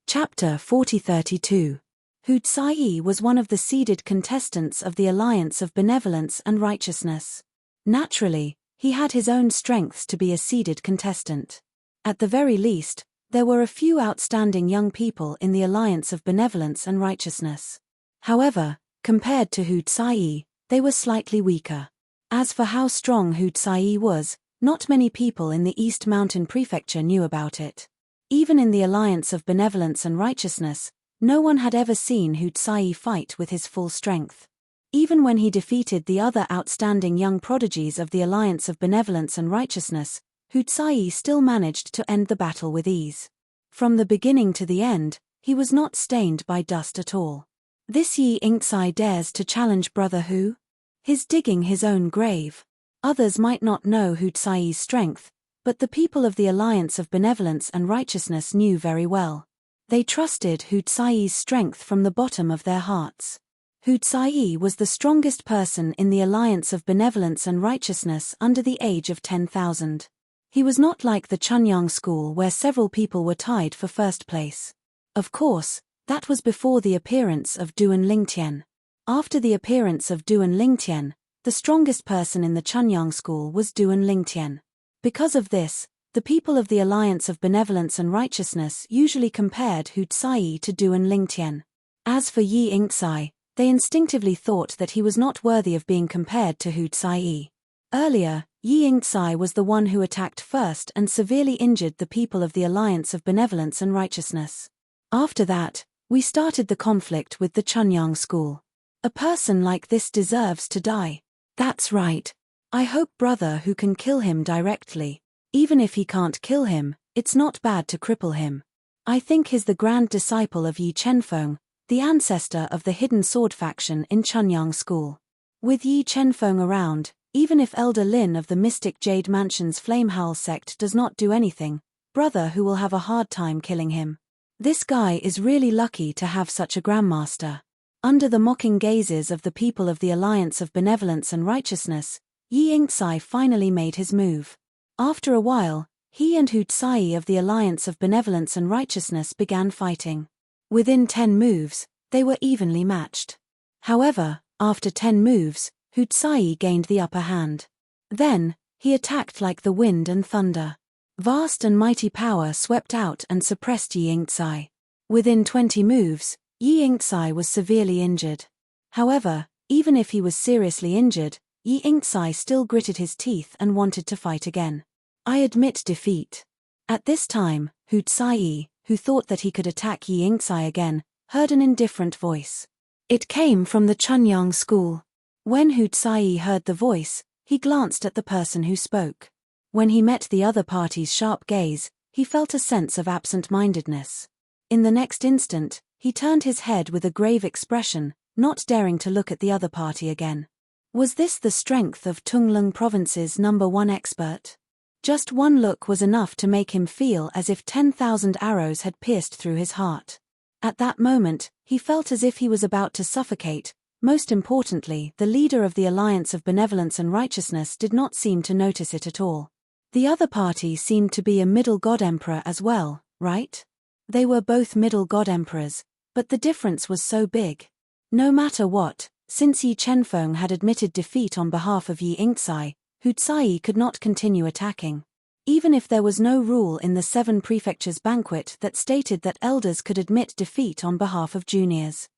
Chapter 4032. Hu Tsai was one of the seeded contestants of the Alliance of Benevolence and Righteousness. Naturally, he had his own strengths to be a seeded contestant. At the very least, there were a few outstanding young people in the Alliance of Benevolence and Righteousness. However, compared to Hu Tsai, they were slightly weaker. As for how strong Hu Tsai was, not many people in the East Mountain Prefecture knew about it. Even in the Alliance of Benevolence and Righteousness, no one had ever seen Hu Tsai fight with his full strength. Even when he defeated the other outstanding young prodigies of the Alliance of Benevolence and Righteousness, Hu Tsai still managed to end the battle with ease. From the beginning to the end, he was not stained by dust at all. This Yi Ingtsai dares to challenge Brother Hu? He's digging his own grave. Others might not know Hu Tsai's strength, but the people of the Alliance of Benevolence and Righteousness knew very well. They trusted Hu Tsai's strength from the bottom of their hearts. Hu Tsai was the strongest person in the Alliance of Benevolence and Righteousness under the age of 10,000. He was not like the Chunyang school where several people were tied for first place. Of course, that was before the appearance of Duan Lingtian. After the appearance of Duan Lingtian, the strongest person in the Chunyang school was Duan Lingtian. Because of this, the people of the Alliance of Benevolence and Righteousness usually compared Hu Tsai to Duan Lingtian. As for Yi Ingtsai, they instinctively thought that he was not worthy of being compared to Hu Tsai. Earlier, Yi Ingtsai was the one who attacked first and severely injured the people of the Alliance of Benevolence and Righteousness. After that, we started the conflict with the Chunyang school. A person like this deserves to die. That's right. I hope Brother Hu can kill him directly. Even if he can't kill him, it's not bad to cripple him. I think he's the grand disciple of Yi Chenfeng, the ancestor of the hidden sword faction in Chunyang school. With Yi Chenfeng around, even if Elder Lin of the Mystic Jade Mansion's Flamehowl sect does not do anything, Brother Hu will have a hard time killing him. This guy is really lucky to have such a grandmaster. Under the mocking gazes of the people of the Alliance of Benevolence and Righteousness, Yi Ingtsai finally made his move. After a while, he and Hu Tsai of the Alliance of Benevolence and Righteousness began fighting. Within 10 moves, they were evenly matched. However, after 10 moves, Hu Tsai gained the upper hand. Then, he attacked like the wind and thunder. Vast and mighty power swept out and suppressed Yi Ingtsai. Within 20 moves, Yi Ingtsai was severely injured. However, even if he was seriously injured, Yi Ingtsai still gritted his teeth and wanted to fight again. I admit defeat. At this time, Hu Tsai, who thought that he could attack Yi Ingtsai again, heard an indifferent voice. It came from the Chunyang school. When Hutsai heard the voice, he glanced at the person who spoke. When he met the other party's sharp gaze, he felt a sense of absent-mindedness. In the next instant, he turned his head with a grave expression, not daring to look at the other party again. Was this the strength of Tunglung Province's #1 expert? Just one look was enough to make him feel as if 10,000 arrows had pierced through his heart. At that moment, he felt as if he was about to suffocate. Most importantly, the leader of the Alliance of Benevolence and Righteousness did not seem to notice it at all. The other party seemed to be a middle god emperor as well, right? They were both middle god emperors, but the difference was so big. No matter what, since Yi Chenfeng had admitted defeat on behalf of Yi Yingcai, Hutsai could not continue attacking. Even if there was no rule in the 7 Prefectures banquet that stated that elders could admit defeat on behalf of juniors.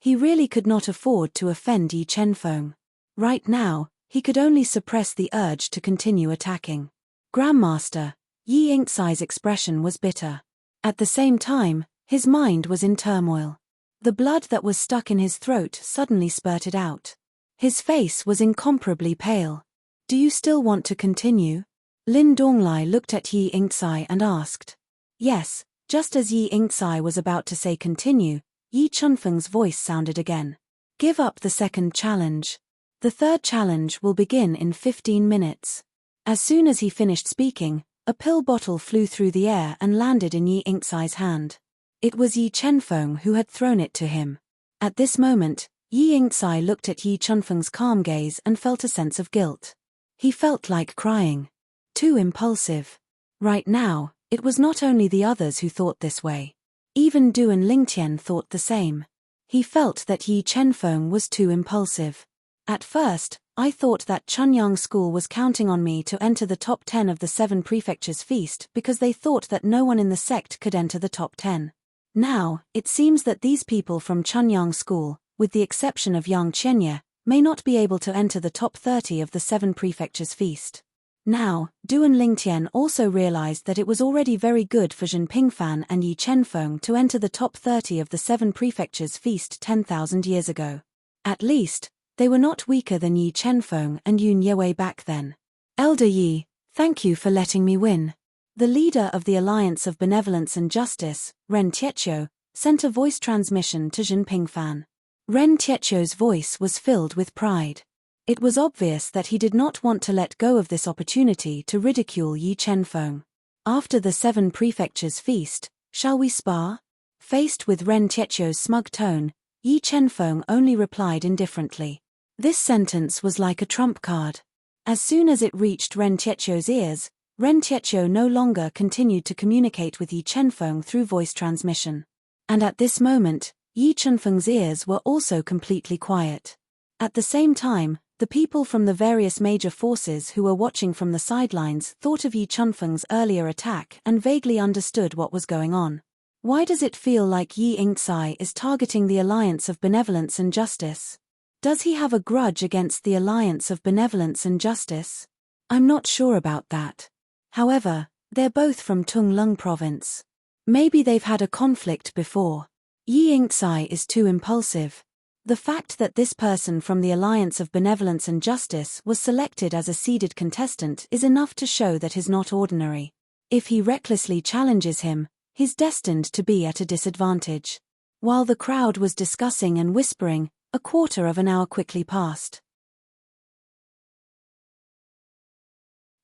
He really could not afford to offend Yi Chenfeng. Right now, he could only suppress the urge to continue attacking. Grandmaster, Yi Yingcai's expression was bitter. At the same time, his mind was in turmoil. The blood that was stuck in his throat suddenly spurted out. His face was incomparably pale. Do you still want to continue? Lin Donglai looked at Yi Yingcai and asked. Yes, just as Yi Yingcai was about to say continue, Yi Chenfeng's voice sounded again. Give up the second challenge. The third challenge will begin in 15 minutes. As soon as he finished speaking, a pill bottle flew through the air and landed in Yi Yingcai's hand. It was Yi Chenfeng who had thrown it to him. At this moment, Yi Yingcai looked at Yi Chenfeng's calm gaze and felt a sense of guilt. He felt like crying. Too impulsive. Right now, it was not only the others who thought this way. Even Du and Lingtian thought the same. He felt that Yi Chenfeng was too impulsive. At first, I thought that Chunyang School was counting on me to enter the top 10 of the 7 Prefectures feast because they thought that no one in the sect could enter the top 10. Now, it seems that these people from Chunyang School, with the exception of Yang Qianye, may not be able to enter the top 30 of the 7 Prefectures feast. Now, Du and Lingtian also realized that it was already very good for Zhen Pingfan and Yi Chenfeng to enter the top 30 of the 7 Prefectures feast 10,000 years ago. At least, they were not weaker than Yi Chenfeng and Yun Yewei back then. Elder Yi, thank you for letting me win. The leader of the Alliance of Benevolence and Justice, Ren Tietio, sent a voice transmission to Zhen Pingfan. Ren Tietio's voice was filled with pride. It was obvious that he did not want to let go of this opportunity to ridicule Yi Chenfeng. After the 7 Prefectures feast, shall we spar? Faced with Ren Tietio's smug tone, Yi Chenfeng only replied indifferently. This sentence was like a trump card. As soon as it reached Ren Tietio's ears, Ren Tietio no longer continued to communicate with Yi Chenfeng through voice transmission. And at this moment, Yi Chenfeng's ears were also completely quiet. At the same time, the people from the various major forces who were watching from the sidelines thought of Yi Chenfeng's earlier attack and vaguely understood what was going on. Why does it feel like Yi Yingcai is targeting the Alliance of Benevolence and Justice? Does he have a grudge against the Alliance of Benevolence and Justice? I'm not sure about that. However, they're both from Tunglung Province. Maybe they've had a conflict before. Yi Yingcai is too impulsive. The fact that this person from the Alliance of Benevolence and Justice was selected as a seeded contestant is enough to show that he's not ordinary. If he recklessly challenges him, he's destined to be at a disadvantage. While the crowd was discussing and whispering, a quarter of an hour quickly passed.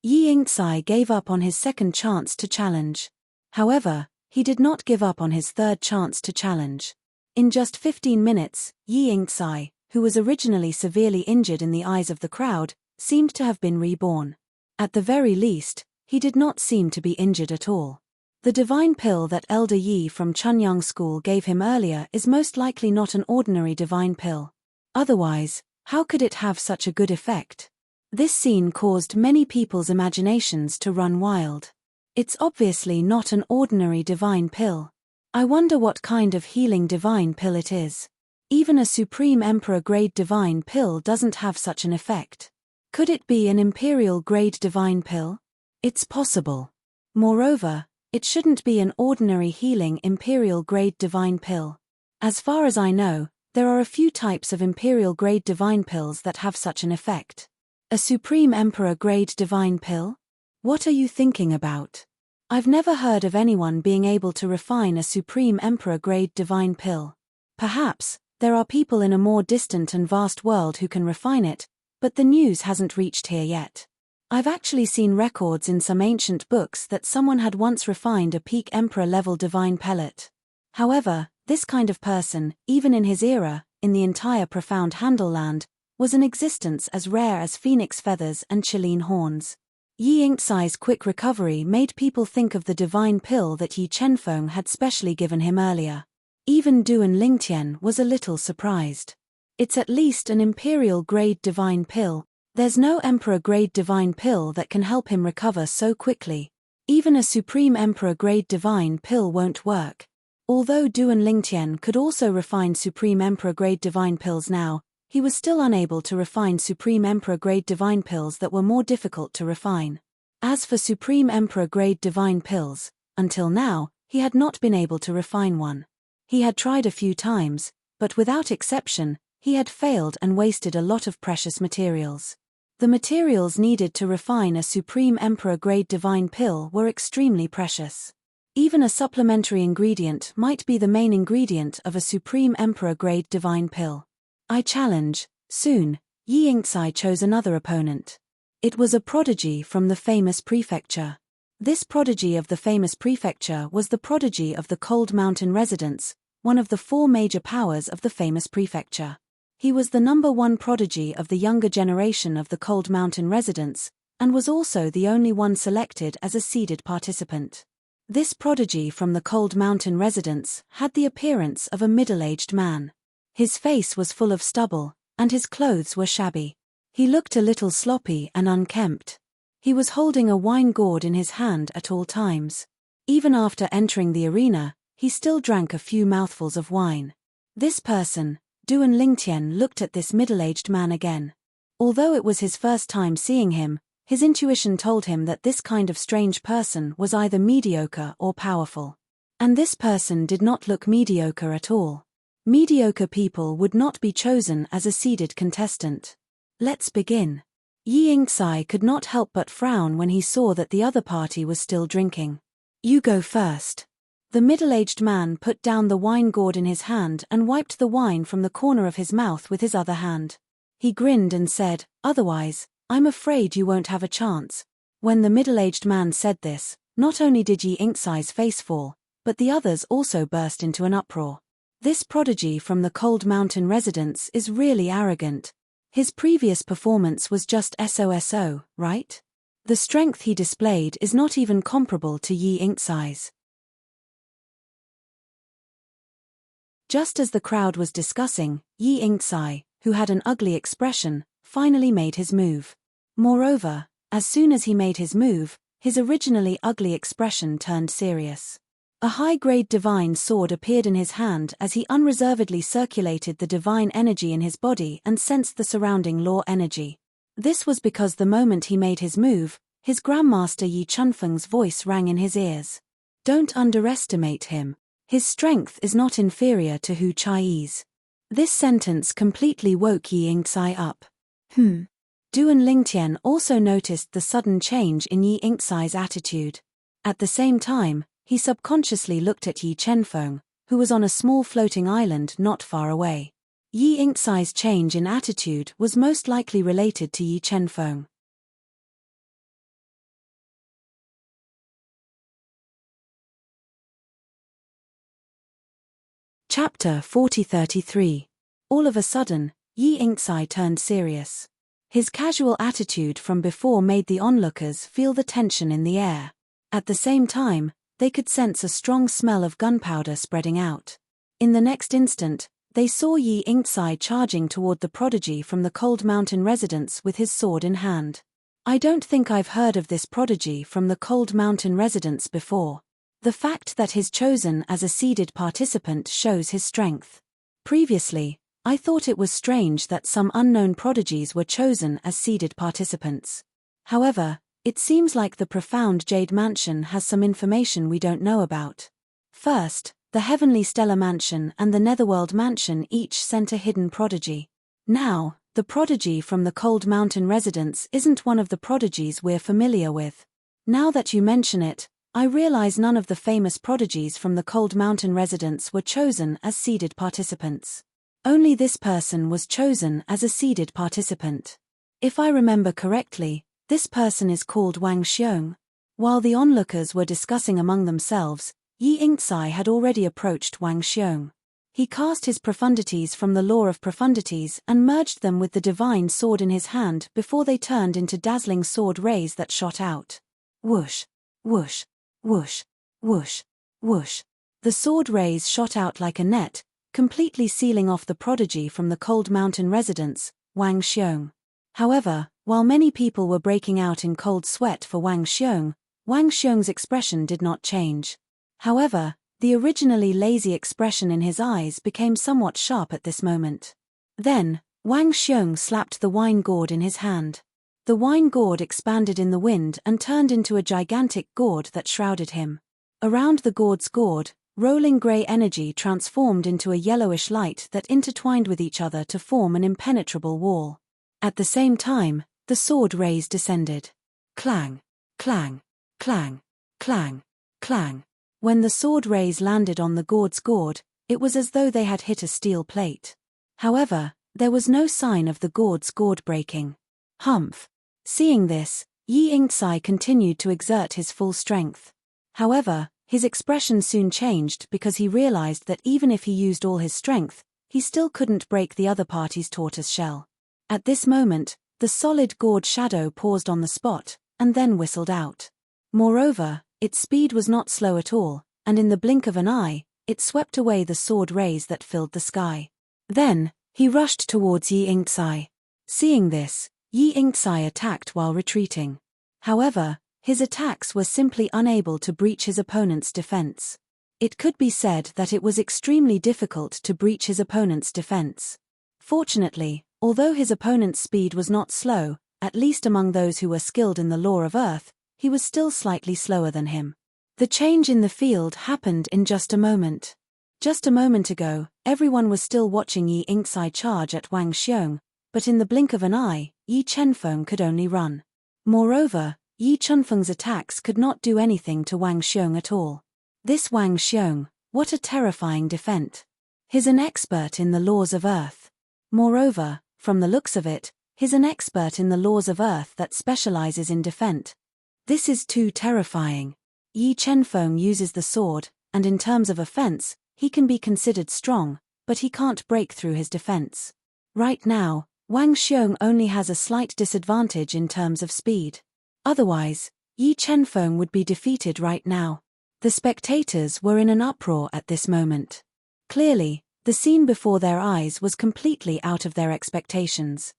Yi Yingcai gave up on his second chance to challenge. However, he did not give up on his third chance to challenge. In just 15 minutes, Yi Yingcai, who was originally severely injured in the eyes of the crowd, seemed to have been reborn. At the very least, he did not seem to be injured at all. The divine pill that Elder Yi from Chunyang School gave him earlier is most likely not an ordinary divine pill. Otherwise, how could it have such a good effect? This scene caused many people's imaginations to run wild. It's obviously not an ordinary divine pill. I wonder what kind of healing divine pill it is. Even a Supreme Emperor grade divine pill doesn't have such an effect. Could it be an Imperial grade divine pill? It's possible. Moreover, it shouldn't be an ordinary healing Imperial grade divine pill. As far as I know, There are a few types of Imperial-grade divine pills that have such an effect. A Supreme Emperor-grade divine pill? What are you thinking about? I've never heard of anyone being able to refine a Supreme Emperor-grade divine pill. Perhaps, there are people in a more distant and vast world who can refine it, but the news hasn't reached here yet. I've actually seen records in some ancient books that someone had once refined a peak Emperor-level divine pellet. However, this kind of person, even in his era, in the entire profound Handleland, was in existence as rare as phoenix feathers and Chilean horns. Yi Yingcai's quick recovery made people think of the divine pill that Yi Chenfeng had specially given him earlier. Even Duan Lingtian was a little surprised. It's at least an Imperial-grade divine pill. There's no Emperor-grade divine pill that can help him recover so quickly. Even a Supreme Emperor-grade divine pill won't work. Although Duan Lingtian could also refine Supreme Emperor-grade divine pills now, he was still unable to refine Supreme Emperor-grade divine pills that were more difficult to refine. As for Supreme Emperor-grade divine pills, until now, he had not been able to refine one. He had tried a few times, but without exception, he had failed and wasted a lot of precious materials. The materials needed to refine a Supreme Emperor-grade divine pill were extremely precious. Even a supplementary ingredient might be the main ingredient of a Supreme Emperor-grade divine pill. I challenge. Soon, Yi Yingcai chose another opponent. It was a prodigy from the famous prefecture. This prodigy of the famous prefecture was the prodigy of the Cold Mountain residents, one of the 4 major powers of the famous prefecture. He was the #1 prodigy of the younger generation of the Cold Mountain residents, and was also the only one selected as a seeded participant. This prodigy from the Cold Mountain residents had the appearance of a middle-aged man. His face was full of stubble, and his clothes were shabby. He looked a little sloppy and unkempt. He was holding a wine gourd in his hand at all times. Even after entering the arena, he still drank a few mouthfuls of wine. This person, Duan Lingtian, looked at this middle-aged man again. Although it was his first time seeing him, his intuition told him that this kind of strange person was either mediocre or powerful. And this person did not look mediocre at all. Mediocre people would not be chosen as a seeded contestant. Let's begin. Yi Yingcai could not help but frown when he saw that the other party was still drinking. You go first. The middle-aged man put down the wine gourd in his hand and wiped the wine from the corner of his mouth with his other hand. He grinned and said, "Otherwise, I'm afraid you won't have a chance." When the middle-aged man said this, not only did Yi Yingcai's face fall, but the others also burst into an uproar. This prodigy from the Cold Mountain residents is really arrogant. His previous performance was just so, right? The strength he displayed is not even comparable to Yi Yingcai's. Just as the crowd was discussing, Yi Yingcai, who had an ugly expression, finally made his move. Moreover, as soon as he made his move, his originally ugly expression turned serious. A high-grade divine sword appeared in his hand as he unreservedly circulated the divine energy in his body and sensed the surrounding law energy. This was because the moment he made his move, his Grandmaster Yi Chenfeng's voice rang in his ears. Don't underestimate him. His strength is not inferior to Hu Chai's. This sentence completely woke Yi Yingcai up. Duan Lingtian also noticed the sudden change in Yi Yingcai's attitude. At the same time, he subconsciously looked at Yi Chenfeng, who was on a small floating island not far away. Yi Yingcai's change in attitude was most likely related to Yi Chenfeng. Chapter 40-33. All of a sudden, Yi Yingcai turned serious. His casual attitude from before made the onlookers feel the tension in the air. At the same time, they could sense a strong smell of gunpowder spreading out. In the next instant, they saw Yi Yingcai charging toward the prodigy from the Cold Mountain residents with his sword in hand. I don't think I've heard of this prodigy from the Cold Mountain residents before. The fact that he's chosen as a seeded participant shows his strength. Previously, I thought it was strange that some unknown prodigies were chosen as seeded participants. However, it seems like the profound Jade Mansion has some information we don't know about. First, The Heavenly Stellar Mansion and the Netherworld Mansion each sent a hidden prodigy. Now, the prodigy from the Cold Mountain residence isn't one of the prodigies we're familiar with. Now that you mention it, I realize none of the famous prodigies from the Cold Mountain residence were chosen as seeded participants. Only this person was chosen as a seeded participant. If I remember correctly, this person is called Wang Xiong. While the onlookers were discussing among themselves, Yi Yingcai had already approached Wang Xiong. He cast his profundities from the Law of Profundities and merged them with the divine sword in his hand before they turned into dazzling sword rays that shot out. Whoosh, whoosh, whoosh, whoosh, whoosh. The sword rays shot out like a net, completely sealing off the prodigy from the Cold Mountain residence, Wang Xiong. However, while many people were breaking out in cold sweat for Wang Xiong's expression did not change. However, the originally lazy expression in his eyes became somewhat sharp at this moment. Then, Wang Xiong slapped the wine gourd in his hand. The wine gourd expanded in the wind and turned into a gigantic gourd that shrouded him. Around the gourd's gourd, rolling grey energy transformed into a yellowish light that intertwined with each other to form an impenetrable wall. At the same time, the sword rays descended. Clang, clang, clang, clang, clang. When the sword rays landed on the gourd's gourd, it was as though they had hit a steel plate. However, there was no sign of the gourd's gourd breaking. Humph. Seeing this, Yi Yingcai continued to exert his full strength. However, his expression soon changed because he realized that even if he used all his strength, he still couldn't break the other party's tortoise shell. At this moment, the solid gourd shadow paused on the spot, and then whistled out. Moreover, its speed was not slow at all, and in the blink of an eye, it swept away the sword rays that filled the sky. Then, he rushed towards Yi Yingcai. Seeing this, Yi Yingcai attacked while retreating. However, his attacks were simply unable to breach his opponent's defense. It could be said that it was extremely difficult to breach his opponent's defense. Fortunately, although his opponent's speed was not slow, at least among those who were skilled in the law of earth, he was still slightly slower than him. The change in the field happened in just a moment. Just a moment ago, everyone was still watching Yi Yingcai charge at Wang Xiong, but in the blink of an eye, Yi Chenfeng could only run. Moreover, Yi Chenfeng's attacks could not do anything to Wang Xiong at all. This Wang Xiong, what a terrifying defense. He's an expert in the laws of earth. Moreover, from the looks of it, he's an expert in the laws of earth that specializes in defense. This is too terrifying. Yi Chenfeng uses the sword, and in terms of offense, he can be considered strong, but he can't break through his defense. Right now, Wang Xiong only has a slight disadvantage in terms of speed. Otherwise, Yi Chenfeng would be defeated right now. The spectators were in an uproar at this moment. Clearly, the scene before their eyes was completely out of their expectations.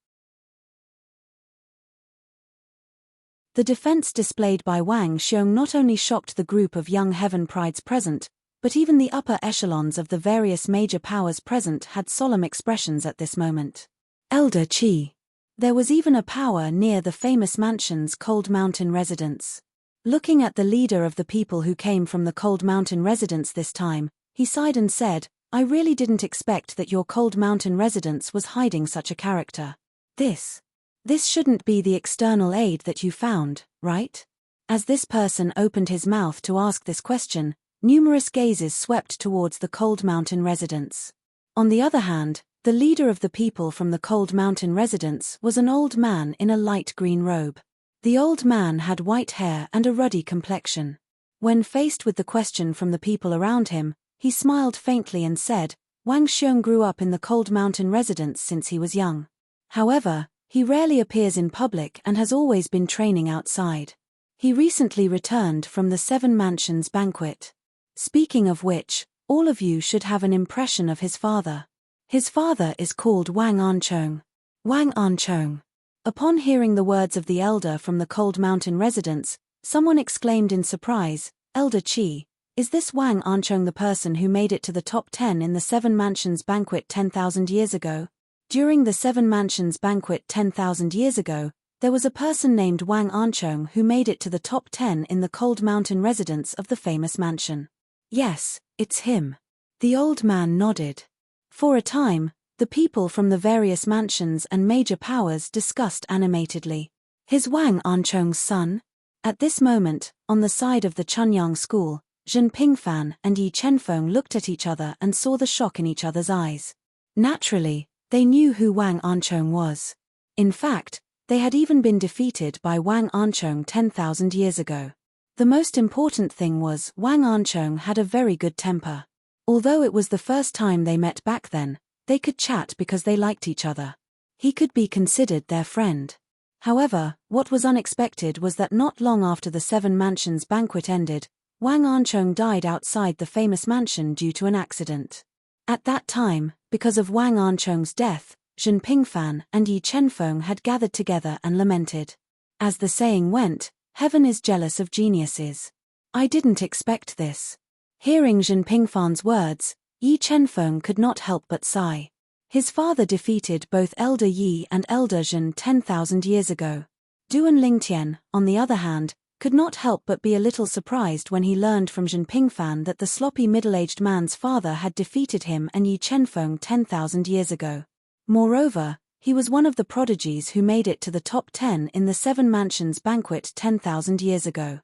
The defense displayed by Wang Xiong not only shocked the group of young heaven prides present, but even the upper echelons of the various major powers present had solemn expressions at this moment. Elder Qi. There was even a power near the famous mansion's Cold Mountain residence. Looking at the leader of the people who came from the Cold Mountain residence this time, he sighed and said, "I really didn't expect that your Cold Mountain residence was hiding such a character. This shouldn't be the external aid that you found, right?" As this person opened his mouth to ask this question, numerous gazes swept towards the Cold Mountain residence. On the other hand, the leader of the people from the Cold Mountain residence was an old man in a light green robe. The old man had white hair and a ruddy complexion. When faced with the question from the people around him, he smiled faintly and said, "Wang Xiong grew up in the Cold Mountain residence since he was young. However, he rarely appears in public and has always been training outside. He recently returned from the Seven Mansions banquet. Speaking of which, all of you should have an impression of his father. His father is called Wang Anchong." Wang Anchong. Upon hearing the words of the elder from the Cold Mountain residence, someone exclaimed in surprise, "Elder Qi, is this Wang Anchong the person who made it to the top 10 in the Seven Mansions banquet 10,000 years ago?" During the Seven Mansions banquet 10,000 years ago, there was a person named Wang Anchong who made it to the top 10 in the Cold Mountain residence of the famous mansion. Yes, it's him. The old man nodded. For a time, the people from the various mansions and major powers discussed animatedly. His Wang Anchong's son? At this moment, on the side of the Chunyang school, Zhen Pingfan and Yi Chenfeng looked at each other and saw the shock in each other's eyes. Naturally, they knew who Wang Anchong was. In fact, they had even been defeated by Wang Anchong 10,000 years ago. The most important thing was Wang Anchong had a very good temper. Although it was the first time they met back then, they could chat because they liked each other. He could be considered their friend. However, what was unexpected was that not long after the Seven Mansions banquet ended, Wang Anchong died outside the famous mansion due to an accident. At that time, because of Wang Anchong's death, Zhen Pingfan and Yi Chenfeng had gathered together and lamented. As the saying went, heaven is jealous of geniuses. I didn't expect this. Hearing Zhen Pingfan's words, Yi Chenfeng could not help but sigh. His father defeated both Elder Yi and Elder Zhen 10,000 years ago. Duan Lingtian, on the other hand, could not help but be a little surprised when he learned from Zhen Pingfan that the sloppy middle-aged man's father had defeated him and Yi Chenfeng 10,000 years ago. Moreover, he was one of the prodigies who made it to the top 10 in the Seven Mansions banquet 10,000 years ago.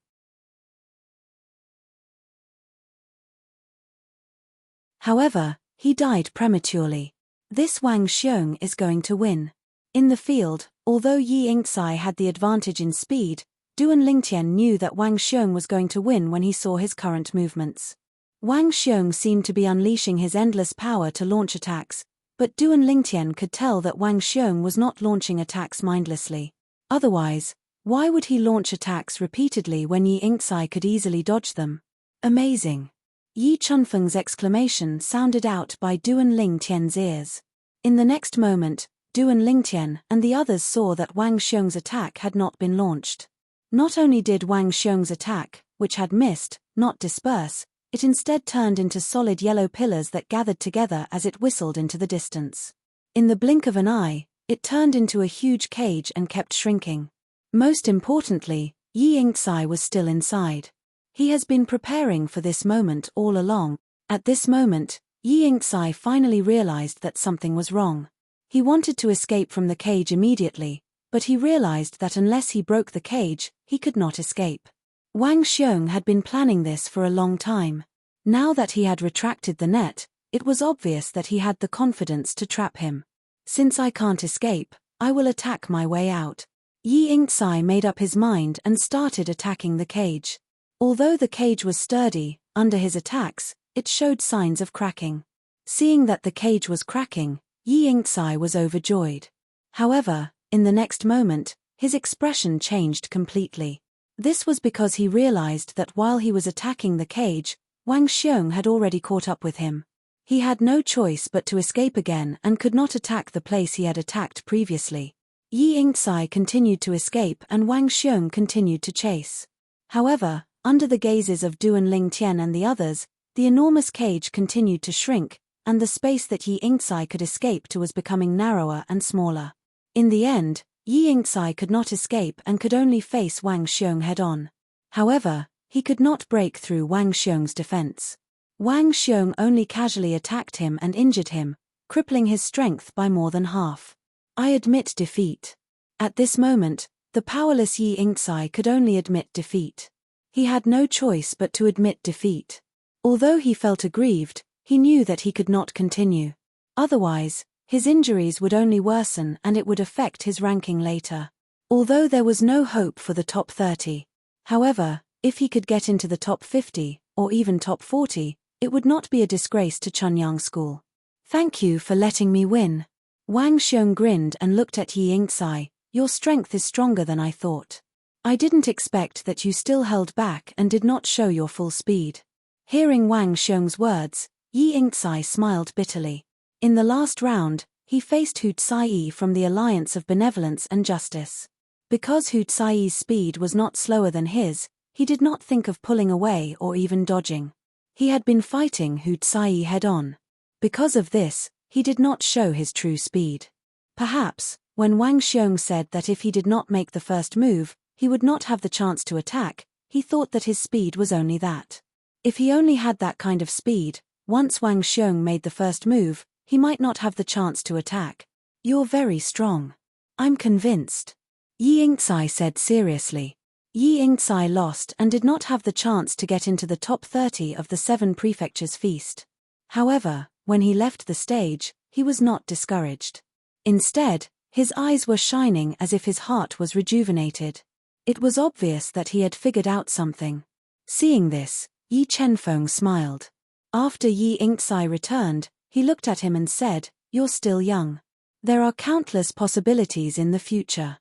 However, he died prematurely. This Wang Xiong is going to win. In the field, although Yi Yingcai had the advantage in speed, Duan Lingtian knew that Wang Xiong was going to win when he saw his current movements. Wang Xiong seemed to be unleashing his endless power to launch attacks, but Duan Lingtian could tell that Wang Xiong was not launching attacks mindlessly. Otherwise, why would he launch attacks repeatedly when Yi Yingcai could easily dodge them? Amazing! Yi Chunfeng's exclamation sounded out by Duan Lingtian's ears. In the next moment, Duan Lingtian and the others saw that Wang Xiong's attack had not been launched. Not only did Wang Xiong's attack, which had missed, not disperse, it instead turned into solid yellow pillars that gathered together as it whistled into the distance. In the blink of an eye, it turned into a huge cage and kept shrinking. Most importantly, Yi Yingcai was still inside. He has been preparing for this moment all along. At this moment, Yi Yingcai finally realized that something was wrong. He wanted to escape from the cage immediately, but he realized that unless he broke the cage, he could not escape. Wang Xiong had been planning this for a long time. Now that he had retracted the net, it was obvious that he had the confidence to trap him. Since I can't escape, I will attack my way out. Yi Yingcai made up his mind and started attacking the cage. Although the cage was sturdy, under his attacks, it showed signs of cracking. Seeing that the cage was cracking, Yi Yingcai was overjoyed. However, in the next moment, his expression changed completely. This was because he realized that while he was attacking the cage, Wang Xiong had already caught up with him. He had no choice but to escape again and could not attack the place he had attacked previously. Yi Yingcai continued to escape and Wang Xiong continued to chase. However, under the gazes of Duan Lingtian and the others, the enormous cage continued to shrink, and the space that Yi Yingcai could escape to was becoming narrower and smaller. In the end, Yi Yingcai could not escape and could only face Wang Xiong head-on. However, he could not break through Wang Xiong's defense. Wang Xiong only casually attacked him and injured him, crippling his strength by more than half. I admit defeat. At this moment, the powerless Yi Yingcai could only admit defeat. He had no choice but to admit defeat. Although he felt aggrieved, he knew that he could not continue. Otherwise, his injuries would only worsen and it would affect his ranking later. Although there was no hope for the top 30. However, if he could get into the top 50, or even top 40, it would not be a disgrace to Chunyang School. Thank you for letting me win. Wang Xiong grinned and looked at Yi Yingcai. Your strength is stronger than I thought. I didn't expect that you still held back and did not show your full speed. Hearing Wang Xiong's words, Yi Yingcai smiled bitterly. In the last round, he faced Hu Tsai from the Alliance of Benevolence and Justice. Because Hu Tsai's speed was not slower than his, he did not think of pulling away or even dodging. He had been fighting Hu Tsai head-on. Because of this, he did not show his true speed. Perhaps, when Wang Xiong said that if he did not make the first move, he would not have the chance to attack, he thought that his speed was only that. If he only had that kind of speed, Once Wang Xiong made the first move, he might not have the chance to attack. You're very strong. I'm convinced. Yi Yingcai said seriously. Yi Yingcai lost and did not have the chance to get into the top 30 of the 7 prefectures feast. However, when he left the stage, he was not discouraged. Instead, his eyes were shining as if his heart was rejuvenated. It was obvious that he had figured out something. Seeing this, Yi Chenfeng smiled. After Yi Yingcai returned, he looked at him and said, "You're still young. There are countless possibilities in the future."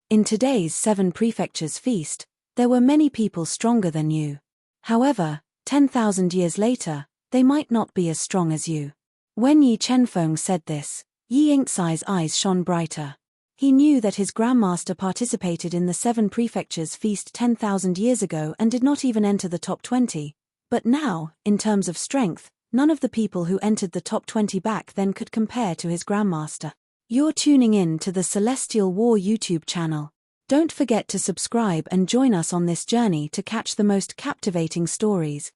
In today's 7 prefectures feast, there were many people stronger than you. However, 10,000 years later, they might not be as strong as you. When Yi Chenfeng said this, Yi Yingcai's eyes shone brighter. He knew that his grandmaster participated in the 7 prefectures feast 10,000 years ago and did not even enter the top 20. But now, in terms of strength, none of the people who entered the top 20 back then could compare to his grandmaster. You're tuning in to the Celestial War YouTube channel. Don't forget to subscribe and join us on this journey to catch the most captivating stories.